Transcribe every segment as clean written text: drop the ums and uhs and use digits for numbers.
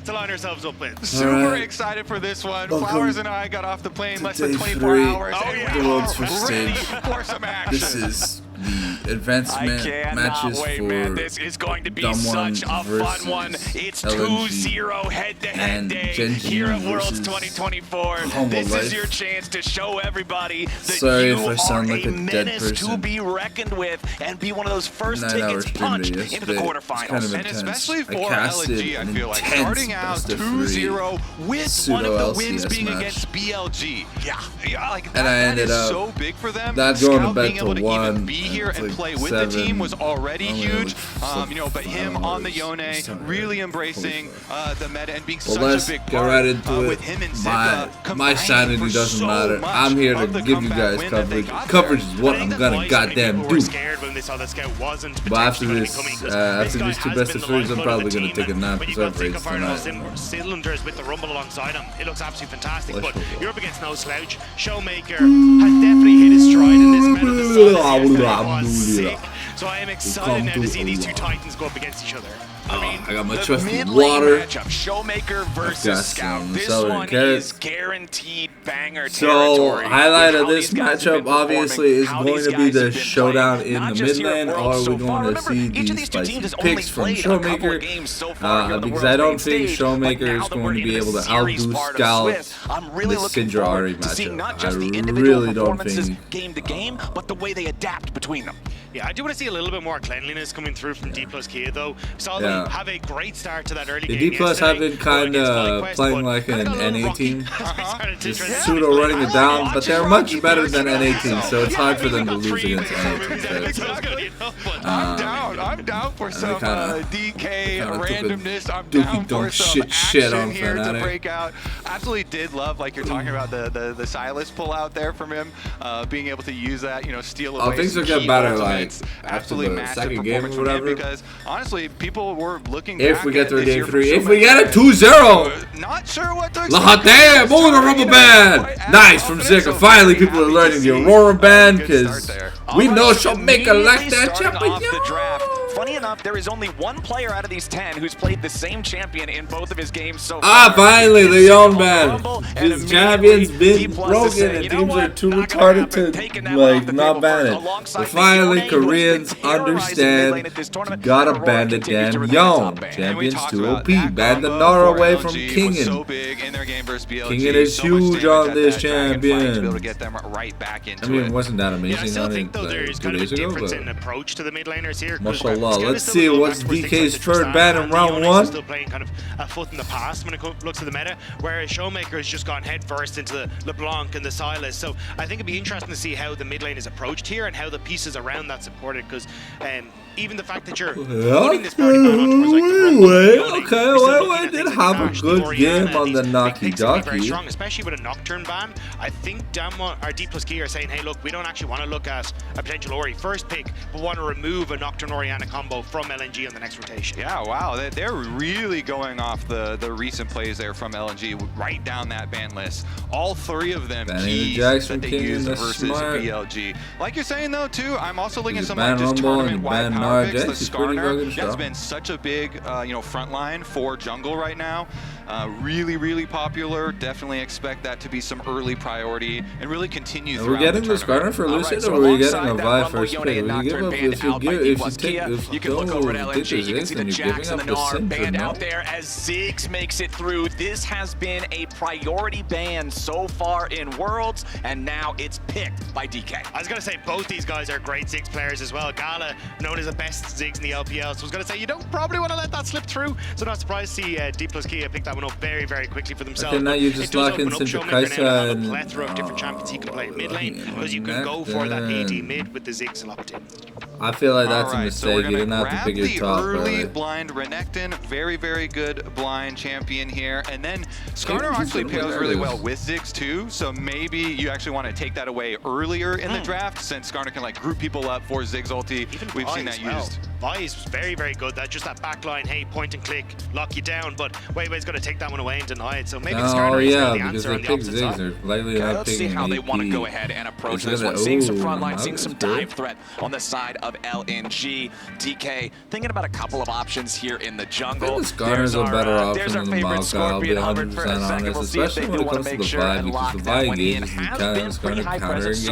to line ourselves up with. Super excited for this one. Flowers and I got off the plane less than 24 3 hours. of the World's First ready Stage. for some action. This is the advancement matches wait, for man. This is going to be Dumb One such a fun one. versus It's LNG 2-0 head-to-head and day Genji here at Worlds versus 2024. Humble This Life. is your chance to show everybody that Sorry you if I sound are like a a dead menace to person. be reckoned with and be one of those first 9 hours tickets stream punched day into the yesterday. quarterfinals. It's kind of And intense. especially I for casted LNG, I an feel like intense starting out best of 2-0 with pseudo one of the LCS wins being match. against BLG. Yeah, like And I that ended is up so big for them. not going to Scout bet being able to to 1, even be here it's and like play with 7, the team was already only huge. like But him on the 5 Yone, hours. really embracing the meta and being Well, such let's a big get part right into it. with him and My combining sanity for doesn't so matter. much I'm here to of the give you comeback guys win that they coverage. got Coverage there. is what I think I'm that's gonna why so many goddamn people were do. scared when they saw that Scout wasn't But after potentially this, gonna be coming, 'cause after this these guy two has best been of the threes, I'm lifeblood probably of the gonna team, take a and nap when you because got I've Think raced of Arnold tonight. cylinders with the rumble alongside him, it looks absolutely fantastic. Let's But go. you're up against no slouch. Showmaker has definitely hit his stride in this meta. The Silas yesterday was sick. So I am excited now to see these two titans go up against each other. I got my the trusty mid-lane water. matchup, Showmaker versus got Scout. some This celery one and carrots. is guaranteed banger So, territory. highlight With of how this these guys have matchup been obviously is performing, how going these to be guys the have been showdown playing, in not the just mid here at lane, or Worlds are so we far. going to Remember, see each of the these two spicy teams has only picks from played a couple of Showmaker? games so far here on the Because World's I don't main think stage. But Showmaker now is that going we're to be in able the to series outdo part of Scout Swift, I'm really the looking Syndra forward Ari to seeing not matchup. just the I individual really don't performances think game to game, but the way they adapt between them. Yeah, I do want to see a little bit more cleanliness coming through from D plus Kia though. We saw them have a great start to that early The game D plus have yesterday, been kind against of FlyQuest, playing but like kinda an got a little NA rocky team. as we started to Just transition. pseudo running it down, but they're much Rocky better than Rocky NA teams, so it's hard for them to lose against NA teams. Exactly. I'm down for some DK kinda took a randomness. I'm dookie down for dunk some shit action on here to Fnatic. break out. Absolutely did love, like you're talking about, the Silas pull out there from him, being able to use that, steal away. Things some will get key better, ultimates. like, after Absolutely the massive second game or performance from him whatever. because honestly, people were looking If back we get at through this game year 3, from if we get it Showmaker, 2-0! not sure what to expect. Lahadam, oh, the rubber band! Nice from Zika. Finally, people are learning the Aurora band because we know Showmaker like that champion. Funny enough, there is only one player out of these 10 who's played the same champion in both of his games so far. Finally, the young man. And His champion's been D+ is broken saying, and "You know teams are what? too Not gonna retarded happen. to, Taking that one off the not table ban first, it. alongside But finally, Mignone, who has been Koreans terrorizing mid lane understand at this tournament, gotta and ban Aurora it continues to damn remain young. top ban. Champions talked too about OP. that Ban the combo Nara for away from LNG was Kingen. so big in their game versus BLG. Kingen is So much huge damage on at this that Dragon fight to be able champion. to get them right back into I mean, it. wasn't that Yeah, I amazing still on think it though like there's 2 kind of a days ago? difference But in approach to the mid laners here. 'cause mashallah, Scout is let's still see going what's backwards, things DK's like the third first ban half, in and round Leonis is 1. still playing kind of a foot in the past when it looks at the meta, whereas Showmaker has just gone head first into the LeBlanc and the Silas. So I think it'd be interesting to see how the mid lane is approached here and how the pieces around that supported, because even the fact that you're putting this party ban on towards like the Rumble, I did have a good game on the Knocky very Docky. strong, especially with a Nocturne ban. I think D plus Key are saying, hey look, we don't actually want to look at a potential Ori first pick, but want to remove a Nocturne Orianna combo from LNG on the next rotation. Yeah, wow, they're really going off the recent plays there from LNG, right down that ban list. All 3 of them Banning keys Jackson that they King use and the versus smart. BLG. Like you're saying though too, I'm also looking at Just some ban like just Rumble and tournament-wide ban power Nara picks. Jax. The He's pretty Skarner, fucking that's strong. been such a big front line for jungle right now. Really popular. Definitely expect that to be some early priority and really continue Are throughout we getting the the Skarner tournament. for All Lucid, right, so or are we getting a alongside that Vi Rumble, first Yone, pick? and If you Nocturne give banned up, out by D plus Kia. You can look over at LNG. You can see the Jax and the Gnar banned out there as Ziggs makes it through. This has been a priority ban so far in Worlds, and now it's picked by DK. I was going to say both these guys are great Ziggs players as well. Gala, known as the best Ziggs in the LPL, so I was going to say you don't probably want to let that slip through. So not surprised to see D plus Kia pick that one up very quickly for themselves. Okay, now you just it does lock in open up Sintra Showmaker now to have Kaisa a and plethora of different champions he can play in mid lane, because you can go for that AD mid with the Ziggs locked in. I feel like that's a Alright, so we're mistake. You gonna didn't have to grab pick your the top early early. blind Renekton, very good blind champion here, and then Skarner he's actually been pairs really well hilarious. with Ziggs too. So maybe you actually want to take that away earlier in the draft, since Skarner can like group people up for Ziggs ulti. Even We've seen that used. Vi is very good. That just that back line, hey, point and click, lock you down. But Weiwei's going to take that one away and deny it. So maybe the Oh Skarner is yeah, the because answer they on the picked opposite Ziggs. side. They're likely Okay, not let's see picking how they AP. want to go ahead and approach It's this gonna- one. Seeing some ooh, front line, I'm seeing some good. dive threat on the side of LNG. DK thinking about a couple of options here in the jungle. Skarner's a better option than the Maokai, I'll be 100% honest, especially when it comes to the Vi, because the Vi engages, Skarner counter engages,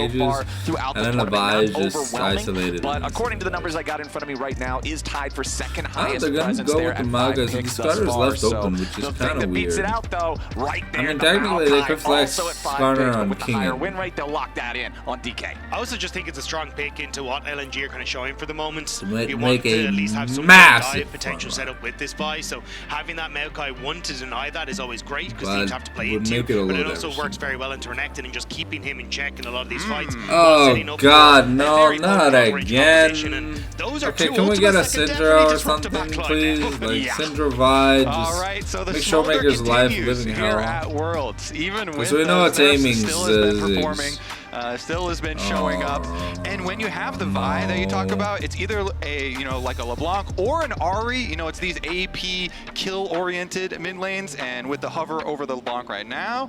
and then the Vi is just isolated. But according to the numbers I got in front of me right now, is tied for second highest they're gonna presence go there with the at 5 Magas, and the picks thus Skarner's far. left open, which is kind of Beats it weird. out though, right there. I mean, technically they could flex also at 5 Skarner picks, but on with the higher King. win rate, they'll lock that in on DK. I also just think it's a strong pick into what LNG are kind of showing for the moment. To make You want a to at least have some massive dive potential front setup with this Vi, so having that Maokai 1 to deny that is always great because But teams have to play would into, make it a but it little also Everson. works very well into Renekton and just keeping him in check in a lot of these fights. Oh setting up god, for a no, very not low coverage opposition, and again. those are Okay, two can we get a ultimates that can Syndra definitely or disrupt the something, backline. please? Like Yeah. Syndra Vi, All just right, so the make smolder Showmaker's life continues living here hell. at Worlds. Even with we know those what nerfs, aiming still has been is. performing. Still has been showing up, and when you have the Vi that you talk about, it's either a like a LeBlanc or an Ahri. It's these AP kill-oriented mid lanes, and with the hover over the LeBlanc right now,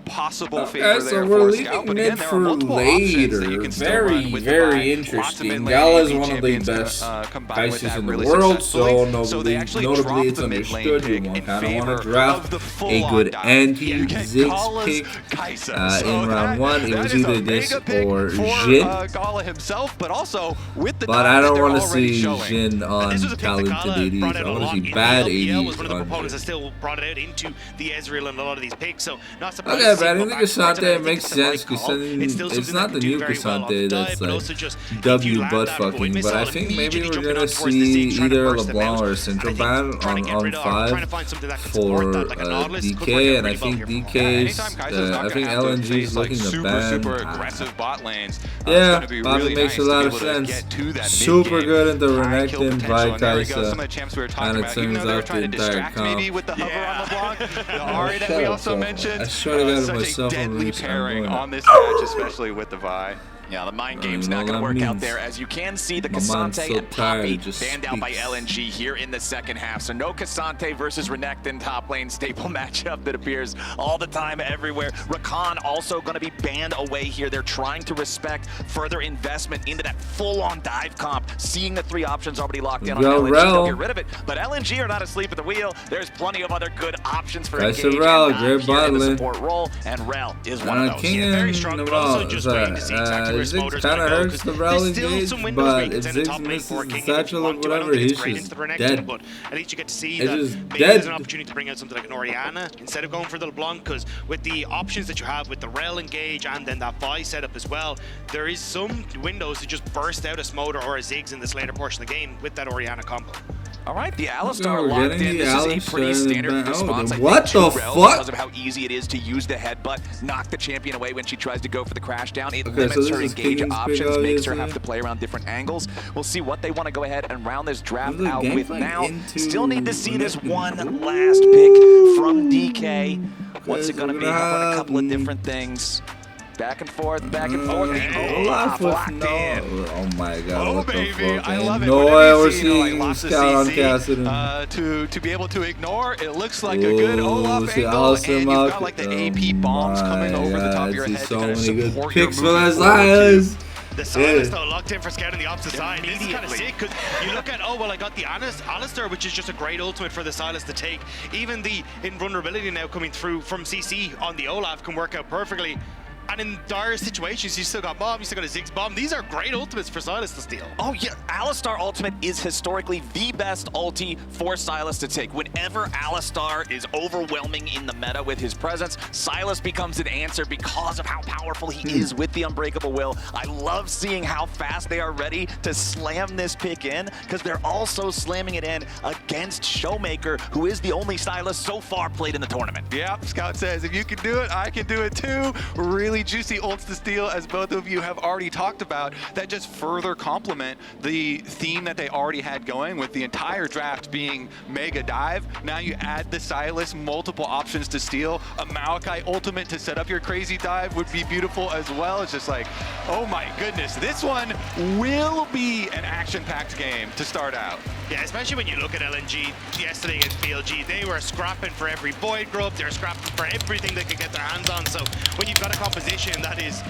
possible favor so there we're for Scout. leaving But mid again, there for are multiple options that you later. can still run Very, with the very Vi. Lots of interesting. mid-lane Gala is AP one of the champions, best combined with Dices that in the really world, successfully. so So they actually notably dropped it's the mid lane understood you pick want in kind of favor want to draft of the a full-on good dive. anti-Ziggs Gala's pick Kai'Sa. So in round 1. It that was is a either this mega pick or for, Jhin. Gala himself, but also with the But dive I that don't they're want to already see showing. Jhin on This was a pick that talented Gala 80s. brought I out a want to lot see in bad the LPL, 80s was one of the on proponents that Jhin. still brought it out into the Ezreal and a lot of these picks. So not surprised. Okay, to see but I him think go back towards it. I Cassante think makes it's the right sense. call. It's still It's something not that the can new do very well on the Cassante dive, that's but like also just if you W land butt that void fucking, but missile, I think maybe immediately we're jumping gonna on towards the see Ziggs, trying to either a burst them LeBlanc out. or a And I Central think Ban trying to get on rid of, or trying 5 to find something that can support for that, like a Nautilus, could work out DK, and I pretty well think here for DK's, Anytime Kai'Sa's not I gonna think have to LNG's face, like, looking to super ban. aggressive bot lanes. Yeah, it's gonna be Bobby really makes nice a lot to of be able to sense. get to that Super mid-game, good into high kill Renekton, potential, Vi and there we go, Kai'Sa, some of the champs we were talking and it about. Even turns though they were out trying to the entire distract comp. maybe with the hover on LeBlanc, the Ahri that Shut we up, also Soho. mentioned. I swear to God, such myself a on deadly this, I'm pairing going on this match, especially with the Vi. Yeah, the mind I don't game's even know not going to what work that out means. there. As you can see, the My mind's Cassante so and tired, Poppy it just banned out by speaks. LNG here in the second half. So no Cassante versus Renekton top lane staple matchup that appears all the time everywhere. Rakan also going to be banned away here. They're trying to respect further investment into that full-on dive comp. Seeing the 3 options already locked in on Go LNG, Rel. they'll get rid of it. But LNG are not asleep at the wheel. There's plenty of other good options for Guys, Engage Rel, and great Dive here in the bot lane. support role, and Rel is one of those. King Yeah, very and strong, but also Naval, just waiting to see exactly where Ziggs Smolder's kind gonna of go, hurts 'cause the Rel there's still engage, some windows where you but can if send a Ziggs top lane misses for the King if you satchel or want to. I don't whatever, think he's it's great just into the Renekton, dead. but at least you get to see It's that just maybe dead. there's an opportunity to bring out something like an Orianna instead of going for the LeBlanc, because with the options that you have with the Rel engage and then that Vi setup as well, there is some windows to just burst out a Smolder or a Ziggs in this later portion of the game with that Orianna combo. All right, the Alistar we're locked getting in. the This is a Alistar pretty standard back. Oh, response. I what think, the to Rel, fuck? Because of how easy it is to use the headbutt, knock the champion away when she tries to go for the crash down. It Okay, limits so this her is engage King's pick, options, makes her obviously. have to play around different angles. We'll see what they want to go ahead and round this draft Is the out game with plan now. into Still need to see this Renekton? one last pick from DK. What's Okay, it going to so be? we're How about a gonna couple of have- different things? Back and forth, back and forth. Olaf with Locked no. in. Oh my god, Oh what the baby, fuck? I love it. No Whenever way you we're see, like, seeing lots of Scout on CC, Cassidy. to be able to ignore, it looks like a good Ooh, Olaf see angle, Alistair and you've Malk- got like the AP bombs coming my over the top God, of your see head to so kind of many good support your picks for movement that forward, too. Silas. The Silas Yeah. though locked in for scouting the opposite side. This is kind of Immediately. sick because you look at, oh well, I got the Alistar, which is just a great ultimate for the Silas to take. Even the invulnerability now coming through from CC on the Olaf can work out perfectly. And in dire situations, you still got Bomb, you still got a Ziggs Bomb. These are great ultimates for Silas to steal. Oh yeah, Alistar Ultimate is historically the best ulti for Silas to take. Whenever Alistar is overwhelming in the meta with his presence, Silas becomes an answer because of how powerful he is with the Unbreakable Will. I love seeing how fast they are ready to slam this pick in, because they're also slamming it in against Showmaker, who is the only Silas so far played in the tournament. Yeah, Scout says, if you can do it, I can do it too. Really juicy ults to steal, as both of you have already talked about, that just further complement the theme that they already had going with the entire draft being mega dive. Now you add the Silas, multiple options to steal. A Maokai ultimate to set up your crazy dive would be beautiful as well. It's just like, oh my goodness, this one will be an action-packed game to start out. Yeah, especially when you look at LNG yesterday against BLG, they were scrapping for every Void Grub, they were scrapping for everything they could get their hands on. So when you've got a composition that is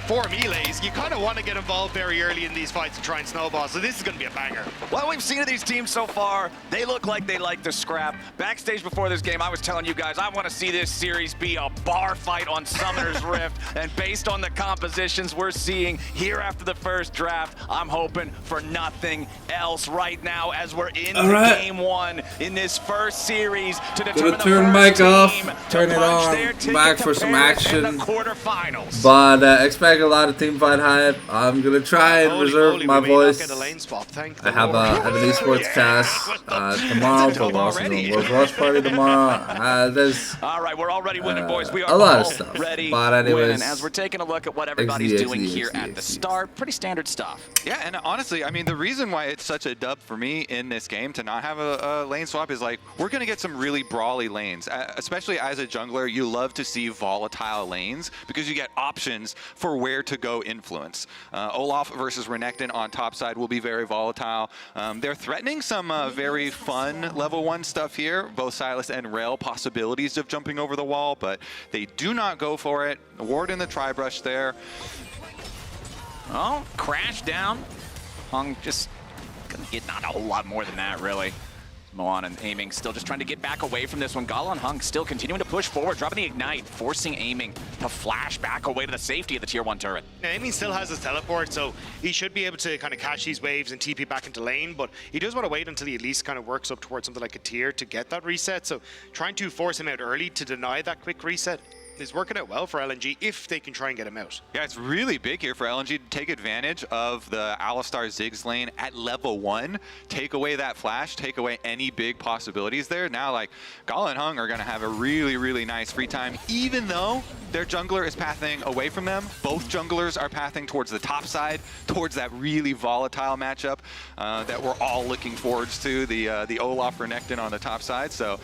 4 melees, you kind of want to get involved very early in these fights and try and snowball. So this is going to be a banger. What we've seen of these teams so far, they look like they like to scrap. Backstage before this game, I was telling you guys, I want to see this series be a bar fight on Summoner's Rift. And based on the compositions we're seeing here after the first draft, I'm hoping for nothing else right now as we're into game 1 in this first series to determine the turn first mic off, team turn to it punch on, their ticket back to for some Paris action. in the quarterfinals. But expect a lot of team fight hype. I'm gonna try and reserve my voice. I have an esports cast tomorrow for World Watch Party tomorrow. There's all right, we're already winning, boys. We are a lot of stuff. Ready But anyways, winning. As we're taking a look at what everybody's doing here at the start, pretty standard stuff. Yeah, and honestly, I mean, the reason why it's such a dub for me in this game to not have a lane swap is like, we're going to get some really brawly lanes. Especially as a jungler, you love to see volatile lanes because you get options for where to go influence. Olaf versus Renekton on top side will be very volatile. They're threatening some very fun level 1 stuff here, both Sylas and Rail possibilities of jumping over the wall, but they do not go for it. Ward in the tri-brush there. Oh, crash down. Hung just gonna get not a whole lot more than that, really. Moan and Aiming still just trying to get back away from this one. Gala and Hung still continuing to push forward, dropping the Ignite, forcing Aiming to flash back away to the safety of the Tier 1 turret. Yeah, Aiming still has his teleport, so he should be able to kind of catch these waves and TP back into lane, but he does want to wait until he at least kind of works up towards something like a tier to get that reset, so trying to force him out early to deny that quick reset is working out well for LNG if they can try and get him out. Yeah, it's really big here for LNG to take advantage of the Alistar Ziggs lane at level 1, take away that flash, take away any big possibilities there. Now, like, Gala and Hung are going to have a really, really nice free time, even though their jungler is pathing away from them. Both junglers are pathing towards the top side, towards that really volatile matchup that we're all looking forwards to, the Olaf Renekton on the top side. So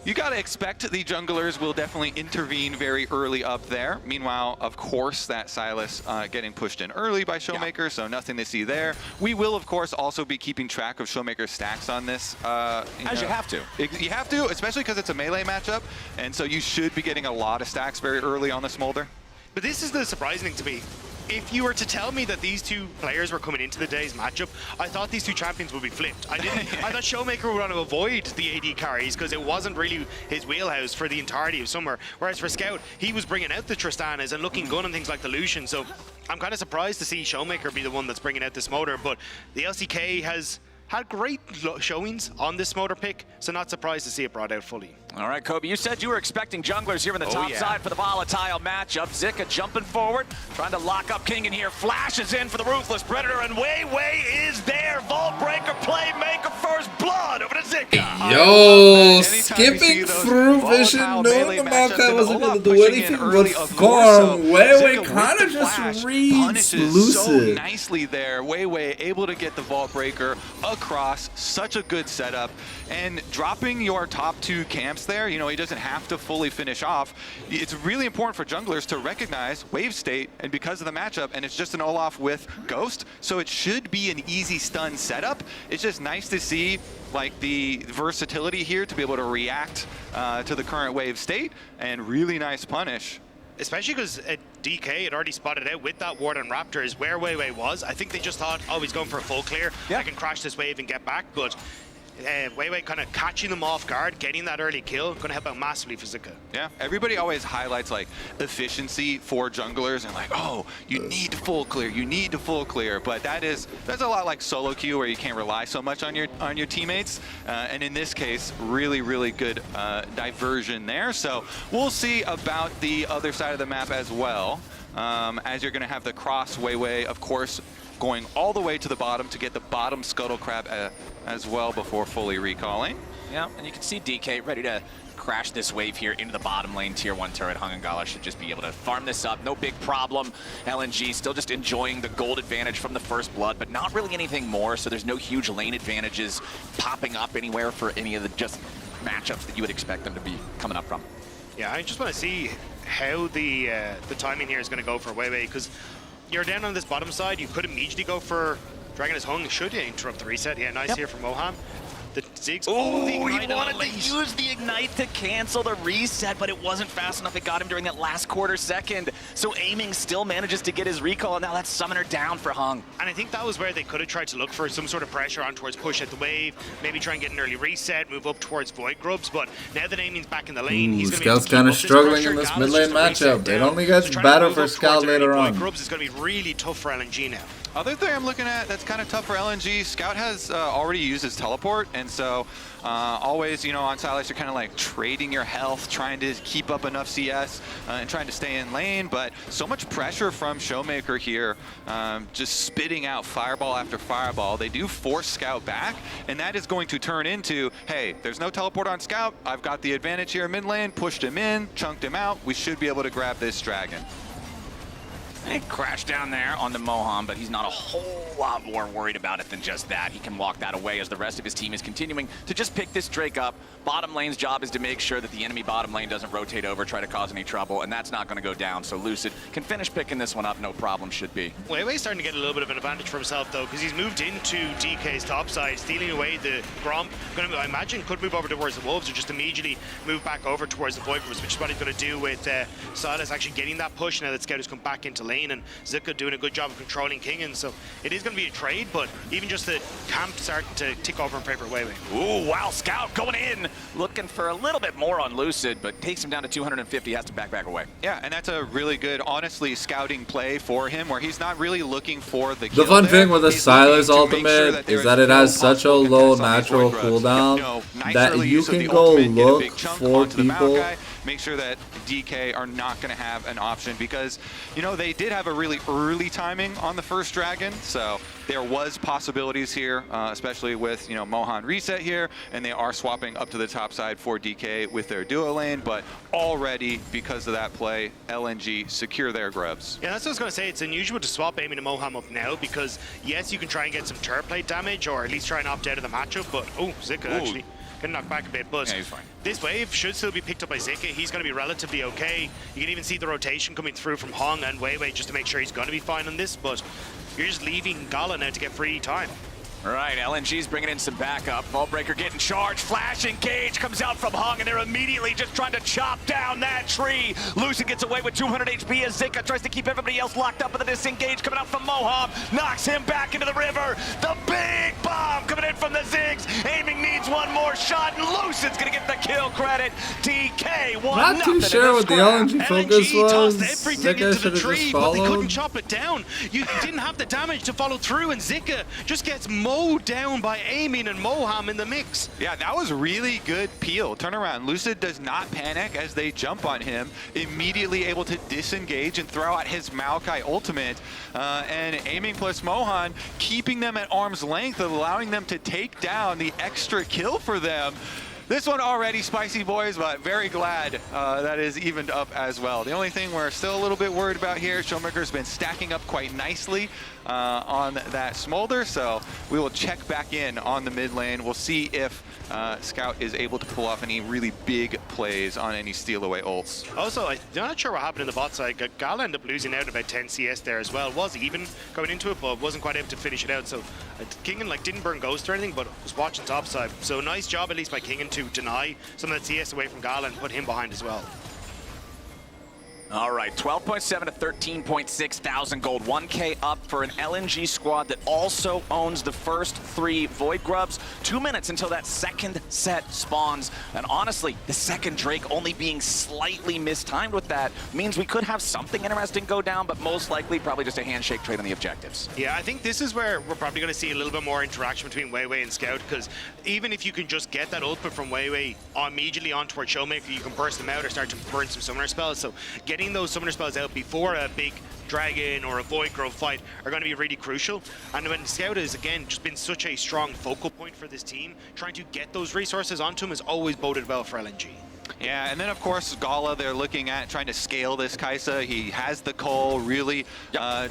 you got to expect the junglers will definitely intervene very early up there. Meanwhile, of course, that Sylas getting pushed in early by Showmaker, so nothing to see there. We will, of course, also be keeping track of Showmaker's stacks on this. You have to. You have to, especially because it's a melee matchup, and so you should be getting a lot of stacks very early on the Smolder. But this is the surprising thing to me. If you were to tell me that these two players were coming into today's matchup, I thought these two champions would be flipped. I thought Showmaker would want to avoid the AD carries because it wasn't really his wheelhouse for the entirety of summer. Whereas for Scout, he was bringing out the Tristanas and looking good on things like the Lucian. So I'm kind of surprised to see Showmaker be the one that's bringing out this motor. But the LCK has had great showings on this motor pick, so not surprised to see it brought out fully. All right, Kobe, you said you were expecting junglers here on the top side for the volatile matchup. Zika jumping forward, trying to lock up King in here, flashes in for the Ruthless Predator, and Wei Wei is there. Vault Breaker playmaker first blood over to Zika. Yo, skipping through vision, knowing the Maokai wasn't going to do anything but farm. Wei Wei kind of just reads lucid. So nicely there. Wei Wei able to get the Vault Breaker across, such a good setup, and dropping your top 2 camps there, you know, he doesn't have to fully finish off. It's really important for junglers to recognize wave state, and because of the matchup, and it's just an Olaf with Ghost, so it should be an easy stun setup. It's just nice to see like the versatility here to be able to react to the current wave state, and really nice punish. Especially because DK had already spotted out with that ward on Raptors where Wei Wei was. I think they just thought, oh, he's going for a full clear. I can crash this wave and get back, but Wei Wei kind of catching them off guard, getting that early kill, going to help out massively for Zika. Yeah, everybody always highlights like efficiency for junglers and like, oh, you need to full clear, you need to full clear, but that's a lot like solo queue where you can't rely so much on your teammates, and in this case, really, really good diversion there. So we'll see about the other side of the map as well, as you're going to have the cross Wei Wei, of course, going all the way to the bottom to get the bottom Scuttle Crab as well before fully recalling. Yeah, and you can see DK ready to crash this wave here into the bottom lane. Tier 1 turret. Hung and Gala should just be able to farm this up. No big problem. LNG still just enjoying the gold advantage from the first blood, but not really anything more, so there's no huge lane advantages popping up anywhere for any of the just matchups that you would expect them to be coming up from. Yeah, I just want to see how the timing here is going to go for Wei Wei, because you're down on this bottom side, you could immediately go for Dragon is hung. Should interrupt the reset. Yeah, nice here from Moham. The Ziggs. Oh, he Ignite wanted late. to use the Ignite to cancel the reset, but it wasn't fast enough. It got him during that last quarter second. So Aiming still manages to get his recall, and now that's Summoner down for Hung. And I think that was where they could have tried to look for some sort of pressure on towards push at the wave, maybe try and get an early reset, move up towards Void Grubs, but now that Aiming's back in the lane, he's going to be able to Scout's keep kind up of this struggling pressure. in this Gala's mid lane just a reset matchup. It down. only gets So trying to better move for up Scout towards early later Void on. Grubs is going to be really tough for LNG now. Other thing I'm looking at that's kind of tough for LNG, Scout has already used his teleport, and so always, you know, on Sylas, you're kind of like trading your health, trying to keep up enough CS and trying to stay in lane, but so much pressure from Showmaker here, just spitting out fireball after fireball. They do force Scout back, and that is going to turn into, hey, there's no teleport on Scout, I've got the advantage here in mid lane, pushed him in, chunked him out, we should be able to grab this dragon. He crashed down there on the Moham, but he's not a whole lot more worried about it than just that. He can walk that away as the rest of his team is continuing to just pick this Drake up. Bottom lane's job is to make sure that the enemy bottom lane doesn't rotate over, try to cause any trouble, and that's not going to go down. So Lucid can finish picking this one up, no problem, should be. Weiwei's starting to get a little bit of an advantage for himself, though, because he's moved into DK's top side, stealing away the Gromp. Going to, I imagine, could move over towards the Wolves or just immediately move back over towards the Void Grubs, which is what he's going to do with Sylas actually getting that push now that Scout has come back into lane, and Zika doing a good job of controlling Kingen. So it is going to be a trade, but even just the camp starting to tick over in favor of Weiwei. Ooh, wow, Scout going in, looking for a little bit more on Lucid, but takes him down to 250, has to back away. Yeah, and that's a really good, honestly, scouting play for him, where he's not really looking for the kill. The fun there. thing with the He's looking Sylas to make ultimate sure that is there that is it no has such a possible low contest on these natural Void Grubs. cooldown Nice that early you use of can the go ultimate, get a look big chunk for onto the people. Maokai, make sure that DK are not going to have an option, because, you know, they did have a really early timing on the first dragon, so there was possibilities here, especially with, you know, Mohan reset here, and they are swapping up to the top side for DK with their duo lane, but already, because of that play, LNG secure their grubs. Yeah, that's what I was going to say. It's unusual to swap Aiming and Moham up now because, yes, you can try and get some turret plate damage or at least try and opt out of the matchup, but, oh, Zika actually getting knocked back a bit, but yeah, he's fine. This wave should still be picked up by Zika. He's going to be relatively okay. You can even see the rotation coming through from Hong and Weiwei just to make sure he's going to be fine on this, but you're just leaving Gala now to get free time. All right, LNG's bringing in some backup. Ballbreaker getting charged. Flash engage comes out from Hung, and they're immediately just trying to chop down that tree. Lucid gets away with 200 HP as Zika tries to keep everybody else locked up, but the disengage coming out from Moham knocks him back into the river. The big bomb coming in from the Ziggs. Aiming needs one more shot, and Lucid's going to get the kill credit. DK won Not too sure what the LNG focus LNG was. tossed everything Zika into should the have just tree, but they couldn't followed. chop it down. You didn't have the damage to follow through, and Zika just gets mowed down by Aiming and Moham in the mix. Yeah, that was really good peel. Turnaround. Lucid does not panic as they jump on him, immediately able to disengage and throw out his Maokai ultimate. And Aiming plus Mohan, keeping them at arm's length, allowing them to take down the extra kill for them. This one already spicy, boys, but very glad that is evened up as well. The only thing we're still a little bit worried about here, Showmaker's been stacking up quite nicely on that Smolder, so we will check back in on the mid lane. We'll see if Scout is able to pull off any really big plays on any steal away ults. Also, I'm not sure what happened in the bot side. Gala ended up losing out about 10 CS there as well. Was even going into it, but wasn't quite able to finish it out. So Kingen didn't burn Ghost or anything, but was watching top side. So nice job at least by Kingen to deny some of that CS away from Gala and put him behind as well. All right, 12.7 to 13.6 thousand gold, 1K up for an LNG squad that also owns the first 3 Void Grubs. 2 minutes until that second set spawns. And honestly, the second Drake only being slightly mistimed with that means we could have something interesting go down, but most likely probably just a handshake trade on the objectives. Yeah, I think this is where we're probably going to see a little bit more interaction between Weiwei and Scout, because even if you can just get that ultimate from Weiwei immediately on towards Showmaker, you can burst them out or start to burn some summoner spells. So getting those summoner spells out before a big dragon or a Void Grove fight are going to be really crucial. And when Scout has, again, just been such a strong focal point for this team, trying to get those resources onto him has always boded well for LNG. Yeah, and then of course Gala, they're looking at trying to scale this Kai'Sa. He has the call, really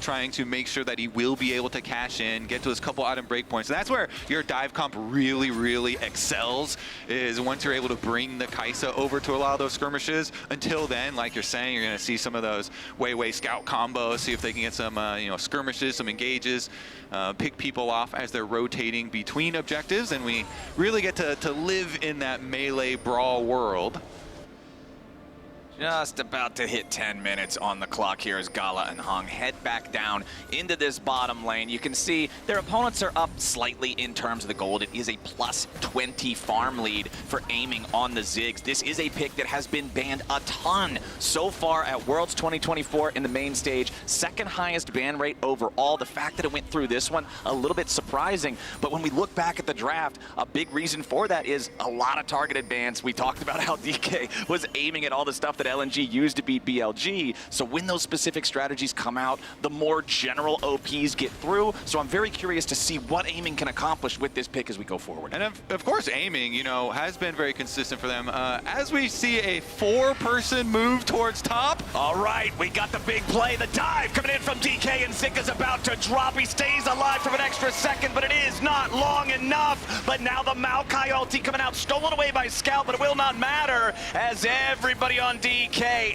trying to make sure that he will be able to cash in, get to his couple item breakpoints. And that's where your dive comp really excels, is once you're able to bring the Kai'Sa over to a lot of those skirmishes. Until then, like you're saying, you're going to see some of those Weiwei scout combos, see if they can get some skirmishes, some engages, pick people off as they're rotating between objectives, and we really get to live in that melee brawl world. Just about to hit 10 minutes on the clock here as Gala and Hung head back down into this bottom lane. You can see their opponents are up slightly in terms of the gold. It is a plus 20 farm lead for aiming on the Ziggs. This is a pick that has been banned a ton so far at Worlds 2024 in the main stage. Second highest ban rate overall. The fact that it went through this one, a little bit surprising. But when we look back at the draft, a big reason for that is a lot of targeted bans. We talked about how DK was aiming at all the stuff that LNG used to beat BLG. So when those specific strategies come out, the more general OPs get through. So I'm very curious to see what aiming can accomplish with this pick as we go forward. And of course, aiming, has been very consistent for them. As we see a 4-person move towards top. All right, we got the big play. The dive coming in from DK, and Zika's about to drop. He stays alive for an extra second, but it is not long enough. But now the Maokai ulti coming out, stolen away by Scout, but it will not matter as everybody on DK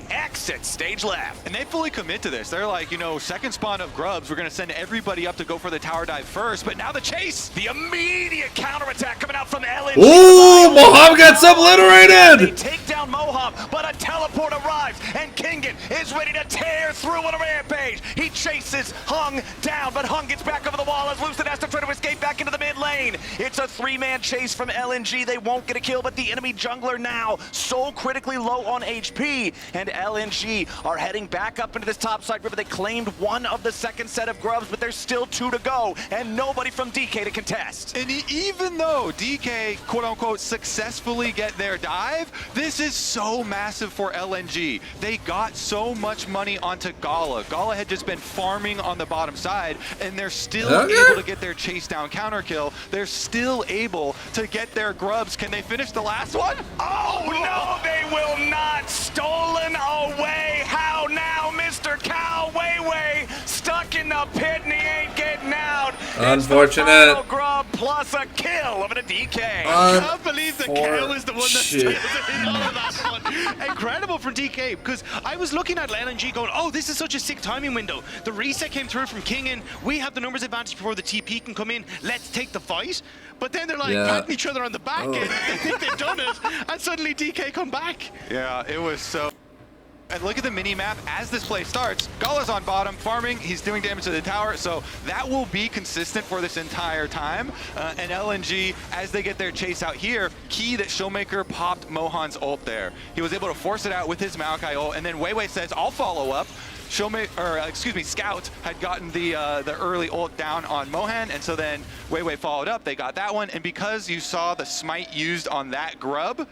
exits stage left. And they fully commit to this. They're like, second spawn of Grubs, we're going to send everybody up to go for the tower dive first, but now the chase. The immediate counterattack coming out from LNG. Ooh, Moham gets obliterated! They take down Moham, but a teleport arrives, and Kingen is ready to tear through on a rampage. He chases Hung down, but Hung gets back over the wall as Lucid has to try to escape back into the mid lane. It's a 3-man chase from LNG. They won't get a kill, but the enemy jungler now so critically low on HP, and LNG are heading back up into this topside river. They claimed one of the second set of Grubs, but there's still 2 to go, and nobody from DK to contest. And even though DK, quote-unquote, successfully get their dive, this is so massive for LNG. They got so much money onto Gala. Gala had just been farming on the bottom side, and they're still able to get their chase down counter kill. They're still able to get their Grubs. Can they finish the last one? Oh, no, they will not. Stolen away. How now, Mr. Cow Weiwei? Stuck in the pit, and he ain't getting out. Unfortunate. It's the Grub plus a kill of a DK. I can't believe the cow is the one that's in all of that one. Incredible from DK, because I was looking at LNG going, oh, this is such a sick timing window. The reset came through from Kingen. We have the numbers advantage before the TP can come in. Let's take the fight. But then they're like patting each other on the back, and they think they've done it, and suddenly DK come back. Yeah, it was so... And look at the mini-map as this play starts. Gala's on bottom, farming, he's doing damage to the tower, so that will be consistent for this entire time. And LNG, as they get their chase out here, key that Showmaker popped Mohan's ult there. He was able to force it out with his Maokai ult, and then Weiwei says, I'll follow up. Scout had gotten the early ult down on Mohan, and so then Weiwei followed up. They got that one, and because you saw the smite used on that Grub,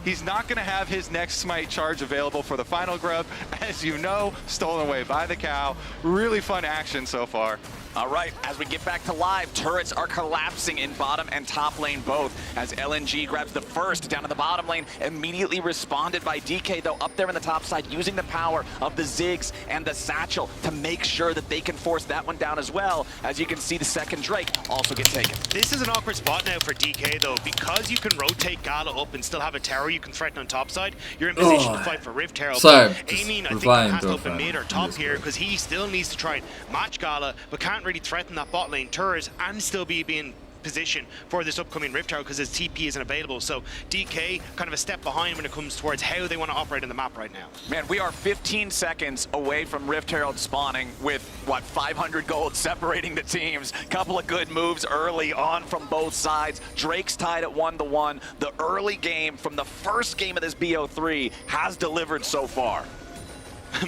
he's not going to have his next smite charge available for the final Grub. As you know, stolen away by the cow. Really fun action so far. All right, as we get back to live, turrets are collapsing in bottom and top lane both. As LNG grabs the first down in the bottom lane, immediately responded by DK, though, up there in the top side, using the power of the Ziggs and the Satchel to make sure that they can force that one down as well. As you can see, the second Drake also gets taken. This is an awkward spot now for DK, though, because you can rotate Gala up and still have a tower you can threaten on top side. You're in position to fight for Rift Herald. Sorry, Aiming, I think, has to open mid or top here, because he still needs to try and match Gala, but can't really threaten that bot lane turret and still be in position for this upcoming Rift Tower because his TP isn't available. So DK kind of a step behind when it comes towards how they want to operate in the map right now. Man, we are 15 seconds away from Rift Herald spawning with, what, 500 gold separating the teams. Couple of good moves early on from both sides. Drake's tied at 1-1. The early game from the first game of this BO3 has delivered so far.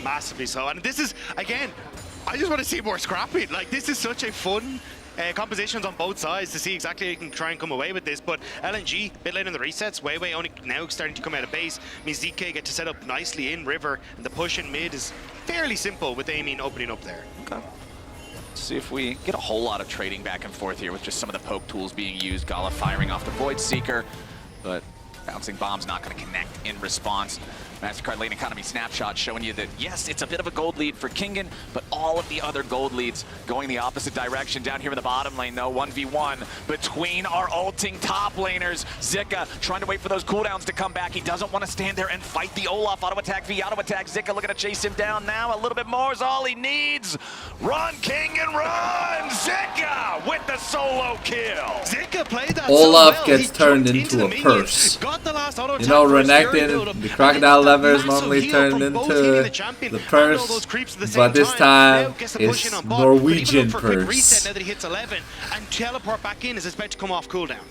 Massively so. And this is, again, I just want to see more scrapping. Like, this is such a fun compositions on both sides to see exactly how you can try and come away with this. But LNG, a bit late in the resets, Weiwei only now starting to come out of base, means DK get to set up nicely in river, and the push in mid is fairly simple with aiming opening up there. Okay. Let's see if we get a whole lot of trading back and forth here with just some of the poke tools being used. Gala firing off the Void Seeker, but Bouncing bomb's not going to connect in response. MasterCard Lane Economy snapshot showing you that, yes, it's a bit of a gold lead for Kingen, but all of the other gold leads going the opposite direction. Down here in the bottom lane, though, 1v1 between our ulting top laners. Zika trying to wait for those cooldowns to come back. He doesn't want to stand there and fight the Olaf. Auto attack v auto attack. Zika looking to chase him down now. A little bit more is all he needs. Run, Kingen, run! Zika with the solo kill. Zika played that Olaf so well. gets turned into a purse. You know, Renekton, the crocodile levers normally turned into the purse, but this time it's Norwegian purse. Reset now that he hits 11 and teleport back in as it's about to come off cooldown.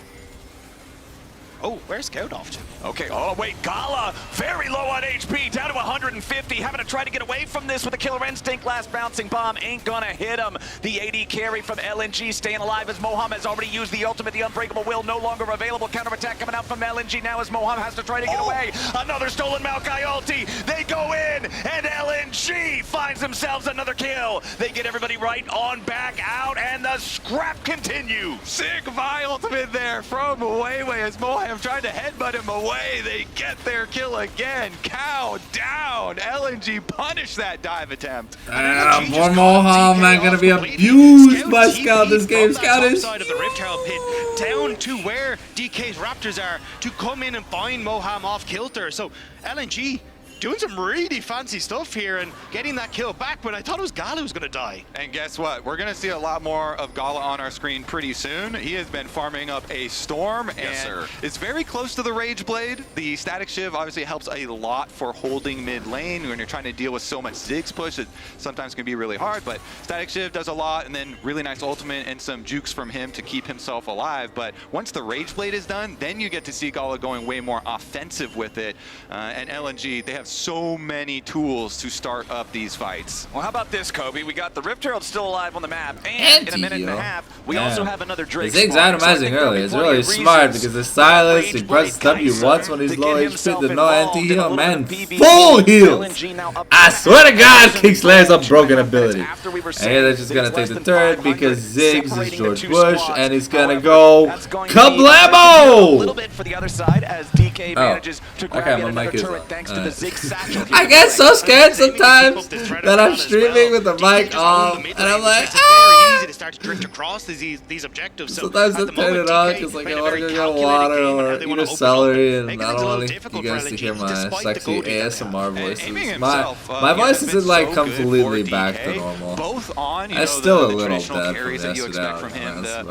Oh, where's Scout off to? Okay, oh wait, Gala, very low on HP, down to 150, having to try to get away from this with a killer instinct. Last bouncing bomb ain't gonna hit him. The AD carry from LNG staying alive as Moham has already used the ultimate. The Unbreakable Will no longer available. Counterattack coming out from LNG now as Moham has to try to get away. Another stolen Maokai ulti. They go in, and LNG finds themselves another kill. They get everybody right on back out, and the scrap continues. Sick Vi ultimate there from Weiwei as Moham tried to headbutt him away. They get their kill again. Cow down. LNG punish that dive attempt. And poor Moham, man, gonna be abused by Scout this game. Scout is side of the Rift Herald pit, down to where DK's Raptors are to come in and find Moham off kilter. So LNG doing some really fancy stuff here and getting that kill back, but I thought it was Gala who was going to die. And guess what? We're going to see a lot more of Gala on our screen pretty soon. He has been farming up a Storm and is very close to the Rage Blade. The Static Shiv obviously helps a lot for holding mid lane when you're trying to deal with so much Ziggs push. It sometimes can be really hard, but Static Shiv does a lot, and then really nice ultimate and some jukes from him to keep himself alive. But once the Rage Blade is done, then you get to see Gala going way more offensive with it. And LNG, they have so many tools to start up these fights. Well, how about this, Kobe? We got the Rift Herald still alive on the map, and in a minute and a half, we also have another Drake. Ziggs itemizing early. It's really smart because the Silas, he presses W once when he's low HP, the no anti-heal, man, full heals. I swear to God, Kingslayer's a broken ability. And here they're just gonna take the turret because Ziggs is George Bush, and he's gonna go kablamo! A little bit for the other side as DK manages to grab yet another turret thanks to the Ziggs satchel. I get so scared sometimes that I'm streaming with the mic off, and I'm like, it's very easy to start to drift across these objectives. So sometimes I turn it on because like I want to go get water or eat a celery, and I don't want you guys to hear my sexy ASMR voices. My voice isn't like completely back to normal. Both on, I'm still a little dead from carries that you expect from him, but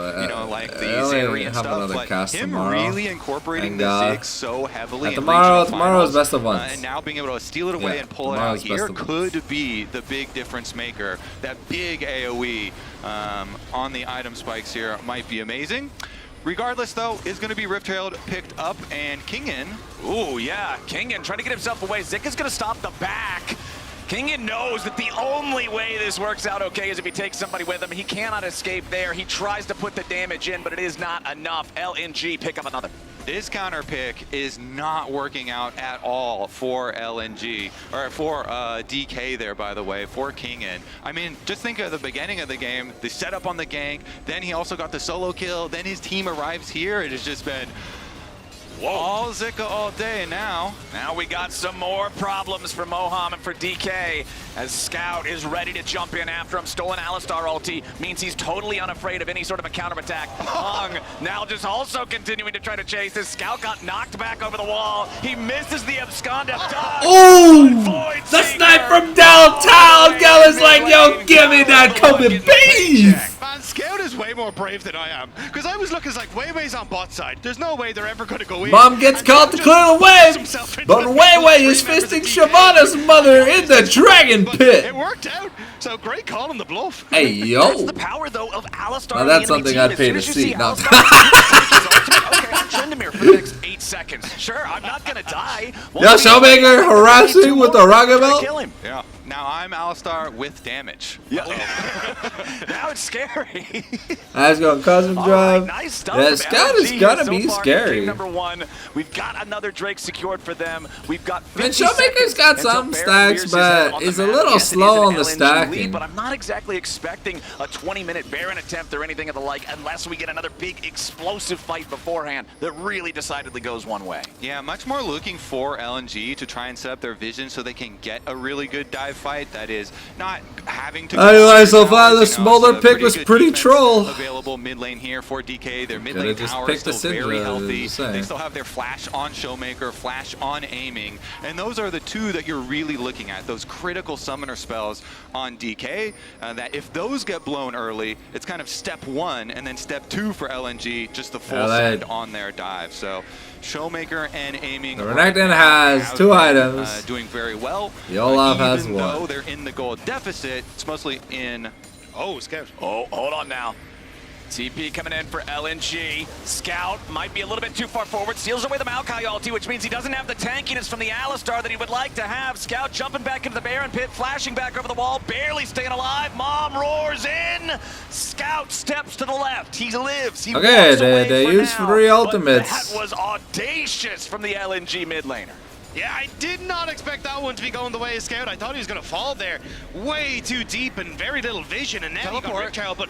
like the I only Zeri and have stuff, another but cast him tomorrow. really incorporating And, the Ziggs so heavily in tomorrow regional is best of ones. and now being able to steal it away and pull it out here could be the big difference maker. That big AoE on the item spikes here might be amazing. Regardless, though, is going to be Rift Herald picked up, and Kingen. Ooh, yeah, Kingen trying to get himself away. Zika's going to stop the back. Kingen knows that the only way this works out okay is if he takes somebody with him. He cannot escape there. He tries to put the damage in, but it is not enough. LNG pick up another. This counter pick is not working out at all for LNG, or for DK there, by the way, for Kingen. I mean, just think of the beginning of the game, the setup on the gank, then he also got the solo kill, then his team arrives here. It has just been all Zika all day. Now we got some more problems for Moham and for DK as Scout is ready to jump in after him. Stolen Alistar ulti means he's totally unafraid of any sort of a counterattack. Hung now just also continuing to try to chase this. Scout got knocked back over the wall. He misses the abscond of Doug. Oh! The snipe from downtown! Gala's like, yo, give me that Kobe beef! Man, Scout is way more brave than I am. Because I was looking like Weiwei's on bot side. There's no way they're ever going to go in. Mom gets called to clear the way, but Weiwei is fisting Shyvana's mother in the dragon pit. It worked out. So great call on the bluff. Hey, yo. That's the power, though, of Alistar. Now that's something I'd pay to see. No. Okay, I'm Tryndamere for the next 8 seconds. Sure, I'm not going to die. Yo, Showmaker harassing with the rocket belt? Kill him. Yeah. Now I'm Alistar with damage. Yeah. Now it's scary. That's going Cosmic Drive. Nice stuff. Yeah, Scout is gonna be scary. Game number 1. We've got another Drake secured for them. We've got. I mean, Showmaker's got some stacks, but he's a little slow on the stacking. But I'm not exactly expecting a 20-minute Baron attempt or anything of the like, unless we get another big explosive fight beforehand that really decidedly goes one way. Yeah, much more looking for LNG to try and set up their vision so they can get a really good dive fight that is not having to. Anyway, so far the Smolder pick was pretty troll. Available mid lane here for DK. Their mid lane power is still very healthy. They still have their flash on Showmaker, flash on aiming, and those are the two that you're really looking at. Those critical summoner spells on DK. That if those get blown early, it's kind of step 1, and then step 2 for LNG, just the full send on their dive. So Showmaker and aiming. The Renekton has 2 items. Doing very well. The Olaf has 1. Even though they're in the gold deficit, it's mostly in. Oh, Scout. Oh, hold on now. TP coming in for LNG. Scout might be a little bit too far forward. Seals away the Maokai ulti, which means he doesn't have the tankiness from the Alistar that he would like to have. Scout jumping back into the Baron pit, flashing back over the wall, barely staying alive. Mom roars in. Scout steps to the left. He lives. He okay, they used 3 ultimates. That was audacious from the LNG mid laner. Yeah, I did not expect that one to be going the way of Scout. I thought he was going to fall there way too deep and very little vision, and now he got Rip Child, but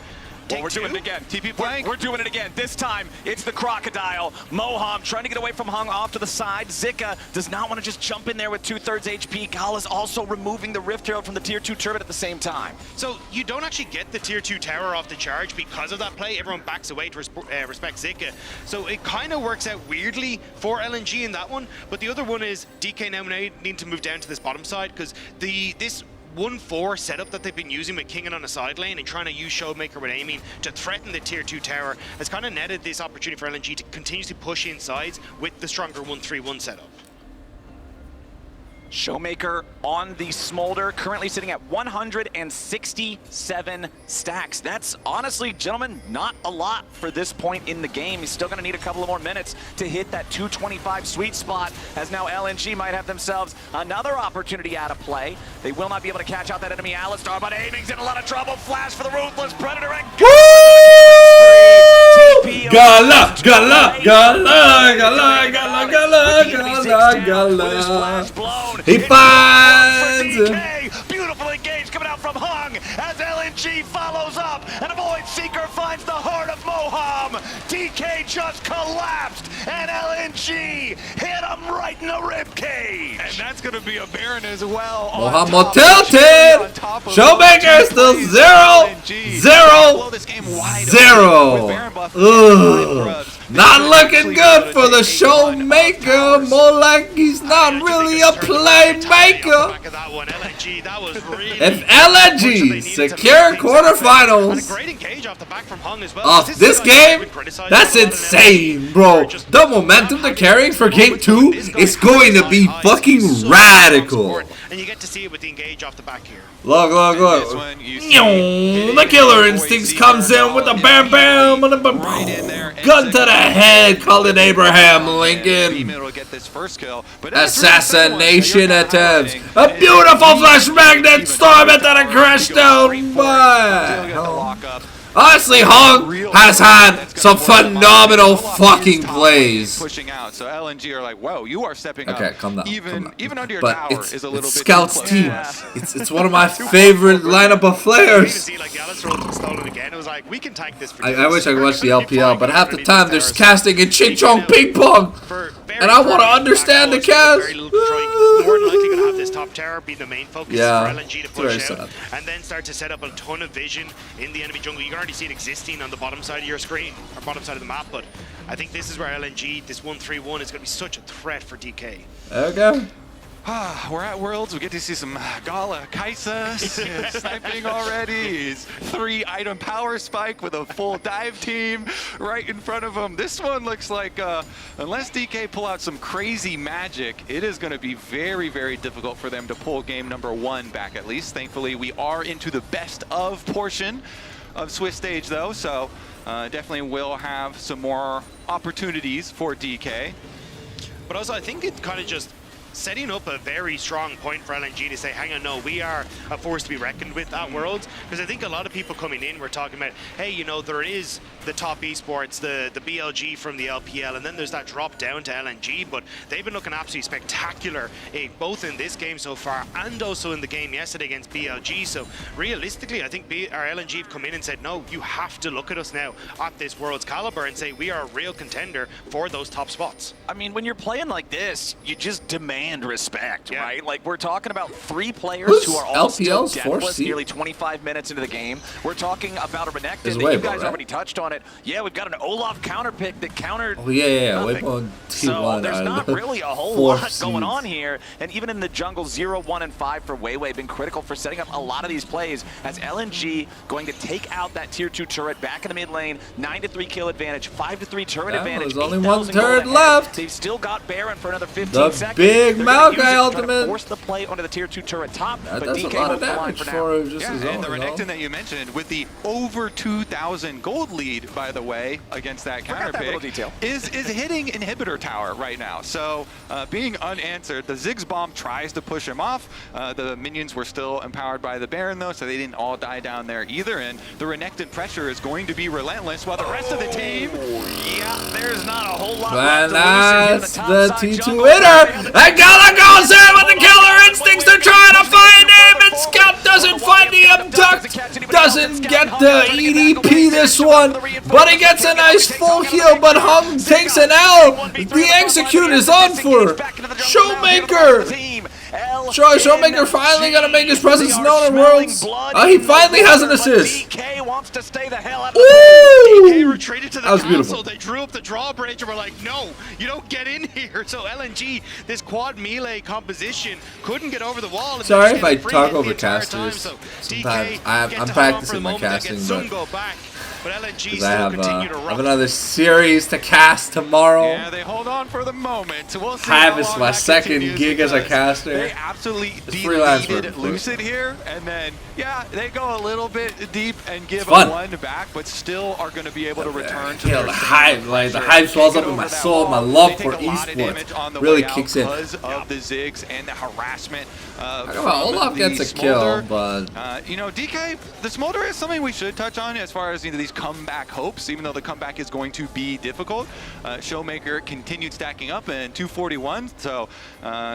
well, we're doing it again. TP blank. We're doing it again. This time, it's the Crocodile. Moham trying to get away from Hung off to the side. Zika does not want to just jump in there with 2/3 HP. Gala's also removing the Rift Herald from the Tier 2 turret at the same time. So you don't actually get the Tier 2 tower off the charge because of that play. Everyone backs away to respect Zika. So it kind of works out weirdly for LNG in that one. But the other one is DK now need to move down to this bottom side because this 1-4 setup that they've been using with Kingen on the side lane and trying to use Showmaker with aiming to threaten the Tier 2 tower has kind of netted this opportunity for LNG to continuously push in sides with the stronger 1-3-1 setup. Showmaker on the Smolder, currently sitting at 167 stacks. That's honestly, gentlemen, not a lot for this point in the game. He's still going to need a couple of more minutes to hit that 225 sweet spot, as now LNG might have themselves another opportunity out of play. They will not be able to catch out that enemy Alistar, but aiming's in a lot of trouble. Flash for the Ruthless Predator and Gala, gala, gala, gala, gala, gala, gala, gala. He finds him. Beautiful engage coming out from Hung as LNG follows up and a Void Seeker finds the heart of Moham. DK just collapsed and LNG hit him right in the ribcage. And that's going to be a Baron as well. Moham tilted. Showmaker still 0-0. Not looking good for the Showmaker. More like he's not really a playmaker. If LNG secure quarterfinals of this game, that's insane, bro. The momentum they're carrying for game 2 is going to be fucking radical. And you get to see it with the engage off the back here. Look. The Killer Instincts comes in with a bam bam, gun to the head, call it Abraham Lincoln. Assassination attempts. A beautiful flash magnet storm into the crash down. Honestly, Hung has had some phenomenal fucking plays. Pushing out, so LNG are like, whoa, you are stepping up. Okay, calm down. Even under your but tower it's is a little bit Scout's too team. close. It's one of my favorite lineup of players. I wish I could watch the LPL, but half the time they're casting in Ching Chong Ping Pong, and I want to understand the cast. More than likely going to have this top tower be the main focus for LNG to push out, and then start to set up a ton of vision in the enemy jungle. You can already see it existing on the bottom side of your screen, or bottom side of the map, but I think this is where LNG, this 1-3-1, is going to be such a threat for DK. Okay. We're at Worlds. We get to see some Gala Kaisa sniping already. 3-item power spike with a full dive team right in front of him. This one looks like, unless DK pull out some crazy magic, it is going to be very, very difficult for them to pull game number 1 back at least. Thankfully, we are into the best of portion of Swiss stage though, so definitely will have some more opportunities for DK. But also, I think it kind of just setting up a very strong point for LNG to say, hang on, no, we are a force to be reckoned with at Worlds. Because I think a lot of people coming in were talking about, hey, you know, there is the top esports, the BLG from the LPL, and then there's that drop down to LNG, but they've been looking absolutely spectacular, both in this game so far and also in the game yesterday against BLG. So realistically, I think our LNG have come in and said, no, you have to look at us now at this Worlds caliber and say we are a real contender for those top spots. I mean, when you're playing like this, you just demand respect, right? Like, we're talking about 3 players who are all still deathless nearly 25 minutes into the game. We're talking about a Renekton that you guys already touched on it. Yeah, we've got an Olaf counter pick that countered nothing. So there's not really a whole lot going on here. And even in the jungle, 0, 1, and 5 for Weiwei been critical for setting up a lot of these plays as LNG going to take out that tier 2 turret back in the mid lane. 9-3 kill advantage, 5-3 turret advantage. There's only 1 turret left. They've still got Baron for another 15 seconds. Big Maokai ultimate. Force the play onto the tier 2 turret top, but that's DK a lot of won't damage for for now. just Yeah, his and the own, Renekton that you mentioned with the over 2,000 gold lead, by the way, against that counter pick, is hitting inhibitor tower right now. So being unanswered, the Ziggs bomb tries to push him off. The minions were still empowered by the Baron though, so they didn't all die down there either. And the Renekton pressure is going to be relentless, while the rest of the team, there's not a whole lot and left that's the T2 winner. And Gala goes in with the killer instincts. They're trying to find him, and Scout doesn't find the abduct. Doesn't get the EDP this one, but he gets a nice full heal, but Hung takes an L. The execute is on for Showmaker. Showmaker finally gonna make his presence known in Worlds. He finally has an assist. DK wants to stay the hell out of DK retreated to the was castle. beautiful. They drew up the drawbridge and were like, no, you don't get in here. So LNG, this quad melee composition, couldn't get over the wall. And sorry if I talk over casters. So sometimes I'm practicing my casting, because I have another series to cast tomorrow. yeah, they hold on for the moment. We'll see. Hive is my second gig as a caster. They absolutely freelance deleted work. Lucid here, and then they go a little bit deep and give a fun. 1 back, but still are going to be able to return to the Hive, like the Hive swells up in my soul. My love for esports really kicks in because of the Ziggs and the harassment. Olaf gets a kill, but you know, DK, the Smolder is something we should touch on as far as these comeback hopes, even though the comeback is going to be difficult. Showmaker continued stacking up in 241, so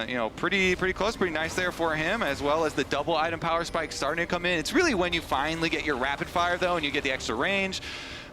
you know, pretty close, pretty nice there for him, as well as the double item power spike starting to come in. It's really when you finally get your rapid fire though, and you get the extra range,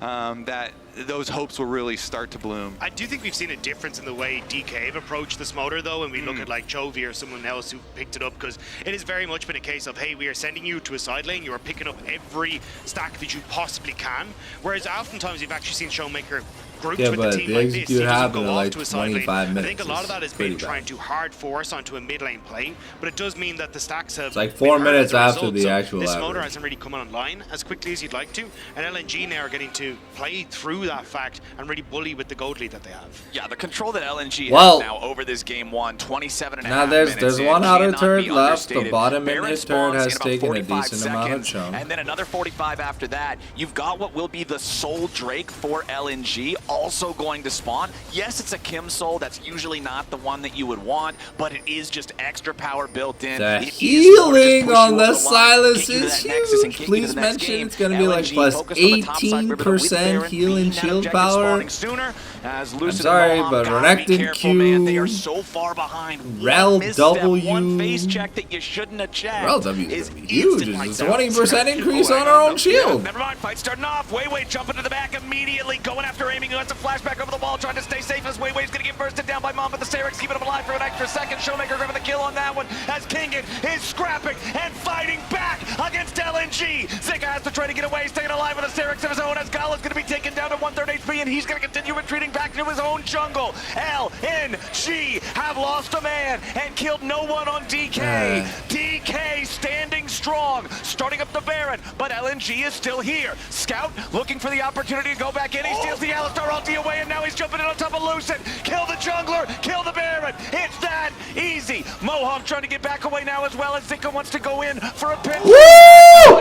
that those hopes will really start to bloom. I do think we've seen a difference in the way DK have approached the Smolder though, and we look at like Chovy or someone else who picked it up, because it has very much been a case of, hey, we are sending you to a side lane, you are picking up every stack that you possibly can, whereas oftentimes you've actually seen Showmaker grouped with a team like this. He doesn't go off to a side lane. I think a lot of that has been trying to hard force onto a mid lane play, but it does mean that the stacks have. It's like 4 minutes after the actual This average. Smolder hasn't really come online as quickly as you'd like to, and LNG now are getting to play through that fact and really bully with the gold lead that they have. Yeah, the control that LNG has now over this game 1, 27 and now there's one outer turret left. The bottom mid turret has taken a decent amount of chunk. And then another 45 after that. You've got what will be the Soul Drake for LNG also going to spawn. Yes, it's a Kim Soul. That's usually not the one that you would want, but it is just extra power built in. The healing on the Sylas is huge. Please mention it's going to be like plus 18% heal and shield power. I'm sorry, but Renekton Q, they are so far behind. Rel W, one face check that you shouldn't have checked. Rel W is huge. It's a 20% increase on our own shield. Never mind, fight starting off. Weiwei jumping to the back immediately, going after aiming. That's a flashback over the wall, trying to stay safe as Weiwei's going to get bursted down by Mom, but the Sterex keeping him alive for an extra second. Showmaker grabbing the kill on that one as Kingen is scrapping and fighting back against LNG. Zika has to try to get away, staying alive with a Sterex of his own as Gala's going to be taken down to 1/3 HP, and he's going to continue retreating back to his own jungle. LNG have lost a man and killed no one on DK. DK standing strong, starting up the Baron, but LNG is still here. Scout looking for the opportunity to go back in. He steals the Alistar ulti away, and now he's jumping in on top of Lucid. Kill the jungler, kill the Baron. It's that Easy. Moham trying to get back away now as well as Zika wants to go in for a pinch. Woo!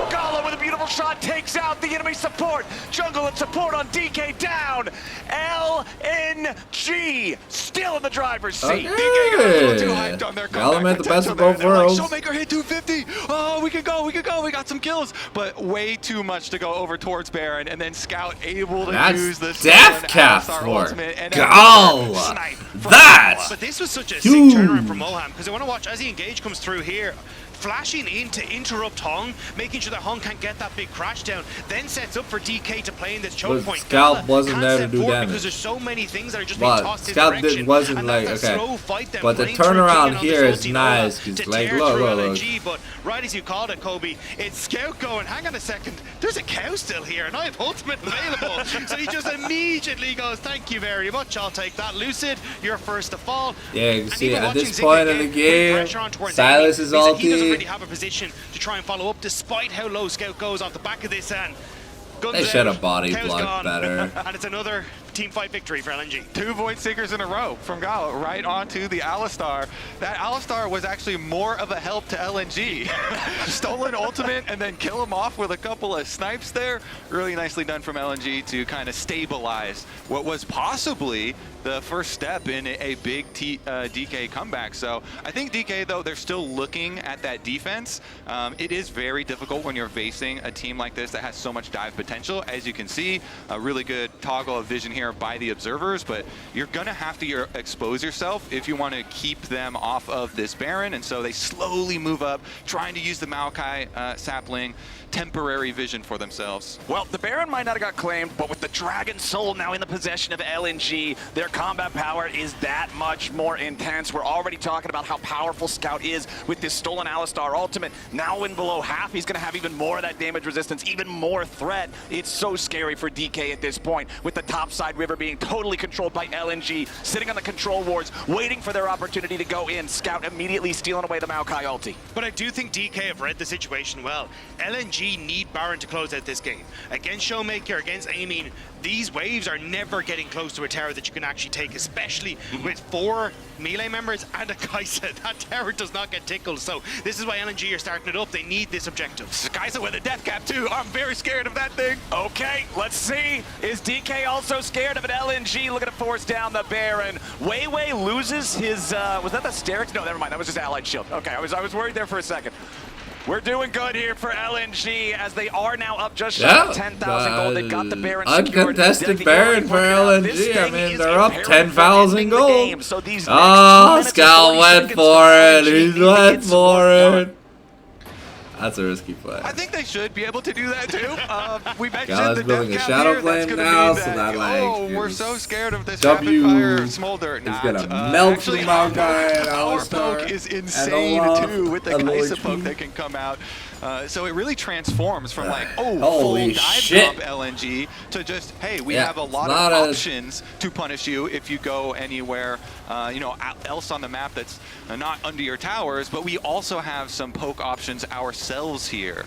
Gala with a beautiful shot takes out the enemy support. Jungle and support on DK down. LNG still in the driver's seat. Okay. DK got a little too hyped on their comeback the best of potential both there. They're like, worlds. Showmaker hit 250. Oh, we could go, we got some kills. But way too much to go over towards Baron, and then Scout able to use That's the death cap Alistar for ultimate and Gala. snipe from That. But this was such a Huge. sick turnaround from Moham, because I want to watch as the engage comes through here, flashing in to interrupt Hong, making sure that Hong can't get that big crash down, then sets up for DK to play in this choke But point. Scout Gala wasn't can't there to step do forward damage. because there's so many things that are just being But tossed his Scout direction. wasn't And like, that's a okay. slow fight then, But the playing through turnaround King on here this is ulti nice, Lola 'cause to like, tear look, through look, look. LNG, but right as you called it, Kobe, it's Scout going, hang on a second, there's a cow still here and I have ultimate available. So he just immediately goes, thank you very much, I'll take that. Lucid, you're first to fall. Yeah, you can And see even at this watching point Zika in the get game, pressure on towards Silas Amy is means that he doesn't ulti. really have a position to try and follow up, despite how low Scout goes off the back of this. And guns They should out, have body Cow's blocked gone. better. And it's another team fight victory for LNG. 2 Void Seekers in a row from Gala right onto the Alistar. That Alistar was actually more of a help to LNG. Stolen ultimate and then kill him off with a couple of snipes there. Really nicely done from LNG to kind of stabilize what was possibly the first step in a big DK comeback. So I think DK, though, they're still looking at that defense. It is very difficult when you're facing a team like this that has so much dive potential. As you can see, a really good toggle of vision here by the observers, but you're gonna have to expose yourself if you want to keep them off of this Baron. And so they slowly move up, trying to use the Maokai sapling temporary vision for themselves. Well, the Baron might not have got claimed, but with the Dragon Soul now in the possession of LNG, their combat power is that much more intense. We're already talking about how powerful Scout is with this stolen Alistar ultimate. Now in below half, he's going to have even more of that damage resistance, even more threat. It's so scary for DK at this point, with the topside river being totally controlled by LNG, sitting on the control wards, waiting for their opportunity to go in. Scout immediately stealing away the Maokai ulti. But I do think DK have read the situation well. LNG need Baron to close out this game. Against Showmaker, against Aiming, these waves are never getting close to a tower that you can actually take, especially with 4 melee members and a Kai'Sa. That tower does not get tickled, so this is why LNG are starting it up. They need this objective. Kai'Sa with a death cap too. I'm very scared of that thing. Okay, let's see. Is DK also scared of an LNG looking to force down the Baron? Wei Wei loses his, was that the Sterix? No, never mind, that was just Allied Shield. Okay, I was worried there for a second. We're doing good here for LNG as they are now up just shy of 10,000 gold. They've got the Baron secured. Uncontested Baron for LNG. I mean, they're up 10,000 gold. So these Scout went for it. He went for it. That's a risky play. I think they should be able to do that too. We mentioned Gala's the building death a cap shadow here. flame That's gonna now, mean so that, like, oh, we're is so scared of this W rapid fire smolder. is gonna melt the actually, Maokai and our Alistar poke is and insane Olaf too with the and Kai'Sa Lorchi. poke that can come out. So it really transforms from like, Holy full dive shit. comp LNG to just, hey, we Yeah, have a it's lot not of as- options to punish you if you go anywhere, else on the map that's not under your towers. But we also have some poke options ourselves here.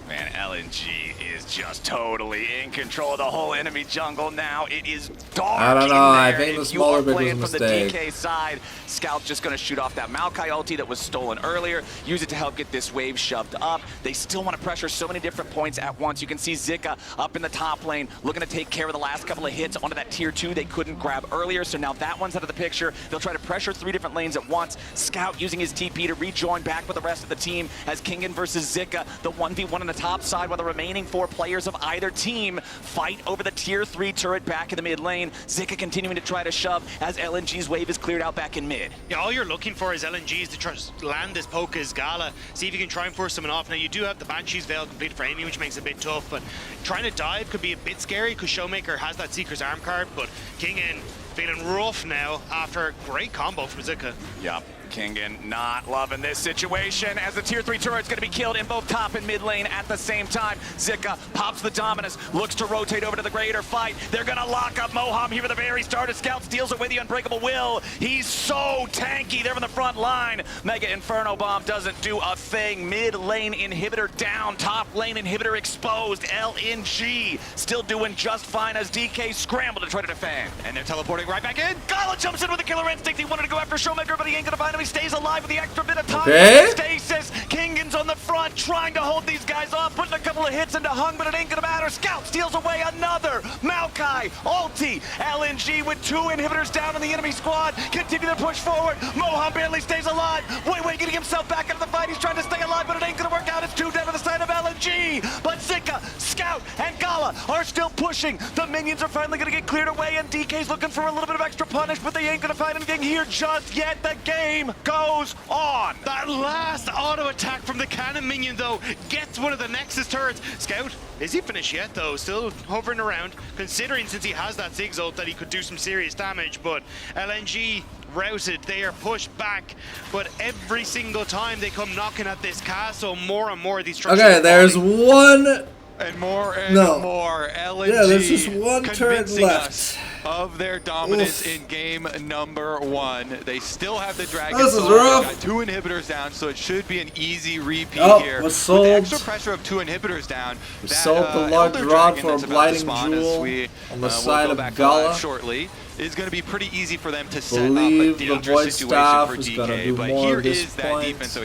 Man, LNG is just totally in control of the whole enemy jungle now. It is dark. I don't know, in I there. think the If you smaller are bit was playing a from the mistake. DK side, Scout's just going to shoot off that Maokai ulti that was stolen earlier, use it to help get this wave shoved up. They still want to pressure so many different points at once. You can see Zika up in the top lane, looking to take care of the last couple of hits onto that tier 2 they couldn't grab earlier, so now that one's out of the picture. They'll try to pressure 3 different lanes at once. Scout using his TP to rejoin back with the rest of the team as Kingen versus Zika, the 1v1 on the top side, while the remaining 4 players of either team fight over the tier 3 turret back in the mid lane. Zika continuing to try to shove as LNG's wave is cleared out back in mid. Yeah, all you're looking for is LNGs to try to land this poke as Gala, see if you can try and force someone off. Now you do have the Banshee's Veil completed for Amy, which makes it a bit tough, but trying to dive could be a bit scary because Showmaker has that Seeker's Arm card, but Kingen feeling rough now after a great combo from Zika. Yup. Kingen not loving this situation as the tier 3 turret's going to be killed in both top and mid lane at the same time. Zika pops the Dominus, looks to rotate over to the greater fight. They're going to lock up Moham here at the very start as Scout steals away the Unbreakable Will. He's so tanky there on the front line. Mega Inferno Bomb doesn't do a thing. Mid lane inhibitor down, top lane inhibitor exposed. LNG still doing just fine as DK scramble to try to defend. And they're teleporting right back in. Gala jumps in with a killer instinct. He wanted to go after Showmaker, but he ain't going to find him. Bailey stays alive with the extra bit of time. Okay. Stasis, Kingan's on the front, trying to hold these guys off, putting a couple of hits into Hung, but it ain't gonna matter. Scout steals away another. Maokai, ulti, LNG with 2 inhibitors down on the enemy squad. Continue to push forward. Moham barely stays alive. Wei getting himself back into the fight. He's trying to stay alive, but it ain't gonna work out. It's 2 dead on the side of LNG. But Zika, Scout, and Gala are still pushing. The minions are finally gonna get cleared away, and DK's looking for a little bit of extra punish, but they ain't gonna find anything here just yet. The game goes on. That last auto attack from the cannon minion, though, gets one of the Nexus turrets. Scout, is he finished yet, though? Still hovering around, considering since he has that Ziggs ult that he could do some serious damage, but LNG routed, they are pushed back, but every single time they come knocking at this castle, more and more of these structures. Okay, there's one. And more and No. more. LNG Yeah, there's just one turret convincing left. us of their dominance Oof. in game number 1. They still have the Dragon This is Soul. rough. They've got 2 inhibitors down, so it should be an easy repeat Oh, here. was With sold. the extra pressure of 2 inhibitors down, We that, sold the large Elder rod Dragon for a that's about to blighting spawn, as jewel we, on the will side go of back Gala. live shortly, is going to be pretty easy for them to set Believe up the a danger Void situation Staff for is DK. gonna do But more here at this is that point. defense. So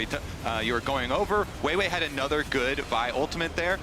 you were going over. Wei had another good Vi ultimate there,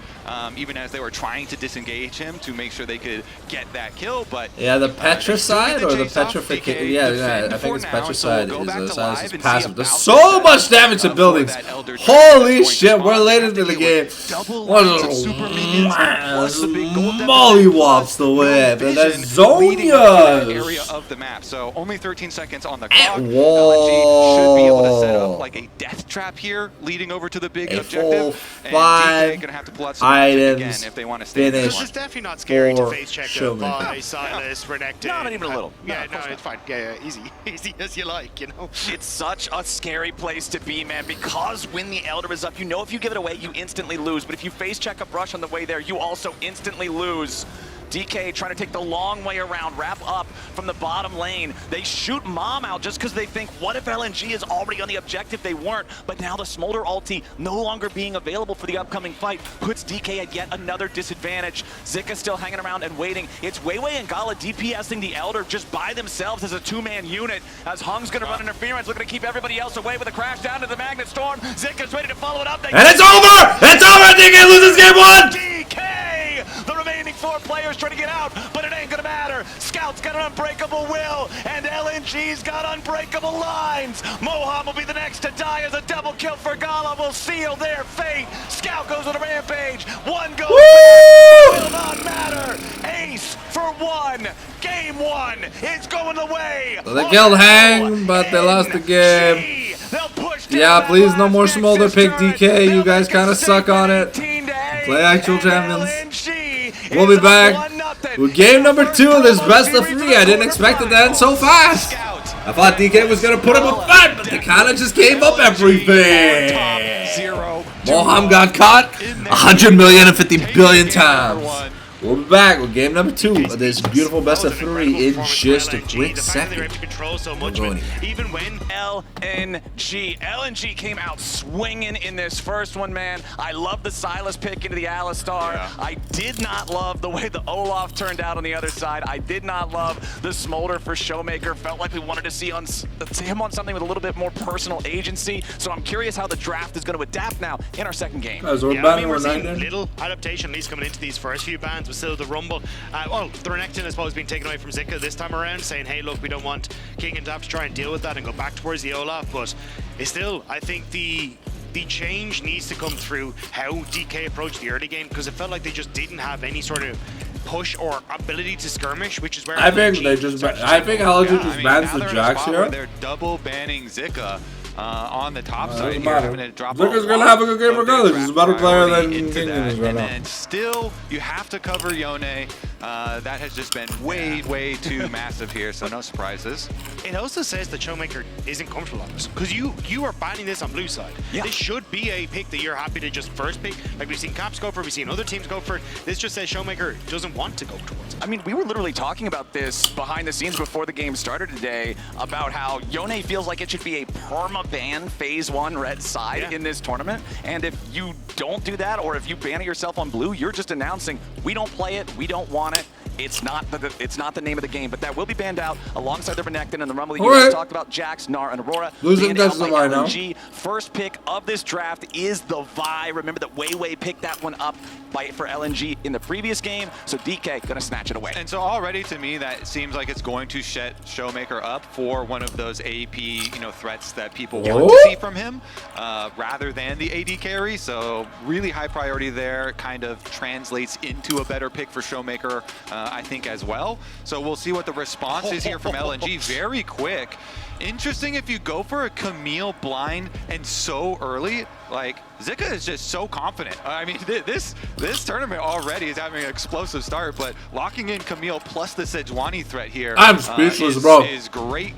even as they were trying to disengage him to make sure they could get that kill. But Yeah, the they Petricide still or get the chase off. Petrification. DK Yeah, defend I think it's for now, so we'll Petricide go back is to Silas's live and see passive. There's about so the much setup, damage to for buildings. that Elder Dragon Holy that's going to shit, we're spawn. late Have into to the deal game. with double What lines a of super minions, plus the big gold molly deficit, wops the plus whip, no and that's vision leading up to that Zonia's. area of the map. So only 13 seconds on the clock. Whoa. LNG should be able to set up like a death trap here, leading over to the big A objective. full And 5 DK gonna have to pull out some magic items again if they want to stay in this finished. This one. is definitely not scary to for face check though Showmaker. by Silas, Renekton. Not even a little. No, Yeah, of no, course it's fine. Yeah, easy. Easy as you like, you know. It's such a scary place to be, man, because when the Elder is up, you know if you give it away, you instantly lose. But if you face check a brush on the way there, you also instantly lose. DK trying to take the long way around, wrap up from the bottom lane. They shoot Mom out just because they think, what if LNG is already on the objective? They weren't, but now the Smolder ulti no longer being available for the upcoming fight puts DK at yet another disadvantage. Zika still hanging around and waiting. It's Wei and Gala DPSing the Elder just by themselves as a 2-man unit, as Hung's gonna run interference, looking to keep everybody else away with a crash down to the Magnet Storm. Zika's ready to follow it up. And it's over! It's over! DK loses game 1! DK! The remaining 4 players trying to get out, but it ain't gonna matter. Scout's got an unbreakable will, and LNG's got unbreakable lines. Moham will be the next to die as a double kill for Gala will seal their fate. Scout goes on a rampage. 1 goes back. Will not matter. Ace for 1. Game 1 is going the way. So they killed Hang, but they lost the game. Yeah, please no more Smolder pick DK. You guys kind of suck on it. Play actual champions. We'll be back with game number 2 of this best of 3. I didn't expect it to end so fast. I thought DK was going to put up a fight, but they kind of just gave up everything. Moham got caught 100,050 billion times. We'll be back with game number 2 of this beautiful best of 3 in just a quick second. Even when LNG came out swinging in this first one, man. I love the Silas pick into the Alistar. Yeah. I did not love the way the Olaf turned out on the other side. I did not love the Smolder for Showmaker. Felt like we wanted to see him on something with a little bit more personal agency. So I'm curious how the draft is going to adapt now in our second game. Guys, we're yeah, banning we're one seeing night. little adaptation, at least coming into these first few bans, but still the Rumble. Well, the Renekton has supposed being taken away from Zika this time around, saying, hey, look, we don't want King and to have to try and deal with that and go back towards the Olaf, but it's still, I think the change needs to come through how DK approached the early game, because it felt like they just didn't have any sort of push or ability to skirmish, which is where I think they just. I think LG just bans the Jax here. They're double banning Zika on the top side doesn't here, matter. having to drop Zika's a gonna lot have a good game of their regardless. He's a draft better player priority than into King that. is right And now. then still, you have to cover Yone. That has just been way too massive here, so no surprises. It also says that Showmaker isn't comfortable on this, because you are banning this on blue side. Yeah. This should be a pick that you're happy to just first pick. Like we've seen Caps go for, we've seen other teams go for. This just says Showmaker doesn't want to go towards it. I mean, we were literally talking about this behind the scenes before the game started today about how Yone feels like it should be a perma-ban phase 1 red side in this tournament. And if you don't do that, or if you ban it yourself on blue, you're just announcing, we don't play it, we don't want it. It's not the name of the game, but that will be banned out alongside the Renekton and the Rumble. You guys talked about Jax, Gnar, and Aurora. Losing does the Vi now. First pick of this draft is the Vi. Remember that Weiwei picked that one up for LNG in the previous game, so DK gonna snatch it away. And so already to me, that seems like it's going to set Showmaker up for one of those AP, threats that people want to see from him, rather than the AD carry. So really high priority there, kind of translates into a better pick for Showmaker, I think, as well. So we'll see what the response is here from LNG. Very quick. Interesting if you go for a Camille blind and so early. Like, Zika is just so confident. I mean, this tournament already is having an explosive start, but locking in Camille plus the Sejuani threat here, I'm speechless, bro. Is great.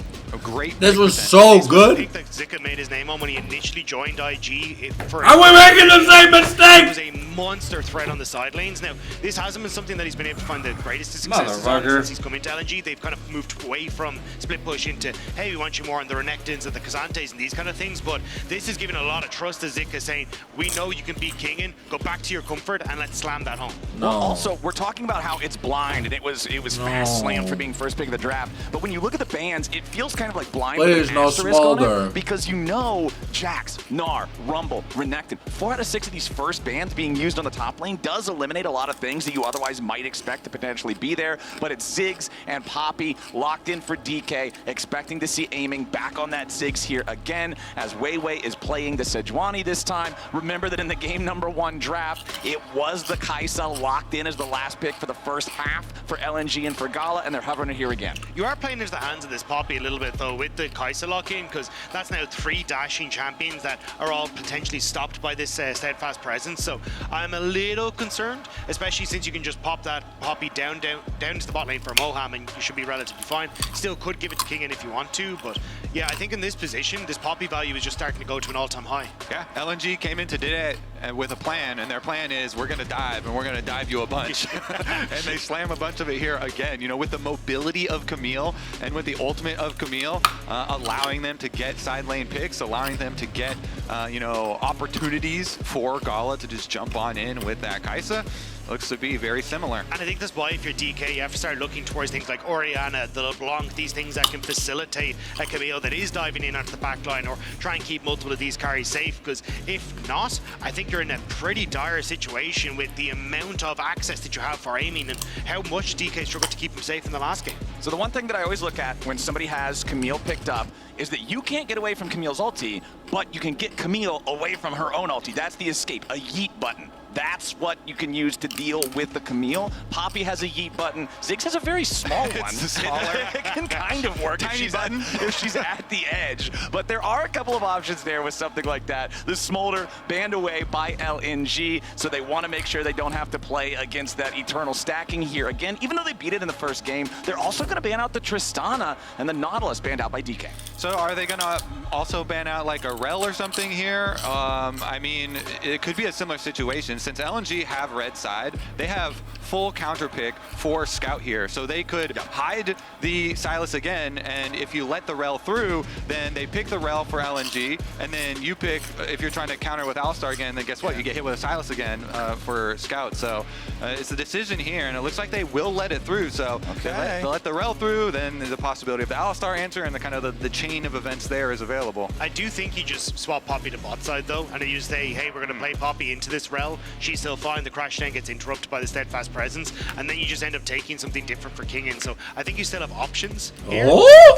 This was so good. I think that Zika made his name on when he initially joined IG. Are we making the same mistake? He was a monster threat on the side lanes. Now, this hasn't been something that he's been able to find the greatest success on since he's come into LNG. They've kind of moved away from split push into, hey, we want you more on the Renektons and the Kazantes and these kind of things. But this is giving a lot of trust to Zika, saying, we know you can beat Kingin, go back to your comfort and let's slam that home. No. Well, also, we're talking about how it's blind and it was fast slam for being first pick of the draft. But when you look at the bans, it feels kind of like blind with an asterisk on it, because Jax, Gnar, Rumble, Renekton, 4 out of 6 of these first bans being used on the top lane does eliminate a lot of things that you otherwise might expect to potentially be there. But it's Ziggs and Poppy locked in for DK, expecting to see aiming back on that Ziggs here again, as Weiwei is playing the Sejuani this time. Remember that in the game #1 draft, it was the Kai'Sa locked in as the last pick for the first half for LNG and for Gala, and they're hovering it here again. You are playing into the hands of this Poppy a little bit, though, with the Kai'Sa lock-in, because that's now 3 dashing champions that are all potentially stopped by this steadfast presence. So I'm a little concerned, especially since you can just pop that Poppy down to the bot lane for Moham, and you should be relatively fine. Still could give it to Kingin if you want to, but yeah, I think in this position, this Poppy value is just starting to go to an all-time high. Yeah, LNG came into today with a plan, and their plan is we're going to dive, and we're going to dive you a bunch. And they slam a bunch of it here again, with the mobility of Camille and with the ultimate of Camille, allowing them to get side lane picks, allowing them to get, opportunities for Gala to just jump on in with that Kai'Sa. Looks to be very similar. And I think that's why if you're DK, you have to start looking towards things like Orianna, the LeBlanc, these things that can facilitate a Camille that is diving in onto the back line, or try and keep multiple of these carries safe, because if not, I think you're in a pretty dire situation with the amount of access that you have for aiming and how much DK struggled to keep him safe in the last game. So the one thing that I always look at when somebody has Camille picked up is that you can't get away from Camille's ulti, but you can get Camille away from her own ulti. That's the escape, a yeet button. That's what you can use to deal with the Camille. Poppy has a yeet button. Ziggs has a very small one. It's smaller. It can kind of work if she's at the edge. But there are a couple of options there with something like that. The Smolder banned away by LNG, so they want to make sure they don't have to play against that eternal stacking here. Again, even though they beat it in the first game, they're also going to ban out the Tristana, and the Nautilus banned out by DK. So are they going to also ban out like a Rel or something here? I mean, it could be a similar situation. Since LNG have red side, they have full counter pick for Scout here. So they could hide the Sylas again, and if you let the Rel through, then they pick the Rel for LNG, and then you pick, if you're trying to counter with Alistar again, then guess what? You get hit with a Sylas again for Scout. So it's a decision here, and it looks like they will let it through. So they let the Rel through, then there's a possibility of the Alistar answer, and the kind of the chain of events there is available. I do think you just swap Poppy to bot side, though, and you say, hey, we're going to play Poppy into this Rel. She's still fine. The crash then gets interrupted by the steadfast presence, and then you just end up taking something different for Kingin. So I think you still have options here.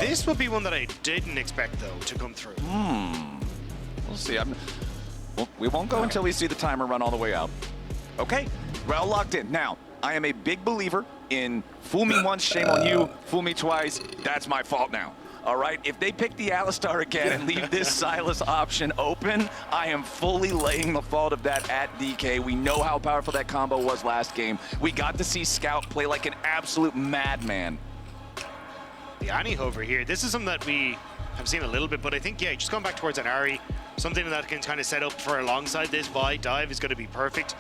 This would be one that I didn't expect, though, to come through. We'll see. We won't go until we see the timer run all the way out. Okay, Rel locked in. Now, I am a big believer in fool me once, shame on you. Fool me twice, that's my fault now. All right, if they pick the Alistar again and leave this Sylas option open, I am fully laying the fault of that at DK. We know how powerful that combo was last game. We got to see Scout play like an absolute madman. The Annie over here, this is something that we have seen a little bit, but I think, yeah, just going back towards an Ahri, something that can kind of set up for alongside this Vi dive is going to be perfect.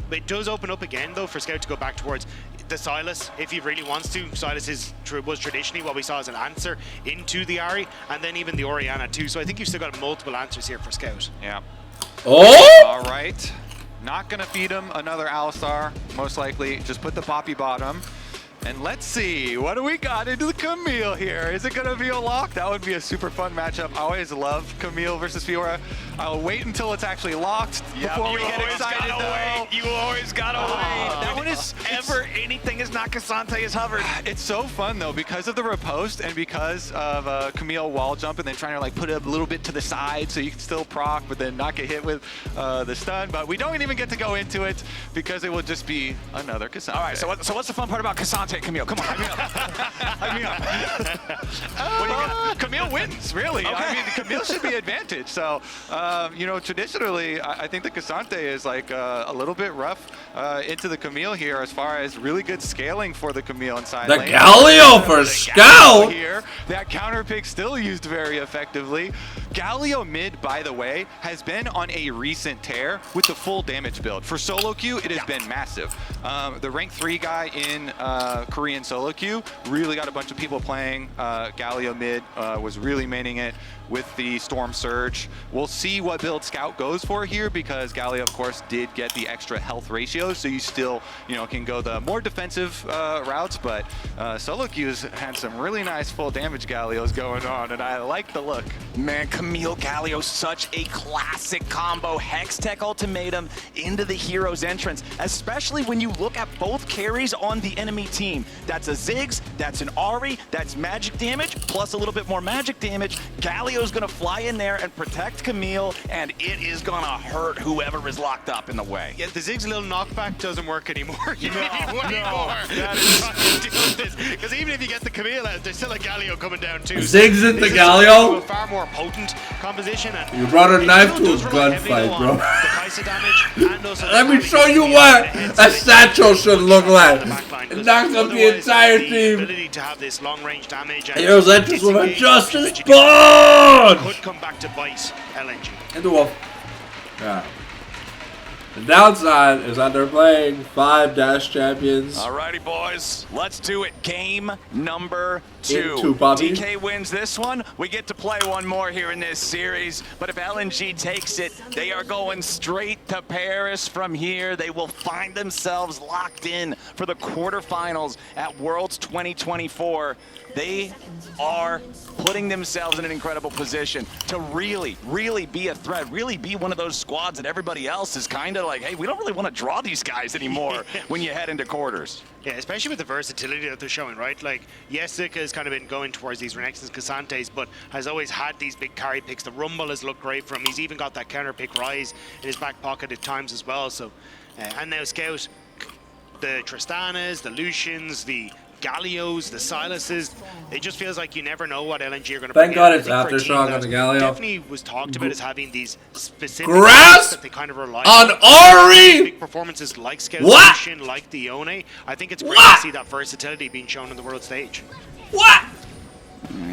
But it does open up again, though, for Scout to go back towards the Sylas, if he really wants to. Sylas was traditionally what we saw as an answer into the Ahri, and then even the Orianna too. So I think you've still got multiple answers here for Scout. Yeah. Oh! All right. Not going to feed him another Alistar, most likely. Just put the Poppy bottom. And let's see, what do we got into the Camille here? Is it going to be a lock? That would be a super fun matchup. I always love Camille versus Fiora. I'll wait until it's actually locked before we get excited, though. You always gotta wait. That one is anything is not K'Sante is hovered. It's so fun, though, because of the riposte and because of Camille wall jump and then trying to like put it a little bit to the side so you can still proc, but then not get hit with the stun. But we don't even get to go into it because it will just be another K'Sante. All right, so what's the fun part about K'Sante, Camille? Come on, hype me up. Hype me up. What do you got? Camille wins, really. Okay. I mean, Camille should be advantaged. So, you know, traditionally, I think the K'Sante is like a little bit rough into the Camille here as far as really good scaling for the Camille inside the lane. Galio for Scout! Here, that counter pick still used very effectively. Galio mid, by the way, has been on a recent tear with the full damage build. For solo queue, it has been massive. The rank 3 guy in Korean solo queue really got a bunch of people playing. Galio mid was really maining it with the Storm Surge. We'll see what build Scout goes for here because Galio, of course, did get the extra health ratio, so you still, you know, can go the more defensive routes, but solo queues had some really nice full damage Galios going on, and I like the look. Man, Camille Galio, such a classic combo. Hextech ultimatum into the hero's entrance, especially when you look at both carries on the enemy team. That's a Ziggs, that's an Ahri, that's magic damage, plus a little bit more magic damage. Galio's gonna fly in there and protect Camille, and it is gonna hurt whoever is locked up in the way. Yeah, the Ziggs little knockback doesn't work anymore. You need way more. Because even if you get the Camille out, there's still a Galio coming down too. Ziggs into Galio? A far more potent composition. And you brought a knife to a gunfight, bro. The Kai'Sa damage and also let me show you what a satchel should look like. It knocks up the entire team. Ability to have this long-range damage. Heroes Entrance with a Justice Bond! Could come back to bite LNG. And the wolf. Yeah. The downside is that they're playing 5 Dash champions. Alrighty, boys. Let's do it. Game number 2. DK wins this one. We get to play one more here in this series. But if LNG takes it, they are going straight to Paris from here. They will find themselves locked in for the quarterfinals at Worlds 2024. They are putting themselves in an incredible position to really, really be a threat, really be one of those squads that everybody else is kind of like, hey, we don't really want to draw these guys anymore when you head into quarters. Yeah, especially with the versatility that they're showing, right? Like, yes, Zika has kind of been going towards these Renekton's, K'Santes, but has always had these big carry picks. The Rumble has looked great for him. He's even got that counter pick Rise in his back pocket at times as well. So, and now Scout, the Tristanas, the Lucians, the Galios, the Silases, it just feels like you never know what LNG are going to bring. Thank God it's Aftershock on the Galio. Definitely was talked about as having these specific grasp that they kind of rely on Ahri. Big performances like Scout Lucian, like the Yone. I think it's great to see that versatility being shown on the world stage. What?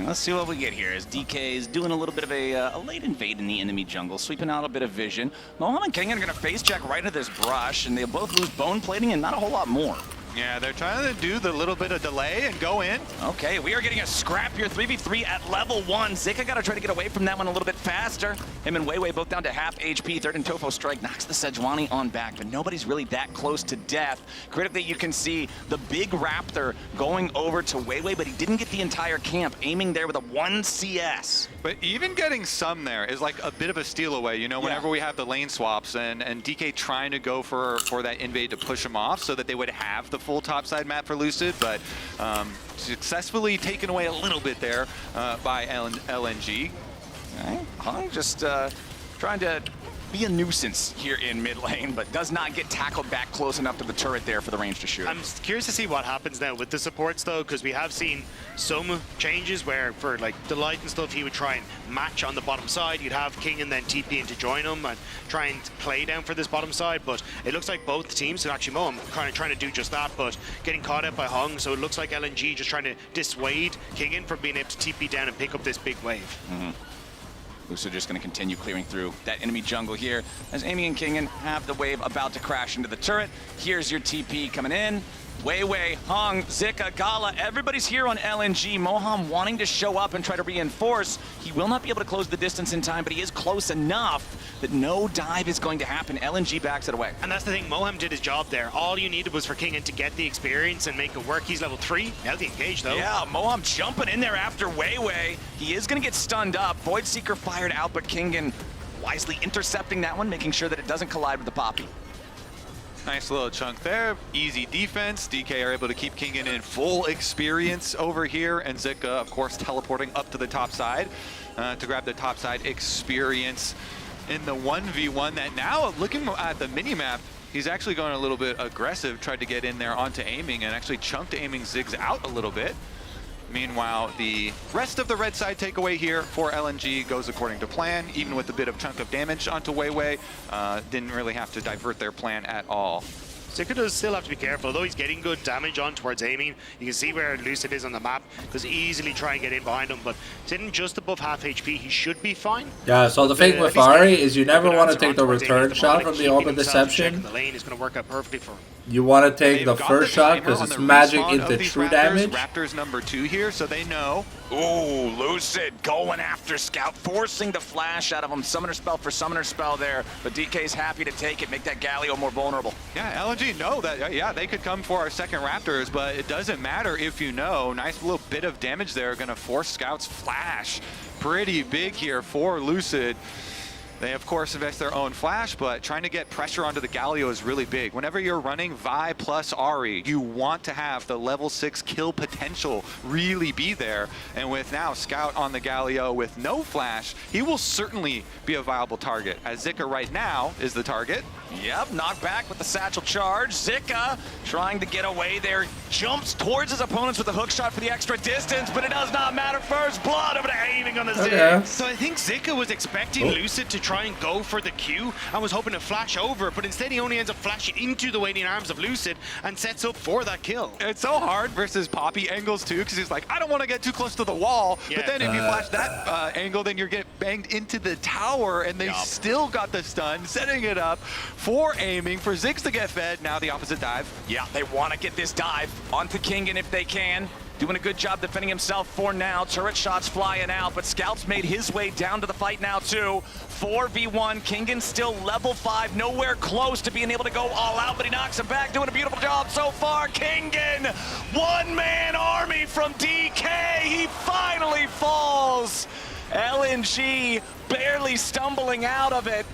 Let's see what we get here as DK is doing a little bit of a late invade in the enemy jungle, sweeping out a bit of vision. Mohamed and Kengan are going to face check right into this brush, and they'll both lose bone plating and not a whole lot more. Yeah, they're trying to do the little bit of delay and go in. Okay, we are getting a scrap here, 3v3 at level 1. Zika got to try to get away from that one a little bit faster. Him and Weiwei both down to half HP. Third and Tofo strike knocks the Sejuani on back, but nobody's really that close to death. Critically, you can see the big Raptor going over to Weiwei, but he didn't get the entire camp, aiming there with a 1 CS. But even getting some there is like a bit of a steal away, you know, whenever we have the lane swaps and DK trying to go for that invade to push him off so that they would have the full topside map for Lucid, but successfully taken away a little bit there by LNG. Okay. Hung just trying to be a nuisance here in mid lane, but does not get tackled back close enough to the turret there for the range to shoot. I'm curious to see what happens now with the supports though, because we have seen some changes where for like Delight and stuff, he would try and match on the bottom side. You'd have King and then TP in to join him and try and play down for this bottom side, but it looks like both teams, and actually Moem kind of trying to do just that, but getting caught out by Hung, so it looks like LNG just trying to dissuade King from being able to TP down and pick up this big wave. Lucid just going to continue clearing through that enemy jungle here as Amy and Kingan have the wave about to crash into the turret. Here's your TP coming in. Weiwei, Hung, Zika, Gala, everybody's here on LNG. Moham wanting to show up and try to reinforce. He will not be able to close the distance in time, but he is close enough that no dive is going to happen. LNG backs it away. And that's the thing, Moham did his job there. All you needed was for Kingen to get the experience and make it work. He's level 3, healthy engaged though. Yeah, Moham jumping in there after Weiwei. He is going to get stunned up. Void Seeker fired out, but Kingen wisely intercepting that one, making sure that it doesn't collide with the Poppy. Nice little chunk there. Easy defense. DK are able to keep Kingen in full experience over here. And Zika, of course, teleporting up to the top side to grab the top side experience in the 1v1 that now, looking at the minimap, he's actually going a little bit aggressive, tried to get in there onto aiming and actually chunked aiming Ziggs out a little bit. Meanwhile, the rest of the red side takeaway here for LNG goes according to plan, even with a bit of chunk of damage onto Weiwei. Didn't really have to divert their plan at all. Zika does still have to be careful, although he's getting good damage on towards aiming. You can see where Lucid is on the map, because easily try and get in behind him, but sitting just above half HP, he should be fine. Yeah, so the thing with Ahri is you never want to take the return shot from the Orb of Deception. The lane is going to work out perfectly for him. You want to take the first shot because it's magic into true damage. Raptors number 2 here, so they know. Ooh, Lucid going after Scout, forcing the flash out of him. Summoner spell for summoner spell there, but DK's happy to take it, make that Galio more vulnerable. Yeah, LNG know that, yeah, they could come for our second Raptors, but it doesn't matter if you know. Nice little bit of damage there, gonna force Scout's flash. Pretty big here for Lucid. They, of course, invest their own flash, but trying to get pressure onto the Galio is really big. Whenever you're running Vi plus Ahri, you want to have the level 6 kill potential really be there. And with now Scout on the Galio with no flash, he will certainly be a viable target, as Zika right now is the target. Yep, knocked back with the satchel charge. Zika trying to get away there, jumps towards his opponents with a hook shot for the extra distance, but it does not matter. First blood over to aiming on the Zig. So I think Zika was expecting Lucid to try and go for the Q and was hoping to flash over, but instead he only ends up flashing into the waiting arms of Lucid and sets up for that kill. It's so hard versus Poppy angles too, because he's like, I don't want to get too close to the wall, but then if you flash that angle, then you're getting banged into the tower, and they still got the stun, setting it up for aiming, for Ziggs to get fed. Now the opposite dive. Yeah, they want to get this dive onto Kingen if they can. Doing a good job defending himself for now. Turret shots flying out, but Scout's made his way down to the fight now too. 4v1, Kingen still level 5, nowhere close to being able to go all out, but he knocks him back, doing a beautiful job so far. Kingen, one-man army from DK, he finally falls. LNG barely stumbling out of it.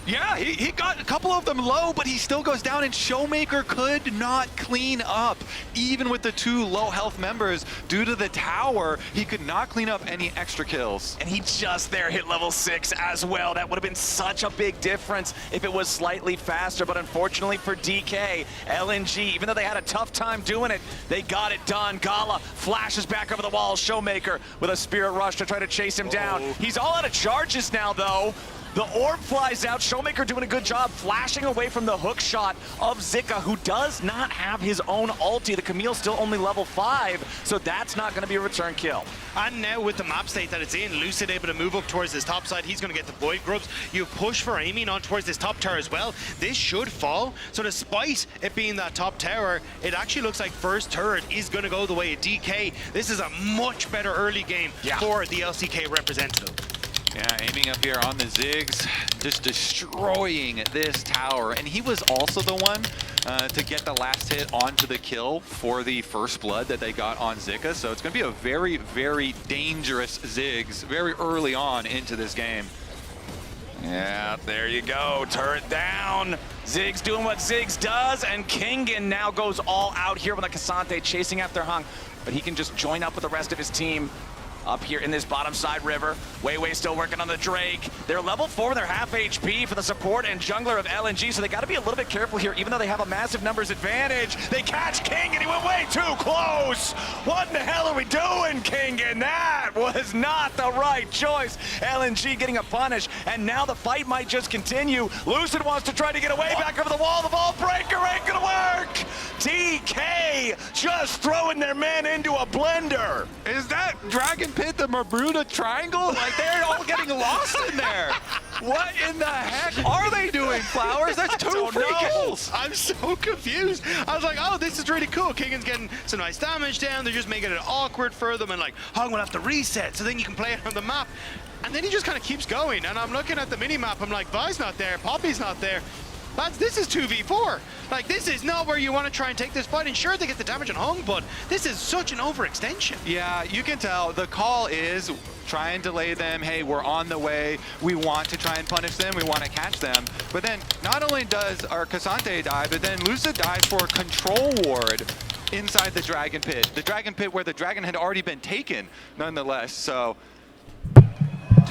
Yeah, he got a couple of them low, but he still goes down, and Showmaker could not clean up. Even with the 2 low health members, due to the tower, he could not clean up any extra kills. And he just there hit level 6 as well. That would have been such a big difference if it was slightly faster, but unfortunately for DK, LNG, even though they had a tough time doing it, they got it done. Gala flashes back over the wall. Showmaker with a Spirit Rush to try to chase him down. He's all out of charges now, though. The orb flies out. Showmaker doing a good job flashing away from the hook shot of Zika, who does not have his own ulti. The Camille's still only level 5, so that's not going to be a return kill. And now with the map state that it's in, Lucid able to move up towards his top side. He's going to get the Void Grubs. You push for aiming on towards this top tower as well. This should fall. So despite it being that top tower, it actually looks like first turret is going to go the way of DK. This is a much better early game for the LCK representative. Yeah, aiming up here on the Ziggs, just destroying this tower. And he was also the one to get the last hit onto the kill for the first blood that they got on Zika. So it's going to be a very, very dangerous Ziggs very early on into this game. Yeah, there you go. Turret down. Ziggs doing what Ziggs does, and Kingen now goes all out here with a K'Sante chasing after Hung. But he can just join up with the rest of his team up here in this bottom side river. Weiwei still working on the Drake. They're level 4 and they're half HP for the support and jungler of LNG, so they got to be a little bit careful here, even though they have a massive numbers advantage. They catch King, and he went way too close. What in the hell are we doing, King? And that was not the right choice. LNG getting a punish, and now the fight might just continue. Lucid wants to try to get away back over the wall. The ball breaker ain't gonna work. DK just throwing their men into a blender. Is that Dragon Pit the Mabruta triangle? Like, they're all getting lost in there. What in the heck are they doing, Flowers? That's 2 free kills. I'm so confused. I was like, oh, this is really cool. Kingan's getting some nice damage down. They're just making it awkward for them, and like, Hong will have to reset so then you can play it on the map. And then he just kind of keeps going, and I'm looking at the mini-map. I'm like, Vi's not there, Poppy's not there. Lads, this is 2v4. Like, this is not where you want to try and take this fight. And sure, they get the damage on Hung, but this is such an overextension. Yeah, you can tell. The call is try and delay them. Hey, we're on the way. We want to try and punish them. We want to catch them. But then not only does our K'Sante die, but then Lucid dies for a control ward inside the Dragon Pit. The Dragon Pit where the dragon had already been taken, nonetheless. So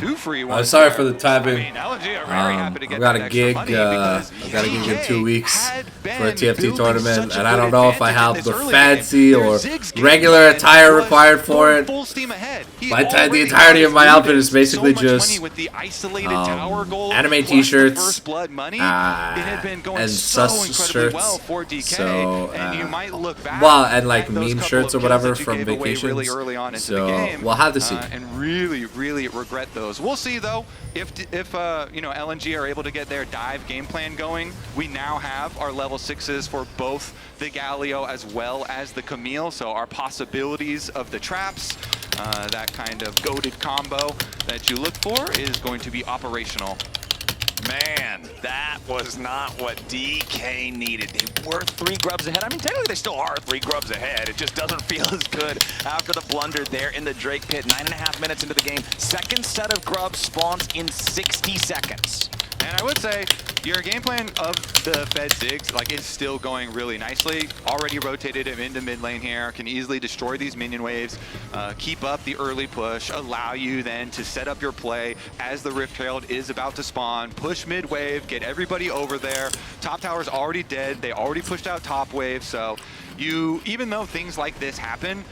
2 free ones. I'm sorry there. for the timing. I mean, LNG are very happy to get I've got that a gig. extra money because I've got a gig in 2 weeks had been for a TFT building tournament, such a and I good don't know if I advantage in have this the early fancy game. or Their Ziggs game regular plan attire was required for going it. full steam ahead. He By the time the already entirety of my included outfit is basically so much just money with the isolated tower goal, anime plus the t-shirts, first blood money. It had been going and so sus incredibly shirts. well for DK, So, and you might look back and like at those meme couple shirts of or whatever kills that you from gave away really vacations. early on into So the game, we'll have to see. and really regret those. We'll see though if you know, LNG are able to get their dive game plan going. We now have our level 6s for both the Galio as well as the Camille, so our possibilities of the traps, that kind of goated combo that you look for, is going to be operational. Man, that was not what DK needed. They were 3 grubs ahead. I mean, technically they still are 3 grubs ahead. It just doesn't feel as good after the blunder there in the Drake Pit. 9.5 minutes into the game. Second set of grubs spawns in 60 seconds. And I would say your game plan of the Fed Ziggs is still going really nicely. Already rotated him into mid lane here. Can easily destroy these minion waves, keep up the early push, allow you then to set up your play as the Rift Herald is about to spawn. Push mid wave, get everybody over there. Top tower's already dead. They already pushed out top wave, so even though things like this happen,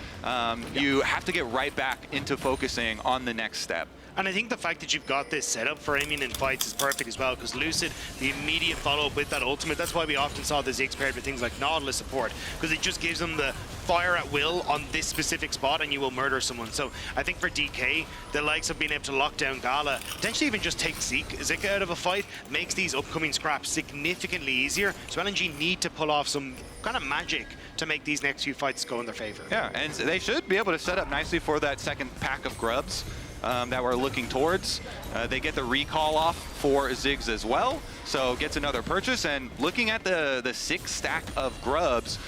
you have to get right back into focusing on the next step. And I think the fact that you've got this setup for aiming in fights is perfect as well, because Lucid, the immediate follow-up with that ultimate, that's why we often saw the Ziggs paired with things like Nautilus support, because it just gives them the fire at will on this specific spot and you will murder someone. So I think for DK, the likes of being able to lock down Gala, potentially even just take Zika out of a fight, makes these upcoming scraps significantly easier. So LNG need to pull off some kind of magic to make these next few fights go in their favor. Yeah, and they should be able to set up nicely for that second pack of grubs that we're looking towards. They get the recall off for Ziggs as well, so gets another purchase, and looking at the 6 stack of grubs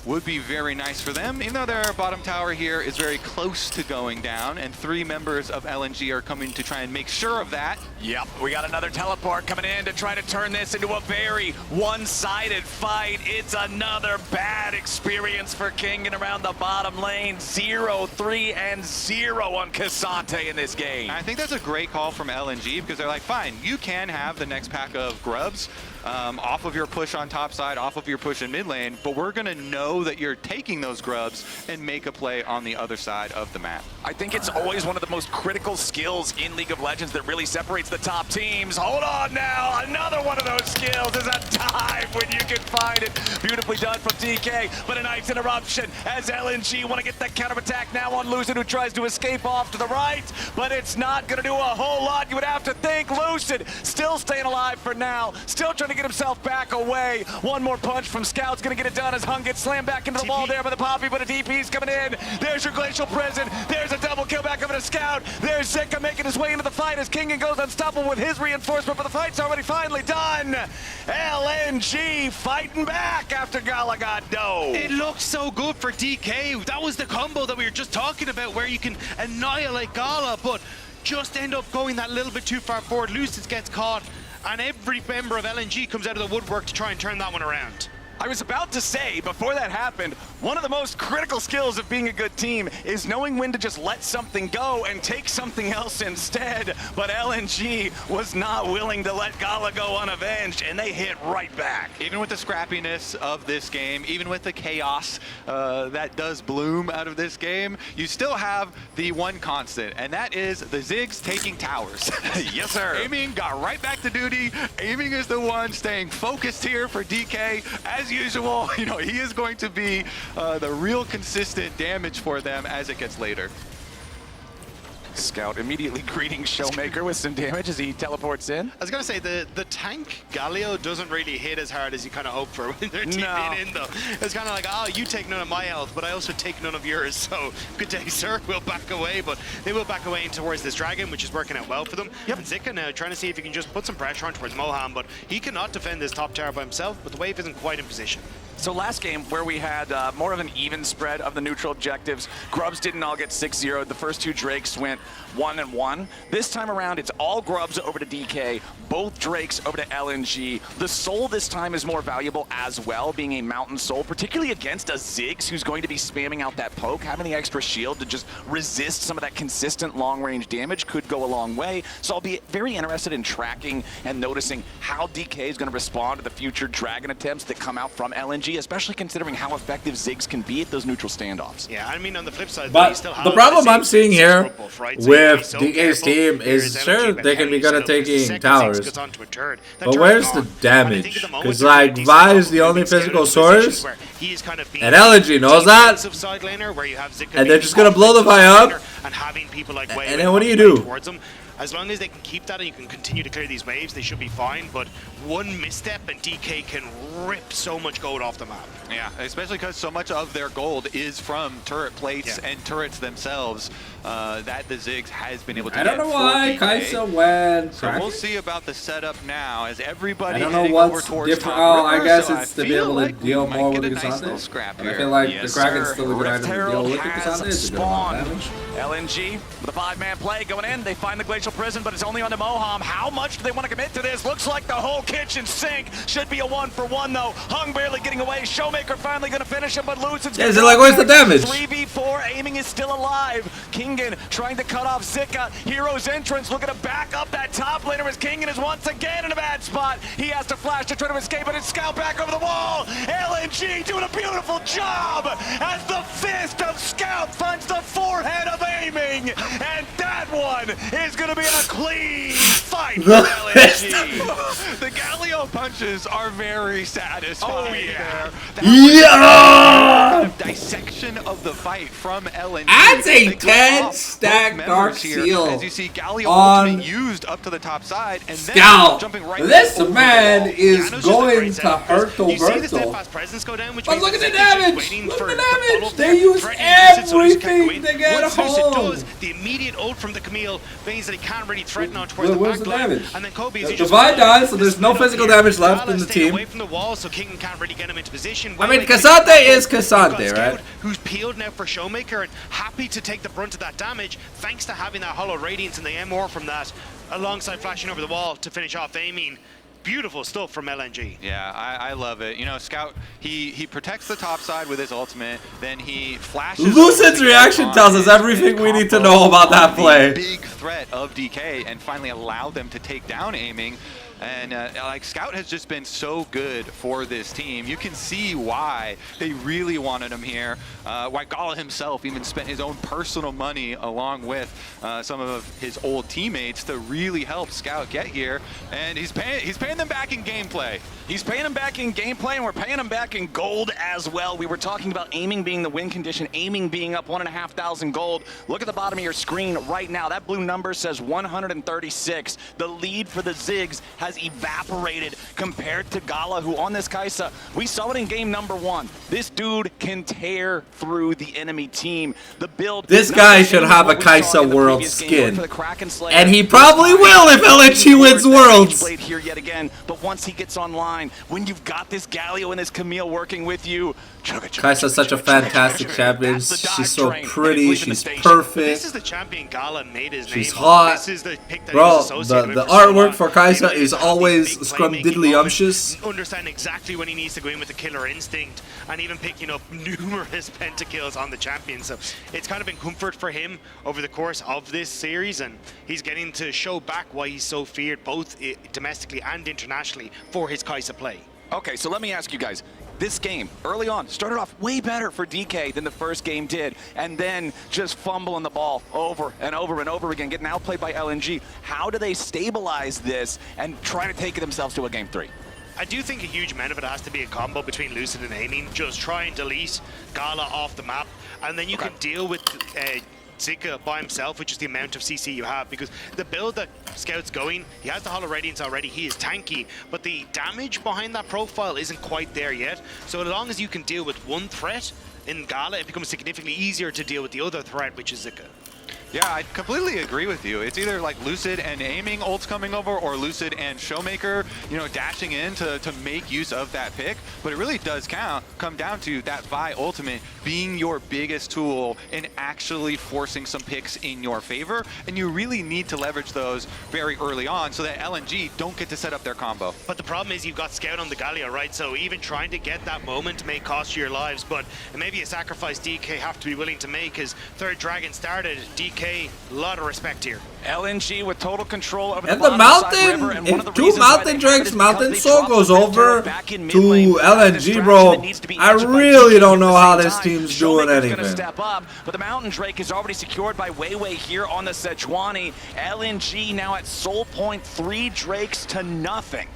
would be very nice for them, even though their bottom tower here is very close to going down, and 3 members of LNG are coming to try and make sure of that. Yep, we got another teleport coming in to try to turn this into a very one-sided fight. It's another bad experience for Kingan around the bottom lane. 0, 3, and 0 on K'Sante in this game. I think that's a great call from LNG, because they're like, fine, you can have the next pack of grubs off of your push on top side, off of your push in mid lane, but we're gonna know that you're taking those grubs and make a play on the other side of the map. I think it's always one of the most critical skills in League of Legends that really separates the top teams. Hold on now, another one of those skills is a dive when you can find it. Beautifully done from DK, but a nice interruption as LNG want to get that counter attack now on Lucid, who tries to escape off to the right, but it's not gonna do a whole lot. You would have to think. Lucid still staying alive for now, still trying to get himself back away. One more punch from Scout's gonna get it done as Hung gets slammed back into the wall there by the Poppy, but a DP's coming in. There's your Glacial Prison. There's a double kill back over to Scout. There's Zika making his way into the fight as Kingan goes unstoppable with his reinforcement, but the fight's already finally done. LNG fighting back after Gala got dove. It looks so good for DK. That was the combo that we were just talking about, where you can annihilate Gala, but just end up going that little bit too far forward. Lucids gets caught, and every member of LNG comes out of the woodwork to try and turn that one around. I was about to say, before that happened, one of the most critical skills of being a good team is knowing when to just let something go and take something else instead. But LNG was not willing to let Gala go unavenged, and they hit right back. Even with the scrappiness of this game, even with the chaos that does bloom out of this game, you still have the one constant, and that is the Ziggs taking towers. Yes, sir. Aiming got right back to duty. Aiming is the one staying focused here for DK. As usual, you know, he is going to be the real consistent damage for them as it gets later. Scout immediately greeting Showmaker with some damage as he teleports in. I was going to say, the tank Galio doesn't really hit as hard as you kind of hope for when they're TPing in, though. It's kind of like, oh, you take none of my health, but I also take none of yours, so good day, sir. We'll back away, but they will back away towards this dragon, which is working out well for them. And Zika now trying to see if he can just put some pressure on towards Moham, but he cannot defend this top tower by himself, but the wave isn't quite in position. So last game, where we had more of an even spread of the neutral objectives, Grubs didn't all get 6-0. The first two Drakes went 1-1. This time around, it's all Grubs over to DK, both Drakes over to LNG. The Soul this time is more valuable as well, being a Mountain Soul, particularly against a Ziggs who's going to be spamming out that poke. Having the extra shield to just resist some of that consistent long-range damage could go a long way. So I'll be very interested in tracking and noticing how DK is going to respond to the future Dragon attempts that come out from LNG, especially considering how effective Ziggs can be at those neutral standoffs. Yeah, I mean, on the flip side, but the problem I'm seeing here with DK's team is, sure, they can be good at taking towers, but where's the damage? Because, like, Vi is the only physical source, and LNG knows that, and they're just going to blow the Vi up, and then what do you do? As long as they can keep that and you can continue to clear these waves, they should be fine. But one misstep and DK can rip so much gold off the map. Yeah, especially because so much of their gold is from turret plates and turrets themselves that the Ziggs has been able to get. I don't know why Kaisa went. So we'll see about the setup now as everybody I don't know what's different. Oh, I guess it's to be able to deal more with the Cassandra. And I feel like the Kraken's still a good item to deal with the Cassandra. It's a good amount of damage. LNG with a 5-man play going in. They find the Glacial Prison, but it's only on the Moham. How much do they want to commit to this? Looks like the whole kitchen sink. Should be a 1-for-1 though. Hung barely getting away. Showmaker finally going to finish him, but Lucid's is it like, where's the damage? 3v4, aiming is still alive. Kingen trying to cut off Zika. Hero's entrance looking to back up that top laner as Kingen is once again in a bad spot. He has to flash to try to escape, but it's Scout back over the wall. LNG doing a beautiful job as the fist of Scout finds the forehead of aiming, and that one is going to be a clean fight for LNG. The Galio punches are very satisfying there. Yeah! Dissection of the fight from LNG. That's a 10-stack Dark Seal as you see Galio on used up to the top side and Scout. Jumping right this man is going to hurt Roberto. But look at the damage! Look at the damage! They use everything to get home! The immediate ult from the Camille means that he can't really threaten on towards the back line. And then Kobe is just Vi dies, so there's no physical damage left in the team. Away from the wall, so King can't really get him into position. I mean, Cassante is Cassante, right? Who's peeled now for Showmaker and happy to take the brunt of that damage thanks to having that Hollow Radiance and the MR from that alongside flashing over the wall to finish off aiming. Beautiful stuff from LNG. Yeah, I love it. You know, Scout, he protects the top side with his ultimate, then he flashes. Lucid's reaction tells us everything we need to know about that play. Big threat of DK and finally allowed them to take down aiming. And like Scout has just been so good for this team. You can see why they really wanted him here. Why Gala himself even spent his own personal money along with some of his old teammates to really help Scout get here. And he's paying them back in gameplay. He's paying them back in gameplay, and we're paying them back in gold as well. We were talking about aiming being the win condition, aiming being up 1,500 gold. Look at the bottom of your screen right now. That blue number says 136. The lead for the Ziggs has evaporated compared to Gala, who on this Kaisa, we saw it in game number 1. This dude can tear through the enemy team. The build. This guy should have a Kaisa World skin, and he probably will if LNG wins Worlds. Here yet again, but once he gets online, when you've got this Galio and this Camille working with you, Kaisa's such a fantastic champion. She's so pretty. She's perfect. This is the champion Gala made his name. She's hot. This is the pick that bro, the artwork for Kaisa is always scrum-diddly-umptious. Understand exactly when he needs to go in with the killer instinct and even picking up numerous pentakills on the champion. So it's kind of been comfort for him over the course of this series, and he's getting to show back why he's so feared both domestically and internationally for his Kaisa play. Okay, so let me ask you guys. This game, early on, started off way better for DK than the first game did, and then just fumbling the ball over and over and over again, getting outplayed by LNG. How do they stabilize this and try to take themselves to a game 3? I do think a huge amount of it has to be a combo between Lucid and aiming. Just try and delete Gala off the map, and then you can deal with Zika by himself, which is the amount of CC you have, because the build that Scout's going, he has the Hollow Radiance already, he is tanky, but the damage behind that profile isn't quite there yet. So as long as you can deal with one threat in Gala, it becomes significantly easier to deal with the other threat, which is Zika. Yeah, I completely agree with you. It's either like Lucid and aiming ults coming over, or Lucid and Showmaker, you know, dashing in to make use of that pick. But it really does come down to that Vi ultimate being your biggest tool in actually forcing some picks in your favor. And you really need to leverage those very early on so that LNG don't get to set up their combo. But the problem is you've got Scout on the Galio, right? So even trying to get that moment may cost you your lives, but it may be a sacrifice DK have to be willing to make. His third Dragon started, DK, a lot of respect here. LNG with total control over and the mountain, if two mountain drakes, mountain soul goes over to LNG, bro. I really don't know how this team's doing anything. Step up, but the mountain drake is already secured by Weiwei here on the Sejuani. LNG now at soul point, 3 drakes to nothing.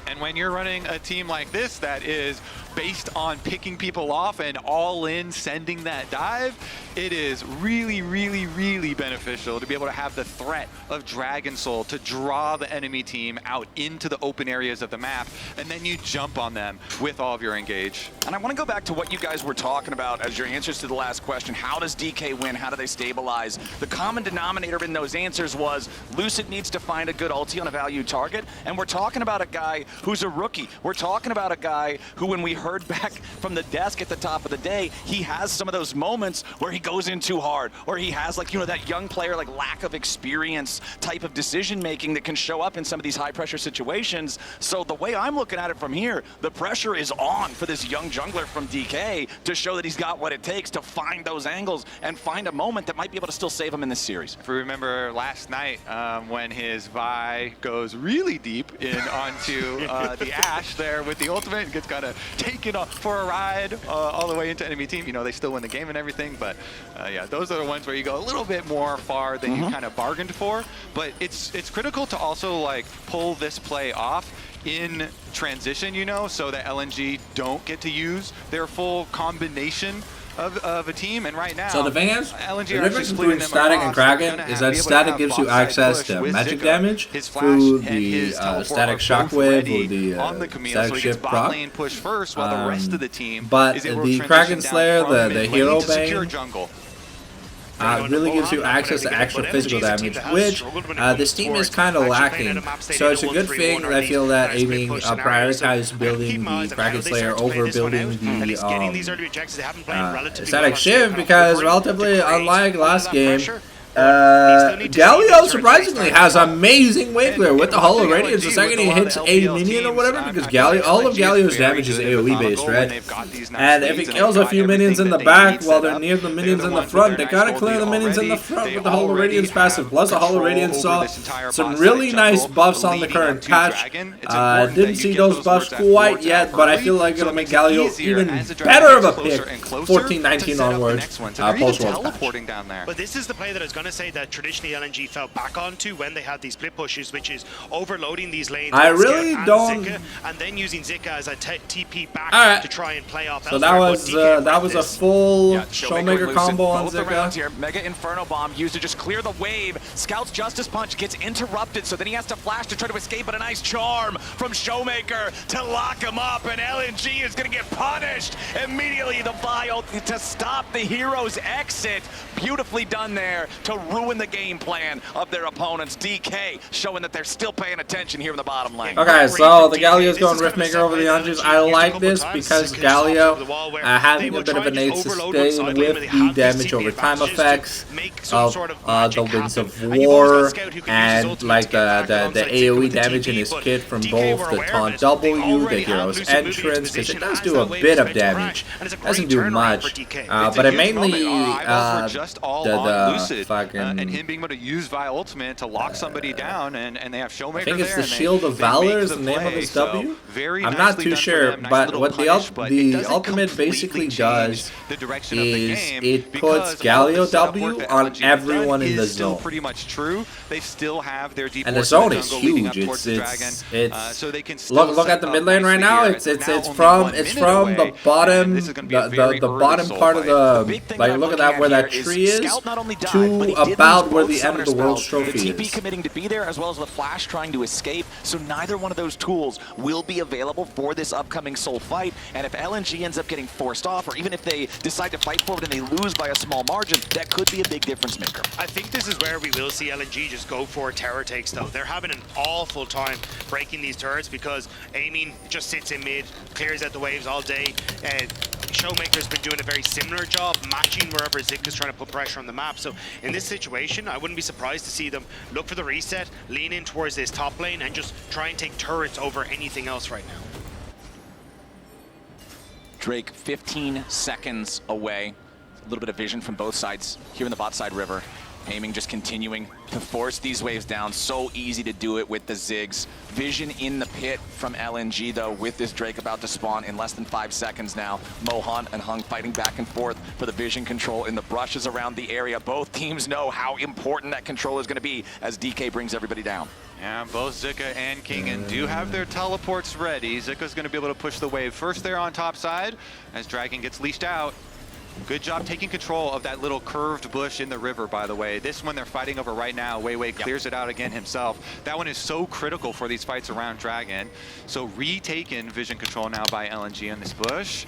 And when you're running a team like this that is based on picking people off and all in sending that dive, it is really, really, really beneficial to be able to have the threat of Dragon Soul to draw the enemy team out into the open areas of the map, and then you jump on them with all of your engage. And I want to go back to what you guys were talking about as your answers to the last question. How does DK win? How do they stabilize? The common denominator in those answers was Lucid needs to find a good ulti on a value target, and we're talking about a guy who's a rookie. We're talking about a guy who, when we heard back from the desk at the top of the day, he has some of those moments where he goes in too hard, or he has, like, you know, that young player, like, lack of experience type of decision making that can show up in some of these high pressure situations. So the way I'm looking at it from here, the pressure is on for this young jungler from DK to show that he's got what it takes to find those angles and find a moment that might be able to still save him in this series. If we remember last night when his Vi goes really deep in onto the Ashe there with the ultimate and gets kind of taken for a ride all the way into enemy team. You know, they still win the game and everything, but yeah, those are the ones where you go a little bit more far than you kind of bargained for. But it's critical to also, like, pull this play off in transition, you know, so that LNG don't get to use their full combination of a team. And right now, so the thing is, LNG the difference between Static and Kraken is that Static gives you access to magic damage through the Static Shockwave or the Static Shift proc. Push first while the rest of the team but the Kraken Slayer, the hero bane, really gives you access to actual physical damage, which this team is kind of lacking. So it's a good thing that I feel that Aiming prioritized building the Kraken Slayer over building the Static Shift, because relatively unlike last game, Galio surprisingly has amazing wave clear with the Hollow Radiance the second he hits a minion or whatever, because all of Galio's damage is AoE based, right? And if he kills a few minions in the back while they're near the minions in the front, they gotta clear the minions in the front with the Hollow Radiance passive. Plus the Hollow Radiance saw some really nice buffs on the current patch. Didn't see those buffs quite yet, but I feel like it'll make Galio even better of a pick 14-19 onwards post-Worlds patch. But this is the play that I was going to say that traditionally LNG fell back onto when they had these split pushes, which is overloading these lanes. I really don't. Zika, and then using Zika as a TP back to try and play off. So that was a full Showmaker combo on Zika. Here. Mega Inferno Bomb used to just clear the wave. Scout's Justice Punch gets interrupted, so then he has to flash to try to escape, but a nice charm from Showmaker to lock him up, and LNG is going to get punished immediately. The Vile to stop the hero's exit. Beautifully done there to ruin the game plan of their opponents. DK showing that they're still paying attention here in the bottom lane. Okay, so the Galio's going Riftmaker over the Yunjis. I like this because Galio having a bit of an aid sustain with the damage over time effects of the Winds of War and like the AoE damage in his kit from both the Taunt W, the Hero's Entrance, because it does do a bit of damage. Doesn't do much, but it mainly the fucking... and him being able to use Vi ultimate to lock somebody down, and they have Showmaker I think it's there, the Shield of Valor is the name of his W. I'm not too sure, but what the ultimate basically does is it puts Galio W on everyone in the zone. Pretty much true. They still have their deep, and the zone is huge. It's so they can look at the mid lane right now. It's from the bottom the bottom part of the, like, look at that where that tree is to about where the end of the World's Trophy is. TP committing to be there, as well as the Flash trying to escape. So neither one of those tools will be available for this upcoming Soul fight. And if LNG ends up getting forced off, or even if they decide to fight forward and they lose by a small margin, that could be a big difference maker. I think this is where we will see LNG just go for tower takes, though. They're having an awful time breaking these turrets because Aiming just sits in mid, clears out the waves all day, and Showmaker's been doing a very similar job matching wherever Zik is trying to put pressure on the map. So in this situation, I wouldn't be surprised to see them look for the reset, lean in towards this top lane, and just try and take turrets over anything else right now. Drake 15 seconds away. A little bit of vision from both sides here in the bot side river. Aiming just continuing to force these waves down. So easy to do it with the Ziggs. Vision in the pit from LNG, though, with this Drake about to spawn in less than 5 seconds now. Mohan and Hung fighting back and forth for the vision control in the brushes around the area. Both teams know how important that control is going to be as DK brings everybody down. Yeah, both Zika and Kingen do have their teleports ready. Zika's going to be able to push the wave first there on top side as Dragon gets leashed out. Good job taking control of that little curved bush in the river, by the way. This one they're fighting over right now. Wei clears it out again himself. That one is so critical for these fights around Dragon. So retaken vision control now by LNG on this bush.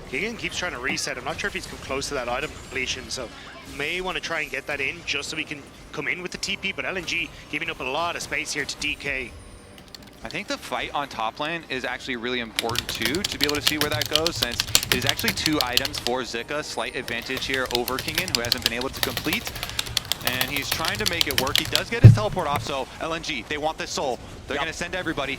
Keegan keeps trying to reset. I'm not sure if he's come close to that item completion, so may want to try and get that in just so we can come in with the TP, but LNG giving up a lot of space here to DK. I think the fight on top lane is actually really important too, to be able to see where that goes, since it is actually 2 items for Zika. Slight advantage here over Kingen, who hasn't been able to complete. And he's trying to make it work. He does get his teleport off, so LNG, they want this soul. They're going to send everybody.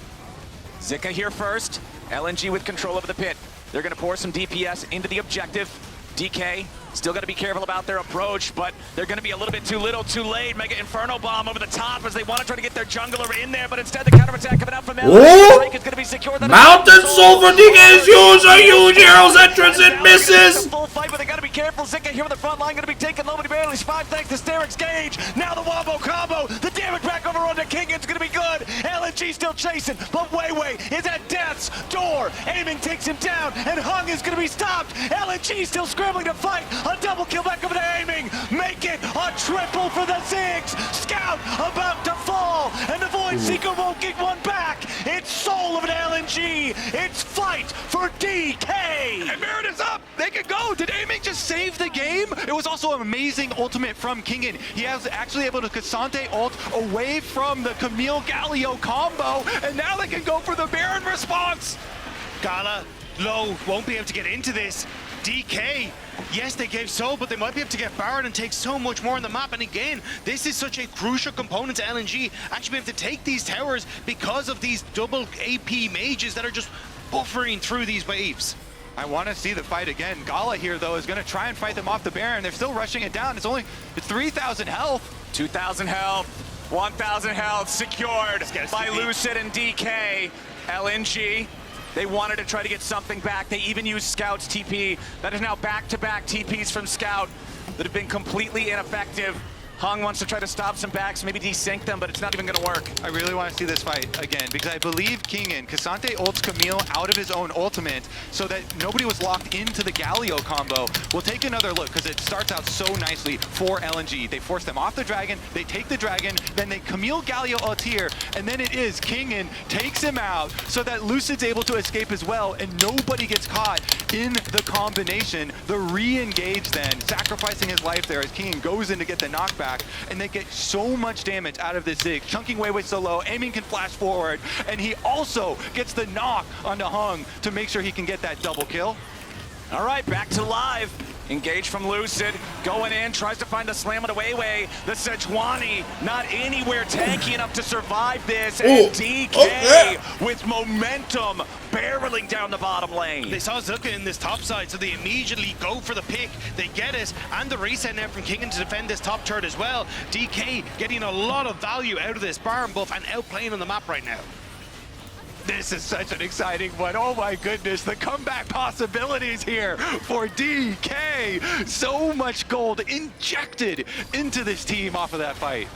Zika here first. LNG with control over the pit. They're going to pour some DPS into the objective. DK still got to be careful about their approach, but they're going to be a little bit too little, too late. Mega Inferno Bomb over the top as they want to try to get their jungler in there, but instead the counterattack coming out from LNG. Drake is going to be secured. Mountain Soul for DK's use a huge Hero's entrance and misses. Full fight, but they got to be careful. Zika here on the front line going to be taken low, but he barely survived thanks to Steric's Gauge. Now the Wombo combo. The damage back over onto Kingen's going to be good. LNG still chasing, but Wei is at death's door. Aiming takes him down, and Hung is going to be stopped. LNG still scrambling to fight. A double kill back over to Aiming. Make it a triple for the Ziggs. Scout about to fall, and the Void Seeker won't get one back. It's soul of an LNG. It's fight for DK. And Merit is up. They can go. Did Aiming just save the game? It was also an amazing ultimate from Kingen. He was actually able to Cassante ult away from the Camille Galio combo, and now they can go for the Baron response. Gala, low, won't be able to get into this. DK, yes, they gave Soul, but they might be able to get Baron and take so much more on the map. And again, this is such a crucial component to LNG actually being able to take these towers because of these double AP mages that are just buffering through these waves. I want to see the fight again. Gala here, though, is going to try and fight them off the Baron. They're still rushing it down. It's only 3,000 health. 2,000 health, 1,000 health secured by Lucid and DK. LNG, they wanted to try to get something back. They even used Scout's TP. That is now back-to-back TPs from Scout that have been completely ineffective. Hung wants to try to stop some backs, maybe desync them, but it's not even going to work. I really want to see this fight again because I believe Kingen, Cassante ults Camille out of his own ultimate so that nobody was locked into the Galio combo. We'll take another look because it starts out so nicely for LNG. They force them off the dragon, they take the dragon, then they Camille Galio ult here, and then it is Kingen takes him out so that Lucid's able to escape as well, and nobody gets caught in the combination. The re-engage then, sacrificing his life there as Kingen goes in to get the knockback. And they get so much damage out of this Zig. Chunking Wei so low, Aiming can flash forward, and he also gets the knock onto Hung to make sure he can get that double kill. All right, back to live. Engage from Lucid, going in, tries to find the slam on the Weiwei. The Sejuani not anywhere tanky enough to survive this, and DK with momentum barreling down the bottom lane. They saw Zuka in this top side, so they immediately go for the pick. They get it, and the reset now from Kingen to defend this top turret as well. DK getting a lot of value out of this Baron buff and outplaying on the map right now. This is such an exciting one. Oh my goodness, the comeback possibilities here for DK. So much gold injected into this team off of that fight.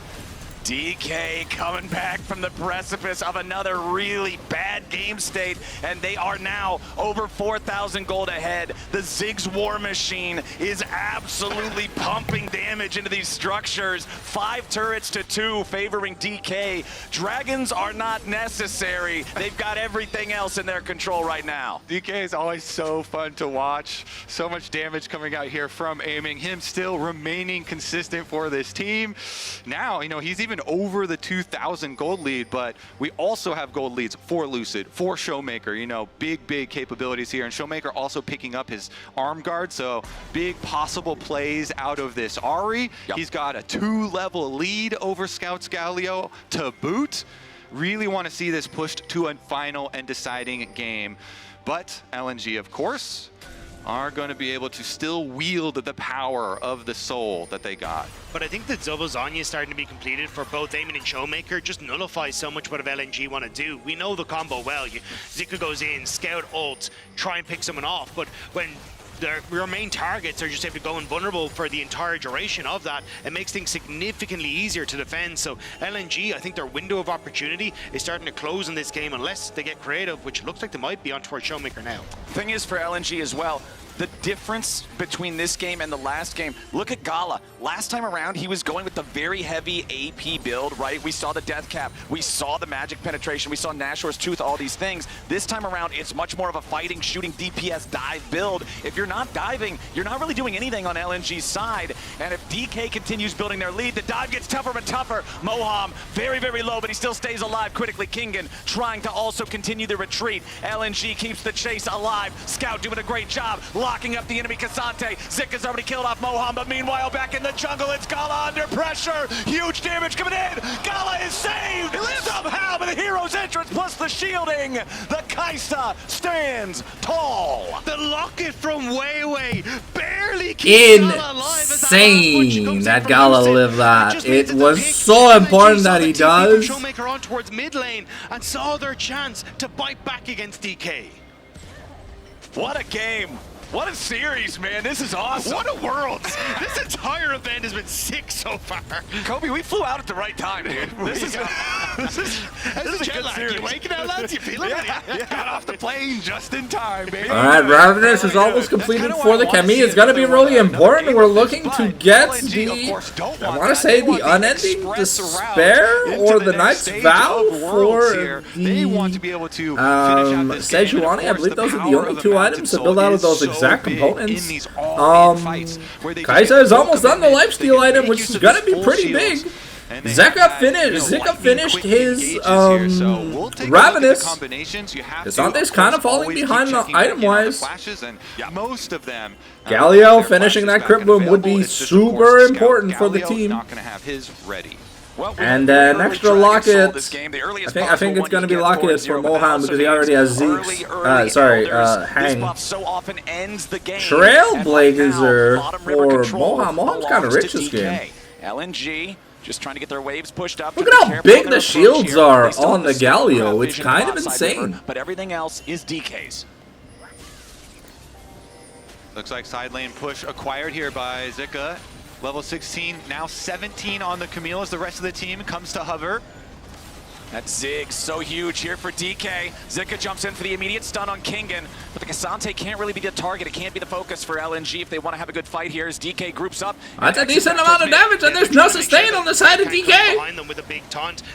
DK coming back from the precipice of another really bad game state, and they are now over 4,000 gold ahead. The Ziggs War Machine is absolutely pumping damage into these structures. 5 turrets to 2 favoring DK. Dragons are not necessary. They've got everything else in their control right now. DK is always so fun to watch. So much damage coming out here from aiming. Him still remaining consistent for this team. Now, you know, he's even over the 2,000 gold lead, but we also have gold leads for Lucid, for Showmaker, you know, big capabilities here. And Showmaker also picking up his arm guard, so big possible plays out of this Ahri. Yep. He's got a 2-level lead over Scout's Galio to boot. Really want to see this pushed to a final and deciding game. But LNG, of course, are going to be able to still wield the power of the soul that they got. But I think that Zobo Zanya starting to be completed for both Eamon and Showmaker just nullifies so much what LNG want to do. We know the combo well. Zika goes in, Scout ult, try and pick someone off, but when your main targets are just able to go invulnerable for the entire duration of that, it makes things significantly easier to defend. So LNG, I think their window of opportunity is starting to close in this game unless they get creative, which looks like they might be on towards Showmaker now. Thing is for LNG as well, the difference between this game and the last game, look at Gala. Last time around, he was going with the very heavy AP build, right? We saw the Death Cap, we saw the Magic Penetration, we saw Nashor's Tooth, all these things. This time around, it's much more of a fighting, shooting, DPS dive build. If you're not diving, you're not really doing anything on LNG's side. And if DK continues building their lead, the dive gets tougher and tougher. Moham, very low, but he still stays alive. Critically, Kingen trying to also continue the retreat. LNG keeps the chase alive. Scout doing a great job, locking up the enemy K'Sante. Zika's already killed off Moham, but meanwhile back in the jungle, it's Gala under pressure. Huge damage coming in. Gala is saved somehow by the hero's entrance plus the shielding. The Kaisa stands tall. The locket from Weiwei barely keeps Gala alive. Insane that Gala lived that. It was so important that he does. Showmaker on towards mid lane and saw their chance to bite back against DK. What a game. What a series, man. This is awesome. What a world. This entire event has been sick so far. Kobe, we flew out at the right time, dude. This is a jet lag. You waking out, lads? You feeling it? Got off the plane just in time, baby. Alright, Ravenous is almost completed for the Camille. It's going to be really important. We're looking to get the, I want to say, the Unending Despair or the Knight's Vow for the Sejuani. I believe those are the only 2 items to build out of those exact components. Kaisa is almost done the lifesteal item, which is going to be pretty big. Zika finished his Ravenous. Kasante's kind of falling behind item-wise. Most of them. Galio finishing that Crypt Boom would be super important for the team. Not going to have his ready. And an extra locket. I think it's going to be lockets for Moham because he already has Zeke's. Hang. Trailblazer for Moham. Moham's kind of rich this game. LNG just trying to get their waves pushed up. Look at how big the shields are on the Galio. It's kind of insane. But everything else is DK's. Looks like side lane push acquired here by Zika. Level 16, now 17 on the Camille as the rest of the team comes to hover. That Zig, so huge here for DK. Zika jumps in for the immediate stun on Kingen, but the K'Sante can't really be the target. It can't be the focus for LNG if they want to have a good fight here as DK groups up. That's a decent amount of damage, and there's no sustain on the side of DK.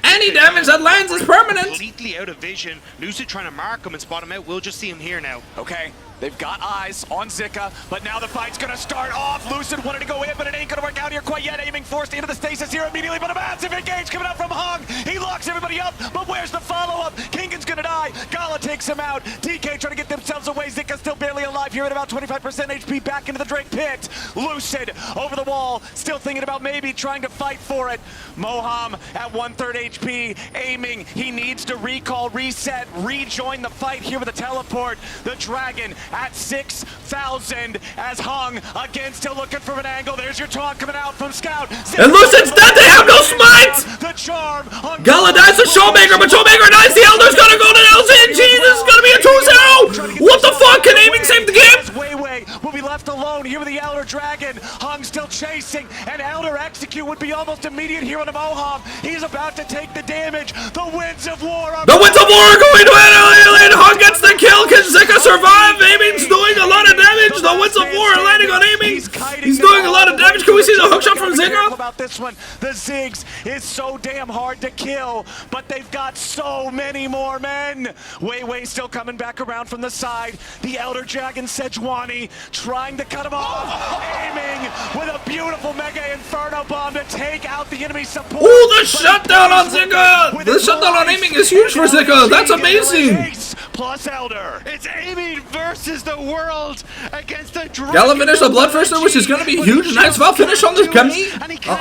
Any damage that lands is permanent. Completely out of vision. Lucid trying to mark him and spot him out. We'll just see him here now. Okay. They've got eyes on Zika, but now the fight's gonna start off. Lucid wanted to go in, but it ain't gonna work out here quite yet. Aiming forced into the stasis here immediately, but a massive engage coming out from Hung. He locks everybody up, but where's the follow-up? Kingan's gonna die. Gala takes him out. DK trying to get themselves away. Zika still barely alive here at about 25% HP back into the Drake pit. Lucid over the wall, still thinking about maybe trying to fight for it. Moham at 1/3 HP, aiming. He needs to recall, reset, rejoin the fight here with a teleport. The Dragon at 6,000 as Hung again still looking for an angle. There's your taunt coming out from Scout. And Lucid's dead, they have no smite! The charm. Gala dies to Showmaker, but Showmaker dies, the Elder's gonna go to LCG, this is gonna be a 2-0! What the fuck, can Aiming save the game? Weiwei will be left alone here with the Elder Dragon. Hung still chasing, and Elder execute would be almost immediate here on the Moham. He's about to take the damage. The Winds of War are The Winds of War are going to annihilate. Hung gets the kill. Can Zika survive? Aiming's doing a lot of damage. The Winds of War are landing on Aiming. He's doing a lot of damage. Can we see the hookshot from Zika? About this one, the Ziggs is so damn hard to kill, but they've got so many more men. Weiwei still coming back around from the side. The Elder Dragon Sejuani trying to cut him off. Aiming with a beautiful Mega Inferno Bomb to take out the enemy support. Ooh, the shutdown on Zika! The shutdown on Aiming is huge for Zika. That's amazing. Plus Elder. It's Aiming versus the world against the Dragon. Gala finished the Bloodthirster, which is going to be huge. Nice spell finish on the Kami,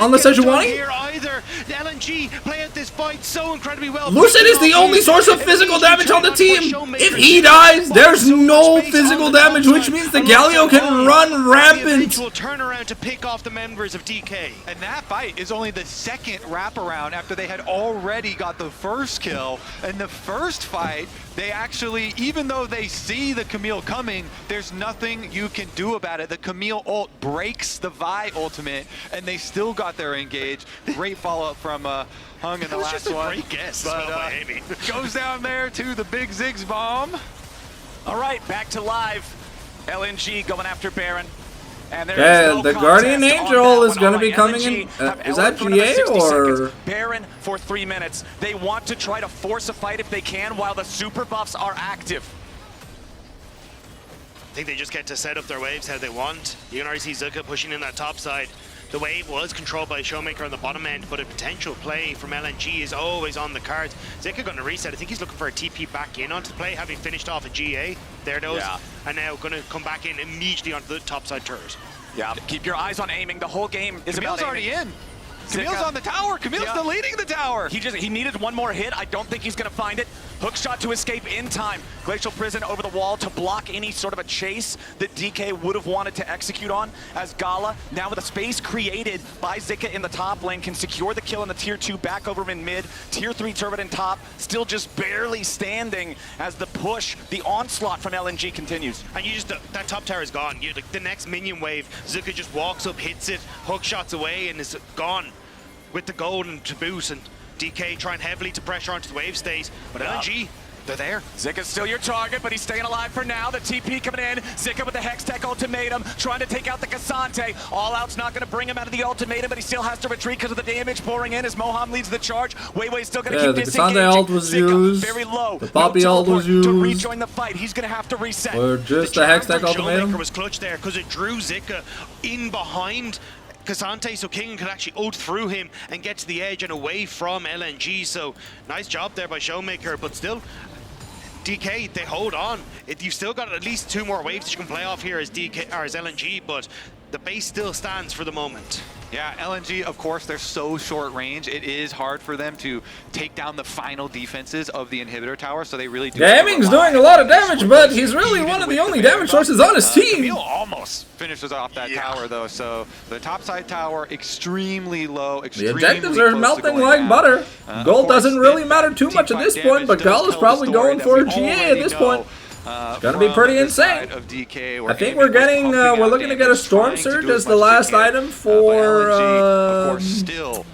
on the Sejuani. The LNG play out this fight so incredibly well. Lucid is the only source of physical damage on the team. If he dies, there's no physical damage, which means the Galio can run rampant. Will turn around to pick off the members of DK. And that fight is only the second wraparound after they had already got the first kill. In the first fight, they actually, even though they see the Camille coming, there's nothing you can do about it. The Camille ult breaks the Vi ultimate, and they still got their engage. Great follow-up from Hung in the last just a one. great guess But, by Aiming. goes down there to the big Ziggs bomb. All right, back to live. LNG going after Baron. And there Yeah, is no the Guardian contest on Angel that is one. gonna All be right, coming LNG in, have is that Elder coming up in GA 60 or- seconds. Baron for 3 minutes. They want to try to force a fight if they can while the super buffs are active. I think they just get to set up their waves how they want. You can already see Zuka pushing in that top side. The wave was controlled by Showmaker on the bottom end, but a potential play from LNG is always on the cards. Zika going to reset. I think he's looking for a TP back in onto the play, having finished off a GA. There it goes. Yeah. And now going to come back in immediately onto the top side turret. Yeah, keep your eyes on Aiming. The whole game is Camille's about already aiming. in. Camille's on the tower. Camille's still leading the tower. He needed one more hit. I don't think he's going to find it. Hook shot to escape in time. Glacial Prison over the wall to block any sort of a chase that DK would have wanted to execute on, as Gala, now with a space created by Zika in the top lane, can secure the kill in the tier 2 back over in mid. Tier 3 turret in top, still just barely standing as the push, the onslaught from LNG continues. And you just, that top tower is gone. You, like, the next minion wave, Zuka just walks up, hits it, hook shots away, and is gone with the gold and to boost. And DK trying heavily to pressure onto the wave stays, but LNG, they're there. Zika's still your target, but he's staying alive for now. The TP coming in. Zika with the Hextech ultimatum, trying to take out the Cassante. All Out's not going to bring him out of the ultimatum, but he still has to retreat because of the damage pouring in as Moham leads the charge. Weiwei's still going to keep the disengaging. Cassante ult was Zika, used. very low. The Poppy ult was used. To rejoin the fight, he's going to have to reset. Or just the jab Hextech from ultimatum. Showmaker was clutch there because it drew Zika in behind Cassante, so King could actually ult through him and get to the edge and away from LNG. So nice job there by Showmaker, but still, DK, they hold on. You've still got at least 2 more waves that you can play off here as DK or as LNG, but the base still stands for the moment. Yeah, LNG, of course, they're so short range. It is hard for them to take down the final defenses of the inhibitor tower, so they really do. Aiming's doing a lot of damage, but he's really one of the only damage sources on his team. Camille almost finishes off that tower, though, so the topside tower extremely low, The objectives are melting like butter. Gold doesn't really matter too much at this point, but Gala's probably going for a GA at this point. It's gonna be pretty insane. I think we're getting, we're looking to get a Storm Surge as the last item for still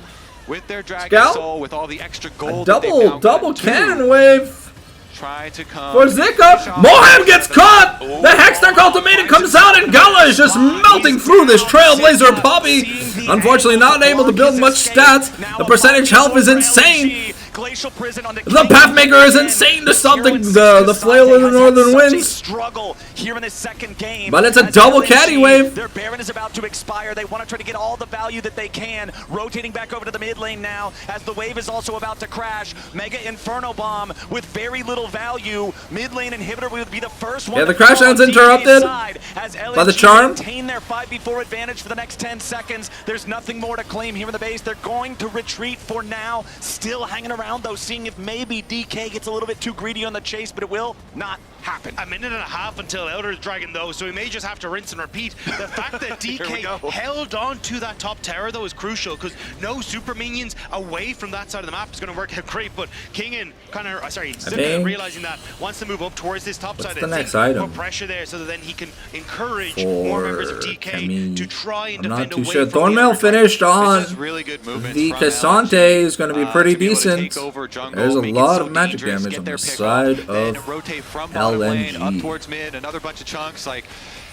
with their Dragon Scout. Soul, with all the extra A gold. that they've now double got, too. cannon wave Try to come for Zika. Moham gets caught. The Hextech ultimatum comes out, and Gala is just melting through this Trailblazer Poppy. Unfortunately, not able to build much stats. The percentage health is insane. Glacial Prison on the Pathmaker is insane to stop the flail of the Northern Winds. Struggle here in this second game. But it's a double caddy wave. Their Baron is about to expire. They want to try to get all the value that they can. Rotating back over to the mid lane now as the wave is also about to crash. Mega Inferno Bomb with very little value. Mid lane inhibitor would be the first one. Yeah, the crash sounds interrupted by the charm. Maintain their 5v4 advantage for the next 10 seconds. There's nothing more to claim here in the base. They're going to retreat for now. Still hanging around though, seeing if maybe DK gets a little bit too greedy on the chase, but it will not happen. A minute and a half until Elder Dragon though, so he may just have to rinse and repeat. The fact that DK held on to that top tower though is crucial, because no super minions away from that side of the map is going to work out great, but Kingen kind of, Zika realizing that wants to move up towards this top side and put pressure there so that then he can encourage more members of DK to try and defend away. I'm not too sure. Thornmail finished on really good the Cassante is going to be pretty decent. There's a lot of magic damage on the side of LNG. Up towards mid, another bunch of chunks. Like,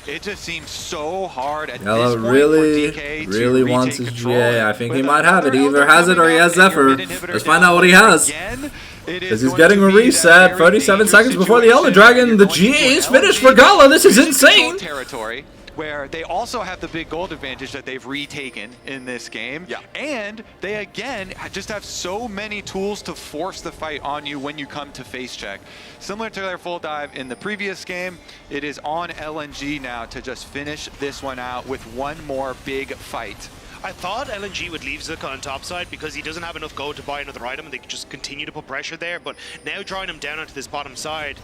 it just seems so hard at Yellow this point really, for DK really to wants his GA. I think he might have it. He Elder either has it or he has Zephyr. Let's find out what he has. Because he's getting a reset 37 seconds before the Elder Dragon. The GA is finished for Gala. This is insane. Territory where they also have the big gold advantage that they've retaken in this game. Yeah. And they, again, just have so many tools to force the fight on you when you come to face check. Similar to their full dive in the previous game, it is on LNG now to just finish this one out with one more big fight. I thought LNG would leave Zika on top side because he doesn't have enough gold to buy another item and they could just continue to put pressure there, but now drawing him down onto this bottom side,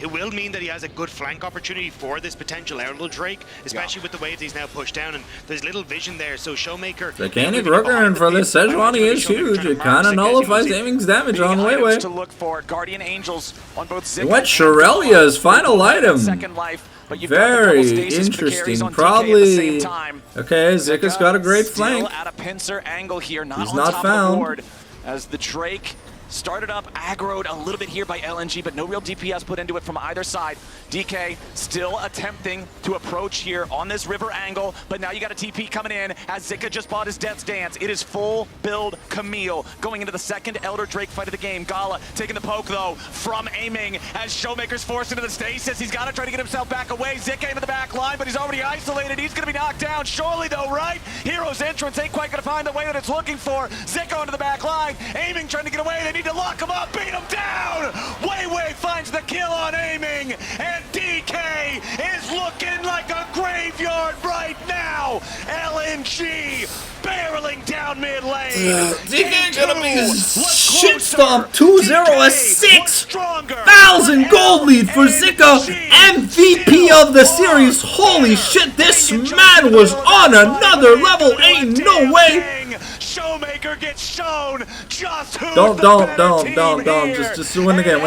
it will mean that he has a good flank opportunity for this potential Elder Drake, especially with the waves he's now pushed down, and there's little vision there, so Showmaker... Gigantic Rooker for this Sejuani is huge. It kind of nullifies Aiming's damage on Weiwei. To look for Guardian Angels on both Zika. It went Shurelia's final item. Second life. Very interesting. Probably. Okay, Zika's got a great flank. At a pincer angle here, He's not found. As the Drake started up, aggroed a little bit here by LNG, but no real DPS put into it from either side. DK still attempting to approach here on this river angle, but now you got a TP coming in as Zika just bought his Death's Dance. It is full build Camille going into the second Elder Drake fight of the game. Gala taking the poke though from Aiming as Showmaker's forced into the stasis. He's got to try to get himself back away. Zika into the back line, but he's already isolated. He's going to be knocked down. Surely though, right? Hero's entrance ain't quite going to find the way that it's looking for. Zika into the back line. Aiming trying to get away. They need to lock him up, beat him down. Weiwei finds the kill on Aiming, and DK is looking like a graveyard right now. LNG barreling down mid lane. DK gonna be shit stomped 2-0, a 6,000 gold lead for Zika, MVP of the series. Holy shit, this man was on another level. Ain't no way. Showmaker gets shown just who don't. Just win the game.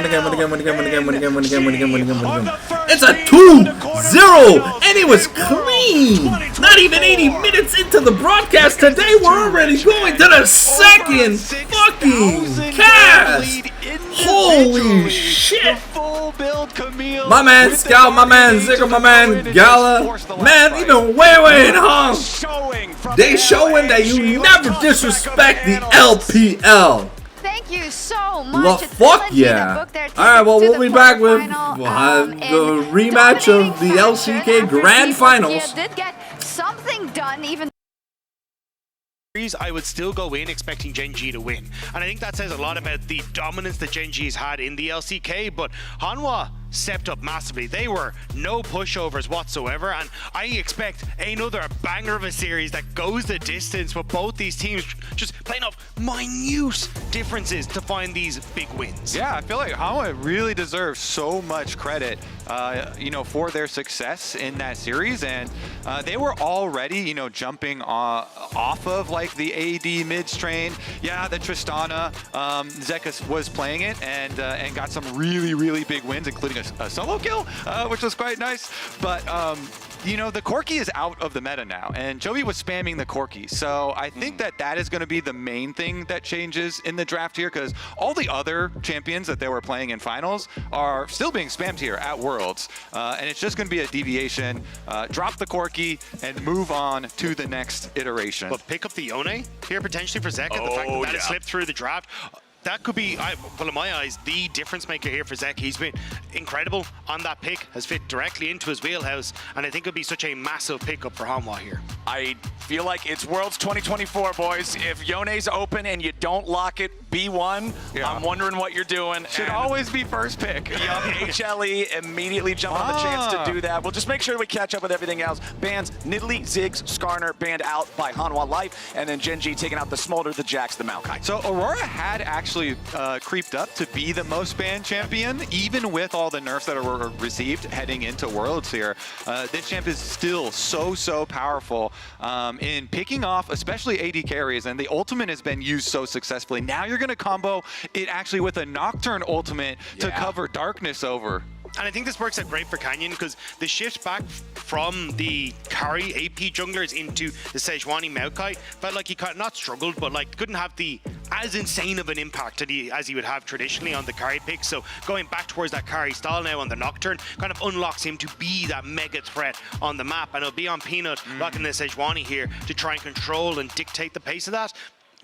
It's a 2-0, and it was clean. Not even 80 minutes into the broadcast today, we're already going to the second fucking cast. Holy shit. My man Scout, my man Zika, my man Gala, man, even Weiwei and Hong, they showing that you never disrespect the LPL. Thank you so much. Well, fuck yeah. Alright, well, we'll be back with the rematch of the LCK Grand Finals. Did get something done even. I would still go in expecting Gen G to win. And I think that says a lot about the dominance that Gen G has had in the LCK, but Hanwha stepped up massively. They were no pushovers whatsoever, and I expect another banger of a series that goes the distance with both these teams just playing off minute differences to find these big wins. Yeah, I feel like Hanwha really deserves so much credit, for their success in that series, and they were already, jumping off of like the AD mid strain. Yeah, the Tristana, Zeka was playing it and got some really big wins, including a solo kill, which was quite nice. But the Corki is out of the meta now, and Joey was spamming the Corki. So I think that is going to be the main thing that changes in the draft here, because all the other champions that they were playing in finals are still being spammed here at Worlds. And it's just going to be a deviation. Drop the Corki and move on to the next iteration. But pick up the Yone here potentially for Zeka. The fact that it slipped through the draft. that could be, well, in my eyes, the difference maker here for Zek. He's been incredible on that pick, has fit directly into his wheelhouse, and I think it'll be such a massive pickup for Hanwha here. I feel like it's Worlds 2024, boys. If Yone's open and you don't lock it B1, I'm wondering what you're doing. Should always be first pick. Yup, HLE immediately jump on the chance to do that. We'll just make sure we catch up with everything else. Bans, Nidalee, Ziggs, Skarner banned out by Hanwha Life, and then Gen G taking out the Smolder, the Jax, the Maokai. So Aurora had actually creeped up to be the most banned champion, even with all the nerfs that were received heading into Worlds here. This champ is still so powerful in picking off, especially AD carries, and the ultimate has been used so successfully. Now you're going to combo it actually with a Nocturne ultimate to cover darkness over. And I think this works out great for Canyon because the shift back from the carry AP junglers into the Sejuani Maokai felt like he kind of not struggled, but like couldn't have the as insane of an impact as he would have traditionally on the carry pick. So going back towards that carry style now on the Nocturne kind of unlocks him to be that mega threat on the map. And it'll be on Peanut rocking the Sejuani here to try and control and dictate the pace of that.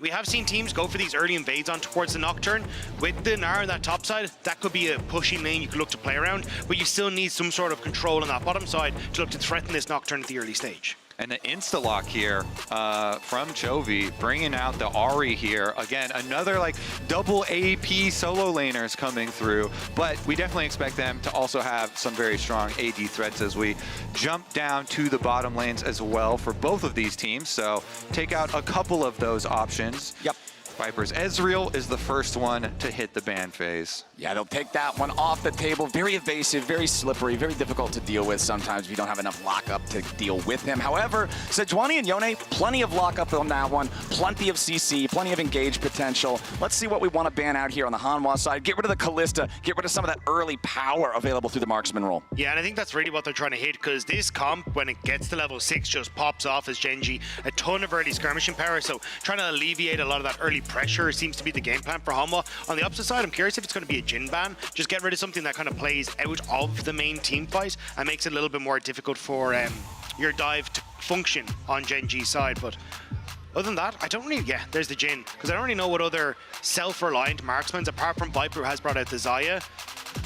We have seen teams go for these early invades on towards the Nocturne. With the Gnar on that top side, that could be a pushing lane you could look to play around, but you still need some sort of control on that bottom side to look to threaten this Nocturne at the early stage. And the insta-lock here from Chovy, bringing out the Ahri here. Again, another like double AP solo laners coming through, but we definitely expect them to also have some very strong AD threats as we jump down to the bottom lanes as well for both of these teams. So take out a couple of those options. Yep. Viper's Ezreal is the first one to hit the ban phase. Yeah, they'll take that one off the table. Very evasive, very slippery, very difficult to deal with sometimes if you don't have enough lockup to deal with him. However, Sejuani and Yone, plenty of lockup on that one, plenty of CC, plenty of engage potential. Let's see what we want to ban out here on the Hanwha side. Get rid of the Kalista, get rid of some of that early power available through the marksman role. Yeah, and I think that's really what they're trying to hit, because this comp, when it gets to level 6, just pops off as Gen G. A ton of early skirmishing power, so trying to alleviate a lot of that early pressure seems to be the game plan for Hanwha. On the opposite side, I'm curious if it's going to be a Jhin ban. Just get rid of something that kind of plays out of the main team fight and makes it a little bit more difficult for your dive to function on Gen G's side. But other than that, I don't really, there's the Jhin, because I don't really know what other self-reliant marksmen, apart from Viper, who has brought out the Xayah.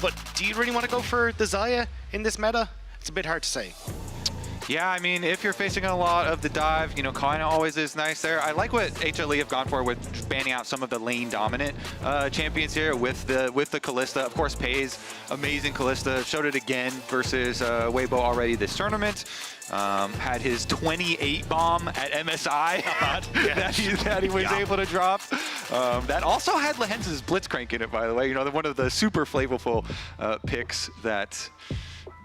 But do you really want to go for the Xayah in this meta? It's a bit hard to say. Yeah, I mean, if you're facing a lot of the dive, you know, Kaina always is nice there. I like what HLE have gone for with banning out some of the lane dominant champions here with the Kalista. Of course, Pays, amazing Kalista, showed it again versus Weibo already this tournament. Had his 28 bomb at MSI that he was able to drop. That also had Lehenz's Blitzcrank in it, by the way. You know, one of the super flavorful picks that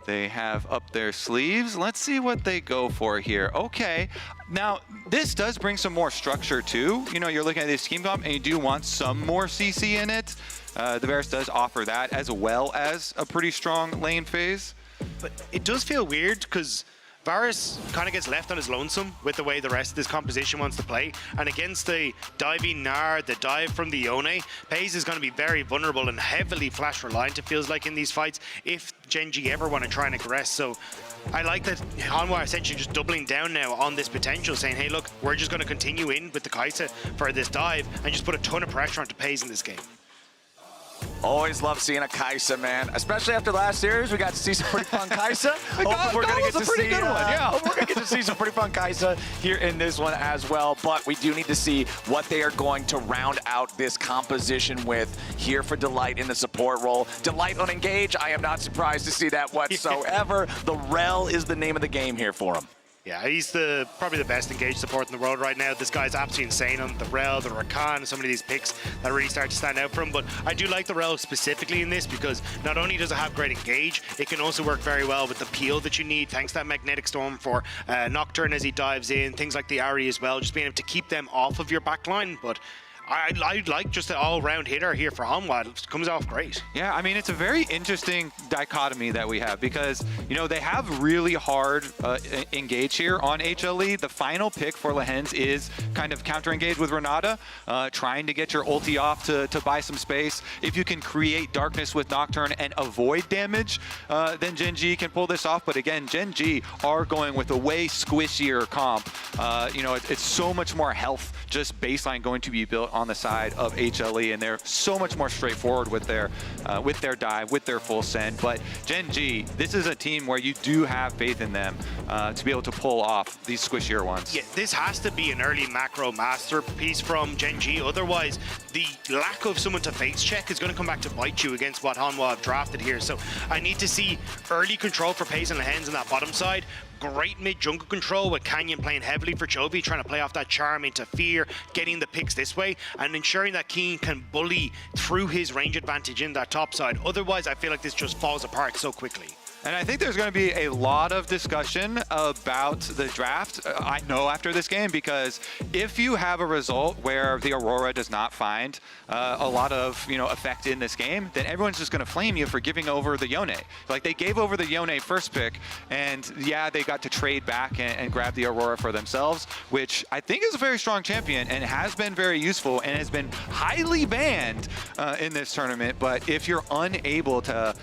they have up their sleeves. Let's see what they go for here. Okay, now this does bring some more structure too. You know, you're looking at this scheme comp and you do want some more CC in it. The Varus does offer that as well as a pretty strong lane phase. But it does feel weird because Varus kind of gets left on his lonesome with the way the rest of this composition wants to play. And against the diving Gnar, the dive from the Yone, Pays is going to be very vulnerable and heavily flash reliant, it feels like, in these fights, if Gen G ever want to try and aggress. So I like that Hanwha are essentially just doubling down now on this potential, saying, hey, look, we're just going to continue in with the Kai'Sa for this dive and just put a ton of pressure onto Pays in this game. Always love seeing a Kai'Sa, man. Especially after last series, we got to see some pretty fun Kai'Sa. Hopefully we're going to get to see we're going to get to see some pretty fun Kai'Sa here in this one as well. But we do need to see what they are going to round out this composition with here for Delight in the support role. Delight on Engage, I am not surprised to see that whatsoever. The Rel is the name of the game here for him. Yeah, he's probably the best engaged support in the world right now. This guy's absolutely insane on the Rel, the Rakan, some of these picks that really start to stand out for him. But I do like the Rel specifically in this because not only does it have great engage, it can also work very well with the peel that you need, thanks to that Magnetic Storm for Nocturne as he dives in, things like the Ahri as well, just being able to keep them off of your backline. But I like just an all-round hitter here for Hanwha. It comes off great. Yeah, I mean, it's a very interesting dichotomy that we have because, you know, they have really hard engage here on HLE. The final pick for Lehens is kind of counter-engage with Renata, trying to get your ulti off to buy some space. If you can create darkness with Nocturne and avoid damage, then Gen G can pull this off. But again, Gen G are going with a way squishier comp. You know, it's so much more health just baseline going to be built on the side of HLE, and they're so much more straightforward with their dive, with their full send. But Gen G, this is a team where you do have faith in them to be able to pull off these squishier ones. Yeah, this has to be an early macro masterpiece from Gen G. Otherwise, the lack of someone to face check is going to come back to bite you against what Hanwha have drafted here. So I need to see early control for Pace and Lehens on that bottom side. Great mid-jungle control with Canyon playing heavily for Chovy, trying to play off that charm into fear, getting the picks this way, and ensuring that Keen can bully through his range advantage in that top side. Otherwise, I feel like this just falls apart so quickly. And I think there's going to be a lot of discussion about the draft, I know, after this game, because if you have a result where the Aurora does not find a lot of, effect in this game, then everyone's just going to flame you for giving over the Yone. Like, they gave over the Yone first pick, and yeah, they got to trade back and grab the Aurora for themselves, which I think is a very strong champion and has been very useful and has been highly banned in this tournament. But if you're unable to,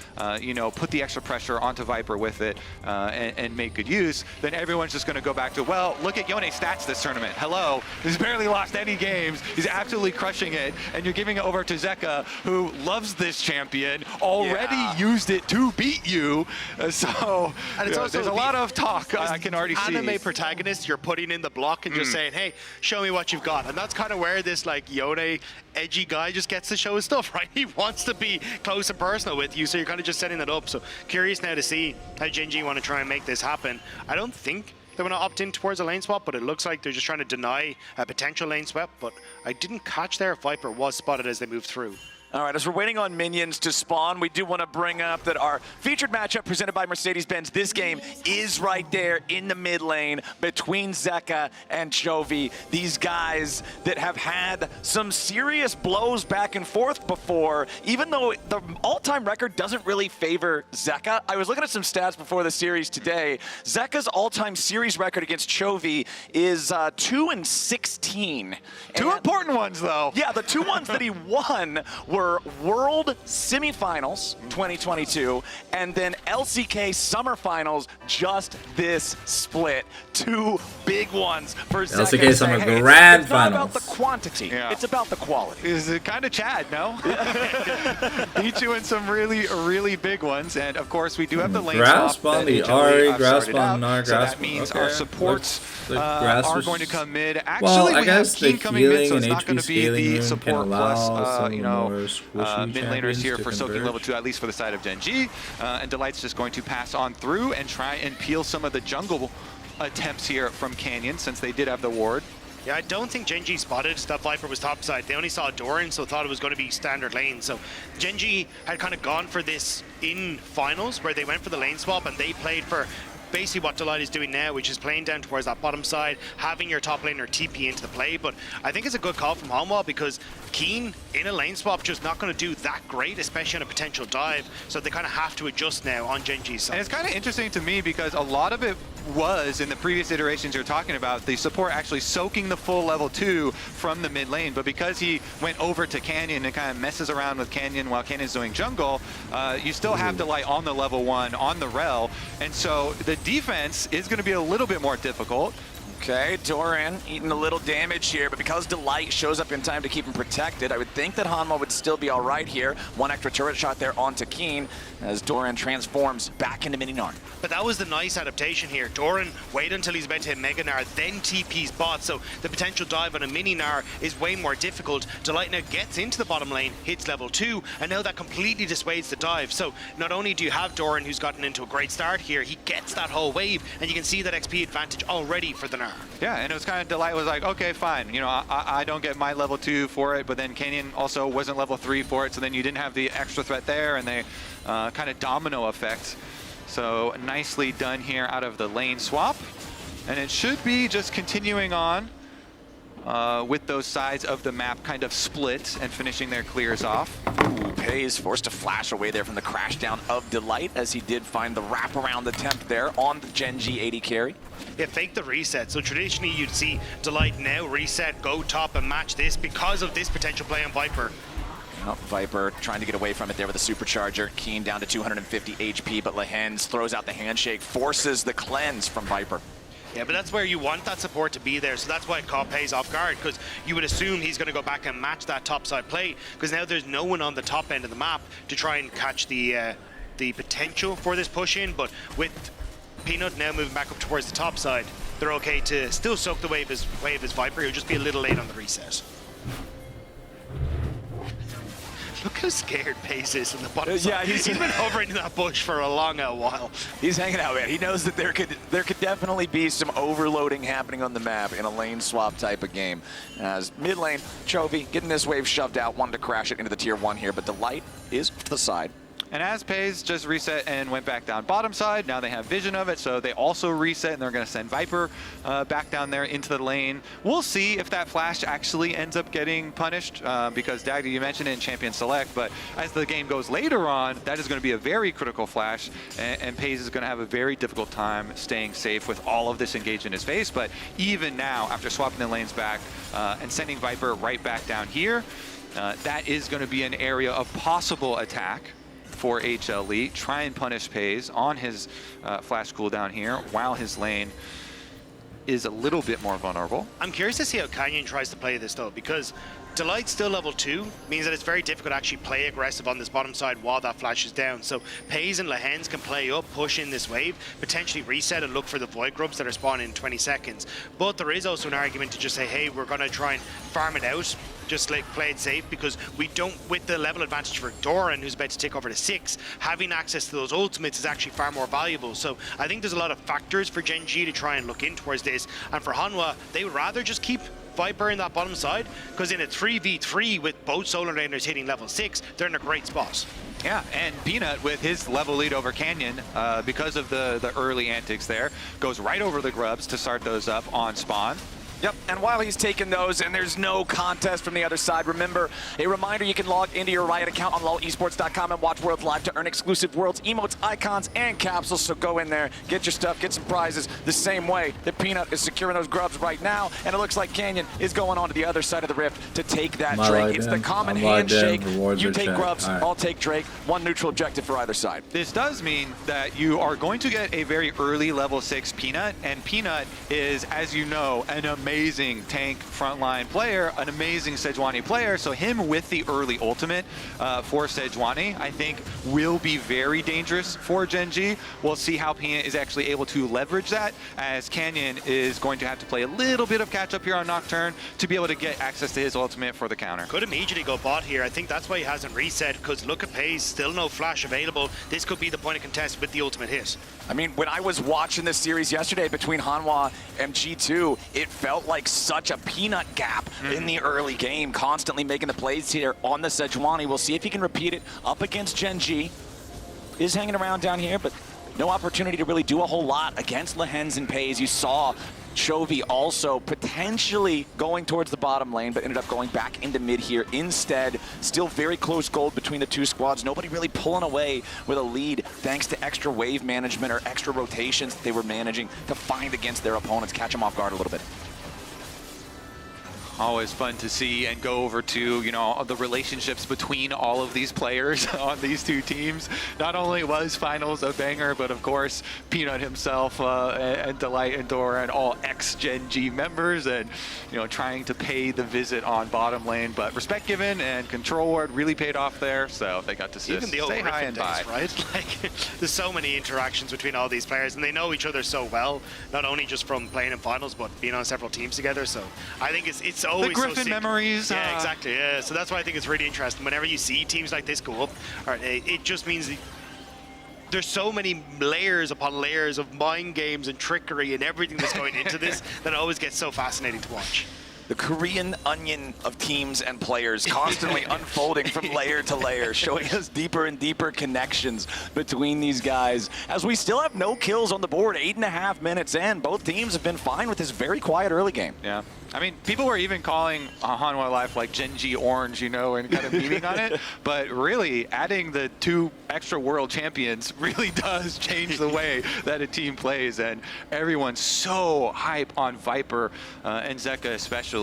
put the extra pressure onto Viper with it and make good use, then everyone's just going to go back to, well, look at Yone's stats this tournament. Hello, he's barely lost any games. He's absolutely crushing it, and you're giving it over to Zeka, who loves this champion, already used it to beat you. So and it's also there's a lot of talk I can already see. Anime protagonist, you're putting in the block and just saying, hey, show me what you've got. And that's kind of where this Yone edgy guy just gets to show his stuff, right? He wants to be close and personal with you, so you're kind of just setting that up. So curious now to see how Gen G want to try and make this happen. I don't think they want to opt in towards a lane swap, but it looks like they're just trying to deny a potential lane swap. But I didn't catch there if Viper was spotted as they moved through. All right, as we're waiting on minions to spawn, we do want to bring up that our featured matchup presented by Mercedes-Benz this game is right there in the mid lane between Zeka and Chovy. These guys that have had some serious blows back and forth before, even though the all-time record doesn't really favor Zeka. I was looking at some stats before the series today. Zeka's all-time series record against Chovy is 2-16. Two important ones, though. Yeah, the two ones that he won were World Semifinals 2022 and then LCK Summer Finals just this split. Two big ones for Zeka. LCK Summer Grand Finals. It's not about the quantity, it's about the quality. Is it kind of Chad, no? Beat you in some really, really big ones. And of course, we do have the lane grasp swap. On the Ari, grasp on Gnar, so that means our supports are going to come mid. Actually, well, I we have guess Keen the coming mid, so healing it's and not going HP to be the scaling support can plus, allow mid laners here for soaking level 2, at least for the side of Gen G. And Delight's just going to pass on through and try and peel some of the jungle attempts here from Canyon, since they did have the ward. Yeah, I don't think Gen G spotted that Viper was topside. They only saw Doran, so thought it was going to be standard lane. So Gen G had kind of gone for this in finals, where they went for the lane swap, and they played for basically what Delight is doing now, which is playing down towards that bottom side, having your top laner TP into the play. But I think it's a good call from Hanwha, because Keen in a lane swap just not going to do that great, especially on a potential dive. So they kind of have to adjust now on Gen G's side. And it's kind of interesting to me, because a lot of it was in the previous iterations you're talking about, the support actually soaking the full level 2 from the mid lane. But because he went over to Canyon and kind of messes around with Canyon while Canyon's doing jungle, you still have Delight on the level 1 on the rel. And so the defense is going to be a little bit more difficult. Okay, Doran eating a little damage here, but because Delight shows up in time to keep him protected, I would think that Hanwha would still be all right here. One extra turret shot there onto Keen as Doran transforms back into Mini Gnar. But that was the nice adaptation here. Doran wait until he's about to hit Mega Gnar, then TP's bot, so the potential dive on a Mini Gnar is way more difficult. Delight now gets into the bottom lane, hits level 2, and now that completely dissuades the dive. So not only do you have Doran, who's gotten into a great start here, he gets that whole wave, and you can see that XP advantage already for the Gnar. Yeah, and it was kind of Delight was like, okay, fine. I don't get my level 2 for it, but then Canyon also wasn't level 3 for it, so then you didn't have the extra threat there, and they kind of domino effect. So nicely done here out of the lane swap. And it should be just continuing on with those sides of the map kind of split and finishing their clears off. Pays forced to flash away there from the crash down of Delight, as he did find the wraparound attempt there on the Gen G 80 carry. Yeah, fake the reset. So traditionally you'd see Delight now reset, go top and match this because of this potential play on Viper. Well, Viper trying to get away from it there with a supercharger. Keen down to 250 HP, but Lehens throws out the handshake, forces the cleanse from Viper. Yeah, but that's where you want that support to be there, so that's why it caught Pays off guard, because you would assume he's going to go back and match that topside play, because now there's no one on the top end of the map to try and catch the potential for this push in. But with Peanut now moving back up towards the top side, they're okay to still soak the wave as Viper. He'll just be a little late on the reset. Look how scared Pays is in the bottom side. Yeah, he's been hovering in that bush for a long while. He's hanging out, man. He knows that there could definitely be some overloading happening on the map in a lane swap type of game. As mid lane, Chovy getting this wave shoved out, wanted to crash it into the tier 1 here, but Delight is to the side. And as Pays just reset and went back down bottom side, now they have vision of it, so they also reset, and they're going to send Viper back down there into the lane. We'll see if that flash actually ends up getting punished, because Dagda, you mentioned it in Champion Select, but as the game goes later on, that is going to be a very critical flash, and Pays is going to have a very difficult time staying safe with all of this engaged in his face. But even now, after swapping the lanes back and sending Viper right back down here, that is going to be an area of possible attack for HLE. Try and punish Pays on his flash cooldown here while his lane is a little bit more vulnerable. I'm curious to see how Canyon tries to play this though, because Delight's still level 2, means that it's very difficult to actually play aggressive on this bottom side while that flash is down. So Pays and Lehends can play up, push in this wave, potentially reset and look for the Void Grubs that are spawning in 20 seconds. But there is also an argument to just say, hey, we're going to try and farm it out, just like play it safe, because we don't, with the level advantage for Doran, who's about to take over to 6, having access to those ultimates is actually far more valuable. So I think there's a lot of factors for Gen G to try and look in towards this. And for Hanwha, they would rather just keep Viper in that bottom side, because in a 3v3 with both solar laners hitting level 6, they're in a great spot. Yeah, and Peanut with his level lead over Canyon, because of the early antics there, goes right over the grubs to start those up on spawn. Yep, and while he's taking those and there's no contest from the other side, remember, a reminder, you can log into your Riot account on lolesports.com and watch Worlds Live to earn exclusive Worlds emotes, icons, and capsules. So go in there, get your stuff, get some prizes the same way that Peanut is securing those grubs right now. And it looks like Canyon is going on to the other side of the rift to take that Drake. It's the common handshake. You take grubs, I'll take Drake. One neutral objective for either side. This does mean that you are going to get a very early level 6 Peanut, and Peanut is, as you know, an amazing tank frontline player, an amazing Sejuani player. So him with the early ultimate for Sejuani, I think will be very dangerous for Gen G. We'll see how Peanut is actually able to leverage that, as Canyon is going to have to play a little bit of catch up here on Nocturne to be able to get access to his ultimate for the counter. Could immediately go bot here. I think that's why he hasn't reset, because look at Pays, still no flash available. This could be the point of contest with the ultimate hit. I mean, when I was watching this series yesterday between Hanwha and G2, it felt like such a Peanut gap in the early game, constantly making the plays here on the Sejuani. We'll see if he can repeat it up against Gen G. Is hanging around down here, but no opportunity to really do a whole lot against Lehends and Pays. You saw Chovy also potentially going towards the bottom lane, but ended up going back into mid here instead. Still very close gold between the two squads. Nobody really pulling away with a lead thanks to extra wave management or extra rotations that they were managing to find against their opponents, catch them off guard a little bit. Always fun to see and go over to, you know, the relationships between all of these players on these two teams. Not only was finals a banger, but of course Peanut himself and Delight and Doran, all ex-Gen G members, and you know, trying to pay the visit on bottom lane. But respect given and control ward really paid off there, so they got to even the old say hi and bye. Right? Like, there's so many interactions between all these players, and they know each other so well, not only just from playing in finals, but being on several teams together. So I think it's always the Griffin memories. Yeah, exactly. Yeah, so that's why I think it's really interesting. Whenever you see teams like this go up, it just means that there's so many layers upon layers of mind games and trickery and everything that's going into this that it always gets so fascinating to watch. The Korean onion of teams and players constantly unfolding from layer to layer, showing us deeper and deeper connections between these guys. As we still have no kills on the board, 8.5 minutes in. Both teams have been fine with this very quiet early game. Yeah. I mean, people were even calling Hanwha Life like Gen G Orange, you know, and kind of memeing on it. But really, adding the 2 extra world champions really does change the way that a team plays. And everyone's so hype on Viper and Zeka especially.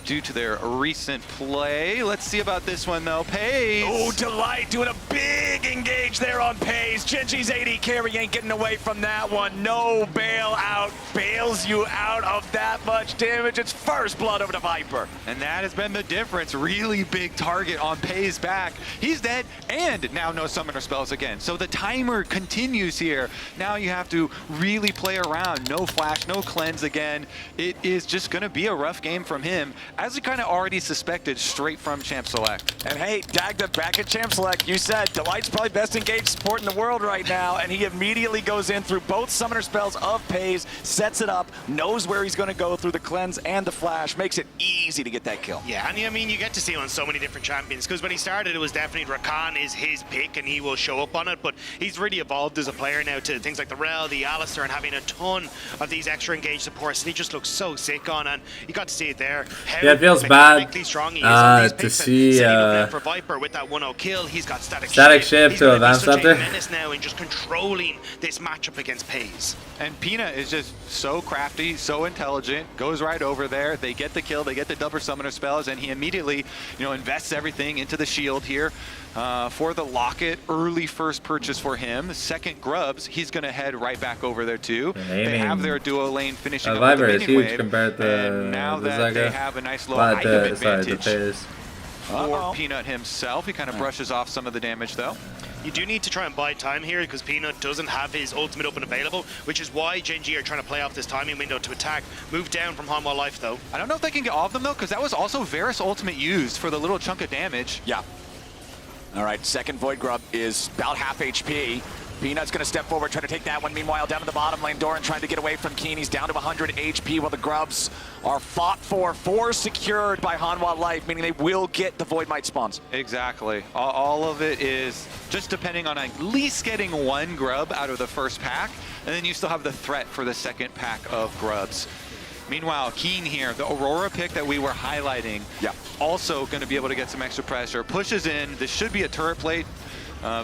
due to their recent play. Let's see about this one, though. Paze. Oh, Delight doing a big engage there on Paze. Gen.G's AD carry ain't getting away from that one. No bailout. Bails you out of that much damage. It's first blood over to Viper. And that has been the difference. Really big target on Paze back. He's dead, and now no summoner spells again. So the timer continues here. Now you have to really play around. No flash, no cleanse again. It is just going to be a rough game from him, as we kind of already suspected straight from Champ Select. And hey, Dagda back at Champ Select, you said Delight's probably best engaged support in the world right now, and he immediately goes in through both summoner spells of Paze, sets it up, knows where he's going to go through the cleanse and the flash, makes it easy to get that kill. Yeah, and I mean, you get to see him on so many different champions, because when he started, it was definitely Rakan is his pick, and he will show up on it, but he's really evolved as a player now to things like the Rel, the Alistar, and having a ton of these extra engaged supports, and he just looks so sick on, and you got to see it there. Yeah, it feels bad strong he is on these to picks, see for Viper with that 1-0 kill. He's got static shift to advance after. He's menace now in just controlling this matchup against Paze. And Peanut is just so crafty, so intelligent, goes right over there. They get the kill, they get the double summoner spells, and he immediately, invests everything into the shield here. For the Locket, early first purchase for him. Second grubs, he's going to head right back over there too. They have their duo lane finishing up Viper with is the huge wave, compared to and now the that Zeka. they have a nice low item advantage for Peanut himself. He kind of brushes off some of the damage though. You do need to try and buy time here because Peanut doesn't have his ultimate up and available, which is why Gen.G are trying to play off this timing window to attack. Move down from Hanwha Life though. I don't know if they can get all of them though, because that was also Varus ultimate used for the little chunk of damage. Yeah. All right, second Void Grub is about half HP. Peanut's going to step forward, try to take that one. Meanwhile, down to the bottom lane, Doran trying to get away from Keen. He's down to 100 HP while the Grubs are fought for. 4 secured by Hanwha Life, meaning they will get the Void Might spawns. Exactly. All of it is just depending on at least getting 1 Grub out of the first pack, and then you still have the threat for the second pack of Grubs. Meanwhile, Keen here, the Aurora pick that we were highlighting, also going to be able to get some extra pressure. Pushes in. This should be a turret plate.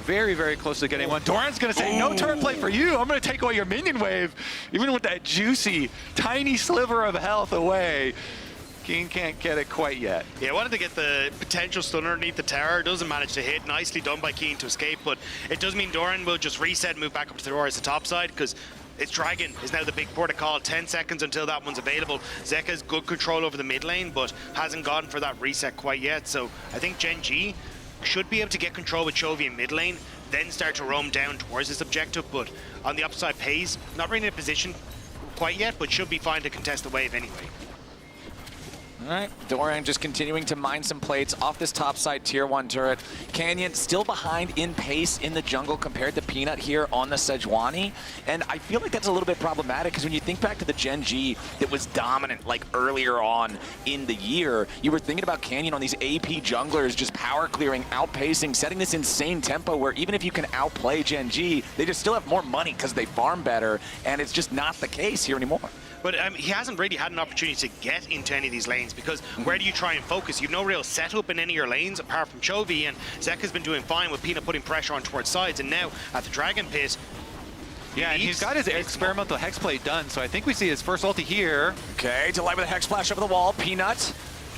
Very, very close to getting one. Doran's going to say, no turret plate for you. I'm going to take away your minion wave. Even with that juicy, tiny sliver of health away, Keen can't get it quite yet. Yeah, wanted to get the potential stun underneath the tower. Doesn't manage to hit. Nicely done by Keen to escape, but it does mean Doran will just reset and move back up to the door as the top side, because its Dragon is now the big protocol. 10 seconds until that one's available. Zeka's good control over the mid lane, but hasn't gone for that reset quite yet. So I think Gen.G should be able to get control with Chovy in mid lane, then start to roam down towards this objective. But on the upside, Paze, not really in a position quite yet, but should be fine to contest the wave anyway. All right, Doran just continuing to mine some plates off this top side tier 1 turret. Canyon still behind in pace in the jungle compared to Peanut here on the Sejuani. And I feel like that's a little bit problematic because when you think back to the Gen.G that was dominant like earlier on in the year, you were thinking about Canyon on these AP junglers just power clearing, outpacing, setting this insane tempo where even if you can outplay Gen.G, they just still have more money because they farm better, and it's just not the case here anymore. But he hasn't really had an opportunity to get into any of these lanes because where do you try and focus? You've no real setup in any of your lanes apart from Chovy, and Zeka's been doing fine with Peanut putting pressure on towards sides, and now at the Dragon Pit, yeah, and he's got his experimental hex plate done, so I think we see his first ulti here. Okay, Delight with a hex flash over the wall. Peanut.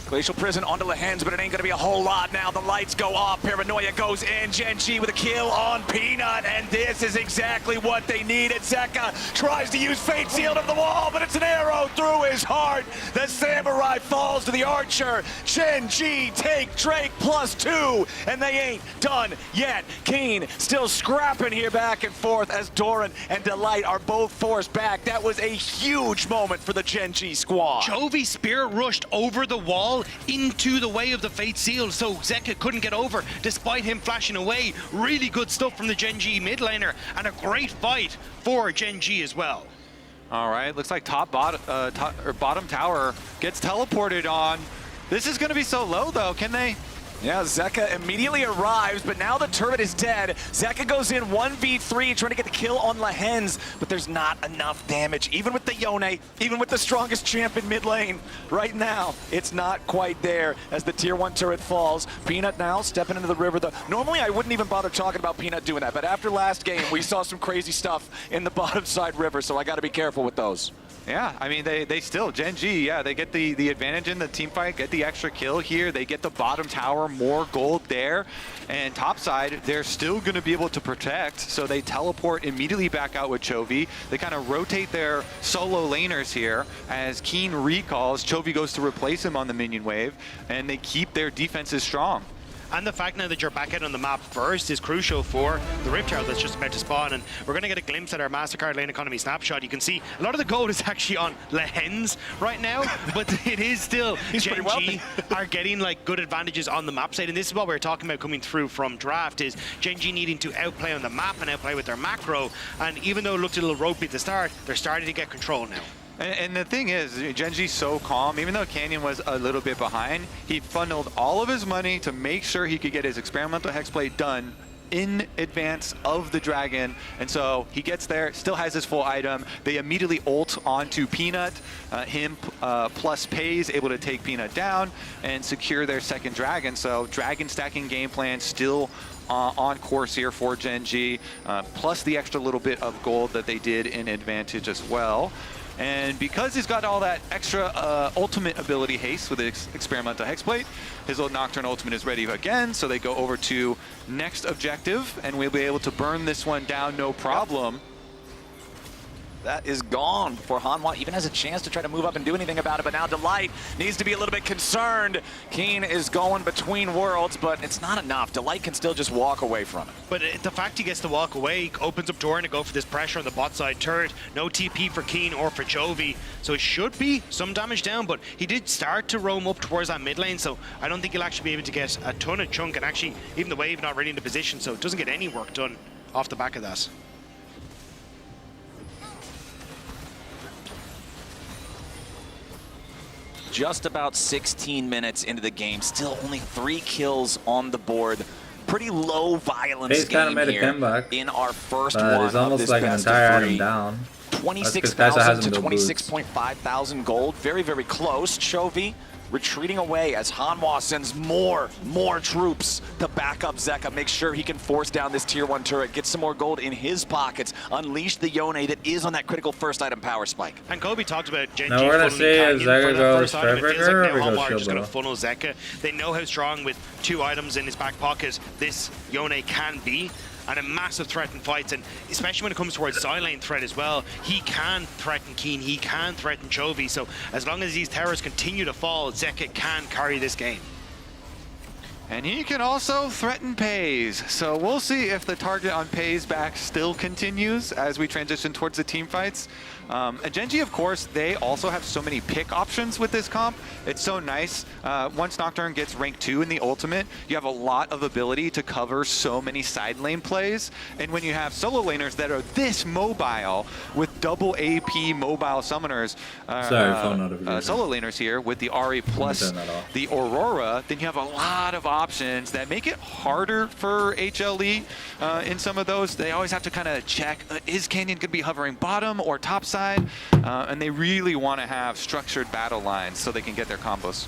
Glacial Prison onto the hands, but it ain't gonna be a whole lot now. The lights go off, Paranoia goes in, Gen.G with a kill on Peanut, and this is exactly what they needed. Zeka tries to use Fate Sealed of the wall, but it's an arrow through his heart. The Samurai falls to the Archer. Gen.G take Drake +2, and they ain't done yet. Keen still scrapping here back and forth as Doran and Delight are both forced back. That was a huge moment for the Gen.G squad. Chovy spirit rushed over the wall into the way of the Fate Seal, so Zeka couldn't get over despite him flashing away. Really good stuff from the Gen.G mid laner, and a great fight for Gen.G as well. All right, looks like bottom tower gets teleported on. This is going to be so low though. Can they? Yeah, Zeka immediately arrives, but now the turret is dead. Zeka goes in 1v3 trying to get the kill on Lehens, but there's not enough damage. Even with the Yone, even with the strongest champ in mid lane, right now, it's not quite there as the tier 1 turret falls. Peanut now stepping into the river. Normally, I wouldn't even bother talking about Peanut doing that, but after last game, we saw some crazy stuff in the bottom side river, so I got to be careful with those. Yeah, I mean, they still, Gen G, yeah, they get the advantage in the team fight, get the extra kill here. They get the bottom tower, more gold there. And topside, they're still going to be able to protect, so they teleport immediately back out with Chovy. They kind of rotate their solo laners here. As Keen recalls, Chovy goes to replace him on the minion wave, and they keep their defenses strong. And the fact now that you're back out on the map first is crucial for the Rift Herald that's just about to spawn. And we're going to get a glimpse at our MasterCard lane economy snapshot. You can see a lot of the gold is actually on Lehens right now, but it is still Gen G are getting like good advantages on the map side. And this is what we were talking about coming through from draft, is Gen G needing to outplay on the map and outplay with their macro. And even though it looked a little ropey at the start, they're starting to get control now. And the thing is, Gen G's so calm. Even though Canyon was a little bit behind, he funneled all of his money to make sure he could get his experimental hexblade done in advance of the dragon. And so he gets there, still has his full item. They immediately ult onto Peanut. Him plus Pays able to take Peanut down and secure their second dragon. So dragon stacking game plan still on course here for Gen G, plus the extra little bit of gold that they did in advantage as well. And because he's got all that extra ultimate ability haste with his experimental hexblade, his old Nocturne ultimate is ready again, so they go over to next objective, and we'll be able to burn this one down no problem. That is gone before Hanwha even has a chance to try to move up and do anything about it, but now Delight needs to be a little bit concerned. Keen is going between worlds, but it's not enough. Delight can still just walk away from it. But the fact he gets to walk away opens up Doran to go for this pressure on the bot side turret. No TP for Keen or for Chovy, so it should be some damage down, but he did start to roam up towards that mid lane, so I don't think he'll actually be able to get a ton of chunk, and actually even the wave not ready in the position, so it doesn't get any work done off the back of that. Just about 16 minutes into the game, still only 3 kills on the board. Pretty low violence game made here a comeback, in our first but one it's almost of this like an best entire of 3. item down. 26,000 to 26.5 thousand gold. Very, very close. Chovy retreating away as Hanwha sends more troops to back up Zeka, make sure he can force down this tier 1 turret, get some more gold in his pockets, unleash the Yone that is on that critical first item power spike. And Kobe talked about Gen G now we're going to see if Zeka goes Strikebringer, Strikebringer or Hanwha goes are just going to Shield. funnel Zeka. They know how strong with 2 items in his back pocket this Yone can be, and a massive threat in fights, and especially when it comes towards side lane threat as well. He can threaten Keen, he can threaten Chovy, so as long as these towers continue to fall, Zeka can carry this game. And he can also threaten Pays. So we'll see if the target on Pays back still continues as we transition towards the team fights. And Gen G, of course, they also have so many pick options with this comp. It's so nice. Once Nocturne gets rank 2 in the ultimate, you have a lot of ability to cover so many side lane plays. And when you have solo laners that are this mobile with double AP mobile summoners, solo laners here with the Ahri plus the Aurora, then you have a lot of options that make it harder for HLE in some of those. They always have to kind of check, is Canyon going to be hovering bottom or top side? And they really want to have structured battle lines so they can get their combos.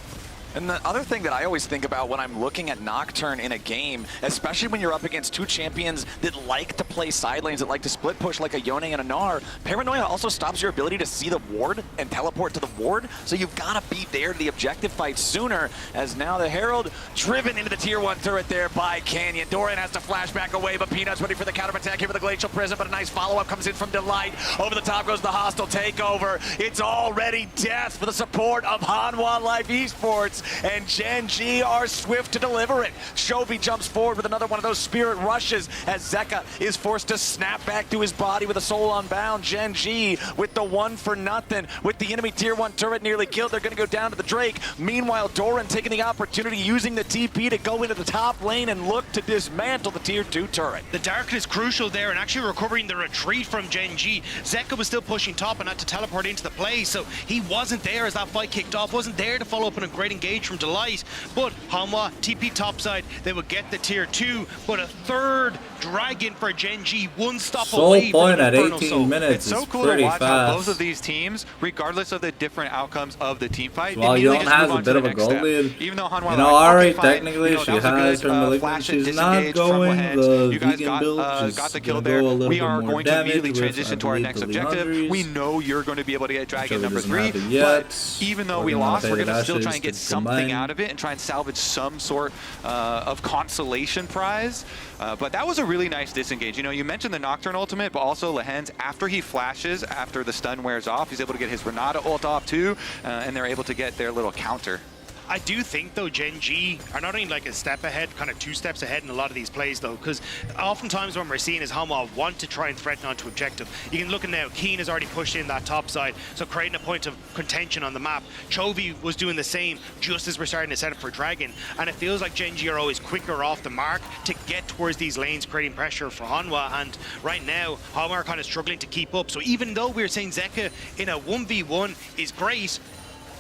And the other thing that I always think about when I'm looking at Nocturne in a game, especially when you're up against 2 champions that like to play side lanes, that like to split push like a Yone and a Gnar, Paranoia also stops your ability to see the ward and teleport to the ward, so you've got to be there to the objective fight sooner, as now the Herald driven into the tier 1 turret there by Canyon. Doran has to flash back away, but Peanut's ready for the counter attack here with the Glacial Prison, but a nice follow-up comes in from Delight. Over the top goes the hostile takeover. It's already death for the support of Hanwha Life Esports, and Gen G are swift to deliver it. Chovy jumps forward with another one of those spirit rushes as Zeka is forced to snap back to his body with a soul unbound. Gen G with the 1 for nothing. With the enemy tier 1 turret nearly killed, they're going to go down to the Drake. Meanwhile, Doran taking the opportunity, using the TP to go into the top lane and look to dismantle the tier 2 turret. The darkness crucial there and actually recovering the retreat from Gen G. Zeka was still pushing top and had to teleport into the play, so he wasn't there as that fight kicked off, wasn't there to follow up on a great engagement engage from Delight, but Hanwha, TP topside, they would get the tier 2, but a third Dragon for Gen G, one stop away Soul from point at Infernal 18 Soul. minutes It's so is cool to pretty watch how both fast. of these teams, regardless of the different outcomes of the team fight, While immediately Yeon just has move a on bit to of the a next gold step. lead. Even though Hanwha, You know, like, Ari, okay, fine, technically, you know, she that was a has good, her Malignant. flash and She's not disengage from going Lehend. the You guys vegan got, build. She's got the gonna kill go there. a little We bit are more going to damage immediately with, transition I to our believe, next the objective. Leandries. We know you're going to be able to get Dragon Jovi number doesn't 3, have it yet. but even though We're we gonna lost, we're fade going to still ashes try and get to something combine. out of it and try and salvage some sort of consolation prize. But that was a really nice disengage. You know, you mentioned the Nocturne ultimate, but also Lehend's, after he flashes, after the stun wears off, he's able to get his Renata ult off too, and they're able to get their little counter. I do think, though, Gen G are not only like a step ahead, kind of 2 steps ahead in a lot of these plays, though, because oftentimes when we're seeing is Hanwha want to try and threaten onto objective. You can look at now, Keen has already pushed in that top side, so creating a point of contention on the map. Chovy was doing the same just as we're starting to set up for Dragon, and it feels like Gen G are always quicker off the mark to get towards these lanes, creating pressure for Hanwha, and right now, Hanwha are kind of struggling to keep up. So even though we're saying Zeka in a 1v1 is great,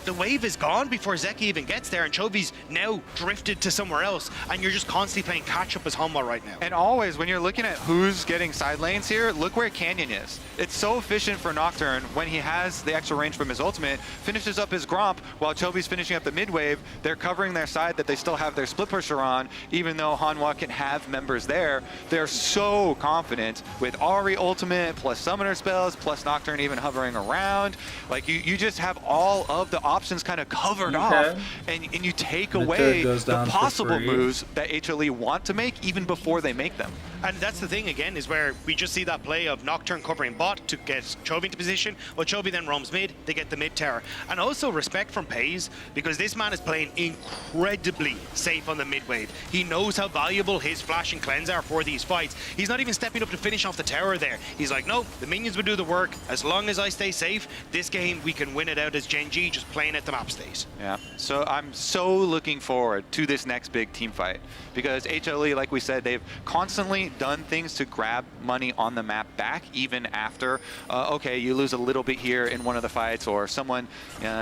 the wave is gone before Zeki even gets there, and Chovy's now drifted to somewhere else, and you're just constantly playing catch-up as Hanwha right now. And always, when you're looking at who's getting side lanes here, look where Canyon is. It's so efficient for Nocturne when he has the extra range from his ultimate, finishes up his Gromp while Chovy's finishing up the mid wave. They're covering their side that they still have their split pusher on, even though Hanwha can have members there. They're so confident with Ari ultimate, plus summoner spells, plus Nocturne even hovering around. Like, you just have all of the options kind of covered off, and you take away the possible moves that HLE want to make even before they make them. And that's the thing again, is where we just see that play of Nocturne covering bot to get Chovy into position. Well, Chovy then roams mid, they get the mid tower. And also respect from Pays, because this man is playing incredibly safe on the mid wave. He knows how valuable his flash and cleanse are for these fights. He's not even stepping up to finish off the tower there. He's like, no, the minions will do the work. As long as I stay safe, this game we can win it out as Gen G, just playing at the map stays. Yeah, so I'm so looking forward to this next big team fight, because HLE, like we said, they've constantly done things to grab money on the map back, even after, okay, you lose a little bit here in one of the fights, or someone,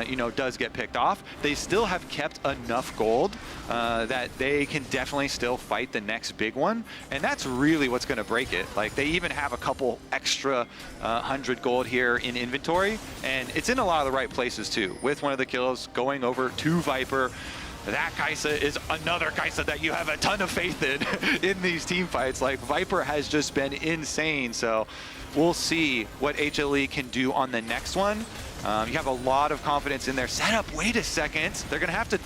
you know, does get picked off. They still have kept enough gold that they can definitely still fight the next big one, and that's really what's going to break it. Like, they even have a couple extra 100 gold here in inventory, and it's in a lot of the right places too, with one of the kills going over to Viper. That Kai'Sa is another Kai'Sa that you have a ton of faith in these team fights. Like, Viper has just been insane, so we'll see what HLE can do on the next one. You have a lot of confidence in their setup. Wait a second, they're gonna have to...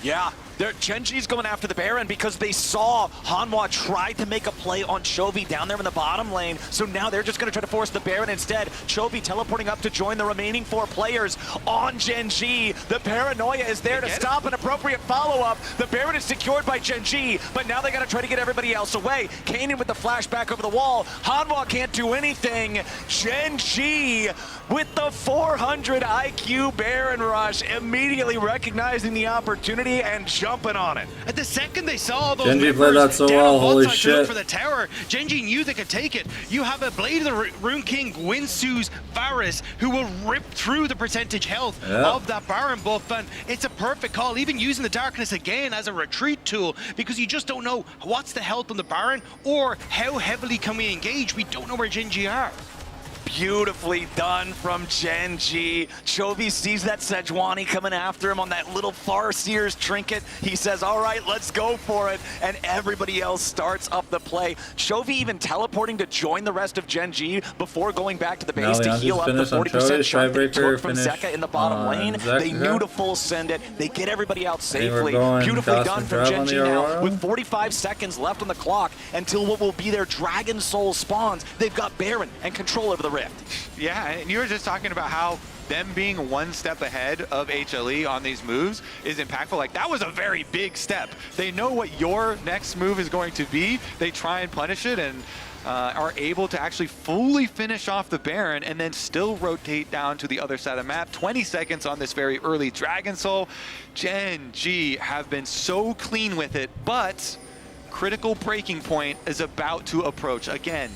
Yeah, Gen G's going after the Baron because they saw Hanwha try to make a play on Chovy down there in the bottom lane. So now they're just going to try to force the Baron instead. Chovy teleporting up to join the remaining 4 players on Gen G. The paranoia is there to stop an appropriate follow-up. The Baron is secured by Gen G, but now they got to try to get everybody else away. Kanan with the flashback over the wall. Hanwha can't do anything. Gen G with the 400 IQ Baron rush, immediately recognizing the opportunity and jumping on it. At the second they saw those Gen G members played that so down well, on holy both sides to look shit. for the tower, Gen G knew they could take it. You have a Blade of the Rune King, Gwinsu's Varus, who will rip through the percentage health of that Baron buff, and it's a perfect call, even using the Darkness again as a retreat tool, because you just don't know what's the health on the Baron, or how heavily can we engage. We don't know where Gen G are. Beautifully done from Gen G. Chovy sees that Sejuani coming after him on that little Farseer's trinket. He says, all right, let's go for it. And everybody else starts up the play. Chovy even teleporting to join the rest of Gen G before going back to the base to heal up the 40% chunk that took from Zeka in the bottom lane. They knew to full send it. They get everybody out safely. Beautifully done from Gen G now. With 45 seconds left on the clock until what will be their Dragon Soul spawns, they've got Baron and control over the Rift. Yeah, and you were just talking about how them being one step ahead of HLE on these moves is impactful. Like, that was a very big step. They know what your next move is going to be. They try and punish it and are able to actually fully finish off the Baron and then still rotate down to the other side of the map. 20 seconds on this very early Dragon Soul. Gen G have been so clean with it, but critical breaking point is about to approach. Again,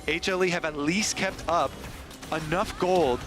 HLE have at least kept up enough gold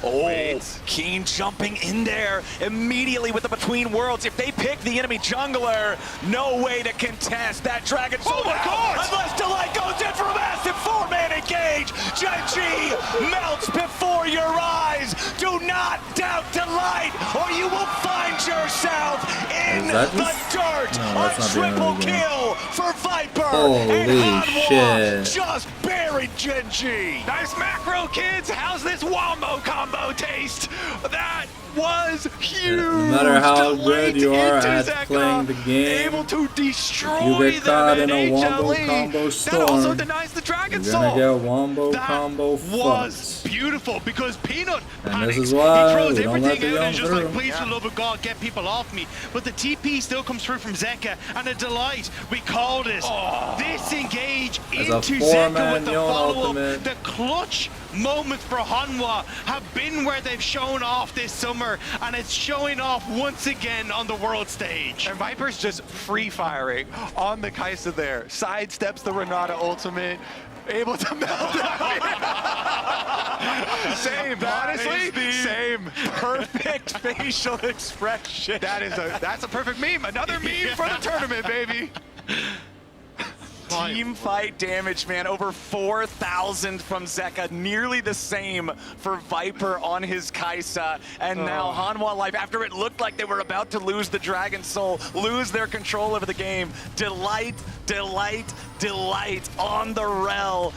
Oh, Keen jumping in there immediately with the Between Worlds. If they pick the enemy jungler, no way to contest that Dragon Soul. Oh my God! Unless Delight goes in for a massive 4-man engage. Gen.G melts before your eyes. Do not doubt Delight, or you will find yourself in the dirt. No, a triple kill for Viper. Holy and shit. just buried Gen.G. Nice macro, kids. How's this Wombo combo taste? That was huge. No matter how good you are at Zeka, playing the game, able to destroy you get caught in a Wombo HLE. combo That also storm, denies the Dragon you're Soul. gonna get Wombo That combo was fucked. beautiful because Peanut And panics. this is why he throws we don't let everything the out young and just like, through. please for the love of God, get people off me. But the TP still comes through from Zeka, and a Delight. We called it. This engage As a into 4-man Zeka with the Yon follow-up. ultimate. The clutch moments for Hanwha have been where they've shown off this summer, and it's showing off once again on the world stage. And Viper's just free firing on the Kai'Sa there. Sidesteps the Renata ultimate. Able to melt Same, honestly, same. Perfect facial expression. That's a perfect meme. Another meme for the tournament, baby. Team fight damage, man. Over 4,000 from Zeka. Nearly the same for Viper on his Kai'Sa. And now Hanwha Life, after it looked like they were about to lose the Dragon Soul, lose their control over the game. Delight, Delight, Delight on the Rel.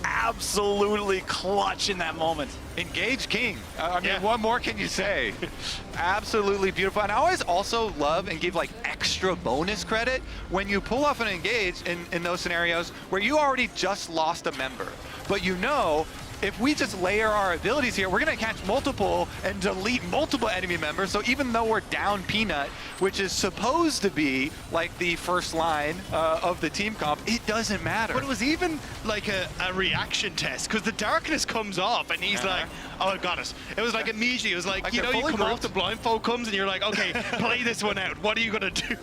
Absolutely clutch in that moment. Engage King. I mean, what more can you say? Absolutely beautiful. And I always also love and give like extra bonus credit when you pull off an engage in those scenarios where you already just lost a member. But you know, if we just layer our abilities here, we're gonna catch multiple and delete multiple enemy members. So even though we're down Peanut, which is supposed to be like the first line of the team comp, it doesn't matter. But it was even like a reaction test, because the darkness comes off and he's like, oh, I got it. It was like immediately, it was like you know, you come off, the blindfold comes and you're like, okay, play this one out. What are you gonna do?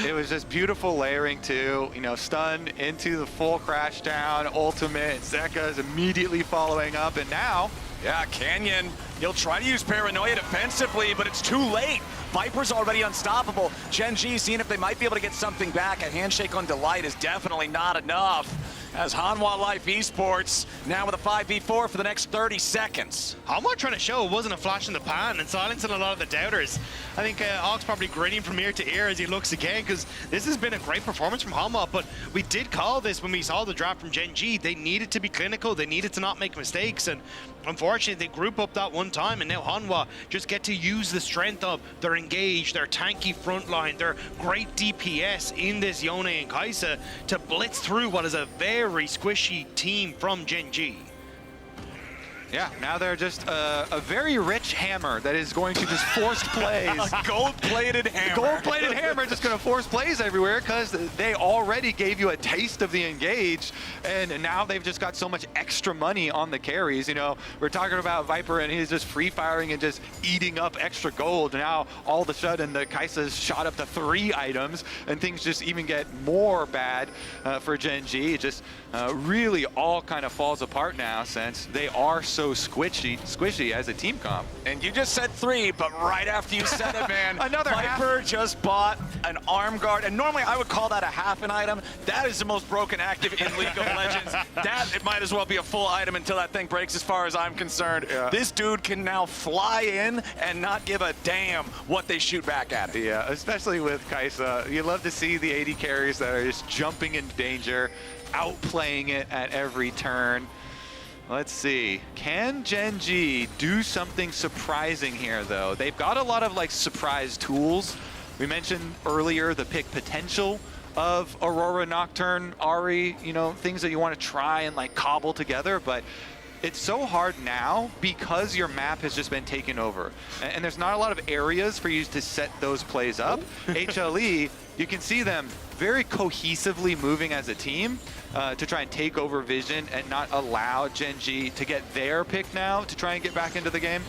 It was just beautiful layering too, you know, stun into the full crash down, ultimate, Zeka is immediately following up, and now, Yeah, Canyon, he'll try to use Paranoia defensively, but it's too late. Viper's already unstoppable. Gen.G seeing if they might be able to get something back. A handshake on Delight is definitely not enough. As Hanwha Life Esports now with a 5v4 for the next 30 seconds. Hanwha trying to show it wasn't a flash in the pan and silencing a lot of the doubters. I think Ox probably grinning from ear to ear as he looks again, because this has been a great performance from Hanwha, but we did call this when we saw the draft from Gen.G. They needed to be clinical, they needed to not make mistakes, and unfortunately they group up that one time, and now Hanwha just get to use the strength of their engage, their tanky front line, their great DPS in this Yone and Kai'Sa to blitz through what is a very squishy team from Gen.G. yeah, now they're just a very rich hammer that is going to just force plays. Gold-plated hammer. Gold-plated hammer just going to force plays everywhere because they already gave you a taste of the engage, and now they've just got so much extra money on the carries. You know, we're talking about Viper, and he's just free-firing and just eating up extra gold. Now, all of a sudden, the Kai'Sa's shot up to 3 items, and things just even get more bad for Gen.G. It just really all kind of falls apart now since they are so squishy as a team comp. And you just said 3, but right after you said it, man, Another Viper just bought an arm guard, and normally I would call that a half an item. That is the most broken active in League of Legends. That, it might as well be a full item until that thing breaks, as far as I'm concerned. Yeah. This dude can now fly in and not give a damn what they shoot back at him. Yeah, especially with Kai'Sa. You love to see the AD carries that are just jumping in danger, outplaying it at every turn. Let's see, can Gen.G do something surprising here though? They've got a lot of like surprise tools. We mentioned earlier the pick potential of Aurora, Nocturne, Ahri, you know, things that you want to try and like cobble together, but it's so hard now because your map has just been taken over. And there's not a lot of areas for you to set those plays up. HLE, you can see them very cohesively moving as a team to try and take over Vision and not allow Gen.G to get their pick now to try and get back into the game.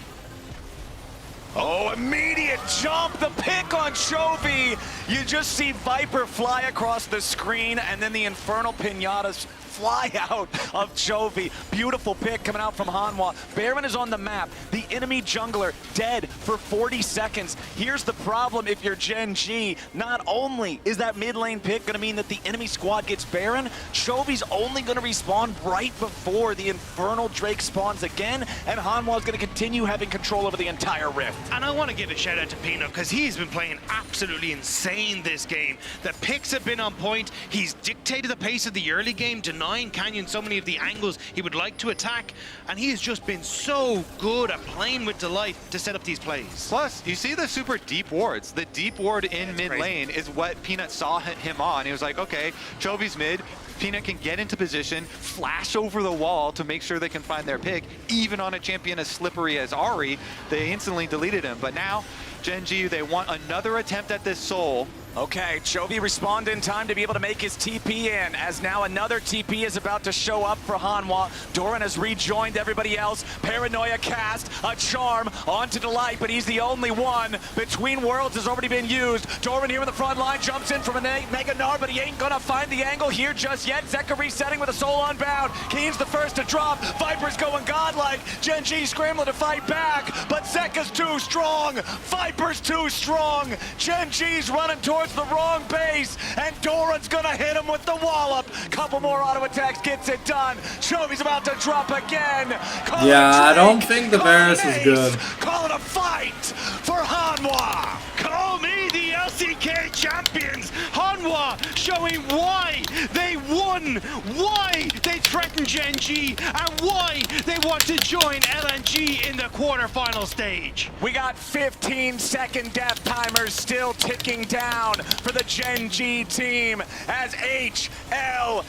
Oh, immediate jump, the pick on Chovy. You just see Viper fly across the screen, and then the Infernal Pinatas fly out of Chovy. Beautiful pick coming out from Hanwha. Baron is on the map. The enemy jungler dead for 40 seconds. Here's the problem if you're Gen G. Not only is that mid lane pick going to mean that the enemy squad gets Baron, Chovy's only going to respawn right before the Infernal Drake spawns again, and Hanwha is going to continue having control over the entire Rift. And I want to give a shout out to Peanut because he's been playing absolutely insane this game. The picks have been on point. He's dictated the pace of the early game, denying Canyon so many of the angles he would like to attack, and he has just been so good at playing with delight to set up these plays. Plus, you see the super deep wards. The deep ward in mid lane is what Peanut saw him on. He was like, okay, Chovy's mid. Peanut can get into position, flash over the wall to make sure they can find their pick. Even on a champion as slippery as Ahri, they instantly deleted him. But now, Gen G, they want another attempt at this Soul. Okay, Chovy responded in time to be able to make his TP in, as now another TP is about to show up for Hanwha. Doran has rejoined everybody else. Paranoia cast, a charm onto Delight, but he's the only one. Between Worlds has already been used. Doran here in the front line, jumps in from a Mega Gnar, but he ain't gonna find the angle here just yet. Zeka resetting with a Soul Unbound. Keen's the first to drop. Viper's going godlike. Gen G scrambling to fight back, but Zeka's too strong. Viper's too strong. Gen G's running towards the wrong base, and Doran's gonna hit him with the wallop. Couple more auto attacks gets it done. Chovy's about to drop again. I don't think the Varus is good. Call it a fight for Hanwha. Call me the LCK champions. Hanwha showing why they won, why they threatened Gen G, and why they want to join LNG in the quarterfinal stage. We got 15-second death timers still ticking down for the Gen G team as HLE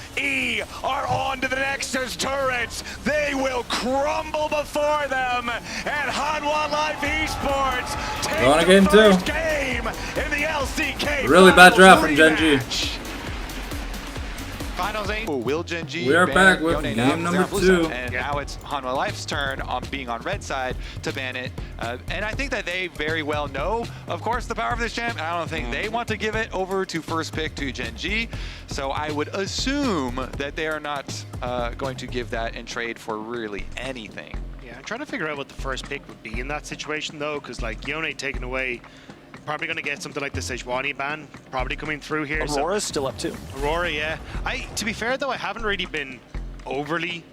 are on to the Nexus turrets. They will crumble before them, and Hanwha Live Esports take Going the game first two. game in the LCK. Really bad draft from Gen G. Finals 8. Will Gen G We are ban back with Yone game now? number They're on blue 2. side. And now it's Hanwha Life's turn on being on red side to ban it. And I think that they very well know, of course, the power of this champ. And I don't think they want to give it over to first pick to Gen G. So I would assume that they are not going to give that in trade for really anything. Yeah, I'm trying to figure out what the first pick would be in that situation though, because like Yone taken away, probably going to get something like the Sejuani ban probably coming through here. Aurora's still up too. Aurora, yeah. To be fair though, I haven't really been overly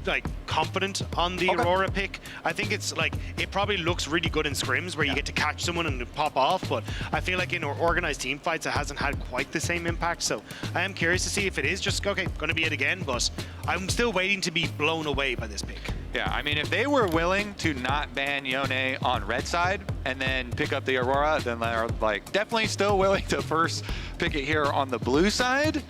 like confident on the Aurora pick. I think it's like, it probably looks really good in scrims where you get to catch someone and pop off, but I feel like in organized team fights it hasn't had quite the same impact. So I am curious to see if it is just okay, going to be it again, but I'm still waiting to be blown away by this pick. Yeah, I mean, if they were willing to not ban Yone on red side and then pick up the Aurora, then they're like definitely still willing to first pick it here on the blue side,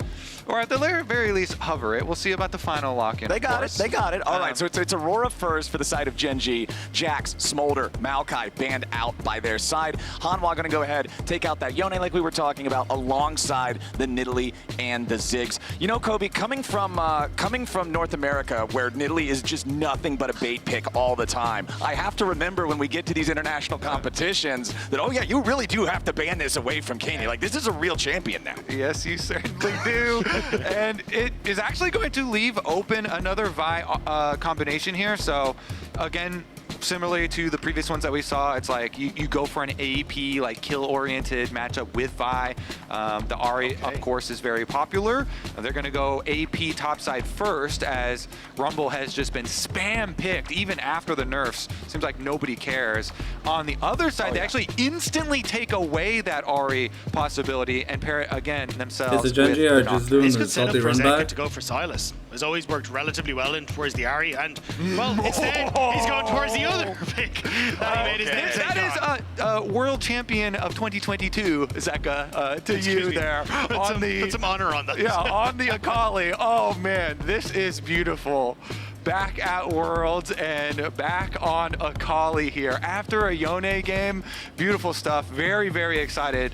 or at the very least hover it. We'll see about the final lock-in. They got it. They got it. All right, so it's Aurora first for the side of Gen G. Jax, Smolder, Maokai banned out by their side. Hanwha going to go ahead, take out that Yone like we were talking about, alongside the Nidalee and the Ziggs. You know, Kobe, coming from North America, where Nidalee is just nothing but a bait pick all the time, I have to remember when we get to these international competitions that, oh yeah, you really do have to ban this away from Kanye. Like, this is a real champion now. Yes, you certainly do. And it is actually going to leave open another Vi combination here. So again, similarly to the previous ones that we saw, it's like you go for an AP, like kill-oriented matchup with Vi. The Ahri, of course, is very popular. They're going to go AP topside first, as Rumble has just been spam-picked even after the nerfs. Seems like nobody cares. On the other side, they actually instantly take away that Ahri possibility and pair it again themselves. Is the Gen G are just doing It's the good setup salty for run Zeka back? to go for Silas. Has always worked relatively well in towards the Ahri, and well, instead he's going towards the other pick that he made his name. That is world champion of 2022, Zeka, to you there. Put some honor on that. Yeah, on the Akali. Oh man, this is beautiful. back at Worlds and back on Akali here after a Yone game. Beautiful stuff. Very, very excited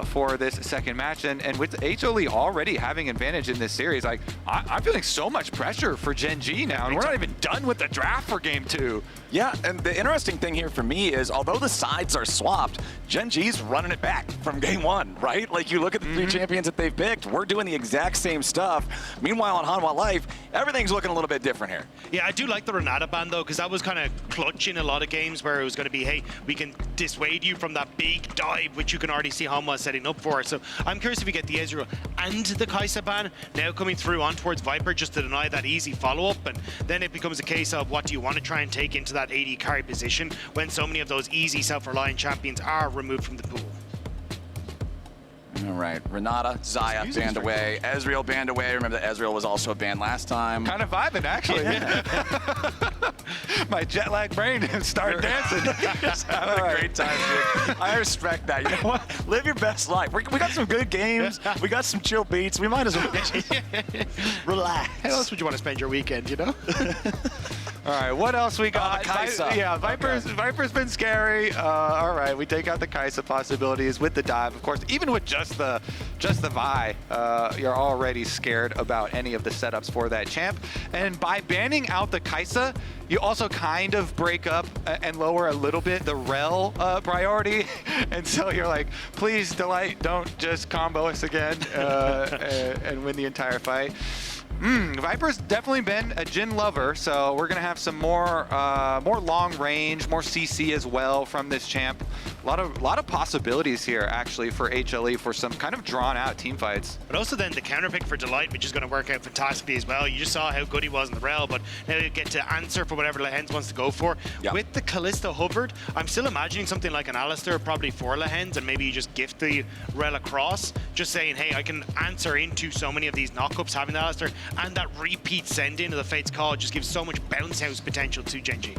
for this second match. And with HLE already having advantage in this series, like I'm feeling so much pressure for Gen G now, and we're not even done with the draft for game 2. Yeah, and the interesting thing here for me is, although the sides are swapped, Gen G's running it back from game 1, right? Like, you look at the 3 champions that they've picked, we're doing the exact same stuff. Meanwhile, on Hanwha Life, everything's looking a little bit different here. Yeah, I do like the Renata ban, though, because that was kind of clutch in a lot of games where it was going to be, hey, we can dissuade you from that big dive, which you can already see Hanwha setting up for. So I'm curious if we get the Ezreal and the Kai'Sa ban now coming through on towards Viper just to deny that easy follow-up, and then it becomes a case of what do you want to try and take into that AD carry position when so many of those easy self-reliant champions are removed from the pool. All right, Renata, Xayah banned away, Ezreal banned away. Remember that Ezreal was also banned last time. Kind of vibing, actually. Yeah. My jet lag brain started dancing. Just having a great time, dude. I respect that. You know what? Live your best life. We got some good games. We got some chill beats. We might as well relax. How else would you want to spend your weekend, you know? All right, what else we got? Kai'Sa. Yeah, Viper's been scary. All right, we take out the Kai'Sa possibilities with the dive. Of course, even with just the Vi, you're already scared about any of the setups for that champ. And by banning out the Kai'Sa, you also kind of break up and lower a little bit the Rel priority. And so you're like, please, Delight, don't just combo us again and win the entire fight. Viper's definitely been a Jhin lover, so we're gonna have some more long range, more CC as well from this champ. A lot of possibilities here actually for HLE for some kind of drawn out team fights. But also then the counter pick for Delight, which is going to work out fantastically as well. You just saw how good he was in the Rel, but now you get to answer for whatever Lehends wants to go for. Yep. With the Kalista Hubbard, I'm still imagining something like an Alistar probably for Lehends, and maybe you just gift the Rel across, just saying, hey, I can answer into so many of these knockups having the Alistar, and that repeat send into the Fate's Call just gives so much bounce house potential to Gen G.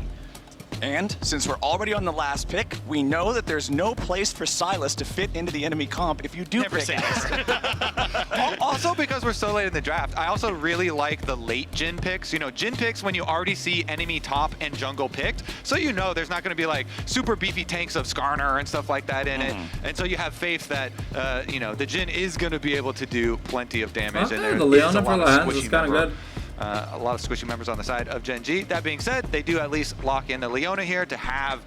And since we're already on the last pick, we know that there's no place for Sylas to fit into the enemy comp if you do Never pick it. Also, because we're so late in the draft, I also really like the late Jhin picks. You know, Jhin picks when you already see enemy top and jungle picked, so you know there's not going to be like super beefy tanks of Skarner and stuff like that in it. And so you have faith that, you know, the Jhin is going to be able to do plenty of damage. And the Leona for Lehends is kind of good. A lot of squishy members on the side of Gen G. That being said, they do at least lock in the Leona here to have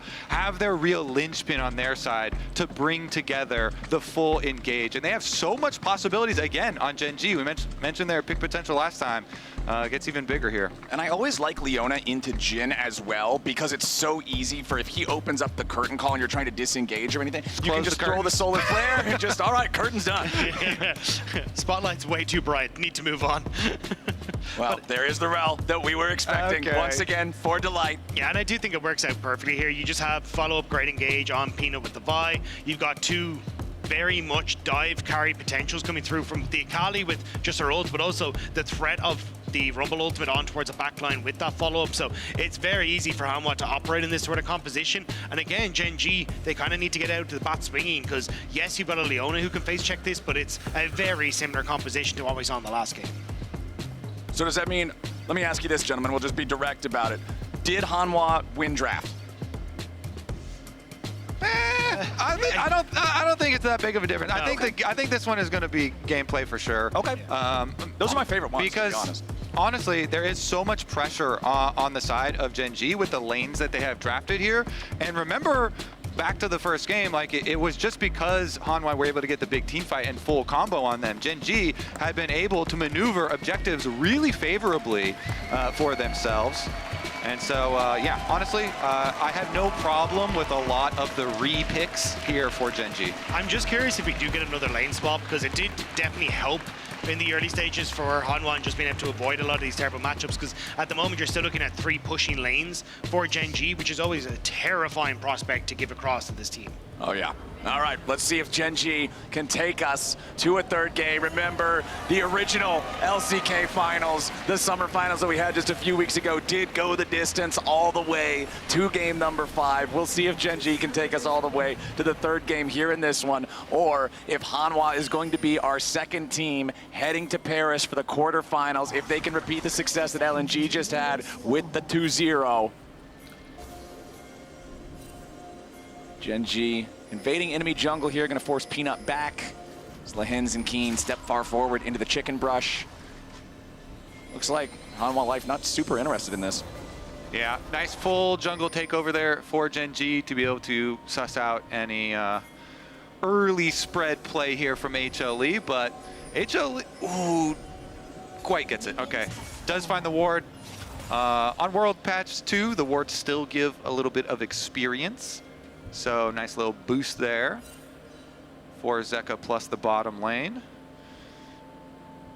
their real linchpin on their side to bring together the full engage. And they have so much possibilities again on Gen G. We mentioned their pick potential last time. Gets even bigger here. And I always like Leona into Jhin as well because it's so easy for if he opens up the curtain call and you're trying to disengage or anything, you can just throw the solar flare and just, all right, curtain's done. Spotlight's way too bright. Need to move on. Well, there is the Rel that we were expecting once again for Delight. Yeah, and I do think it works out perfectly here. You just have follow-up great engage on Peanut with the Vi. You've got two very much dive carry potentials coming through from the Akali with just her ult, but also the threat of the Rumble ultimate on towards a backline with that follow-up. So it's very easy for Hanwha to operate in this sort of composition. And again, Gen G, they kind of need to get out to the bat swinging because yes, you've got a Leona who can face check this, but it's a very similar composition to what we saw in the last game. So does that mean, let me ask you this, gentlemen, we'll just be direct about it. Did Hanwha win draft? I don't think it's that big of a difference. I think this one is going to be gameplay for sure. Okay. Those are my favorite ones, because, to be honest. Honestly, there is so much pressure on the side of Gen G with the lanes that they have drafted here. And remember, back to the first game, like it was just because Hanwha were able to get the big team fight and full combo on them. Gen G had been able to maneuver objectives really favorably for themselves. And so, yeah, honestly, I have no problem with a lot of the re-picks here for Gen G. I'm just curious if we do get another lane swap, because it did definitely help in the early stages for Hanwha and just being able to avoid a lot of these terrible matchups, because at the moment you're still looking at 3 pushing lanes for Gen G, which is always a terrifying prospect to give across to this team. Oh, yeah. All right, let's see if Gen G can take us to a third game. Remember, the original LCK finals, the summer finals that we had just a few weeks ago, did go the distance all the way to game number 5. We'll see if Gen G can take us all the way to the third game here in this one, or if Hanwha is going to be our second team heading to Paris for the quarterfinals, if they can repeat the success that LNG just had with the 2-0. Gen G invading enemy jungle here, gonna force Peanut back. As Lehens and Keen step far forward into the chicken brush. Looks like Hanwha Life not super interested in this. Yeah, nice full jungle takeover there for Gen G to be able to suss out any early spread play here from HLE, but HLE, ooh, quite gets it. Okay, does find the ward. On World Patch 2, the wards still give a little bit of experience. So nice little boost there for Zeka plus the bottom lane.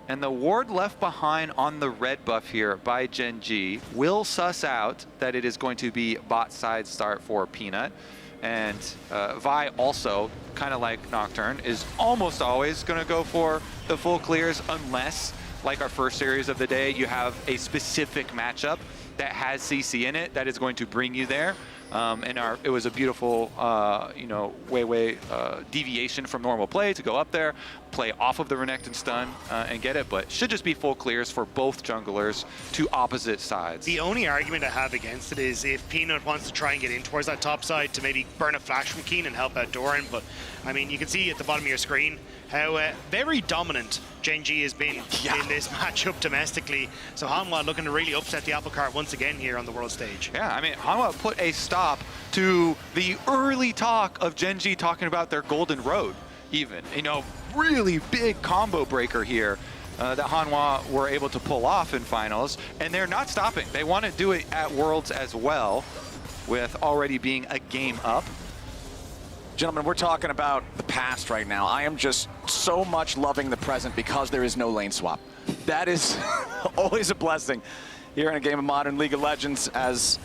And the ward left behind on the red buff here by Gen G will suss out that it is going to be bot side start for Peanut. And Vi also, kind of like Nocturne, is almost always going to go for the full clears unless, like our first series of the day, you have a specific matchup that has CC in it that is going to bring you there. And it was a beautiful, you know, deviation from normal play to go up there, play off of the Renekton stun, and get it. But should just be full clears for both junglers to opposite sides. The only argument I have against it is if Peanut wants to try and get in towards that top side to maybe burn a flash from Keen and help out Doran. But I mean, you can see at the bottom of your screen how very dominant Gen G has been in this matchup domestically. So Hanwha looking to really upset the apple cart once again here on the world stage. Yeah, I mean, Hanwha put a stop to the early talk of Gen G talking about their golden road even. You know, really big combo breaker here that Hanwha were able to pull off in finals, and they're not stopping. They want to do it at Worlds as well, with already being a game up. Gentlemen, we're talking about the past right now. I am just so much loving the present because there is no lane swap. That is always a blessing here in a game of modern League of Legends, as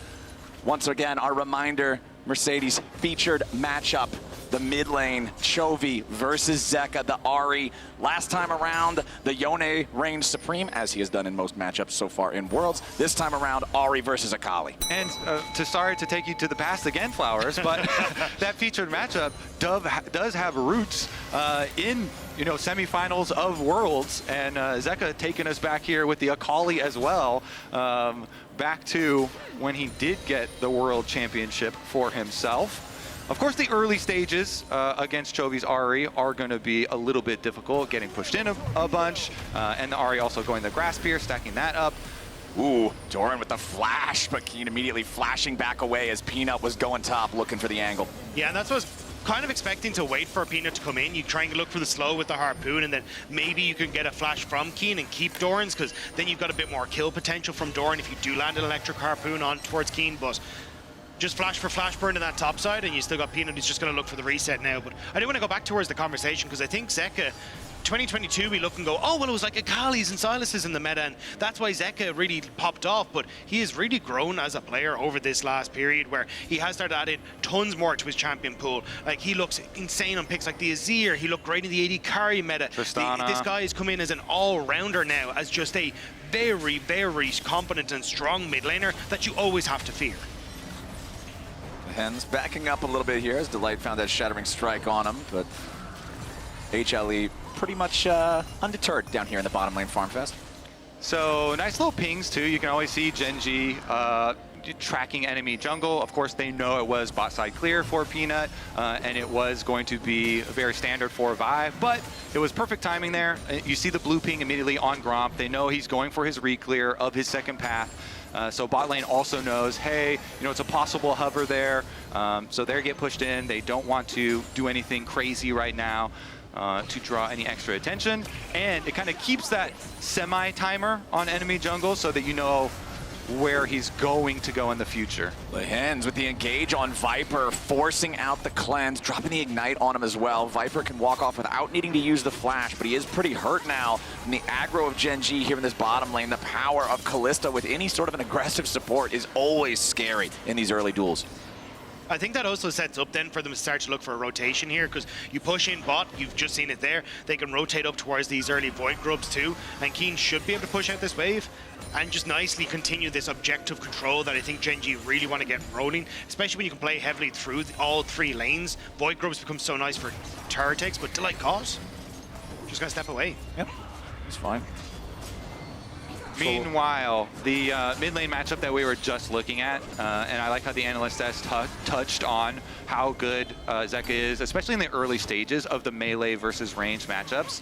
once again, our reminder, Mercedes featured matchup. The mid lane, Chovy versus Zeka, the Ahri. Last time around, the Yone reigned supreme, as he has done in most matchups so far in Worlds. This time around, Ahri versus Akali. And sorry to take you to the past again, Flowers, but that featured matchup does have roots in, you know, semifinals of Worlds, and Zeka taking us back here with the Akali as well, back to when he did get the World Championship for himself. Of course, the early stages against Chovy's Ahri are going to be a little bit difficult, getting pushed in a bunch, and the Ahri also going the Grass Spear, stacking that up. Ooh, Doran with the flash, but Keen immediately flashing back away as Peanut was going top, looking for the angle. Yeah, and that's what I was kind of expecting, to wait for Peanut to come in. You try and look for the slow with the Harpoon, and then maybe you can get a flash from Keen and keep Doran's, because then you've got a bit more kill potential from Doran if you do land an electric Harpoon on towards Keen. But just flash for flash burn to that top side, and you still got Peanut who's just going to look for the reset now. But I do want to go back towards the conversation, because I think Zeka, 2022, we look and go, oh, well, it was like Akali's and Silas's in the meta, and that's why Zeka really popped off. But he has really grown as a player over this last period, where he has started adding tons more to his champion pool. Like, he looks insane on picks like the Azir. He looked great in the AD carry meta. This guy has come in as an all-rounder now, as just a very, very competent and strong mid laner that you always have to fear. Hens backing up a little bit here as Delight found that Shattering Strike on him, but HLE pretty much undeterred down here in the bottom lane Farm Fest. So nice little pings too. You can always see Gen G tracking enemy jungle. Of course, they know it was bot side clear for Peanut, and it was going to be very standard for Vi, but it was perfect timing there. You see the blue ping immediately on Gromp. They know he's going for his re-clear of his second path. So bot lane also knows, hey, you know, it's a possible hover there. So they get pushed in. They don't want to do anything crazy right now to draw any extra attention. And it kind of keeps that semi-timer on enemy jungle so that you know where he's going to go in the future. Lehens with the engage on Viper, forcing out the cleanse, dropping the ignite on him as well. Viper can walk off without needing to use the flash, but he is pretty hurt now. And the aggro of Gen G here in this bottom lane, the power of Kalista with any sort of an aggressive support is always scary in these early duels. I think that also sets up then for them to start to look for a rotation here, because you push in bot, you've just seen it there, they can rotate up towards these early Void Grubs too, and Keen should be able to push out this wave and just nicely continue this objective control that I think Gen G really want to get rolling, especially when you can play heavily through all 3 lanes. Void Grubs become so nice for tower takes, but Delight Cause, just gotta step away. Yep, it's fine. Meanwhile, the mid lane matchup that we were just looking at, and I like how the analyst has touched on how good Zeka is, especially in the early stages of the melee versus range matchups.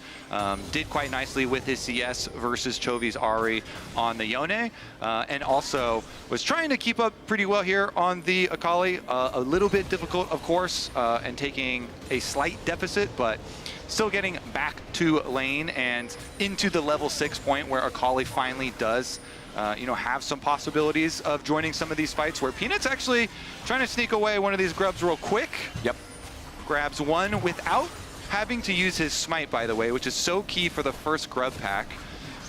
Did quite nicely with his CS versus Chovy's Ahri on the Yone, and also was trying to keep up pretty well here on the Akali. A little bit difficult, of course, and taking a slight deficit, but still getting back to lane and into the level 6 point where Akali finally does, have some possibilities of joining some of these fights, where Peanut's actually trying to sneak away one of these grubs real quick. Yep. Grabs one without having to use his smite, by the way, which is so key for the first grub pack.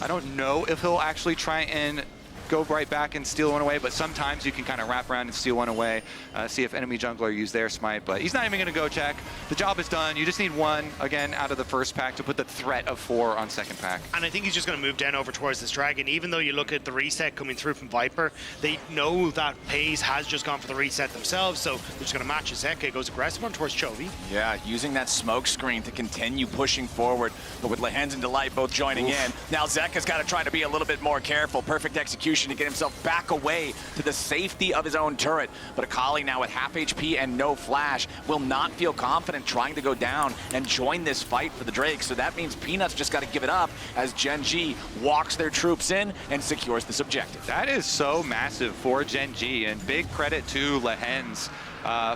I don't know if he'll actually try and go right back and steal one away, but sometimes you can kind of wrap around and steal one away, see if enemy jungler use their smite, but he's not even going to go check. The job is done. You just need one, again, out of the first pack to put the threat of 4 on second pack. And I think he's just going to move down over towards this dragon. Even though you look at the reset coming through from Viper, they know that FaZe has just gone for the reset themselves, so they're just going to match Zeka. Goes aggressive on towards Chovy. Yeah, using that smoke screen to continue pushing forward, but with Lehends and Delight both joining in. Now Zeka's got to try to be a little bit more careful. Perfect execution to get himself back away to the safety of his own turret. But Akali now with half HP and no flash will not feel confident trying to go down and join this fight for the Drake. So that means Peanut's just got to give it up as Gen G walks their troops in and secures this objective. That is so massive for Gen G, and big credit to Lehends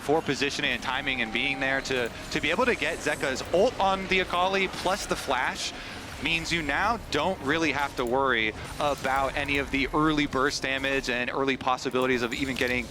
for positioning and timing and being there to be able to get Zeka's ult on the Akali plus the flash. Means you now don't really have to worry about any of the early burst damage and early possibilities of even getting,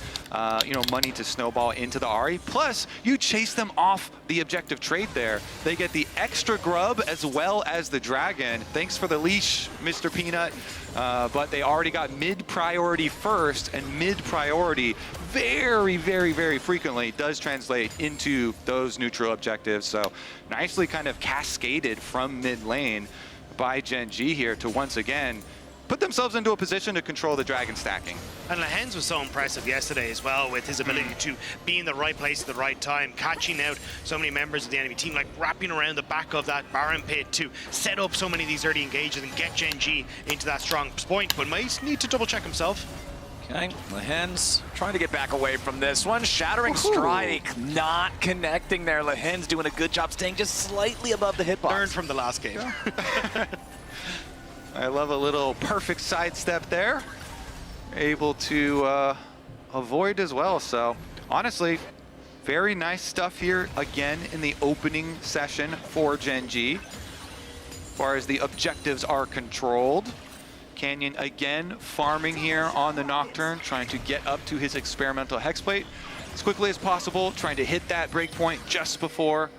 money to snowball into the Ahri. Plus, you chase them off the objective trade there. They get the extra grub as well as the dragon. Thanks for the leash, Mr. Peanut. But they already got mid-priority first, and mid-priority very, very, very frequently does translate into those neutral objectives. So nicely kind of cascaded from mid lane by Gen G here to once again put themselves into a position to control the dragon stacking. And Lehends was so impressive yesterday as well with his ability to be in the right place at the right time, catching out so many members of the enemy team, like wrapping around the back of that Baron pit to set up so many of these early engages and get Gen G into that strong point, but might need to double check himself. Okay, Lehends trying to get back away from this one. Shattering Strike not connecting there. Lehends doing a good job staying just slightly above the hitbox. Learned from the last game. I love a little perfect sidestep there. Able to avoid as well. So honestly, very nice stuff here again in the opening session for Gen G. As far as the objectives are controlled. Canyon again farming here on the Nocturne, trying to get up to his experimental hexplate as quickly as possible, trying to hit that breakpoint just before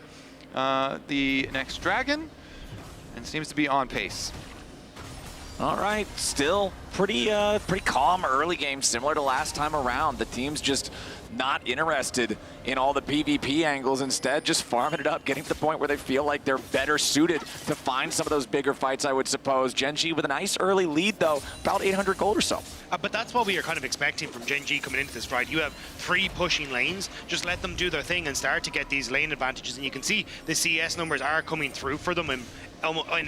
the next dragon, and seems to be on pace. All right, still pretty calm early game, similar to last time around. The team's just not interested in all the PvP angles, instead just farming it up, getting to the point where they feel like they're better suited to find some of those bigger fights, I would suppose. Gen G with a nice early lead though, about 800 gold or so. But that's what we are kind of expecting from Gen G coming into this fight. You have 3 pushing lanes, just let them do their thing and start to get these lane advantages, and you can see the CS numbers are coming through for them in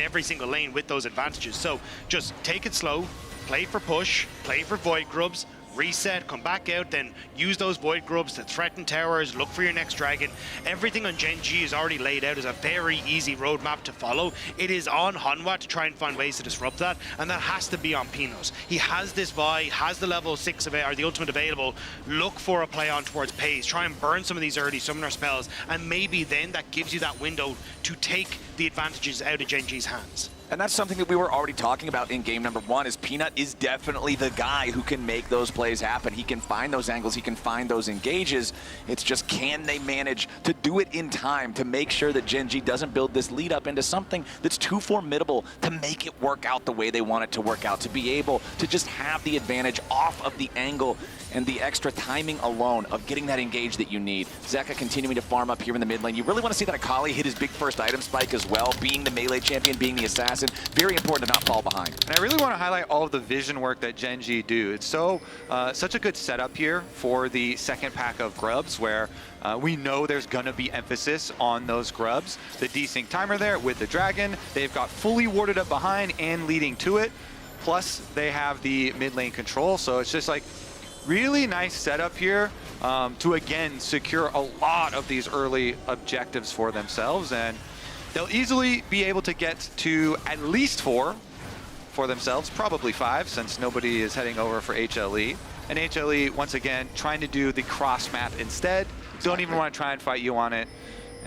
every single lane with those advantages. So just take it slow, play for push, play for Void Grubs, reset, come back out, then use those Void Grubs to threaten towers, look for your next dragon. Everything on Gen G is already laid out as a very easy roadmap to follow. It is on Hanwha to try and find ways to disrupt that, and that has to be on Pinos. He has this Vi, has the level 6 or the ultimate available. Look for a play on towards FaZe, try and burn some of these early summoner spells, and maybe then that gives you that window to take the advantages out of Gen G's hands. And that's something that we were already talking about in game number 1, is Peanut is definitely the guy who can make those plays happen. He can find those angles, he can find those engages. It's just, can they manage to do it in time to make sure that Gen G doesn't build this lead up into something that's too formidable to make it work out the way they want it to work out, to be able to just have the advantage off of the angle and the extra timing alone of getting that engage that you need. Zeka continuing to farm up here in the mid lane. You really want to see that Akali hit his big first item spike as well, being the melee champion, being the assassin. Very important to not fall behind. And I really want to highlight all of the vision work that Gen G do. It's such a good setup here for the second pack of grubs, where we know there's going to be emphasis on those grubs. The desync timer there with the dragon, they've got fully warded up behind and leading to it. Plus, they have the mid lane control, so it's just like really nice setup here to, again, secure a lot of these early objectives for themselves. And they'll easily be able to get to at least 4 for themselves, probably 5, since nobody is heading over for HLE. And HLE, once again, trying to do the cross map instead. Don't even want to try and fight you on it.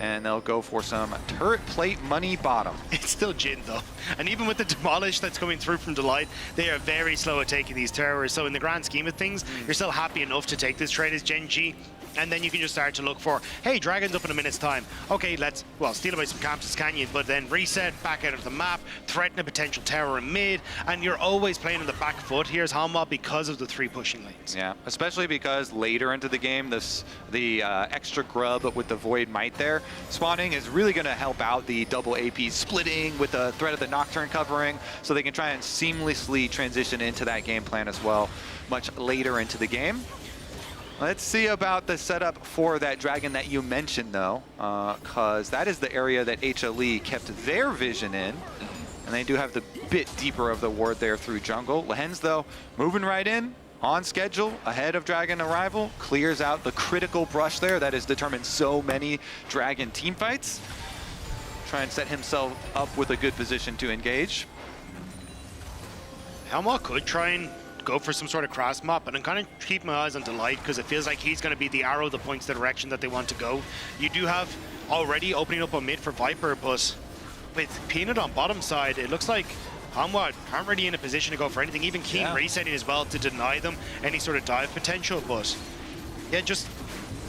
And they'll go for some turret plate money bottom. It's still Jhin though. And even with the demolish that's coming through from Delight, they are very slow at taking these towers. So in the grand scheme of things, you're still happy enough to take this trade as Gen G. And then you can just start to look for, hey, Dragon's up in a minute's time. Okay, let's, well, steal away some Campus Canyon, but then reset back out of the map, threaten a potential tower in mid, and you're always playing on the back foot here as Hanwha because of the 3 pushing lanes. Yeah, especially because later into the game, the extra grub with the Void Might there spawning is really going to help out the double AP splitting with the threat of the Nocturne covering, so they can try and seamlessly transition into that game plan as well much later into the game. Let's see about the setup for that dragon that you mentioned, though, because that is the area that HLE kept their vision in, and they do have the bit deeper of the ward there through jungle. Lehends, though, moving right in, on schedule, ahead of dragon arrival, clears out the critical brush there that has determined so many dragon teamfights. Try and set himself up with a good position to engage. Hanwha could try and go for some sort of cross map, and I'm kind of keeping my eyes on Delight because it feels like he's going to be the arrow that points the direction that they want to go. You do have already opening up on mid for Viper, but with Peanut on bottom side, it looks like Hanwha aren't really in a position to go for anything. Even Keen resetting as well to deny them any sort of dive potential, but yeah, just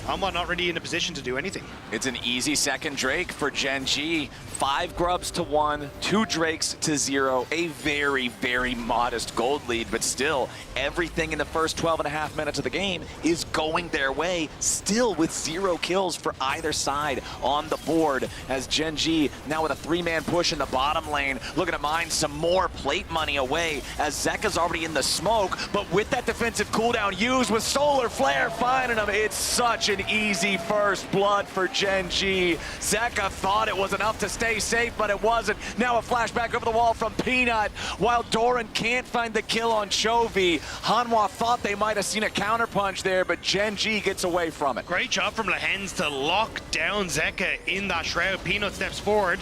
Hanwha not really in a position to do anything. It's an easy second Drake for Gen G. 5 grubs to 1, 2 Drakes to 0. A very, very modest gold lead, but still, everything in the first 12.5 minutes of the game is going their way, still with 0 kills for either side on the board, as Gen G now with a 3-man push in the bottom lane, looking to mine some more plate money away, as Zeka's already in the smoke, but with that defensive cooldown used with Solar Flare finding him, it's such an easy first blood for Gen G. Zeka thought it was enough to stay safe, but it wasn't. Now a flashback over the wall from Peanut, while Doran can't find the kill on Chovy. Hanwha thought they might have seen a counterpunch there, but Gen G gets away from it. Great job from Lehends to lock down Zeka in that shroud. Peanut steps forward.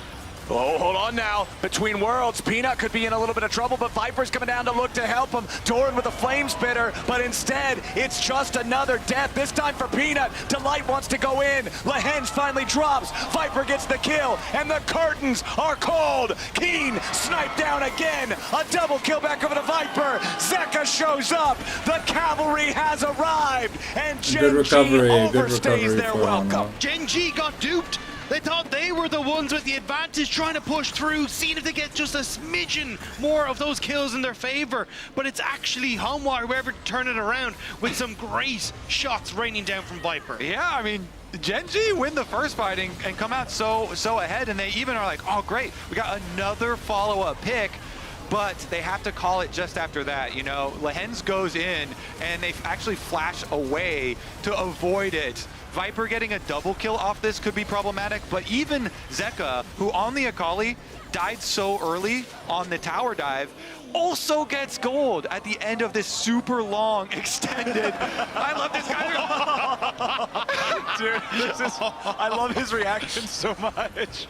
Oh, hold on now. Between worlds, Peanut could be in a little bit of trouble, but Viper's coming down to look to help him. Doran with a flame spitter, but instead, it's just another death, this time for Peanut. Delight wants to go in. Lehends finally drops. Viper gets the kill, and the curtains are called. Keen sniped down again. A double kill back over the Viper. Zeka shows up. The cavalry has arrived, and Gen G overstays their welcome. Gen G got duped. They thought they were the ones with the advantage, trying to push through, seeing if they get just a smidgen more of those kills in their favor. But it's actually Hanwha, whoever to turn it around, with some great shots raining down from Viper. Yeah, I mean, Gen G win the first fight and come out so ahead, and they even are like, oh great, we got another follow-up pick. But they have to call it just after that, you know. Lehends goes in, and they actually flash away to avoid it. Viper getting a double kill off this could be problematic, but even Zeka, who on the Akali died so early on the tower dive, also gets gold at the end of this super long extended. I love this guy. Dude, I love his reaction so much.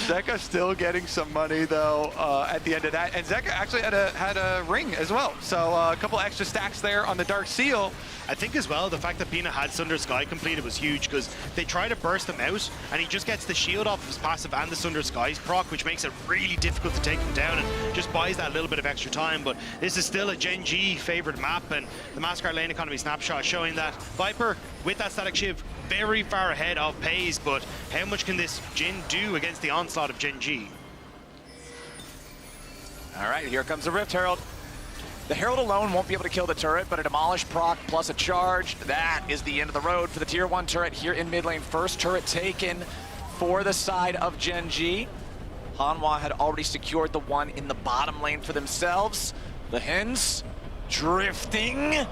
Zeka still getting some money though at the end of that, and Zeka actually had a ring as well. So a couple extra stacks there on the Dark Seal. I think as well the fact that Peanut had so Sunder Sky completed was huge, because they try to burst him out, and he just gets the shield off of his passive and the Sunder Skies proc, which makes it really difficult to take him down and just buys that little bit of extra time. But this is still a Gen G favored map, and the Mascot lane economy snapshot showing that Viper, with that static shiv, very far ahead of FaZe, but how much can this Jhin do against the onslaught of Gen G? All right, here comes the Rift Herald. The Herald alone won't be able to kill the turret, but a Demolish proc plus a charge, that is the end of the road for the tier 1 turret here in mid lane. First turret taken for the side of Gen G. Hanwha had already secured the one in the bottom lane for themselves. The Hens drifting.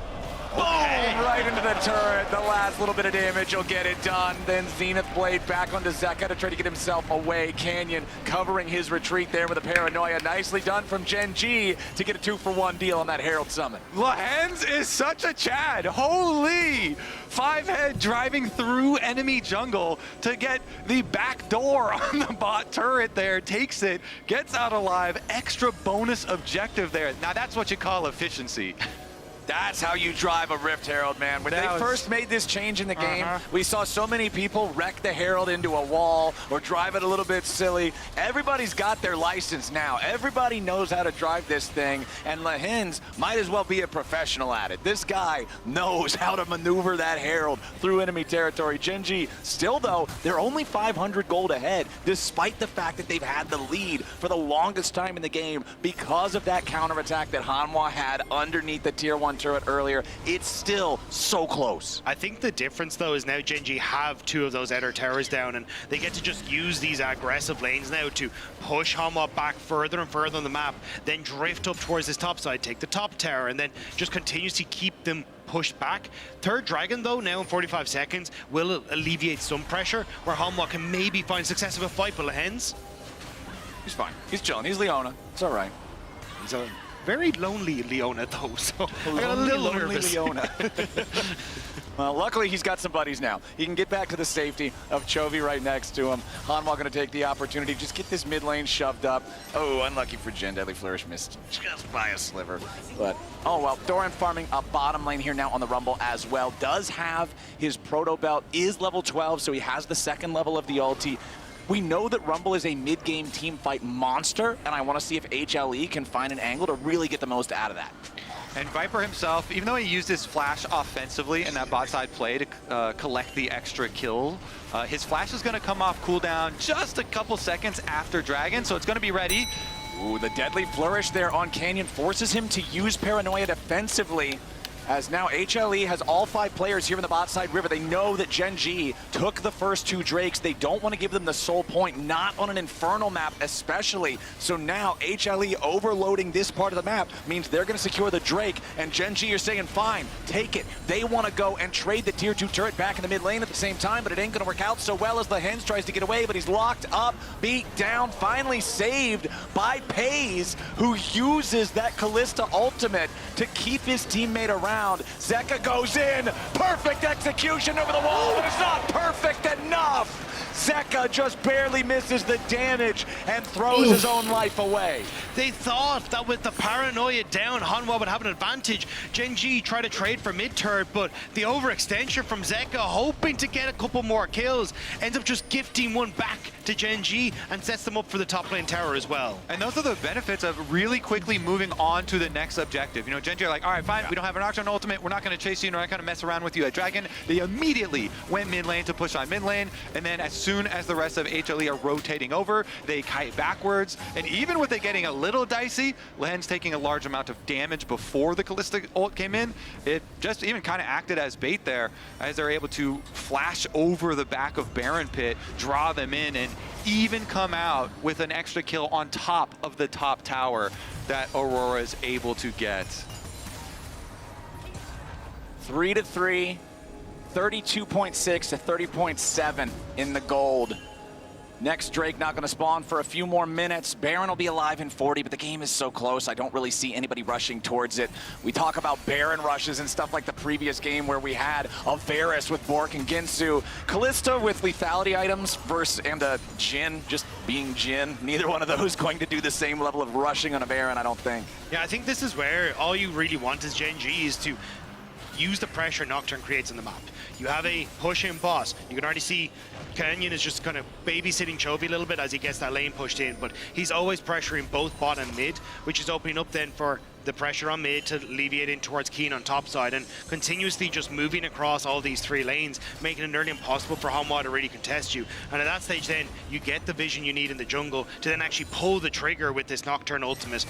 Boom! Right into the turret. The last little bit of damage will get it done. Then Zenith Blade back onto Zeka to try to get himself away. Canyon covering his retreat there with a Paranoia. Nicely done from Gen G to get a 2-for-1 deal on that Herald summon. Lehends is such a Chad. Holy! 5-head driving through enemy jungle to get the back door on the bot turret there. Takes it, gets out alive. Extra bonus objective there. Now that's what you call efficiency. That's how you drive a Rift Herald, man. When they first made this change in the game, we saw so many people wreck the Herald into a wall or drive it a little bit silly. Everybody's got their license now. Everybody knows how to drive this thing, and Lehends might as well be a professional at it. This guy knows how to maneuver that Herald through enemy territory. Gen G, still though, they're only 500 gold ahead, despite the fact that they've had the lead for the longest time in the game because of that counterattack that Hanwha had underneath the tier 1 turret earlier. It's still so close. I think the difference though is now Gen G have 2 of those outer towers down, and they get to just use these aggressive lanes now to push Hanwha back further and further on the map, then drift up towards this top side, take the top tower, and then just continuously keep them pushed back. Third Dragon though, now in 45 seconds, will alleviate some pressure where Hanwha can maybe find success of a fight with Lehends. He's fine. He's chilling. He's Leona. It's all right. He's a very lonely Leona though, so I got a little nervous. Leona. Well, luckily he's got some buddies now. He can get back to the safety of Chovy right next to him. Hanwha going to take the opportunity, just get this mid lane shoved up. Oh, unlucky for Jhin. Deadly Flourish missed just by a sliver. But, oh well, Doran farming a bottom lane here now on the Rumble as well. Does have his Proto Belt, is level 12, so he has the second level of the ulti. We know that Rumble is a mid-game team fight monster, and I want to see if HLE can find an angle to really get the most out of that. And Viper himself, even though he used his flash offensively in that bot side play to collect the extra kill, his flash is going to come off cooldown just a couple seconds after Dragon, so it's going to be ready. Ooh, the Deadly Flourish there on Canyon forces him to use Paranoia defensively, as now HLE has all 5 players here in the bot side river. They know that Gen G took the first 2 Drakes. They don't want to give them the soul point, not on an Infernal map especially. So now HLE overloading this part of the map means they're going to secure the Drake, and Gen G are saying, fine, take it. They want to go and trade the tier 2 turret back in the mid lane at the same time, but it ain't going to work out so well as Lehends tries to get away, but he's locked up, beat down, finally saved by FaZe, who uses that Kalista ultimate to keep his teammate around. Zeka goes in, perfect execution over the wall, but it's not perfect enough. Zeka just barely misses the damage and throws his own life away. They thought that with the Paranoia down, Hanwha would have an advantage. Gen G tried to trade for mid-turret, but the overextension from Zeka, hoping to get a couple more kills, ends up just gifting one back to Gen G and sets them up for the top lane tower as well. And those are the benefits of really quickly moving on to the next objective. You know, Gen G are like, all right, fine, we don't have an Nocturne ultimate, we're not going to chase you, we're not going to mess around with you at Dragon. They immediately went mid lane to push on mid lane, and then as soon as the rest of HLE are rotating over, they kite backwards, and even with it getting a little dicey, Lehends taking a large amount of damage before the Kalista ult came in, it just even kind of acted as bait there, as they're able to flash over the back of Baron Pit, draw them in, and even come out with an extra kill on top of the top tower that Aurora is able to get. 3-3, 32.6 to 30.7 in the gold. Next Drake not going to spawn for a few more minutes. Baron will be alive in 40, but the game is so close, I don't really see anybody rushing towards it. We talk about Baron rushes and stuff like the previous game where we had a Varus with Bork and Ginsu. Kalista with lethality items versus and a Jhin just being Jhin. Neither one of those going to do the same level of rushing on a Baron, I don't think. Yeah, I think this is where all you really want as Gen G is to use the pressure Nocturne creates on the map. You have a push-in boss. You can already see Canyon is just kind of babysitting Chovy a little bit as he gets that lane pushed in, but he's always pressuring both bot and mid, which is opening up then for the pressure on mid to alleviate in towards Keen on top side, and continuously just moving across all these 3 lanes, making it nearly impossible for Hanwha to really contest you. And at that stage then, you get the vision you need in the jungle to then actually pull the trigger with this Nocturne ultimate.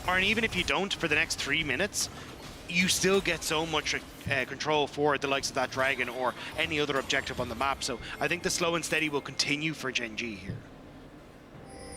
Or even if you don't for the next 3 minutes, you still get so much control for the likes of that dragon or any other objective on the map. So I think the slow and steady will continue for Gen G here.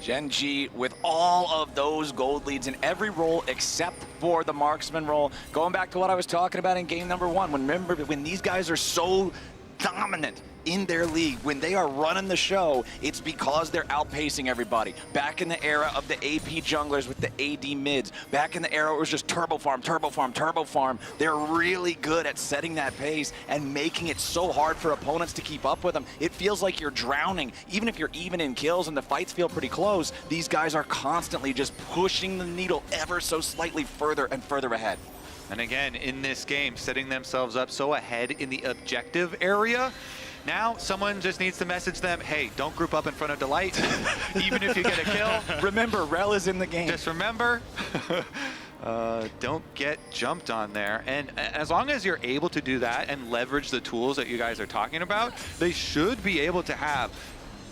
Gen G with all of those gold leads in every role except for the marksman role. Going back to what I was talking about in game number 1, remember when these guys are so dominant in their league, when they are running the show, it's because they're outpacing everybody. Back in the era of the AP junglers with the AD mids, back in the era it was just turbo farm, turbo farm, turbo farm. They're really good at setting that pace and making it so hard for opponents to keep up with them. It feels like you're drowning. Even if you're even in kills and the fights feel pretty close, these guys are constantly just pushing the needle ever so slightly further and further ahead. And again, in this game, setting themselves up so ahead in the objective area. Now, someone just needs to message them, hey, don't group up in front of Delight, even if you get a kill. Remember, Rel is in the game. Just remember, don't get jumped on there. And as long as you're able to do that and leverage the tools that you guys are talking about, they should be able to have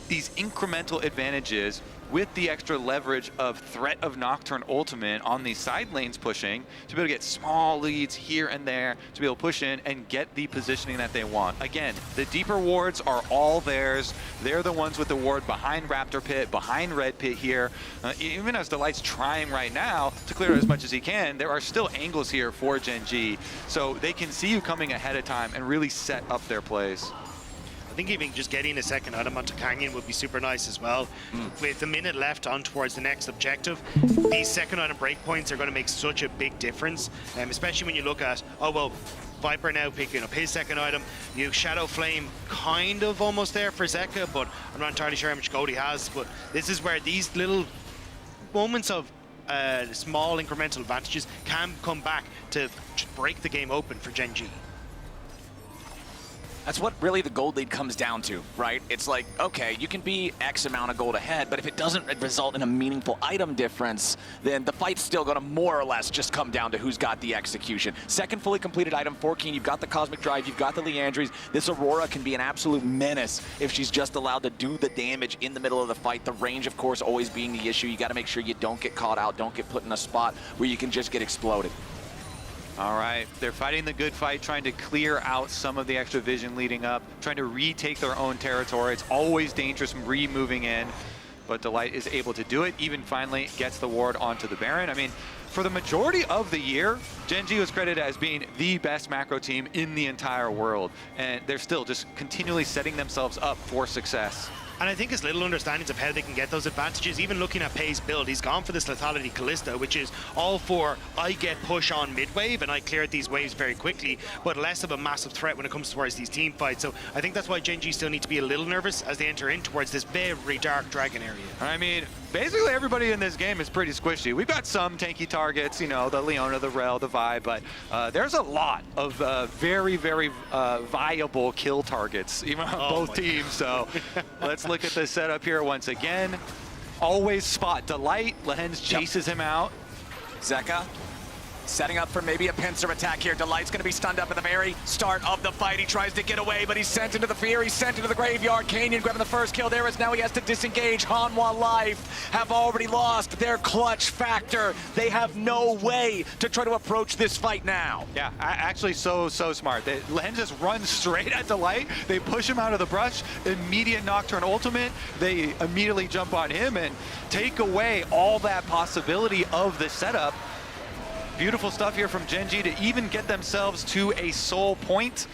these incremental advantages with the extra leverage of threat of Nocturne ultimate on these side lanes pushing to be able to get small leads here and there to be able to push in and get the positioning that they want. Again, the deeper wards are all theirs. They're the ones with the ward behind Raptor Pit, behind Red Pit here. Even as Delight's trying right now to clear as much as he can, there are still angles here for Gen G. So they can see you coming ahead of time and really set up their plays. I think even just getting a second item onto Canyon would be super nice as well. With a minute left on towards the next objective, these second item breakpoints are going to make such a big difference, especially when you look at, oh well, Viper now picking up his second item. You Shadow Flame kind of almost there for Zeka, but I'm not entirely sure how much gold he has. But this is where these little moments of small incremental advantages can come back to just break the game open for Gen G. That's what really the gold lead comes down to, right? It's like, okay, you can be X amount of gold ahead, but if it doesn't result in a meaningful item difference, then the fight's still gonna more or less just come down to who's got the execution. Second fully completed item, 14, you've got the Cosmic Drive, you've got the Liandry's. This Aurora can be an absolute menace if she's just allowed to do the damage in the middle of the fight. The range, of course, always being the issue. You gotta make sure you don't get caught out, don't get put in a spot where you can just get exploded. All right, they're fighting the good fight, trying to clear out some of the extra vision leading up, trying to retake their own territory. It's always dangerous re-moving in, but Delight is able to do it, even finally gets the ward onto the Baron. I mean, for the majority of the year, Gen G was credited as being the best macro team in the entire world, and they're still just continually setting themselves up for success. And I think his little understandings of how they can get those advantages, even looking at Pei's build, he's gone for this Lethality Kalista, which is all for, I get push on mid-wave and I cleared these waves very quickly, but less of a massive threat when it comes towards these team fights. So I think that's why Gen G still need to be a little nervous as they enter in towards this very dark dragon area. I mean, basically everybody in this game is pretty squishy. We've got some tanky targets, you know, the Leona, the Rel, the Vi, but there's a lot of very viable kill targets, even on both teams. So let's look at the setup here once again. Always spot Delight. Lehends chases him out. Zeka setting up for maybe a pincer attack here. Delight's gonna be stunned up at the very start of the fight. He tries to get away, but he's sent into the fear. He's sent into the graveyard. Canyon grabbing the first kill there as now he has to disengage. Hanwha Life have already lost their clutch factor. They have no way to try to approach this fight now. Yeah, actually so smart. Lehends just runs straight at Delight. They push him out of the brush. Immediate Nocturne ultimate. They immediately jump on him and take away all that possibility of the setup. Beautiful stuff here from Gen G to even get themselves to a soul point.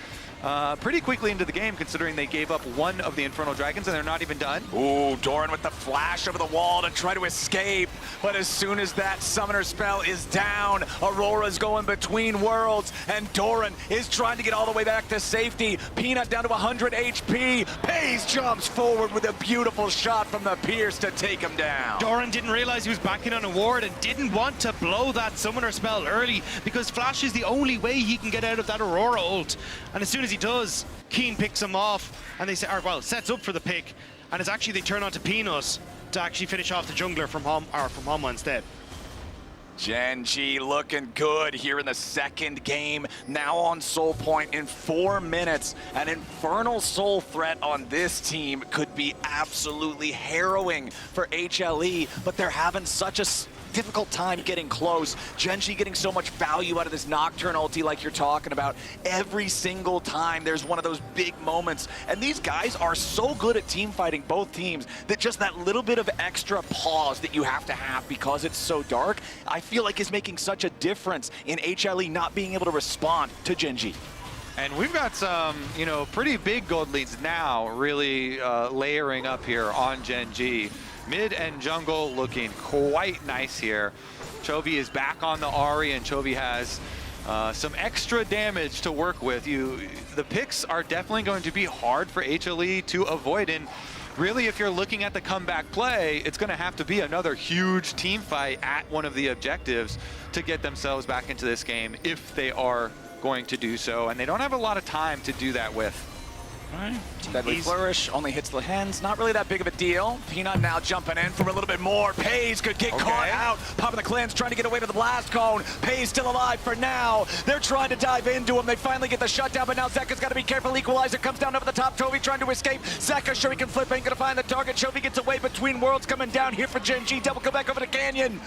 pretty quickly into the game, considering they gave up one of the Infernal Dragons and they're not even done. Ooh, Doran with the flash over the wall to try to escape. But as soon as that summoner spell is down, Aurora's going between worlds, and Doran is trying to get all the way back to safety. Peanut down to 100 HP. Paze jumps forward with a beautiful shot from the Pierce to take him down. Doran didn't realize he was backing on a ward and didn't want to blow that summoner spell early because Flash is the only way he can get out of that Aurora ult. And as soon as he does, Keen picks him off and they say, or well, sets up for the pick, and it's actually they turn on to Peanut to actually finish off the jungler from Hanwha instead. Gen G looking good here in the second game, now on Soul Point in 4 minutes. An Infernal Soul threat on this team could be absolutely harrowing for HLE, but they're having such a difficult time getting close. Gen G getting so much value out of this Nocturne ulti like you're talking about. Every single time there's one of those big moments. And these guys are so good at team fighting, both teams, that just that little bit of extra pause that you have to have because it's so dark, I feel like is making such a difference in HLE not being able to respond to Gen G. And we've got some, pretty big gold leads now really layering up here on Gen G. Mid and jungle looking quite nice here. Chovy is back on the Ahri, and Chovy has some extra damage to work with. The picks are definitely going to be hard for HLE to avoid, and really if you're looking at the comeback play, it's going to have to be another huge team fight at one of the objectives to get themselves back into this game if they are going to do so, and they don't have a lot of time to do that with. All right. Deadly Flourish only hits the Hens. Not really that big of a deal. Peanut now jumping in for a little bit more. Paze could get caught out. Popping the Clans trying to get away to the Blast Cone. Paze still alive for now. They're trying to dive into him. They finally get the shutdown, but now Zeka's got to be careful. Equalizer comes down over the top. Chovy trying to escape. Zeka sure he can flip. Ain't gonna find the target. Chovy gets away between worlds coming down here for Gen G. Double come back over to Canyon.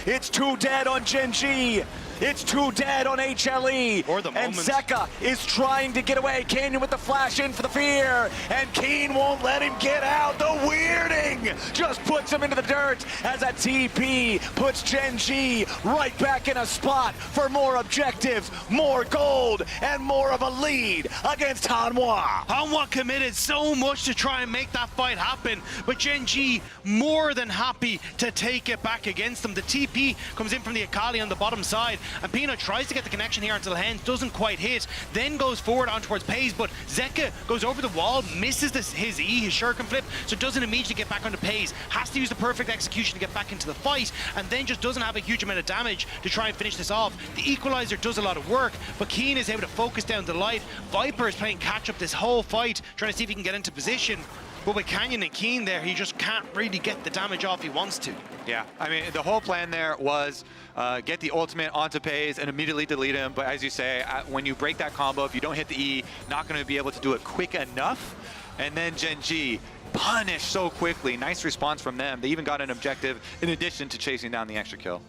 It's 2 dead on Gen G. It's 2 dead on HLE. For the moment. And Zeka is trying to get away. Canyon with the flash in for the fear. And Keen won't let him get out. The weirding just puts him into the dirt as a TP puts Gen G right back in a spot for more objectives, more gold, and more of a lead against Hanwha. Hanwha committed so much to try and make that fight happen, but Gen G more than happy to take it back against them. The TP comes in from the Akali on the bottom side, and Peanut tries to get the connection here onto the Hens, doesn't quite hit, then goes forward on towards Paze, but Zeka goes over the wall, misses his E, his shuriken flip, so doesn't immediately get back onto Paze, has to use the perfect execution to get back into the fight, and then just doesn't have a huge amount of damage to try and finish this off. The Equalizer does a lot of work, but Keen is able to focus down the light. Viper is playing catch up this whole fight, trying to see if he can get into position. But with Canyon and Keen there, he just can't really get the damage off he wants to. Yeah, I mean, the whole plan there was get the ultimate onto Paze and immediately delete him. But as you say, when you break that combo, if you don't hit the E, not going to be able to do it quick enough. And then Gen G punished so quickly. Nice response from them. They even got an objective in addition to chasing down the extra kill.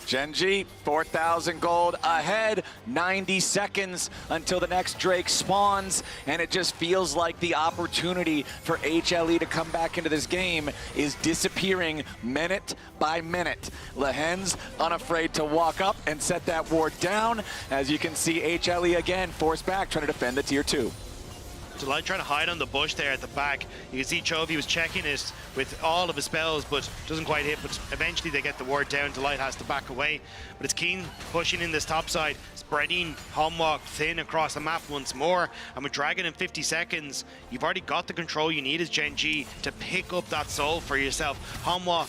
Gen G, 4,000 gold ahead, 90 seconds until the next Drake spawns, and it just feels like the opportunity for HLE to come back into this game is disappearing minute by minute. Lehens unafraid to walk up and set that ward down. As you can see, HLE again forced back, trying to defend the tier 2. Delight trying to hide on the bush there at the back. You can see Chovy was checking it with all of his spells, but doesn't quite hit. But eventually they get the ward down. Delight has to back away. But it's Keen pushing in this top side, spreading Hanwha thin across the map once more. And with Dragon in 50 seconds, you've already got the control you need as Gen G to pick up that soul for yourself. Hanwha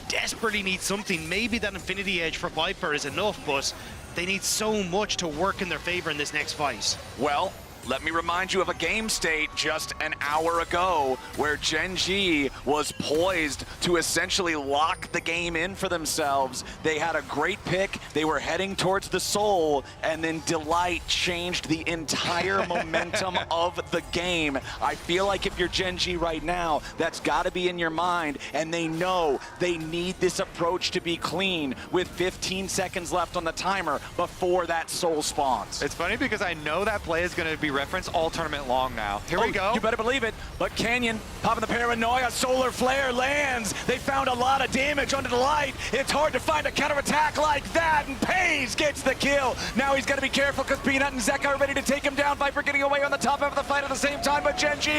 desperately needs something. Maybe that Infinity Edge for Viper is enough, but they need so much to work in their favor in this next fight. Well, let me remind you of a game state just an hour ago where Gen G was poised to essentially lock the game in for themselves. They had a great pick, they were heading towards the soul, and then Delight changed the entire momentum of the game. I feel like if you're Gen G right now, that's got to be in your mind, and they know they need this approach to be clean with 15 seconds left on the timer before that soul spawns. It's funny because I know that play is going to be reference all tournament long now. Here we go. You better believe it. But Canyon popping the paranoia. Solar flare lands. They found a lot of damage under the light. It's hard to find a counterattack like that. And Pays gets the kill. Now he's got to be careful because Peanut and Zeka are ready to take him down. Viper getting away on the top of the fight at the same time. But Gen G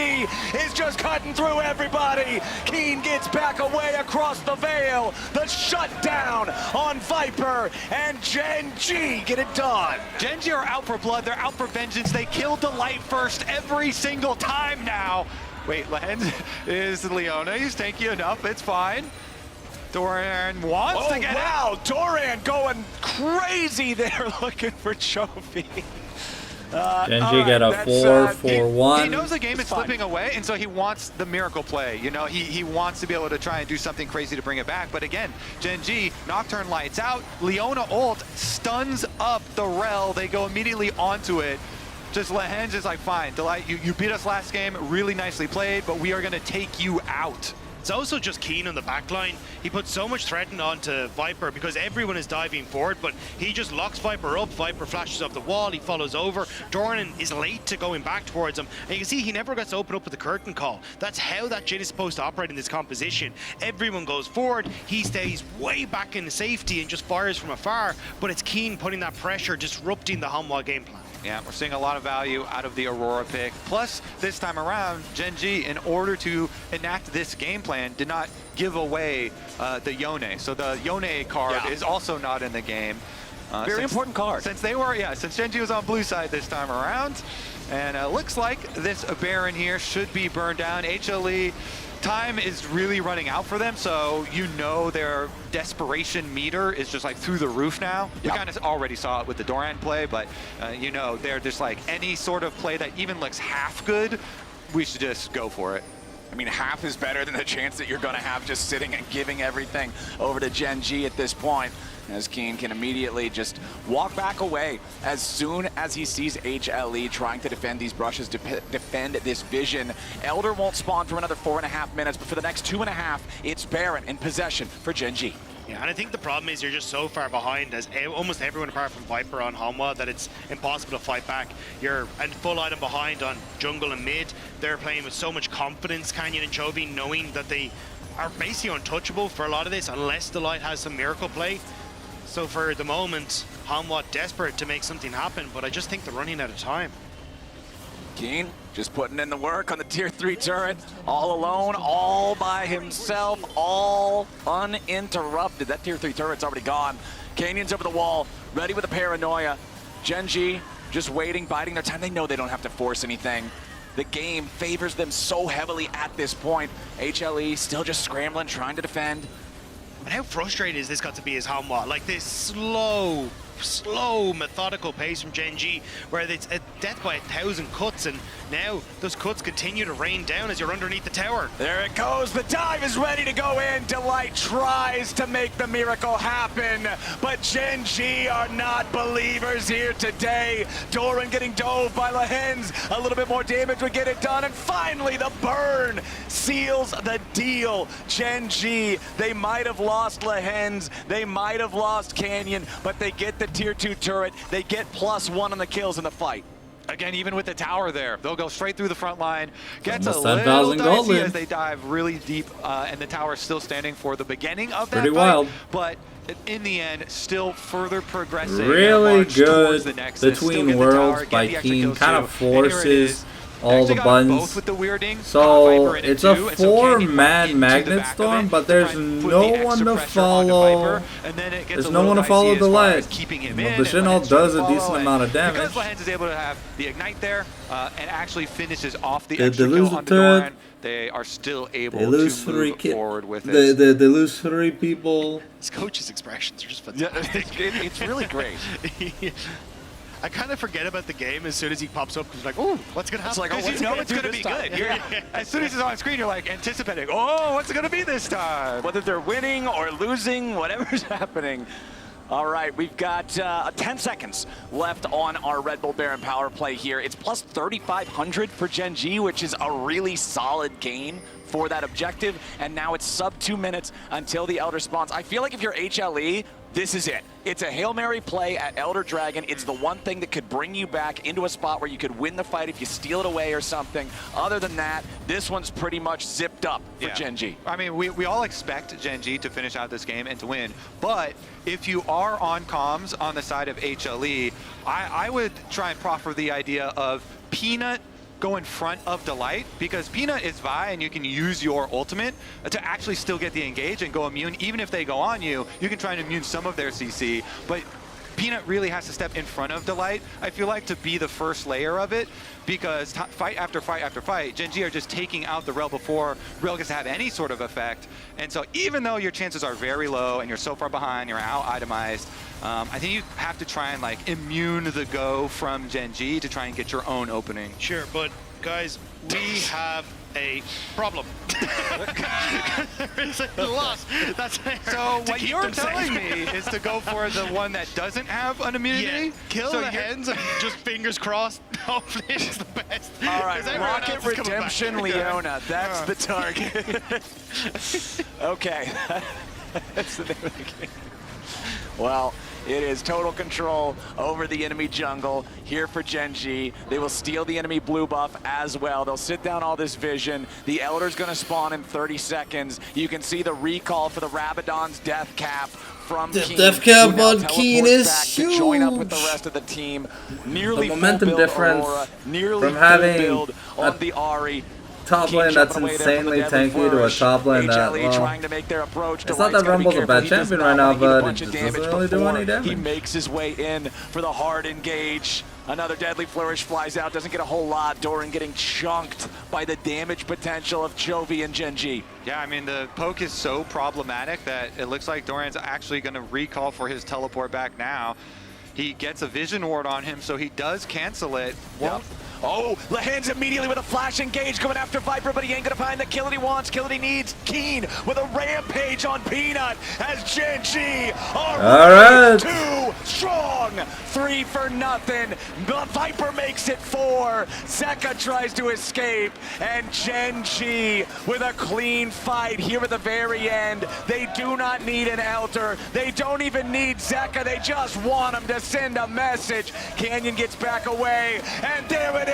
is just cutting through everybody. Keen gets back away across the veil. The shutdown on Viper. And Gen G get it done. Gen G are out for blood. They're out for vengeance. They killed the light first every single time now. Wait, Lehens is Leones. Thank you enough. It's fine. Doran wants to get wow. Doran going crazy there looking for Trophy. Gen G get a 4-4-1. He knows the game is slipping away, and so he wants the miracle play. You know, he wants to be able to try and do something crazy to bring it back. But again, Gen G, Nocturne lights out. Leona ult stuns up the Rel. They go immediately onto it. Just Lehens is like, fine, Delight, you beat us last game, really nicely played, but we are going to take you out. It's also just Keen on the backline. He puts so much threat onto Viper because everyone is diving forward, but he just locks Viper up. Viper flashes up the wall, he follows over. Dornan is late to going back towards him. And you can see he never gets to open up with the curtain call. That's how that Jin is supposed to operate in this composition. Everyone goes forward, he stays way back in safety and just fires from afar, but it's Keen putting that pressure, disrupting the Hanwha game plan. Yeah, we're seeing a lot of value out of the Aurora pick. Plus, this time around, Gen G, in order to enact this game plan, did not give away the Yone. So the Yone card is also not in the game. Very important card. Since Gen G was on blue side this time around. And it looks like this Baron here should be burned down. HLE, time is really running out for them, so you know their desperation meter is just like through the roof now. We kind of already saw it with the Doran play, but you know, they're just like any sort of play that even looks half good, we should just go for it. I mean, half is better than the chance that you're going to have just sitting and giving everything over to Gen G at this point, as Keen can immediately just walk back away as soon as he sees HLE trying to defend these brushes, defend this vision. Elder won't spawn for another 4.5 minutes, but for the next 2.5, it's Baron in possession for Gen G. Yeah, and I think the problem is you're just so far behind as almost everyone apart from Viper on Hanwha that it's impossible to fight back. You're a full item behind on jungle and mid. They're playing with so much confidence, Canyon and Chovy, knowing that they are basically untouchable for a lot of this unless the light has some miracle play. So for the moment, Hanwha desperate to make something happen, but I just think they're running out of time. Keen just putting in the work on the tier 3 turret, all alone, all by himself, all uninterrupted. That tier 3 turret's already gone. Canyon's over the wall, ready with a paranoia. Gen G just waiting, biding their time. They know they don't have to force anything. The game favors them so heavily at this point. HLE still just scrambling, trying to defend. And how frustrating is this got to be as Hanwha? Like this slow, methodical pace from Gen G, where it's a death by 1,000 cuts, and now those cuts continue to rain down as you're underneath the tower. There it goes, the dive is ready to go in. Delight tries to make the miracle happen, but Gen G are not believers here today. Doran getting dove by Lehens, a little bit more damage would get it done, and finally the burn seals the deal. Gen G, they might have lost Lehens, they might have lost Canyon, but they get the tier 2 turret, they get +1 on the kills in the fight. Again, even with the tower there, they'll go straight through the front line. Gets a Almost little 10,000 gold dicey in. as they dive really deep, and the tower is still standing for the beginning of that Pretty fight, wild. but in the end, still further progressing. Really towards good the Nexus. Still between get the worlds tower, by get the extra Keen, kills kind too. of And here it forces is. all the Actually got buttons. both with the weirding. So Viper in it it's a too, and so Canyon went 4-man into the magnet back of storm, it but to there's try and put no the one extra to pressure onto follow. Viper, and then it gets There's a no little one to dicey follow as the far as light. keeping him Well, in, the Shin'Al and Lehens trying does to a decent follow, amount of and damage. Because Lehens is able to have the ignite there and actually finishes off the Did extra they lose kill the on turret? Doran, they are still able They lose to 3 move forward with they, it. they lose 3 people. His coach's expressions are just Yeah, fantastic. it's really great. I kind of forget about the game as soon as he pops up. He's like, oh, what's going to happen? It's like, oh, Because what's you know it it's gonna going to do be this good. time? You're- As soon as it's on screen, you're like anticipating, oh, what's it going to be this time? Whether they're winning or losing, whatever's happening. All right, we've got 10 seconds left on our Red Bull Baron power play here. It's plus 3,500 for Gen G, which is a really solid gain for that objective. And now it's sub 2 minutes until the Elder spawns. I feel like if you're HLE, This is it. It's a Hail Mary play at Elder Dragon. It's the one thing that could bring you back into a spot where you could win the fight if you steal it away or something. Other than that, this one's pretty much zipped up for Gen G. I mean, we all expect Gen G to finish out this game and to win, but if you are on comms on the side of HLE, I would try and proffer the idea of Peanut go in front of Delight, because Peanut is Vi and you can use your ultimate to actually still get the engage and go immune. Even if they go on you, you can try and immune some of their CC, but Peanut really has to step in front of Delight, I feel like, to be the first layer of it, because fight after fight after fight, Gen G are just taking out the Rel before Rel gets to have any sort of effect. And so even though your chances are very low and you're so far behind, you're out itemized, I think you have to try and like immune the go from Gen G to try and get your own opening. Sure, but guys, we have a problem. There is a lot that's there. So what keep you're them telling safe. me is to go for the one that doesn't have an immunity? Yeah, kill So the you're- hens and just fingers crossed. Hopefully it's the best. All right, 'Cause everyone Rocket else is coming back. Redemption Leona. That's the target. Okay. That's the name of the game. Well, it is total control over the enemy jungle here for Gen G. They will steal the enemy blue buff as well. They'll sit down all this vision. The Elder's going to spawn in 30 seconds. You can see the recall for the Rabadon's death cap from The Keen, death cap who now on Keen teleports is back to join up with the huge. rest of the team. Nearly The momentum full build difference Aurora, nearly from full having build a on the Ahri. top Keen lane that's jumping away there from the insanely deadly tanky to a flourish. top lane that, HLE well, trying to make their approach. it's not Delight's that gotta be Rumble's a careful. bad He does champion not right now, wanna eat a but bunch it of just damage doesn't really do any before He damage. makes his way in for the hard engage. Another deadly flourish flies out, doesn't get a whole lot. Doran getting chunked by the damage potential of Chovy and Gen G. Yeah, I mean, the poke is so problematic that it looks like Doran's actually going to recall for his teleport back now. He gets a vision ward on him, so he does cancel it. Yep. Oh, Lehan's immediately with a flash engage going after Viper, but he ain't gonna find the kill that he wants, kill that he needs. Keen with a rampage on Peanut as Gen G are All right. too strong. 3 for nothing. The Viper makes it 4. Zeka tries to escape, and Gen G with a clean fight here at the very end. They do not need an Elder. They don't even need Zeka. They just want him to send a message. Canyon gets back away, and there it is.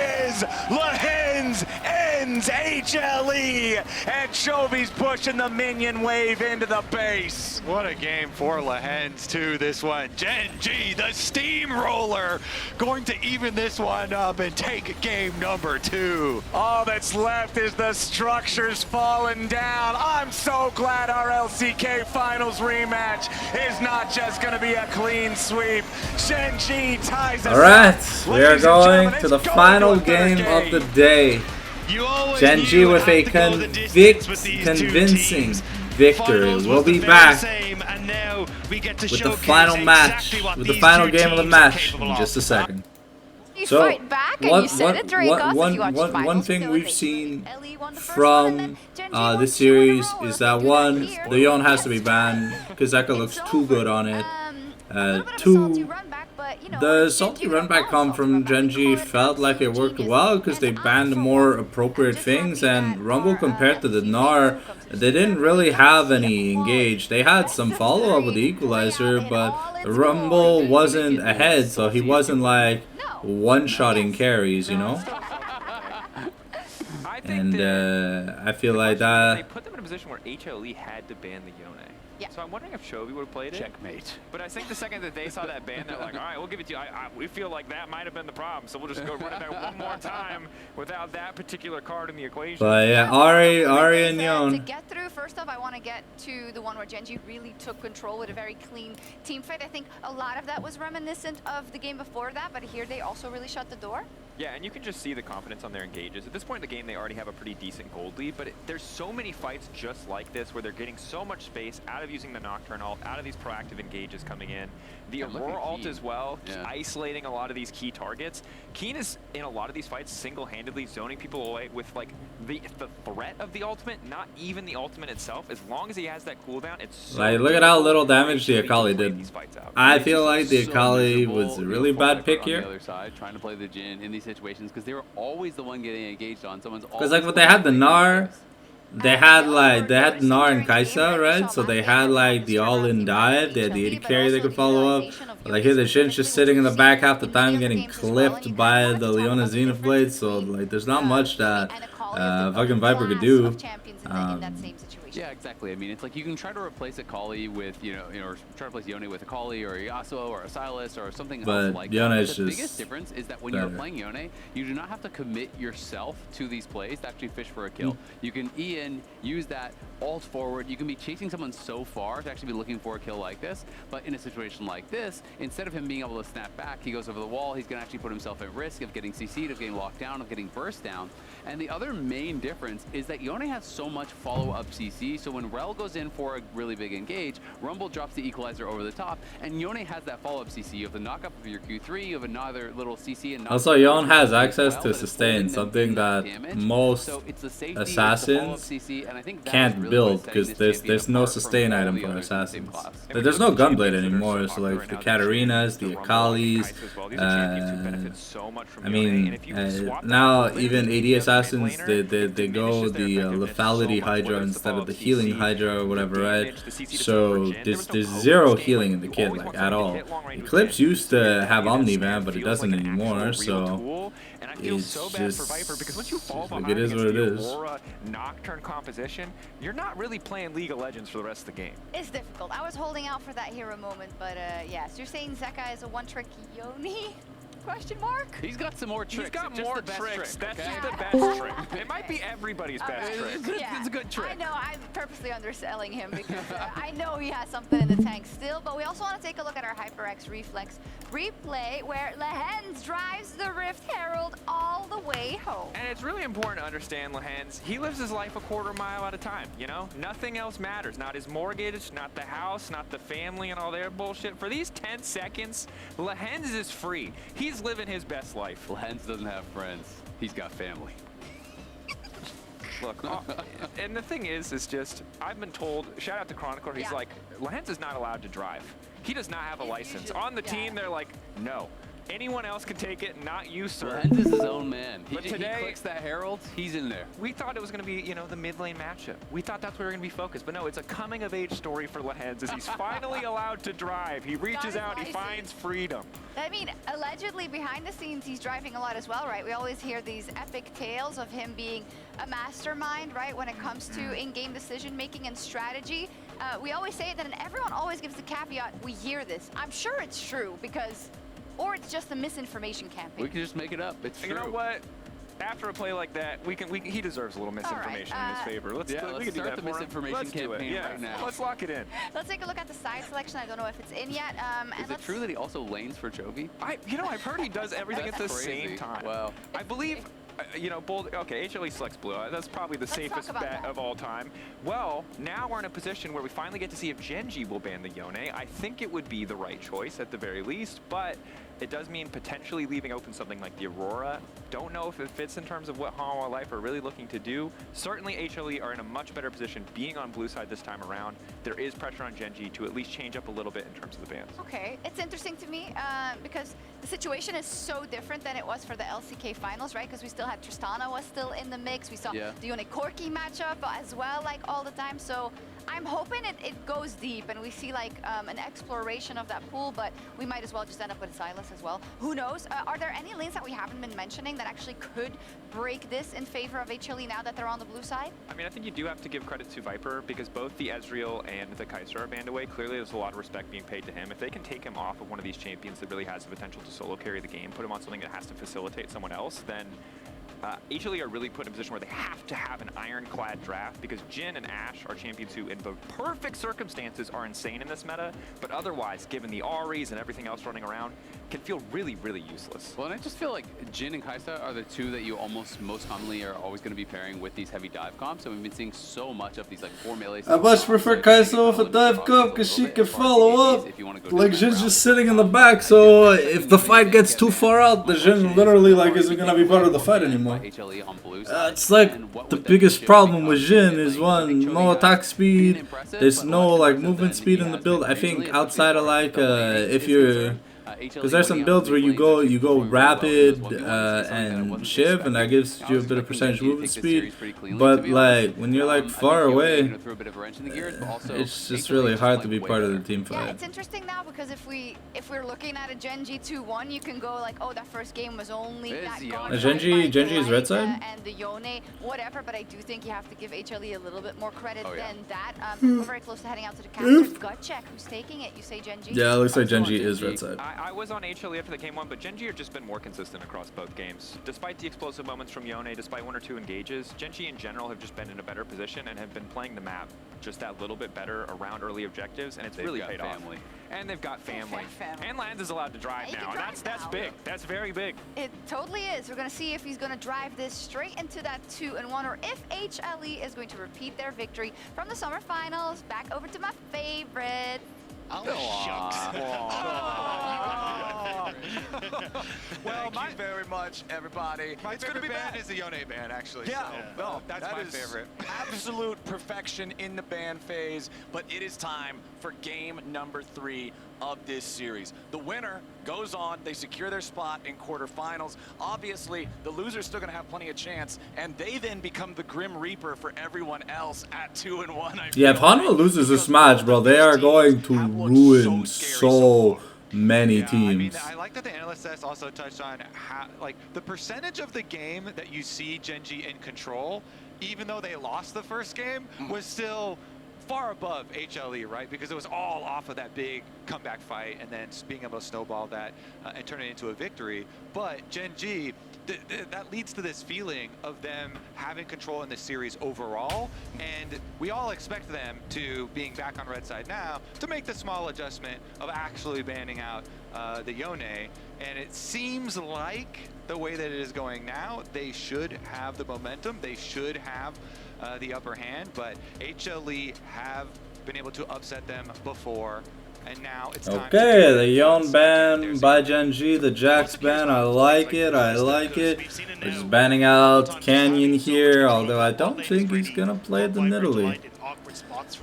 Lehens ends HLE, and Chovy's pushing the minion wave into the base. What a game for Lehens, too, this one. Gen G, the steamroller, going to even this one up and take game number 2. All that's left is the structures falling down. I'm so glad our LCK Finals rematch is not just going to be a clean sweep. Gen G ties us All right, up. we are Ladies and going gentlemen, to the it's going final to a third game of the day. You always Gen knew G you with had a to go the distance with these two convincing teams. victory. Finals We'll was the be very back same, and now we get to with the showcase final match, exactly what with the these final two game of the teams are match capable in of. just a second. You So, fight back and you said it, Dracos, if you watched one finals, thing so we've they seen LE won the first one, and then from Gen G won this 2 in a series row. is If that they do one, here, Leon has to be it's banned because Zeka looks it's too over. good on it. A little bit of a salty Two, run back, but, you know, the Gen salty G run back got come salty from run back. Gen You G call it felt like it absolute worked genius. well because they And banned I'm more so appropriate just things, happy and that Rumble our, compared to the FC Gnar, come to they didn't December. really have any Yeah, engage. They had some best of follow up with the 3, equalizer, play out in but all its Rumble glory. wasn't ahead, so he wasn't like No. one-shotting carries, you know? I think And that I feel the like question is that. they put them in a position where HLE had to ban the Yone. Yeah. So I'm wondering if Chovy would have played it. Checkmate. But I think the second that they saw that ban, they're like, all right, we'll give it to you. We feel like that might have been the problem, so we'll just go run it back one more time without that particular card in the equation. But yeah, Ari and To Yon. get through, first off, I want to get to the one where Gen G really took control with a very clean team fight. I think a lot of that was reminiscent of the game before that, but here they also really shut the door. Yeah, and you can just see the confidence on their engages. At this point in the game, they already have a pretty decent gold lead, but there's so many fights just like this where they're getting so much space out of using the Nocturne ult, out of these proactive engages coming in. The Aurora ult as well, isolating a lot of these key targets. Keen is, in a lot of these fights, single-handedly zoning people away with like the threat of the ultimate, not even the ultimate itself. As long as he has that cooldown, it's so Like, look at how little damage the Akali did. these fights out. I feel like the Akali was a really bad pick On the here. other side, trying to play the Jhin in these situations because they were always the one getting engaged on. Someone's Because like, when they had the Gnar, they had Gnar and Kai'Sa, right? So they had like the all-in dive, they had the 80 carry they could follow up. Like here, the Jhin's just sitting in the back half the time, getting clipped by the Leona Zenith Blade. So like, there's not much that fucking Viper could do. Yeah, exactly. I mean, it's like you can try to replace Akali with, you know, or try to replace Yone with Akali or a Yasuo or a Sylas or something else like Yone that. is The just biggest difference is that when you're playing Yone, you do not have to commit yourself to these plays to actually fish for a kill. You can E in, use that, ult forward. You can be chasing someone so far to actually be looking for a kill like this. But in a situation like this, instead of him being able to snap back, he goes over the wall. He's going to actually put himself at risk of getting CC'd, of getting locked down, of getting burst down. And the other main difference is that Yone has so much follow-up CC, so when Rell goes in for a really big engage, Rumble drops the equalizer over the top, and Yone has that follow-up CC. You have the knock-up of your Q3, you have another little CC, and also Yone has access to sustain, something that most assassins can't build, because there's no sustain item for assassins. There's no Gunblade anymore, so like the Katarinas, the Akalis, I mean, now even AD assassins, they go the lethality Hydra instead of the healing Hydra or whatever, right? So there's zero healing in the kit, like, at all. Eclipse used to have Omnivan, but it doesn't anymore, so it's just, like, it is what it is. Nocturne composition, you're not really playing League of Legends for the rest of the game. It's difficult. I was holding out for that hero moment, but yeah. So you're saying Zeka is a one-trick Yone? Question mark? He's got some more tricks. He's got just more the best tricks. Trick, That's okay? just the best trick. It might be everybody's best trick. It's a good trick. I know, I'm purposely underselling him because I know he has something in the tank still, but we also want to take a look at our HyperX Reflex replay where Lehends drives the Rift Herald all the way home. And it's really important to understand Lehends. He lives his life a quarter mile at a time, you know? Nothing else matters. Not his mortgage, not the house, not the family and all their bullshit. For these 10 seconds, Lehends is free. He's living his best life. Lehends doesn't have friends. He's got family. Look, and the thing is just, I've been told, shout out to Chronicler, he's like, Lehends is not allowed to drive. He does not have a license. On the team, they're like, no. Anyone else can take it, not you, sir. Lehends is his own man. But today, he clicks that Herald, he's in there. We thought it was going to be, you know, the mid lane matchup. We thought that's where we were going to be focused. But no, it's a coming of age story for Lehends as he's finally allowed to drive. He reaches out, he finds freedom. I mean, allegedly behind the scenes, he's driving a lot as well, right? We always hear these epic tales of him being a mastermind, right? When it comes to in-game decision making and strategy. We always say that, and everyone always gives the caveat, we hear this. I'm sure it's true because, or it's just a misinformation campaign. We can just make it up. It's true. You know what? After a play like that, he deserves a little misinformation in his favor. Let's start the misinformation campaign right now. Let's lock it in. Let's take a look at the side selection. I don't know if it's in yet. Is it true that he also lanes for Chovy? I've heard he does everything at the same time. Wow. I believe, you know, okay, HLE selects Blue. That's probably the safest bet of all time. Well, now we're in a position where we finally get to see if Genji will ban the Yone. I think it would be the right choice at the very least, but it does mean potentially leaving open something like the Aurora. Don't know if it fits in terms of what Hanwha Life are really looking to do. Certainly HLE are in a much better position being on blue side this time around. There is pressure on Genji to at least change up a little bit in terms of the bans. Okay, it's interesting to me because the situation is so different than it was for the LCK finals, right? Because we still had Tristana was still in the mix. We saw the Yone Corki matchup as well, like all the time. So I'm hoping it goes deep and we see like an exploration of that pool, but we might as well just end up with Sylas as well. Who knows? Are there any lanes that we haven't been mentioning that actually could break this in favor of HLE now that they're on the blue side? I mean, I think you do have to give credit to Viper because both the Ezreal and the Kai'Sa are banned away. Clearly, there's a lot of respect being paid to him. If they can take him off of one of these champions that really has the potential to solo carry the game, put him on something that has to facilitate someone else, then HLE are really put in a position where they have to have an ironclad draft because Jhin and Ashe are champions who, in the perfect circumstances, are insane in this meta, but otherwise, given the Auris and everything else running around, can feel really, really useless. Well, and I just feel like Jhin and Kai'Sa are the two that you most commonly are always going to be pairing with these heavy dive comps, and we've been seeing so much of these like 4 melee. I much prefer Kai'Sa with a dive comp because she can follow up. Like Jhin's just sitting in the back, so if the fight gets too far out, the Jhin literally like isn't going to be part of the fight anymore. It's like the biggest problem with Jhin is one, no attack speed, there's no like movement speed in the build. I think outside of like if you're Because there's some builds where you go rapid and shiv, and that gives you a bit of percentage movement speed. But like when you're like far away, it's just really hard to be part of the team fight. Yeah, it's interesting now because if we're looking at a Gen G 2-1, you can go like, oh, that first game was only that Gen G is red side and the Yone, whatever. But I do think you have to give HLE a little bit more credit than that. We're very close to heading out to the caster. Gut check. Who's taking it? You say Gen G? Yeah, it looks like Gen G is red side. I was on HLE after the game one, but Gen G have just been more consistent across both games. Despite the explosive moments from Yone, despite 1 or 2 engages, Gen G in general have just been in a better position and have been playing the map just that little bit better around early objectives, and it's really paid off. And they've got family. And Lands is allowed to drive now. That's big. That's very big. It totally is. We're going to see if he's going to drive this straight into that 2-1, or if HLE is going to repeat their victory from the summer finals. Back over to my favorite. Oh, shucks. Well, thank you very much, everybody. My favorite band is the Yone band, actually. Yeah, so well, that's my favorite. Absolute perfection in the band phase, but it is time for game number 3 of this series. The winner goes on, they secure their spot in quarterfinals. Obviously, the loser's still gonna have plenty of chance, and they then become the Grim Reaper for everyone else at 2-1. Yeah, if Hanwha loses this match, bro, they are going to ruin so many teams. I mean, I like that the analysts also touched on how, like, the percentage of the game that you see Gen G in control, even though they lost the first game, was still far above HLE, right? Because it was all off of that big comeback fight and then being able to snowball that and turn it into a victory. But Gen G, that leads to this feeling of them having control in the series overall, and we all expect them to, being back on red side now, to make the small adjustment of actually banning out the Yone, and it seems like the way that it is going now, they should have the momentum, they should have the upper hand, but HLE have been able to upset them before. And now it's time okay, the Yone ban by Gen G, the Jax ban, I like it, I like it. We're just banning out Canyon here, although I don't think he's gonna play the Nidalee.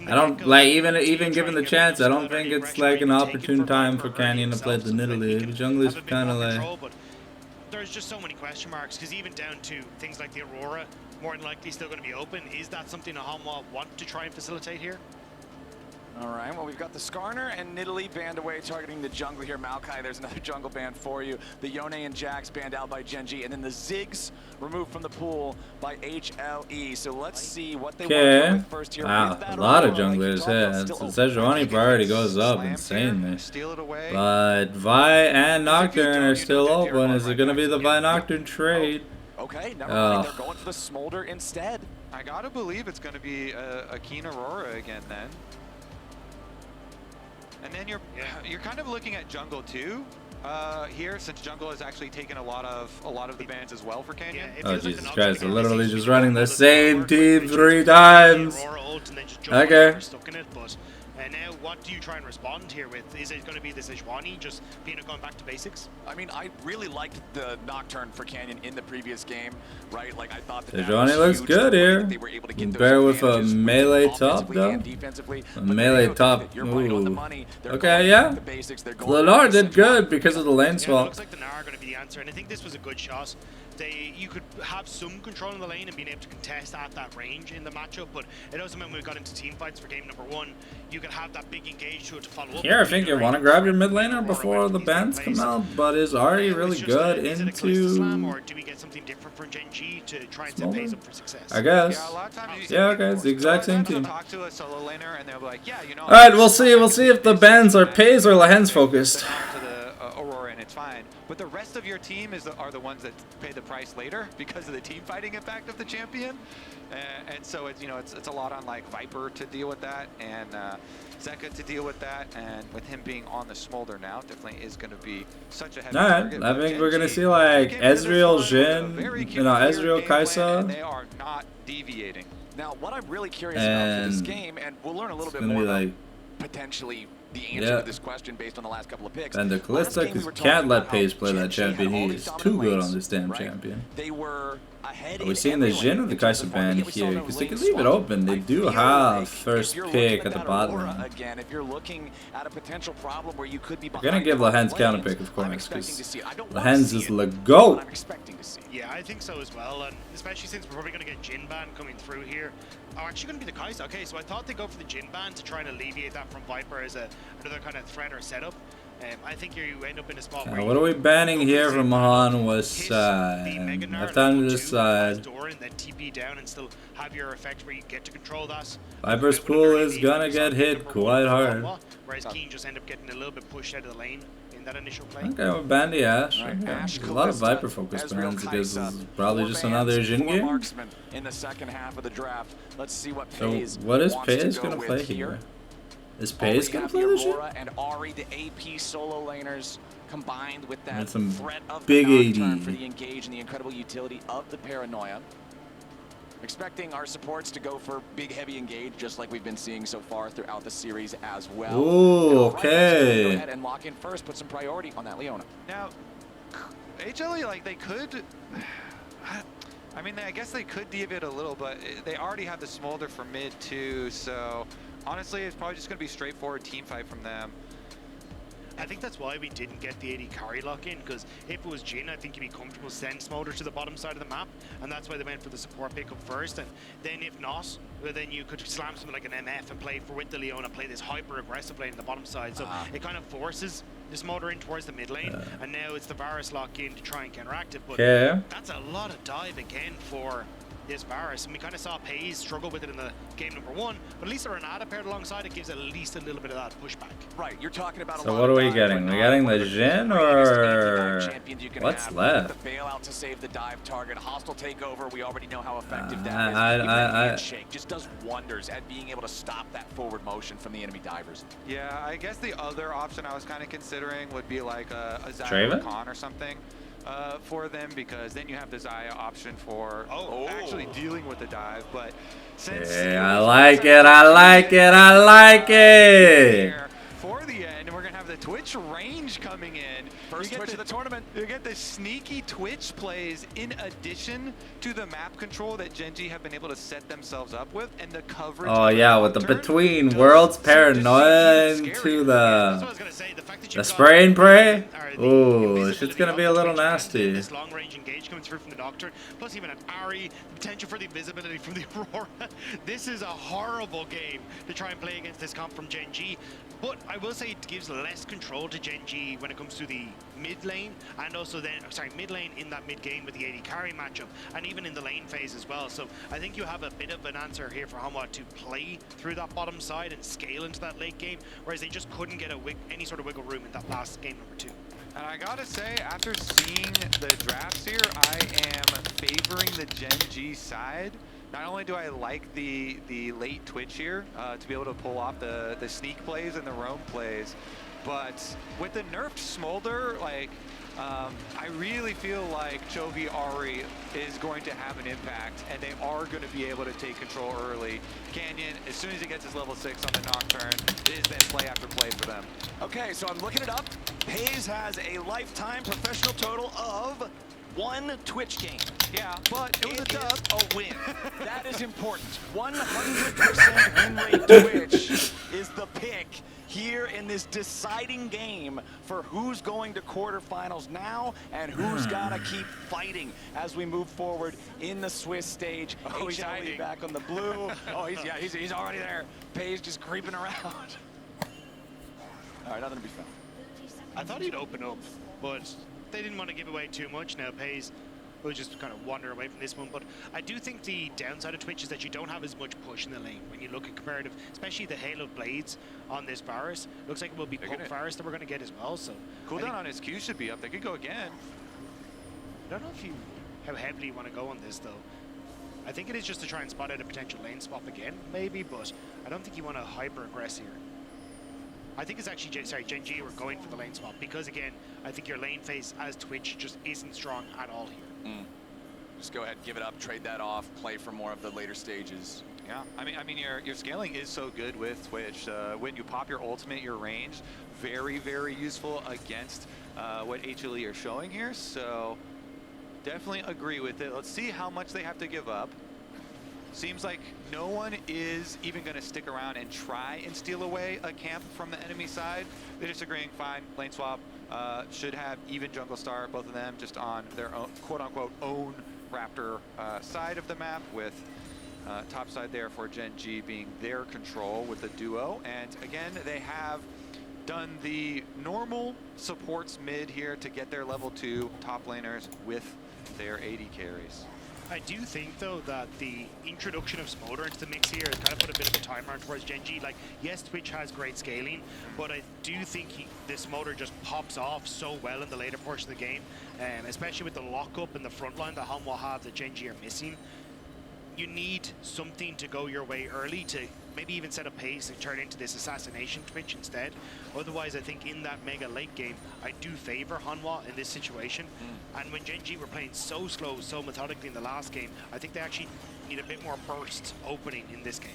I don't, like, even given the chance, I don't think it's like an opportune time for Canyon to play the Nidalee. The jungler's kinda like... There's just so many question marks, because even down to things like the Aurora, more than likely still going to be open. Is that something that Hanwha want to try and facilitate here? All right, well, we've got the Skarner and Nidalee banned away, targeting the jungle here. Maokai, there's another jungle ban for you. The Yone and Jax banned out by Gen G, and then the Ziggs removed from the pool by HLE. So let's see what they want to do with first here. Wow, a lot of junglers here. Sejuani priority goes up insanely. But Vi and Nocturne are still open. Is it going to be the Vi Nocturne trade? Okay, never mind. They're going for the Smolder instead. I gotta believe it's gonna be a Keen Aurora again then. And then you're kind of looking at jungle too here, since jungle has actually taken a lot of the bans as well for Canyon. Oh Jesus Christ! They're literally just running the same team 3 times. Okay. And now, what do you try and respond here with? Is it going to be the Sejuani just being going back to basics? I mean, I really liked the Nocturne for Canyon in the previous game, right? Like, I thought that Sejuani looks good here. Compare with a melee top, though. A melee top. Ooh. Okay, yeah. Lennar did good because of the lane swap. It looks like the Gnar are going to be the answer, and I think this was a good shot. You could have some control in the lane and being able to contest at that range in the matchup, but it doesn't mean when we got into team fights for game number 1, you can have that big engage to follow up. Here, I think you want to grab your mid laner before the bans come out, but is Ahri really good into... Or do we get something different from Gen G to try and set pace up for success? I guess. Yeah, okay, it's the exact same team. Alright, Alright, we'll see if the bans are Pays or Lahen's focused. Aurora, and it's fine. But the rest of your team are the ones that pay the price later because of the team fighting impact of the champion. And so it's, it's a lot on like Viper to deal with that, and Zeka to deal with that, and with him being on the Smolder now, definitely is going to be such a heavy target. I think we're going to see like Ezreal, Jhin, Ezreal, Kai'Sa. They are not deviating. Now, what I'm really curious about for this game, and we'll learn a little bit more about potentially the answer to this question based on the last couple of picks. And the Kalista can't let FaZe play that champion. He is too good on this damn champion. They were ahead. Are we seeing the Jhin or the Kai'Sa ban here? Because they can leave it open. They do have first pick at the bottom. Again, if you're looking at a potential problem where you could be We're gonna give Lehends counter pick, of course, because Lehends is the GOAT. Yeah, I think so as well, and especially since we're probably going to get Jhin ban coming through here. Oh, actually going to be the Kai'Sa. Okay, so I thought they'd go for the Jhin ban to try and alleviate that from Viper as another kind of threat or setup. I think you end up in a spot where what are we banning here from Han was side. Left down to this side. Door and then TP down and still have your effect where you get to control that. Viper's pool is gonna get hit quite hard. Whereas Keen just end up getting a little bit pushed out of the lane in that initial play. Okay, we'll ban the Ashe. Okay. A lot of Viper focus bans because it's probably just another Jhin game. In the second half of the draft. Let's see what So what is FaZe gonna play here? Is FaZe gonna play this shit? And Ahri, the AP solo laners, combined with that some threat of big the AD nocturne for the engage and the incredible utility of the paranoia. Expecting our supports to go for big heavy engage, just like we've been seeing so far throughout the series as well. Ooh, okay. Go ahead and lock in first, put some priority on that Leona. Now, HLE, like, they could... I mean, I guess they could deviate a little, but they already have the Smolder for mid too, so honestly, it's probably just going to be straightforward team fight from them. I think that's why we didn't get the AD carry lock in, because if it was Jhin, I think you'd be comfortable send Smolder to the bottom side of the map, and that's why they went for the support pickup first. And then if not, well, then you could slam something like an MF and play for with the Leona, play this hyper aggressive lane in the bottom side. So it kind of forces the Smolder in towards the mid lane, and now it's the Varus lock in to try and counteract it. But that's a lot of dive again for this Varus, and we kind of saw FaZe struggle with it in the game number 1, but at least a Renata paired alongside it gives at least a little bit of that pushback. Right, you're talking about. So what are we getting? We're getting the Jhin or what's left? The bailout to save the dive target, hostile takeover. We already know how effective that is. Shake just does wonders at being able to stop that forward motion from the enemy divers. Yeah, I guess the other option I was kind of considering would be like a Xayah Khan or something. For them, because then you have the Xayah option for actually dealing with the dive. But since I like it, I like it, I like it. For the end, we're gonna have the Twitch range coming in. First Twitch of the tournament. You get the sneaky Twitch plays in addition to the map control that Gen G have been able to set themselves up with, and the coverage. Oh yeah, with the between worlds paranoia into the spray and pray. Ooh, shit's gonna be a little nasty. This long range engage coming through from the Nocturne, plus even an Ahri, the potential for the invisibility from the Aurora. This is a horrible game to try and play against this comp from Gen G. But I will say it gives less control to Gen G when it comes to the mid lane, and also then, mid lane in that mid game with the AD carry matchup, and even in the lane phase as well. So I think you have a bit of an answer here for Hanwha to play through that bottom side and scale into that late game, whereas they just couldn't get any sort of wiggle room in that last game number 2. And I gotta say, after seeing the drafts here, I am favoring the Gen G side. Not only do I like the late Twitch here to be able to pull off the sneak plays and the roam plays, but with the nerfed Smolder, like I really feel like Chovy Ahri is going to have an impact, and they are going to be able to take control early. Canyon, as soon as he gets his level 6 on the Nocturne, it is then play after play for them. Okay, so I'm looking it up. FaZe has a lifetime professional total of 1 Twitch game. Yeah, but it was a dub. A win. That is important. 100% win rate Twitch is the pick here in this deciding game for who's going to quarterfinals now and who's gotta keep fighting as we move forward in the Swiss stage. Oh, he's hiding. Back on the blue. Oh, he's already there. FaZe just creeping around. All right, nothing to be found. I thought he'd open up, but they didn't want to give away too much. Now FaZe will just kind of wander away from this one, but I do think the downside of Twitch is that you don't have as much push in the lane when you look at comparative, especially the hail of blades on this Varus. Looks like it will be Poke Varus that we're going to get as well. So cooldown on his Q should be up. They could go again. I don't know how heavily you want to go on this though. I think it is just to try and spot out a potential lane swap again, maybe, but I don't think you want to hyper aggress here. I think it's actually, Gen G were going for the lane swap because, again, I think your lane phase as Twitch just isn't strong at all here. Just go ahead, give it up, trade that off, play for more of the later stages. Yeah, I mean, your scaling is so good with Twitch. When you pop your ultimate, your range, very, very useful against what HLE are showing here. So definitely agree with it. Let's see how much they have to give up. Seems like no one is even going to stick around and try and steal away a camp from the enemy side. They're just agreeing, fine, lane swap. Should have even jungle star, both of them just on their own, quote-unquote, own Raptor side of the map, with top side there for Gen G being their control with the duo. And again, they have done the normal supports mid here to get their level 2 top laners with their AD carries. I do think, though, that the introduction of Smolder into the mix here has kind of put a bit of a timer on towards Gen G. Like, yes, Twitch has great scaling, but I do think this Smolder just pops off so well in the later portion of the game, especially with the lockup in the front line that Hanwha have that Gen G are missing. You need something to go your way early to maybe even set a pace and turn into this assassination Twitch instead. Otherwise, I think in that mega late game, I do favor Hanwha in this situation. And when Gen G were playing so slow, so methodically in the last game, I think they actually need a bit more burst opening in this game.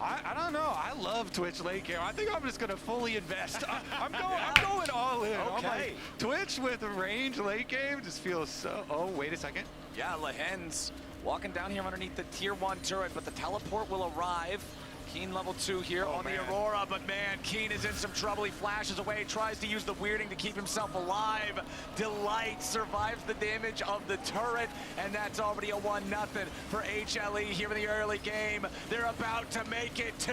I don't know. I love Twitch late game. I think I'm just going to fully invest. I'm going all in. Okay. Like, Twitch with range late game just feels so... Oh, wait a second. Yeah, Lehends walking down here underneath the tier 1 turret, but the teleport will arrive. Keen level 2 here on the Aurora, but man, Keen is in some trouble. He flashes away, tries to use the weirding to keep himself alive. Delight survives the damage of the turret, and that's already a 1-0 for HLE here in the early game. They're about to make it 2.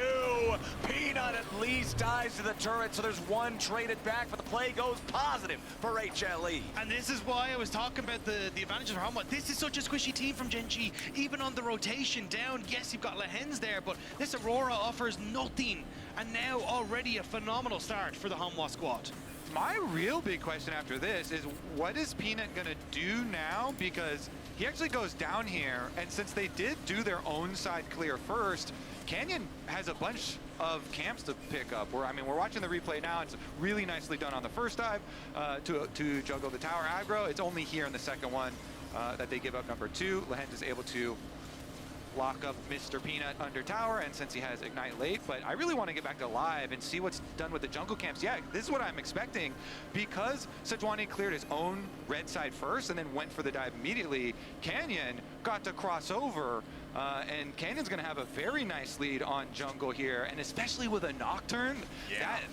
Peanut at least dies to the turret, so there's 1 traded back, but the play goes positive for HLE. And this is why I was talking about the advantages for Hanwha. This is such a squishy team from Gen G. Even on the rotation down, yes, you've got Lehends there, but this Aurora offers nothing, and now already a phenomenal start for the Hanwha squad. My real big question after this is, what is Peanut gonna do now? Because he actually goes down here, and since they did do their own side clear first, Canyon has a bunch of camps to pick up. We're watching the replay now. It's really nicely done on the first dive to juggle the tower aggro. It's only here in the second one that they give up number 2. Lehends is able to lock up Mr. Peanut under tower, and since he has Ignite late, but I really want to get back to live and see what's done with the jungle camps. Yeah, this is what I'm expecting, because Sejuani cleared his own red side first and then went for the dive immediately. Canyon got to cross over, and Canyon's going to have a very nice lead on jungle here, and especially with a Nocturne,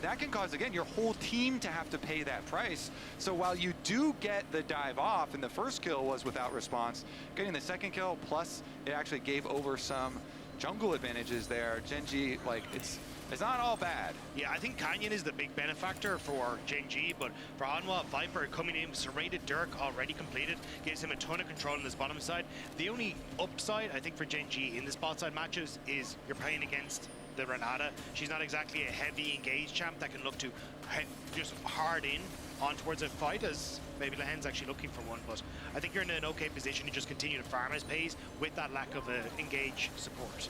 that can cause, again, your whole team to have to pay that price. So while you do get the dive off, and the first kill was without response, getting the second kill, plus it actually gave over some jungle advantages there. Gen G, like, it's not all bad. Yeah, I think Canyon is the big benefactor for Gen G, but for Hanwha, Viper coming in with Serrated Dirk already completed, gives him a ton of control on this bottom side. The only upside, I think, for Gen G in the spot side matches is you're playing against the Renata. She's not exactly a heavy engaged champ that can look to just hard in on towards a fight, as maybe Lehends actually looking for one, but I think you're in an okay position to just continue to farm his pace with that lack of engage support.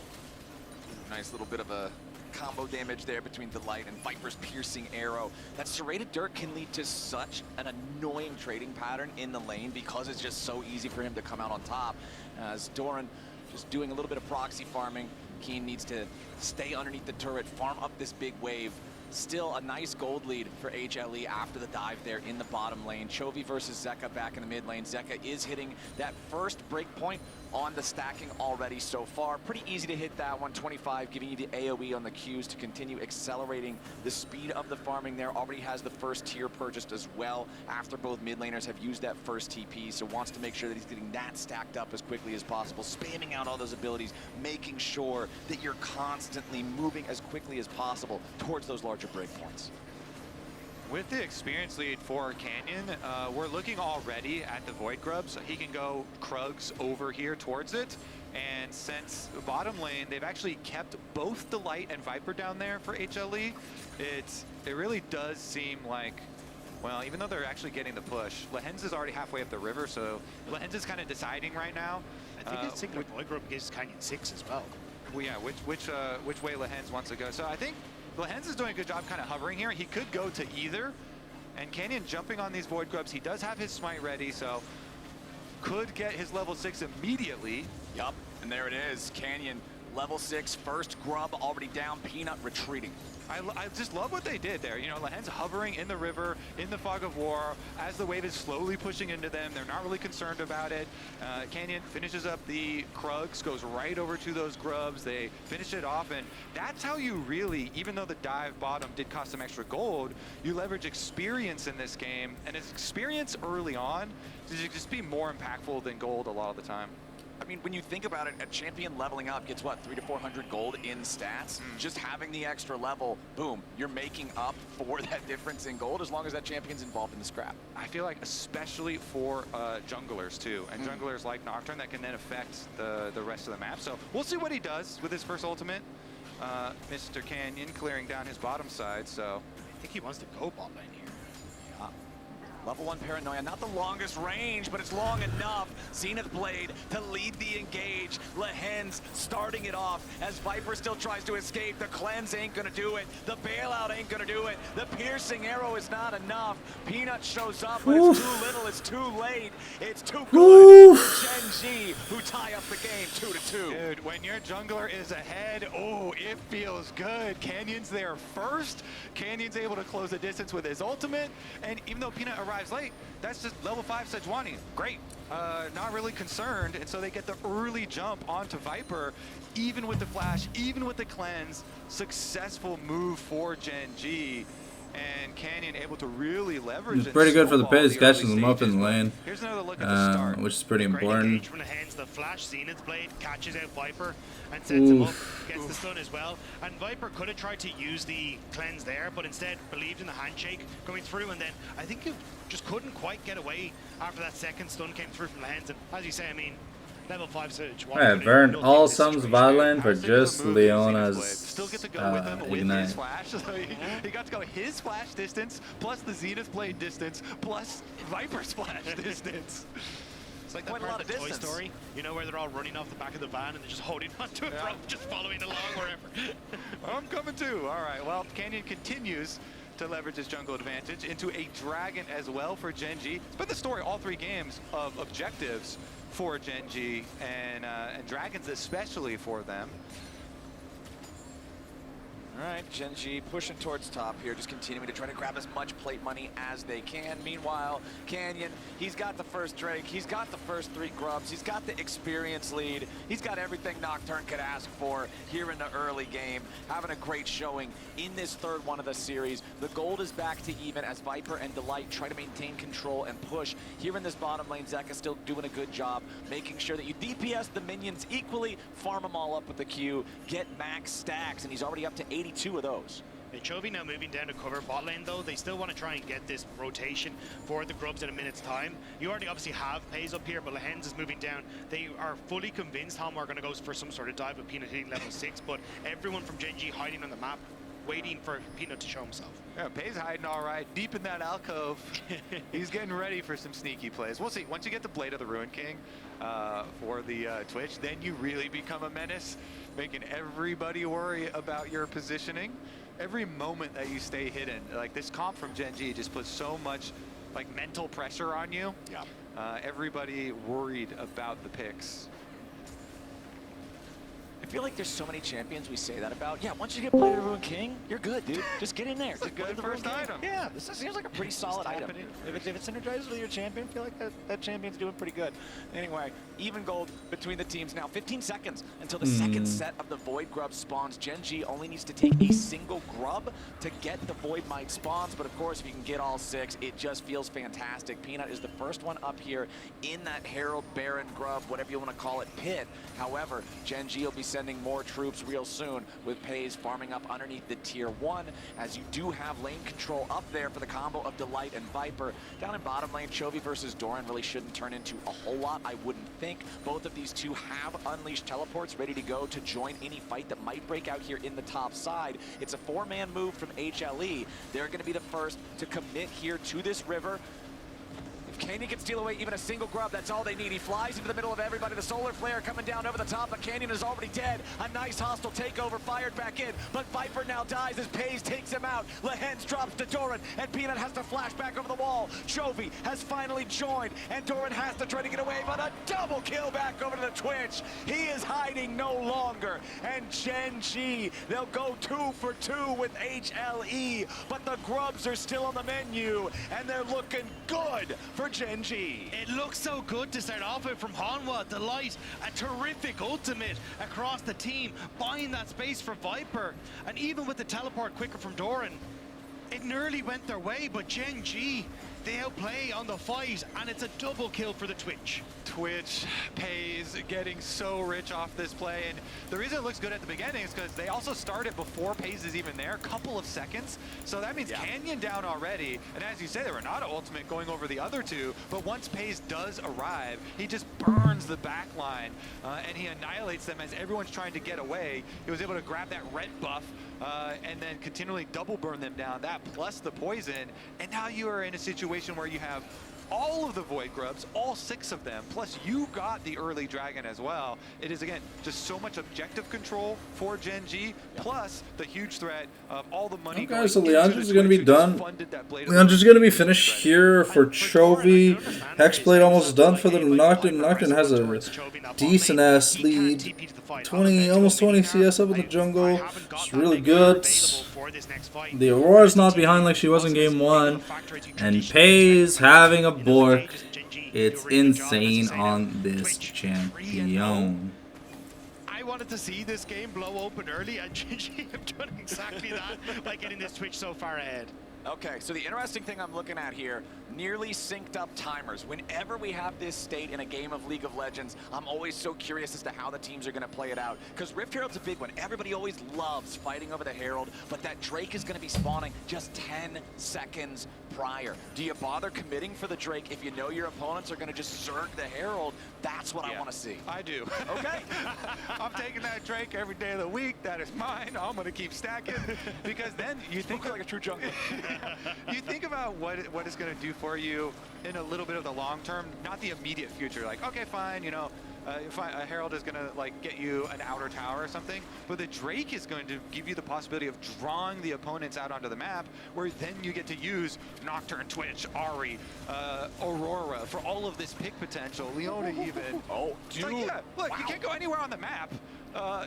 Nice little bit of a combo damage there between Delight and Viper's piercing arrow. That Serrated Dirk can lead to such an annoying trading pattern in the lane because it's just so easy for him to come out on top. As Doran just doing a little bit of proxy farming, Keen needs to stay underneath the turret, farm up this big wave. Still a nice gold lead for HLE after the dive there in the bottom lane. Chovy versus Zeka back in the mid lane. Zeka is hitting that first break point on the stacking already so far. Pretty easy to hit that 125, giving you the AoE on the Qs to continue accelerating the speed of the farming there. Already has the first tier purchased as well after both mid laners have used that first TP, so wants to make sure that he's getting that stacked up as quickly as possible, spamming out all those abilities, making sure that you're constantly moving as quickly as possible towards those larger breakpoints. With the experience lead for Canyon, we're looking already at the Void Grubs. He can go Krugs over here towards it. And since bottom lane, they've actually kept both Delight and Viper down there for HLE. It really does seem like, well, even though they're actually getting the push, Lehends is already halfway up the river, so Lehends is kind of deciding right now. I think it's taking a Void Grub against Canyon 6 as well. Well, yeah, which way Lehends wants to go. So I think Lehends is doing a good job kind of hovering here. He could go to either, and Canyon jumping on these Void Grubs. He does have his Smite ready, so could get his level 6 immediately. Yup, and there it is. Canyon Level 6, first grub already down, Peanut retreating. I just love what they did there. You know, Lehen's hovering in the river, in the fog of war, as the wave is slowly pushing into them. They're not really concerned about it. Canyon finishes up the Krugs, goes right over to those grubs. They finish it off, and that's how you really, even though the dive bottom did cost some extra gold, you leverage experience in this game, and it's experience early on to just be more impactful than gold a lot of the time. I mean, when you think about it, a champion leveling up gets what, 300 to 400 gold in stats? Just having the extra level, boom, you're making up for that difference in gold as long as that champion's involved in the scrap. I feel like especially for junglers too, and junglers like Nocturne that can then affect the rest of the map. So we'll see what he does with his first ultimate. Mr. Canyon clearing down his bottom side, so I think he wants to go bot lane here. Level 1 Paranoia, not the longest range, but it's long enough. Zenith Blade to lead the engage. Lehen's starting it off as Viper still tries to escape. The cleanse ain't gonna do it. The bailout ain't gonna do it. The piercing arrow is not enough. Peanut shows up, but it's too little, it's too late. It's too good for Gen G, who tie up the game 2-2. Dude, when your jungler is ahead, oh, it feels good. Canyon's there first. Canyon's able to close the distance with his ultimate, and even though Peanut arrives late, that's just level 5 Sejuani. Great. Not really concerned, and so they get the early jump onto Viper, even with the flash, even with the cleanse. Successful move for Gen G, and Canyon able to really leverage. It's pretty good for the Piz, catching them up in the lane, Here's another look at the start. which is pretty Great important. engagement hands the flash. Zenith Blade catches out Viper and sets him up, gets the stun as well. And Viper could have tried to use the cleanse there, but instead believed in the handshake going through, and then I think it just couldn't quite get away after that second stun came through from the hands. And as you say, I mean, level 5 Surge. I burned all sums of Violin for just Leona's Still get to go with him with Ignite. his flash. So he got to go his flash distance, plus the Zenith Blade distance, plus Viper's flash distance. It's like Quite that a lot part of of Toy distance. Story, you know, where they're all running off the back of the van and they're just holding onto a rope, just following along wherever. I'm coming too. All right, well, Canyon continues to leverage his jungle advantage into a dragon as well for Gen G. It's been the story all 3 games of objectives for Gen G, and dragons especially for them. All right, Gen G pushing towards top here, just continuing to try to grab as much plate money as they can. Meanwhile, Canyon, he's got the first Drake, he's got the first 3 grubs, he's got the experience lead, he's got everything Nocturne could ask for here in the early game, having a great showing in this third one of the series. The gold is back to even as Viper and Delight try to maintain control and push. Here in this bottom lane, Zeka still doing a good job, making sure that you DPS the minions equally, farm them all up with the Q, get max stacks, and he's already up to 82 of those. Chovy now moving down to cover bot lane though. They still want to try and get this rotation for the grubs in a minute's time. You already obviously have Pays up here, but Lehen's is moving down. They are fully convinced Halmar are going to go for some sort of dive with Peanut hitting level 6, but everyone from Gen G hiding on the map, waiting for Peanut to show himself. Yeah, Pays hiding all right, deep in that alcove. He's getting ready for some sneaky plays. We'll see. Once you get the Blade of the Ruined King for the Twitch, then you really become a menace, making everybody worry about your positioning. Every moment that you stay hidden, like this comp from Gen G just puts so much like mental pressure on you. Yeah. Everybody worried about the picks. I feel like there's so many champions we say that about. Yeah, once you get Blade of the Ruined King, you're good, dude. Just get in there. It's a good first item. Yeah, this seems like a pretty solid item. If it synergizes with your champion, I feel like that champion's doing pretty good. Anyway, even gold between the teams now. 15 seconds until the second set of the Void Grub spawns. Gen G only needs to take a single grub to get the Void Might spawns, but of course, if you can get all 6, it just feels fantastic. Peanut is the first one up here in that Herald, Baron, Grub, whatever you want to call it, pit. However, Gen G will be sending more troops real soon, with Pays farming up underneath the tier 1, as you do have lane control up there for the combo of Delight and Viper. Down in bottom lane, Chovy versus Doran really shouldn't turn into a whole lot, I wouldn't think. Both of these two have unleashed teleports ready to go to join any fight that might break out here in the top side. It's a 4-man move from HLE. They're going to be the first to commit here to this river. If Canyon can steal away even a single grub, that's all they need. He flies into the middle of everybody. The solar flare coming down over the top, but Canyon is already dead. A nice hostile takeover fired back in, but Viper now dies as Pays takes him out. Lehen's drops to Doran, and Peanut has to flash back over the wall. Chovy has finally joined, and Doran has to try to get away, but a double kill back over to the Twitch. He is hiding no longer. And Gen G, they'll go 2 for 2 with HLE, but the grubs are still on the menu, and they're looking good for Gen G. It looks so good to start off with from Hanwha. The light, a terrific ultimate across the team, buying that space for Viper, and even with the teleport quicker from Doran, it nearly went their way, but Gen G, they outplay on the fight, and it's a double kill for the Twitch. Twitch, Pays getting so rich off this play, and the reason it looks good at the beginning is because they also started before Pays is even there, a couple of seconds. So that means Canyon down already, and as you say, the Renata ultimate going over the other two, but once Pays does arrive, he just burns the back line, and he annihilates them as everyone's trying to get away. He was able to grab that red buff, and then continually double burn them down, that plus the poison, and now you are in a situation where you have all of the Void Grubs, all 6 of them, plus you got the early Dragon as well. It is, again, just so much objective control for Gen G, plus the huge threat of all the money okay, so Leandra's going to be done. Leandra's going to be finished here for Chovy. Hexblade almost done for the Nocturne. Nocturne has a decent-ass lead. Almost 20 CS up in the jungle. It's really good. The Aurora's not behind like she was in game 1. And Pays having a Bork. It's insane on this champion. I wanted to see this game blow open early, and GG have done exactly that by getting this Twitch so far ahead. Okay, so the interesting thing I'm looking at here, nearly synced up timers. Whenever we have this state in a game of League of Legends, I'm always so curious as to how the teams are going to play it out. Because Rift Herald's a big one. Everybody always loves fighting over the Herald, but that Drake is going to be spawning just 10 seconds prior. Do you bother committing for the Drake if you know your opponents are going to just zerg the Herald? That's what I want to see. I do. Okay. I'm taking that Drake every day of the week. That is mine. I'm going to keep stacking. Because then you think like a true jungler. You think about what it's going to do for you in a little bit of the long term, not the immediate future. Like, okay, fine, you know, a Herald is going to like get you an outer tower or something, but the Drake is going to give you the possibility of drawing the opponents out onto the map, where then you get to use Nocturne, Twitch, Ahri, Aurora for all of this pick potential, Leona even. Oh, dude. Like, yeah, look, you can't go anywhere on the map.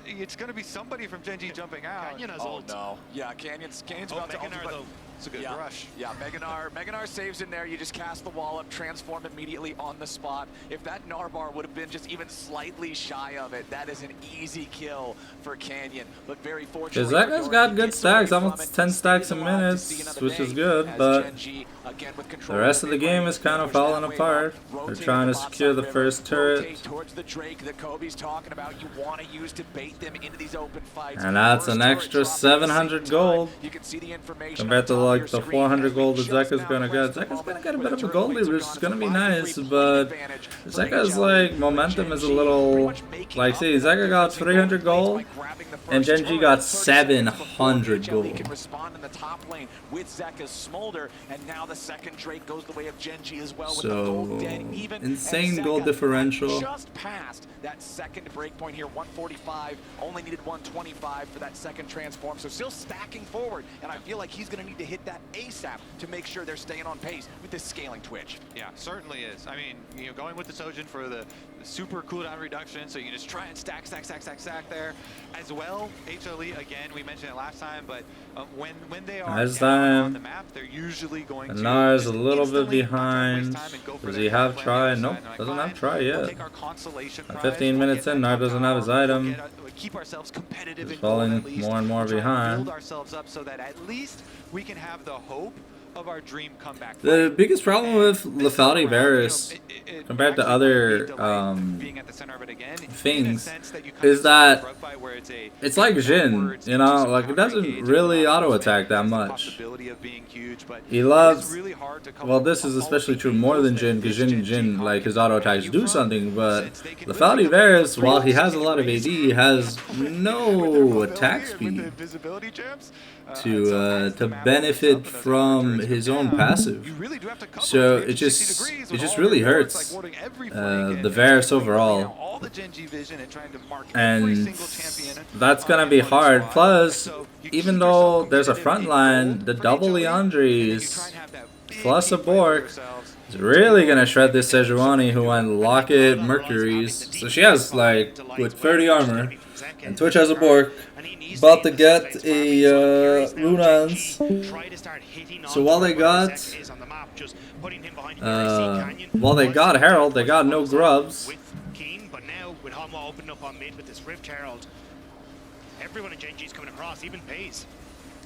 It's going to be somebody from Gen G jumping out. Canyon has ult. No. Yeah, Canyon's about to ult, but it's a good rush. Yeah, Meganar saves in there. You just cast the wall up, transform immediately on the spot. If that Narbar would have been just even slightly shy of it, that is an easy kill for Canyon. But very fortunate. Zeka's got good stacks, almost 10 stacks a minute, which is good, but the rest of the game is kind of falling apart. They're trying to secure the first turret. Towards the Drake that Kobe's talking about, you want to use to bait them into these open fights. And that's an extra 700 gold compared to like the 400 gold that Zeka's gonna get. Zeka's gonna get a bit of a gold lead, which is gonna be nice, but Zeka's like momentum is a little like, see, Zeka got 300 gold and Gen G got 700 gold. Can respond in the top lane with Zeka's Smolder, and now the second Drake goes the way of Gen G as well. So with the gold dead even, insane gold differential. Just past that second break point here, 145. Only needed 125 for that second transform. So still stacking forward, and I feel like he's going to need to hit that ASAP to make sure they're staying on pace with this scaling Twitch. Yeah, certainly is. I mean, you know, going with the Sojin for the super cooldown reduction, so you just try and stack there as well. HLE, again, we mentioned it last time, but when they are on the map, they're usually going to. Nars a little bit behind. Does he have try? Nope, doesn't have try yet. 15 minutes in, Nar doesn't have his item. Keep ourselves competitive. He's falling more and more behind. Build ourselves up so that at least we can have the hope of our dream comeback. The biggest problem with Lethality Varus compared to other things is that it's like Jhin, you know, like it doesn't really auto attack that much. He loves, well, this is especially true more than Jhin, because Jhin, like his auto attacks do something, but Lethality Varus, while he has a lot of AD, has no attack speed to benefit from his own passive. So it just really hurts the Varus overall, and that's gonna be hard. Plus, even though there's a front line, the double Leandries plus a Bork He's really gonna shred this Sejuani, who went Locket Mercury's. So she has like with 30 armor, and Twitch has a Bork. About to get a Runans. So while they got Herald, they got no grubs. But now with Hanwha opening up on mid with this Rift Herald, everyone in Gen G's coming across, even Pays.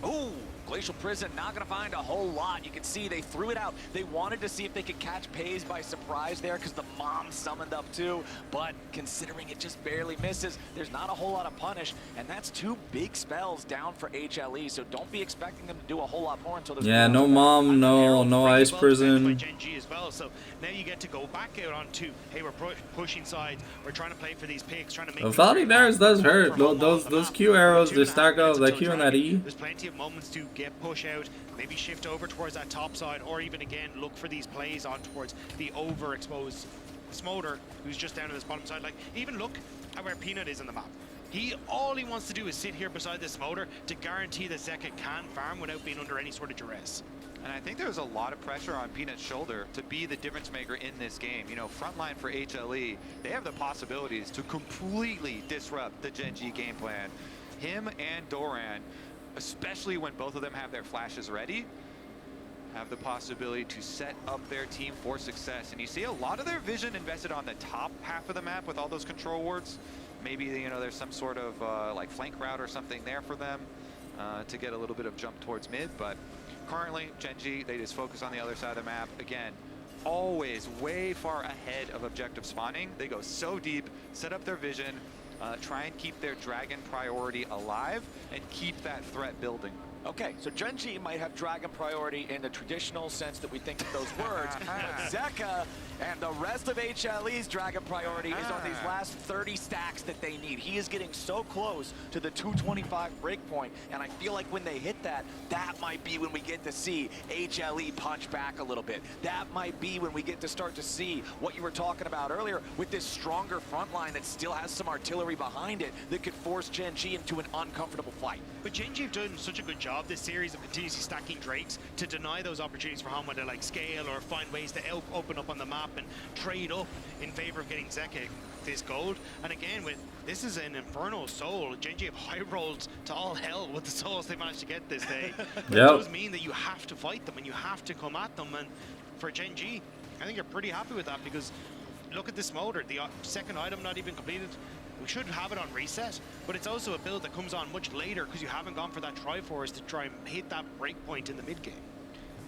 Ooh, Glacial Prison not going to find a whole lot. You can see they threw it out. They wanted to see if they could catch Pays by surprise there because the mom summoned up too. But considering it just barely misses, there's not a whole lot of punish. And that's 2 big spells down for HLE. So don't be expecting them to do a whole lot more until there's no mom, no ice prison. Gen G as well. So now you get to go back out onto, hey, we're pushing sides. We're trying to play for these picks, trying to make. Valley Bears does hurt. Those Q arrows, they stack up. That Q and that E. There's plenty of moments to get push out, maybe shift over towards that top side, or even again look for these plays on towards the overexposed Smolder, who's just down on this bottom side. Like, even look at where Peanut is on the map. All he wants to do is sit here beside this Smolder to guarantee that Zeka can farm without being under any sort of duress. And I think there's a lot of pressure on Peanut's shoulder to be the difference maker in this game. You know, frontline for HLE, they have the possibilities to completely disrupt the Gen G game plan. Him and Doran, especially when both of them have their flashes ready, have the possibility to set up their team for success. And you see a lot of their vision invested on the top half of the map with all those control wards. Maybe, you know, there's some sort of like flank route or something there for them to get a little bit of jump towards mid. But currently, Gen G, they just focus on the other side of the map. Again, always way far ahead of objective spawning. They go so deep, set up their vision, try and keep their dragon priority alive and keep that threat building. Okay, so Gen G might have dragon priority in the traditional sense that we think of those words, but Zeka and the rest of HLE's dragon priority is on these last 30 stacks that they need. He is getting so close to the 225 breakpoint, and I feel like when they hit that, that might be when we get to see HLE punch back a little bit. That might be when we get to start to see what you were talking about earlier with this stronger front line that still has some artillery behind it that could force Gen G into an uncomfortable fight. But Gen G have done such a good job this series of continuously stacking Drakes to deny those opportunities for Hanwha to like scale or find ways to open up on the map and trade up in favor of getting Zeka this gold. And again, with this is an Inferno Soul, Gen G have high rolled to all hell with the souls they managed to get this day. It does mean that you have to fight them and you have to come at them. And for Gen G, I think you're pretty happy with that, because look at this Smolder, the second item not even completed. We should have it on reset, but it's also a build that comes on much later because you haven't gone for that Triforce to try and hit that breakpoint in the mid game.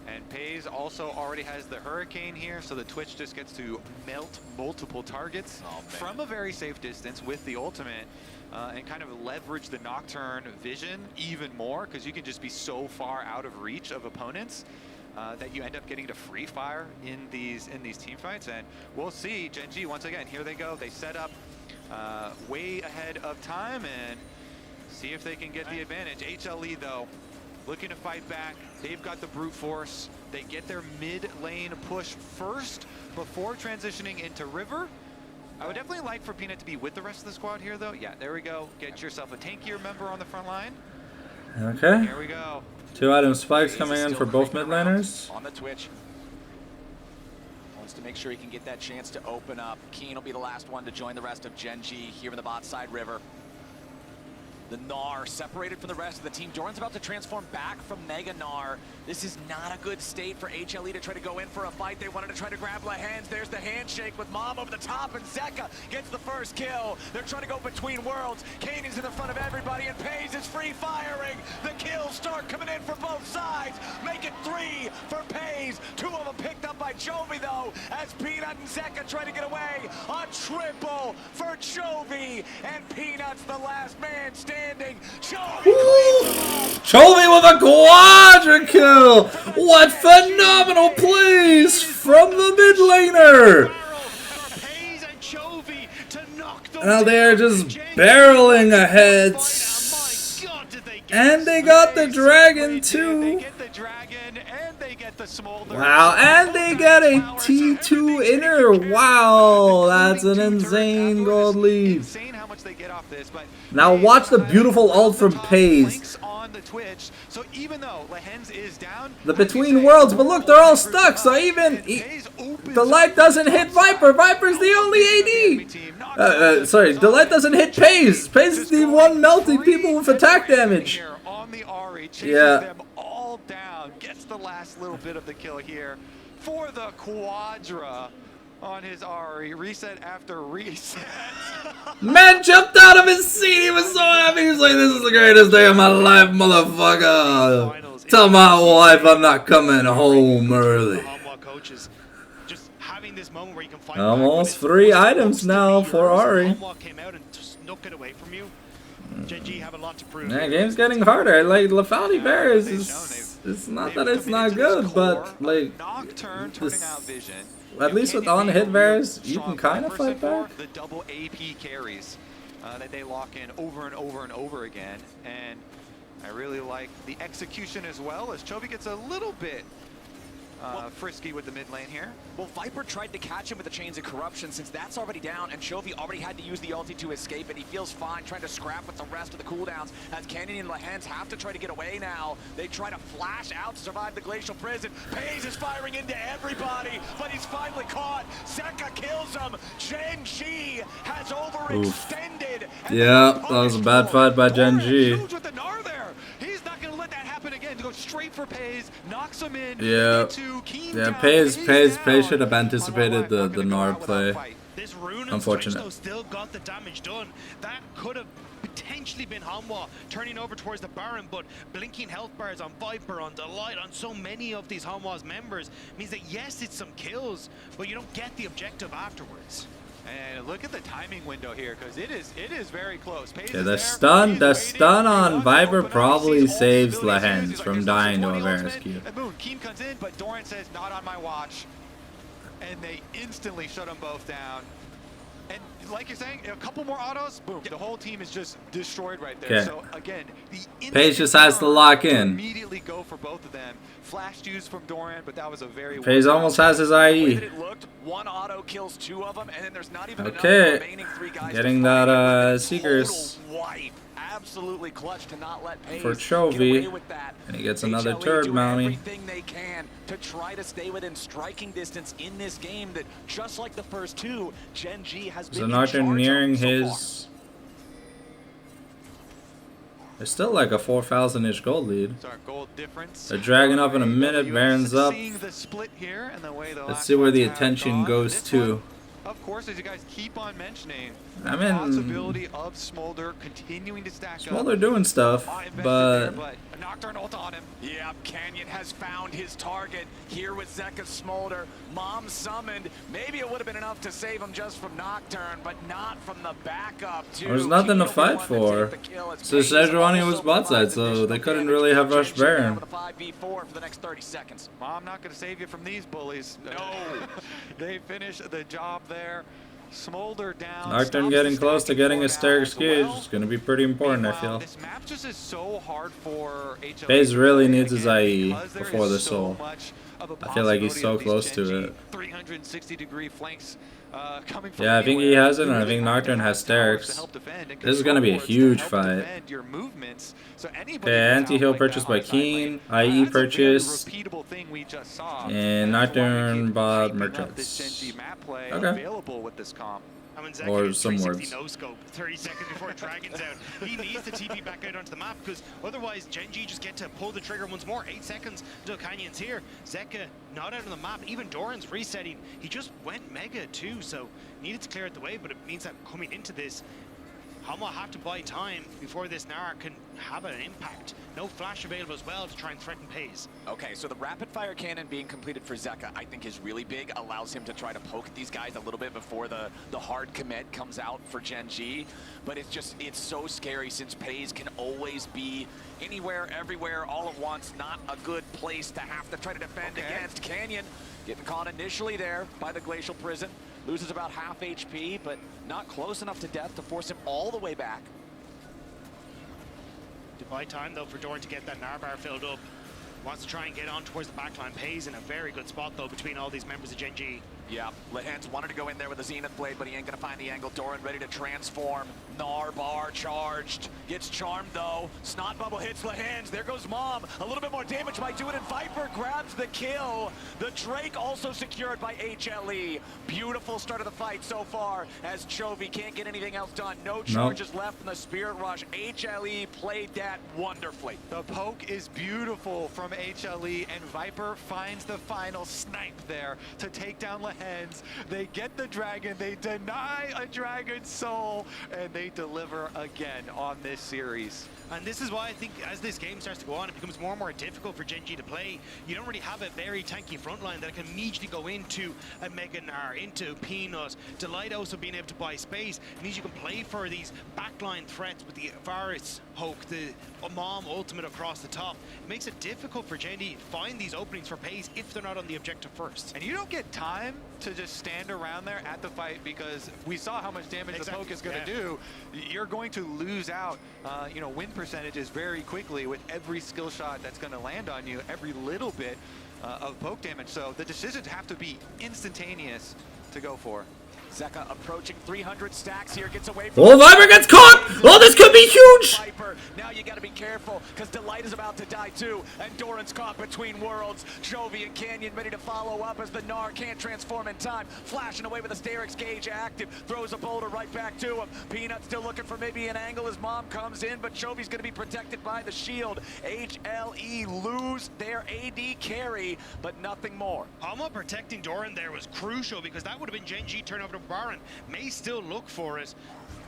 And Pays also already has the Hurricane here, so the Twitch just gets to melt multiple targets from a very safe distance with the ultimate and kind of leverage the Nocturne vision even more, because you can just be so far out of reach of opponents that you end up getting to free fire in these team fights. And we'll see Gen G once again. Here they go. They set up way ahead of time and see if they can get the advantage. HLE though, looking to fight back. They've got the brute force. They get their mid lane push first before transitioning into river. I would definitely like for Peanut to be with the rest of the squad here though. Yeah, there we go. Get yourself a tankier member on the front line. Okay. Here we go. 2 item spikes coming in for both mid laners. On the Twitch. Wants to make sure he can get that chance to open up. Keen will be the last one to join the rest of Gen G here in the bot side river. The Gnar separated from the rest of the team. Doran's about to transform back from Mega Gnar. This is not a good state for HLE to try to go in for a fight. They wanted to try to grab Lehends. There's the handshake with Mom over the top, and Zeka gets the first kill. They're trying to go between worlds. Kane is in the front of everybody, and Pays is free firing. The kills start coming in for both sides. Make it 3 for Pays. 2 of them picked up by Chovy, though, as Peanut and Zeka try to get away. A triple for Chovy, and Peanut's the last man standing. Chovy with a quadra kill! What phenomenal plays from the mid laner! Now they're just barreling ahead. And they got the dragon too. Wow, and they get a T2 inner. Wow, that's an insane gold lead. Now watch the beautiful ult from Pays. on the Twitch. So even though Lehens is down, The between worlds, but look, they're all stuck. So even the light doesn't hit Viper. Viper's the only AD. Sorry, the light doesn't hit Paze. Paze is the one melting people with attack damage. On the Ahri, chases them all down, gets the last little bit of the kill here for the Quadra on his Ahri. Reset after reset. Man jumped out of his seat. He was so happy. He was like, "This is the greatest day of my life, motherfucker. Tell my wife I'm not coming home early." Almost 3 items now for Ahri. Yeah, game's getting harder. Like, Lethality Bears is it's not that it's not good, but like at least with on-hit Bears, you can kind of fight back. The double AP carries that they lock in over and over and over again, and I really like the execution as well, as Chovy gets a little bit frisky with the mid lane here. Well, Viper tried to catch him with the Chains of Corruption since that's already down, and Chovy already had to use the ulti to escape, and he feels fine trying to scrap with the rest of the cooldowns as Canyon and Lehens have to try to get away now. They try to flash out to survive the Glacial Prison. Paze is firing into everybody, but he's finally caught. Zeka kills him. Gen G has overextended. Yeah, that was a bad fight by Gen G. He's not going to let that happen again. To go straight for Paze, knocks him in. Yeah, Paze should have anticipated the Gnar play. This Rune Unfortunate. Still got the damage done. That could have potentially been Hanwha turning over towards the Baron, but blinking health bars on Viper, on Delight, on so many of these Hanwha's members means that yes, it's some kills, but you don't get the objective afterwards. And look at the timing window here, because it is very close. Yeah, the stun on Viper probably saves Lehens from dying to a Varus Q. Keem comes in, but Doran says, not on my watch. And they instantly shut them both down. And like you're saying, a couple more autos, boom, the whole team is just destroyed right there. Okay. So again, the Paze just has to lock in. Immediately go for both of them. Flash used from Doran, but that was a very Paze almost has his IE. One auto kills 2 of them, and then there's not even okay, remaining 3 guys getting that Seekers absolutely clutch to not let Paze for Chovy, and he gets another turret mounting. Everything they can to try to stay within striking distance in this game that, just like the first 2, Gen G has been Zanarkand nearing his. There's still like a 4,000-ish gold lead. They're dragging up in a minute. Baron's up. Let's see where the attention goes to. Of course, as you guys keep on mentioning, I the mean, possibility of Smolder continuing to stack Smolder doing stuff, but Nocturne ult on him. Yep, Canyon has found his target here with Zeka Smolder. Mom summoned. Maybe it would have been enough to save him just from Nocturne, but not from the backup. There's nothing to fight for. So Sejuani was bot side, so they couldn't really have rushed Baron. Mom not going to save you from these bullies. No. They finish the job there. Smolder down. Nocturne getting close to getting a Stagger's Cage. It's going to be pretty important, I feel. This map just is so hard for HLA. Paze really needs his IE before the Soul. I feel like he's so close to it. 360-degree flanks coming from yeah, I think he has it, and I think Nocturne has Stairs. This is going to be a huge fight. Okay, anti-heal purchased by Keen, IE purchase, and Nocturne bought merchants. Okay. Or some words. No scope 30 seconds before Dragon's out. He needs to TP back out onto the map, because otherwise Gen G just get to pull the trigger once more. 8 seconds until Canyon's here. Zeka not out on the map. Even Doran's resetting. He just went mega too, so needed to clear out the way, but it means that coming into this, Hanwha have to buy time before this Gnar can have an impact. No flash available as well to try and threaten Paze. Okay, so the rapid fire cannon being completed for Zeka, I think is really big. Allows him to try to poke at these guys a little bit before the hard commit comes out for Gen G. But it's so scary since Paze can always be anywhere, everywhere, all at once. Not a good place to have to try to defend against. Canyon getting caught initially there by the Glacial Prison. Loses about half HP, but not close enough to death to force him all the way back. To buy time, though, for Doran to get that Gnar bar filled up. Wants to try and get on towards the backline. Paze in a very good spot, though, between all these members of Gen G. Yeah, Lehens wanted to go in there with a Zenith Blade, but he ain't gonna find the angle. Doran ready to transform. Narbar charged. Gets charmed though. Snot Bubble hits Lehens. There goes Mom. A little bit more damage might do it, and Viper grabs the kill. The Drake also secured by HLE. Beautiful start of the fight so far, as Chovy can't get anything else done. No charges left in the Spirit Rush. HLE played that wonderfully. The poke is beautiful from HLE, and Viper finds the final snipe there to take down Lehens. They get the dragon, they deny a dragon soul, and they deliver again on this series. And this is why I think as this game starts to go on, it becomes more and more difficult for Gen G to play. You don't really have a very tanky frontline that can immediately go into a Mega Gnar, into Peanut. Delight also being able to buy space. It means you can play for these backline threats with the Varus Hulk, the Mom ultimate across the top. It makes it difficult for Gen G to find these openings for pace if they're not on the objective first. And you don't get time to just stand around there at the fight, because we saw how much damage the poke is going to do. You're going to lose out, you know, win percentages very quickly with every skill shot that's going to land on you, every little bit of poke damage. So the decisions have to be instantaneous to go for. Zeka approaching 300 stacks here, gets away from... Oh, Viper gets caught! Oh, this could be huge! Viper. Now you got to be careful, because Delight is about to die too, and Doran's caught between worlds. Chovy and Canyon ready to follow up as the Gnar can't transform in time. Flashing away with a Sterix Gauge active, throws a boulder right back to him. Peanut still looking for maybe an angle as Mom comes in, but Chovy's going to be protected by the shield. HLE lose their AD carry, but nothing more. Hanwha protecting Doran there was crucial, because that would have been Gen G turn over to Baron. May still look for it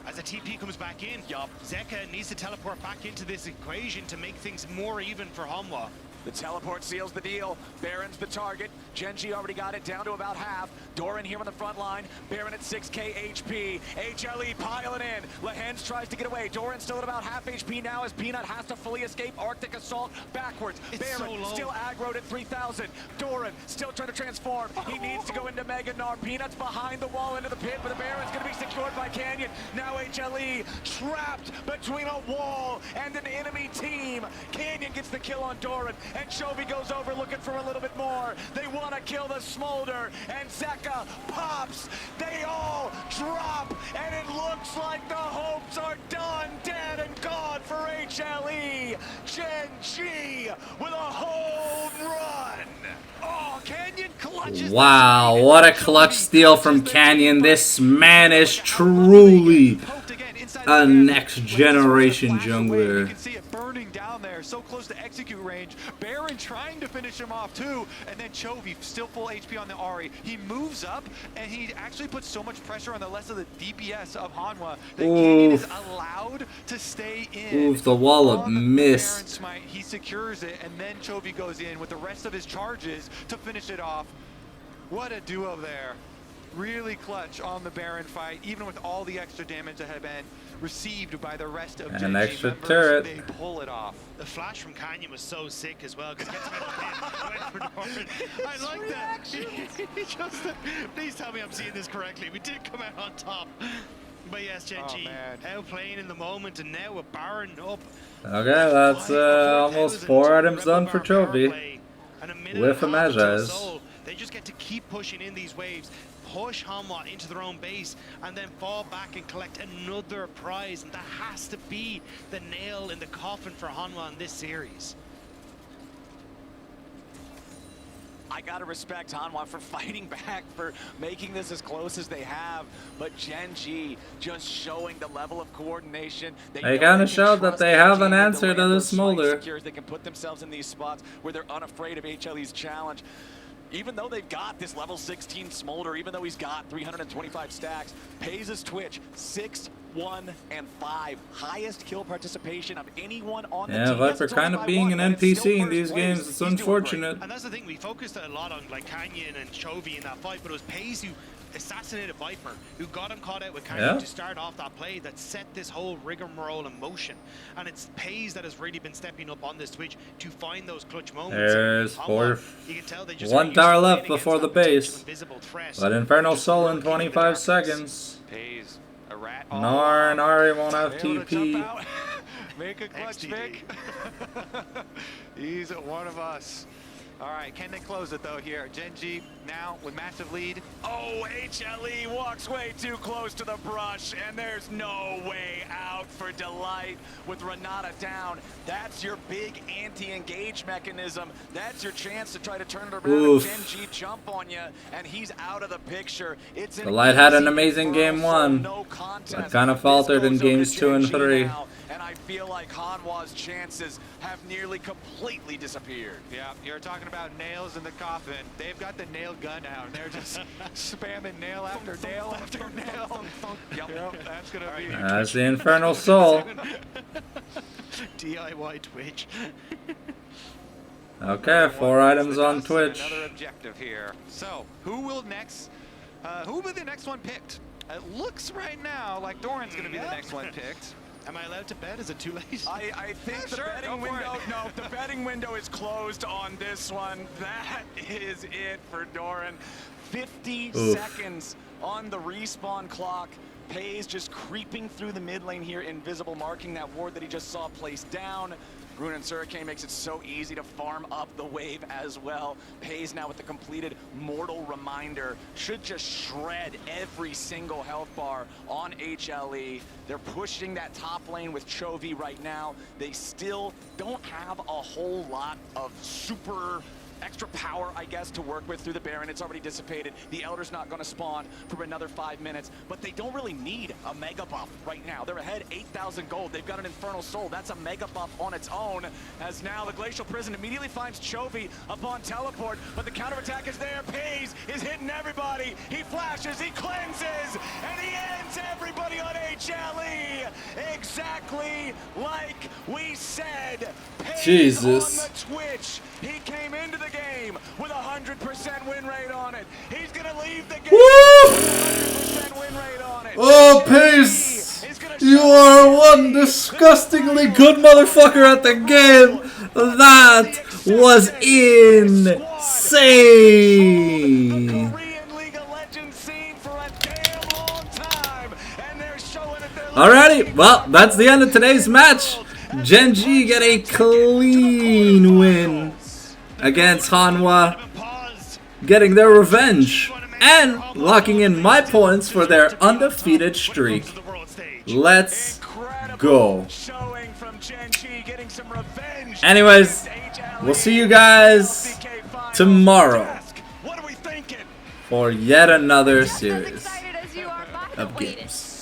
as the TP comes back in. Zeka needs to teleport back into this equation to make things more even for Hanwha. The teleport seals the deal. Baron's the target. Gen G already got it down to about half. Doran here on the front line. Baron at 6k HP. HLE piling in. Lehens tries to get away. Doran still at about half HP now as Peanut has to fully escape. Arctic Assault backwards. It's Baron so still aggroed at 3,000. Doran still trying to transform. He needs to go into Mega Gnar. Peanut's behind the wall into the pit, but the Baron's going to be secured by Canyon. Now HLE trapped between a wall and an enemy team. Canyon gets the kill on Doran, and Chovy goes over looking for a little bit more. They want to kill the Smolder, and Zeka pops. They all drop, and it looks like the hopes are done, dead and gone for HLE. Gen G with a home run. Oh, Canyon clutches. Wow, what a clutch steal from Canyon. This man is truly a next generation jungler. You can see it burning down there, so close to execute range. Baron trying to finish him off too, and then Chovy still full HP on the Ahri. He moves up, and he actually puts so much pressure on the rest of the DPS of Hanwha that Canyon is allowed to stay in. Oof, the wall of mist. Smite, he secures it, and then Chovy goes in with the rest of his charges to finish it off. What a duo there. Really clutch on the Baron fight, even with all the extra damage that had been received by the rest of an extra members, turret. They pull it off. The flash from Canyon was so sick as well, because gets him out of the pin. I like that. Please tell me I'm seeing this correctly. We did come out on top. But yes, Gen G outplaying in the moment, and now with Baron up. Okay, that's almost 4 items done for Chovy. With a Magi's. They just get to keep pushing in these waves, push Hanwha into their own base, and then fall back and collect another prize. And that has to be the nail in the coffin for Hanwha in this series. I gotta respect Hanwha for fighting back, for making this as close as they have. But Gen G just showing the level of coordination. They kind of showed that they have an answer to the Smolder. They can put themselves in these spots where they're unafraid of HLE's challenge. Even though they've got this level 16 Smolder, even though he's got 325 stacks, Paze's Twitch 6, 1, and 5. Highest kill participation of anyone on the team. Yeah, Viper kind of being an NPC in these games. It's unfortunate. And that's the thing, we focused a lot on like Canyon and Chovy in that fight, but it was Paze who assassinated Viper, who got him caught out with Canyon to start off that play that set this whole rigmarole in motion. And it's Paze that has really been stepping up on this Twitch to find those clutch moments. There's you can tell they just 1 tower left before the base. But Infernal Soul in 25 seconds. Paze, a rat. Gnar and Ahri won't have TP. Make a clutch pick. He's one of us. All right, can they close it though here? Gen G now with massive lead. Oh, HLE walks way too close to the brush, and there's no way out for Delight with Renata down. That's your big anti-engage mechanism. That's your chance to try to turn it around. Oof. Gen G jump on you, and he's out of the picture. It's Delight had an amazing game 1. No contest. But kind of faltered in games 2 and 3. Now, and I feel like Hanwha's chances have nearly completely disappeared. Yeah, you're talking about nails in the coffin. They've got the nail gun out, and they're just spamming nail after nail after nail. Yep, that's gonna be. That's the Infernal Soul. DIY Twitch. Okay, 4 items on Twitch. Another objective here. So, who will next? Who will be the next one picked? It looks right now like Doran's going to be the next one picked. Am I allowed to bet? Is it too late? I think the sure, betting window. No, the betting window is closed on this one. That is it for Doran. 50 seconds on the respawn clock. Pays just creeping through the mid lane here, invisible, marking that ward that he just saw placed down. Runaan's Hurricane makes it so easy to farm up the wave as well. Pays now with the completed Mortal Reminder. Should just shred every single health bar on HLE. They're pushing that top lane with Chovy right now. They still don't have a whole lot of super extra power, I guess, to work with through the Baron. It's already dissipated. The Elder's not going to spawn for another 5 minutes, but they don't really need a mega buff right now. They're ahead 8,000 gold. They've got an Infernal Soul. That's a mega buff on its own, as now the Glacial Prison immediately finds Chovy upon teleport, but the counterattack is there. Pays is hitting everybody. He flashes, he cleanses, and he ends everybody on HLE. Exactly like we said. Pays Jesus. on the Twitch. He came into the game with 100% win rate on it. He's gonna leave the game with 100% win rate on it. Oh, Pace! You are one disgustingly good motherfucker at the game. That was insane. Alrighty, well, that's the end of today's match. Gen G get a clean win against Hanwha, getting their revenge and locking in my points for their undefeated streak. Let's go. Anyways, we'll see you guys tomorrow for yet another series of games.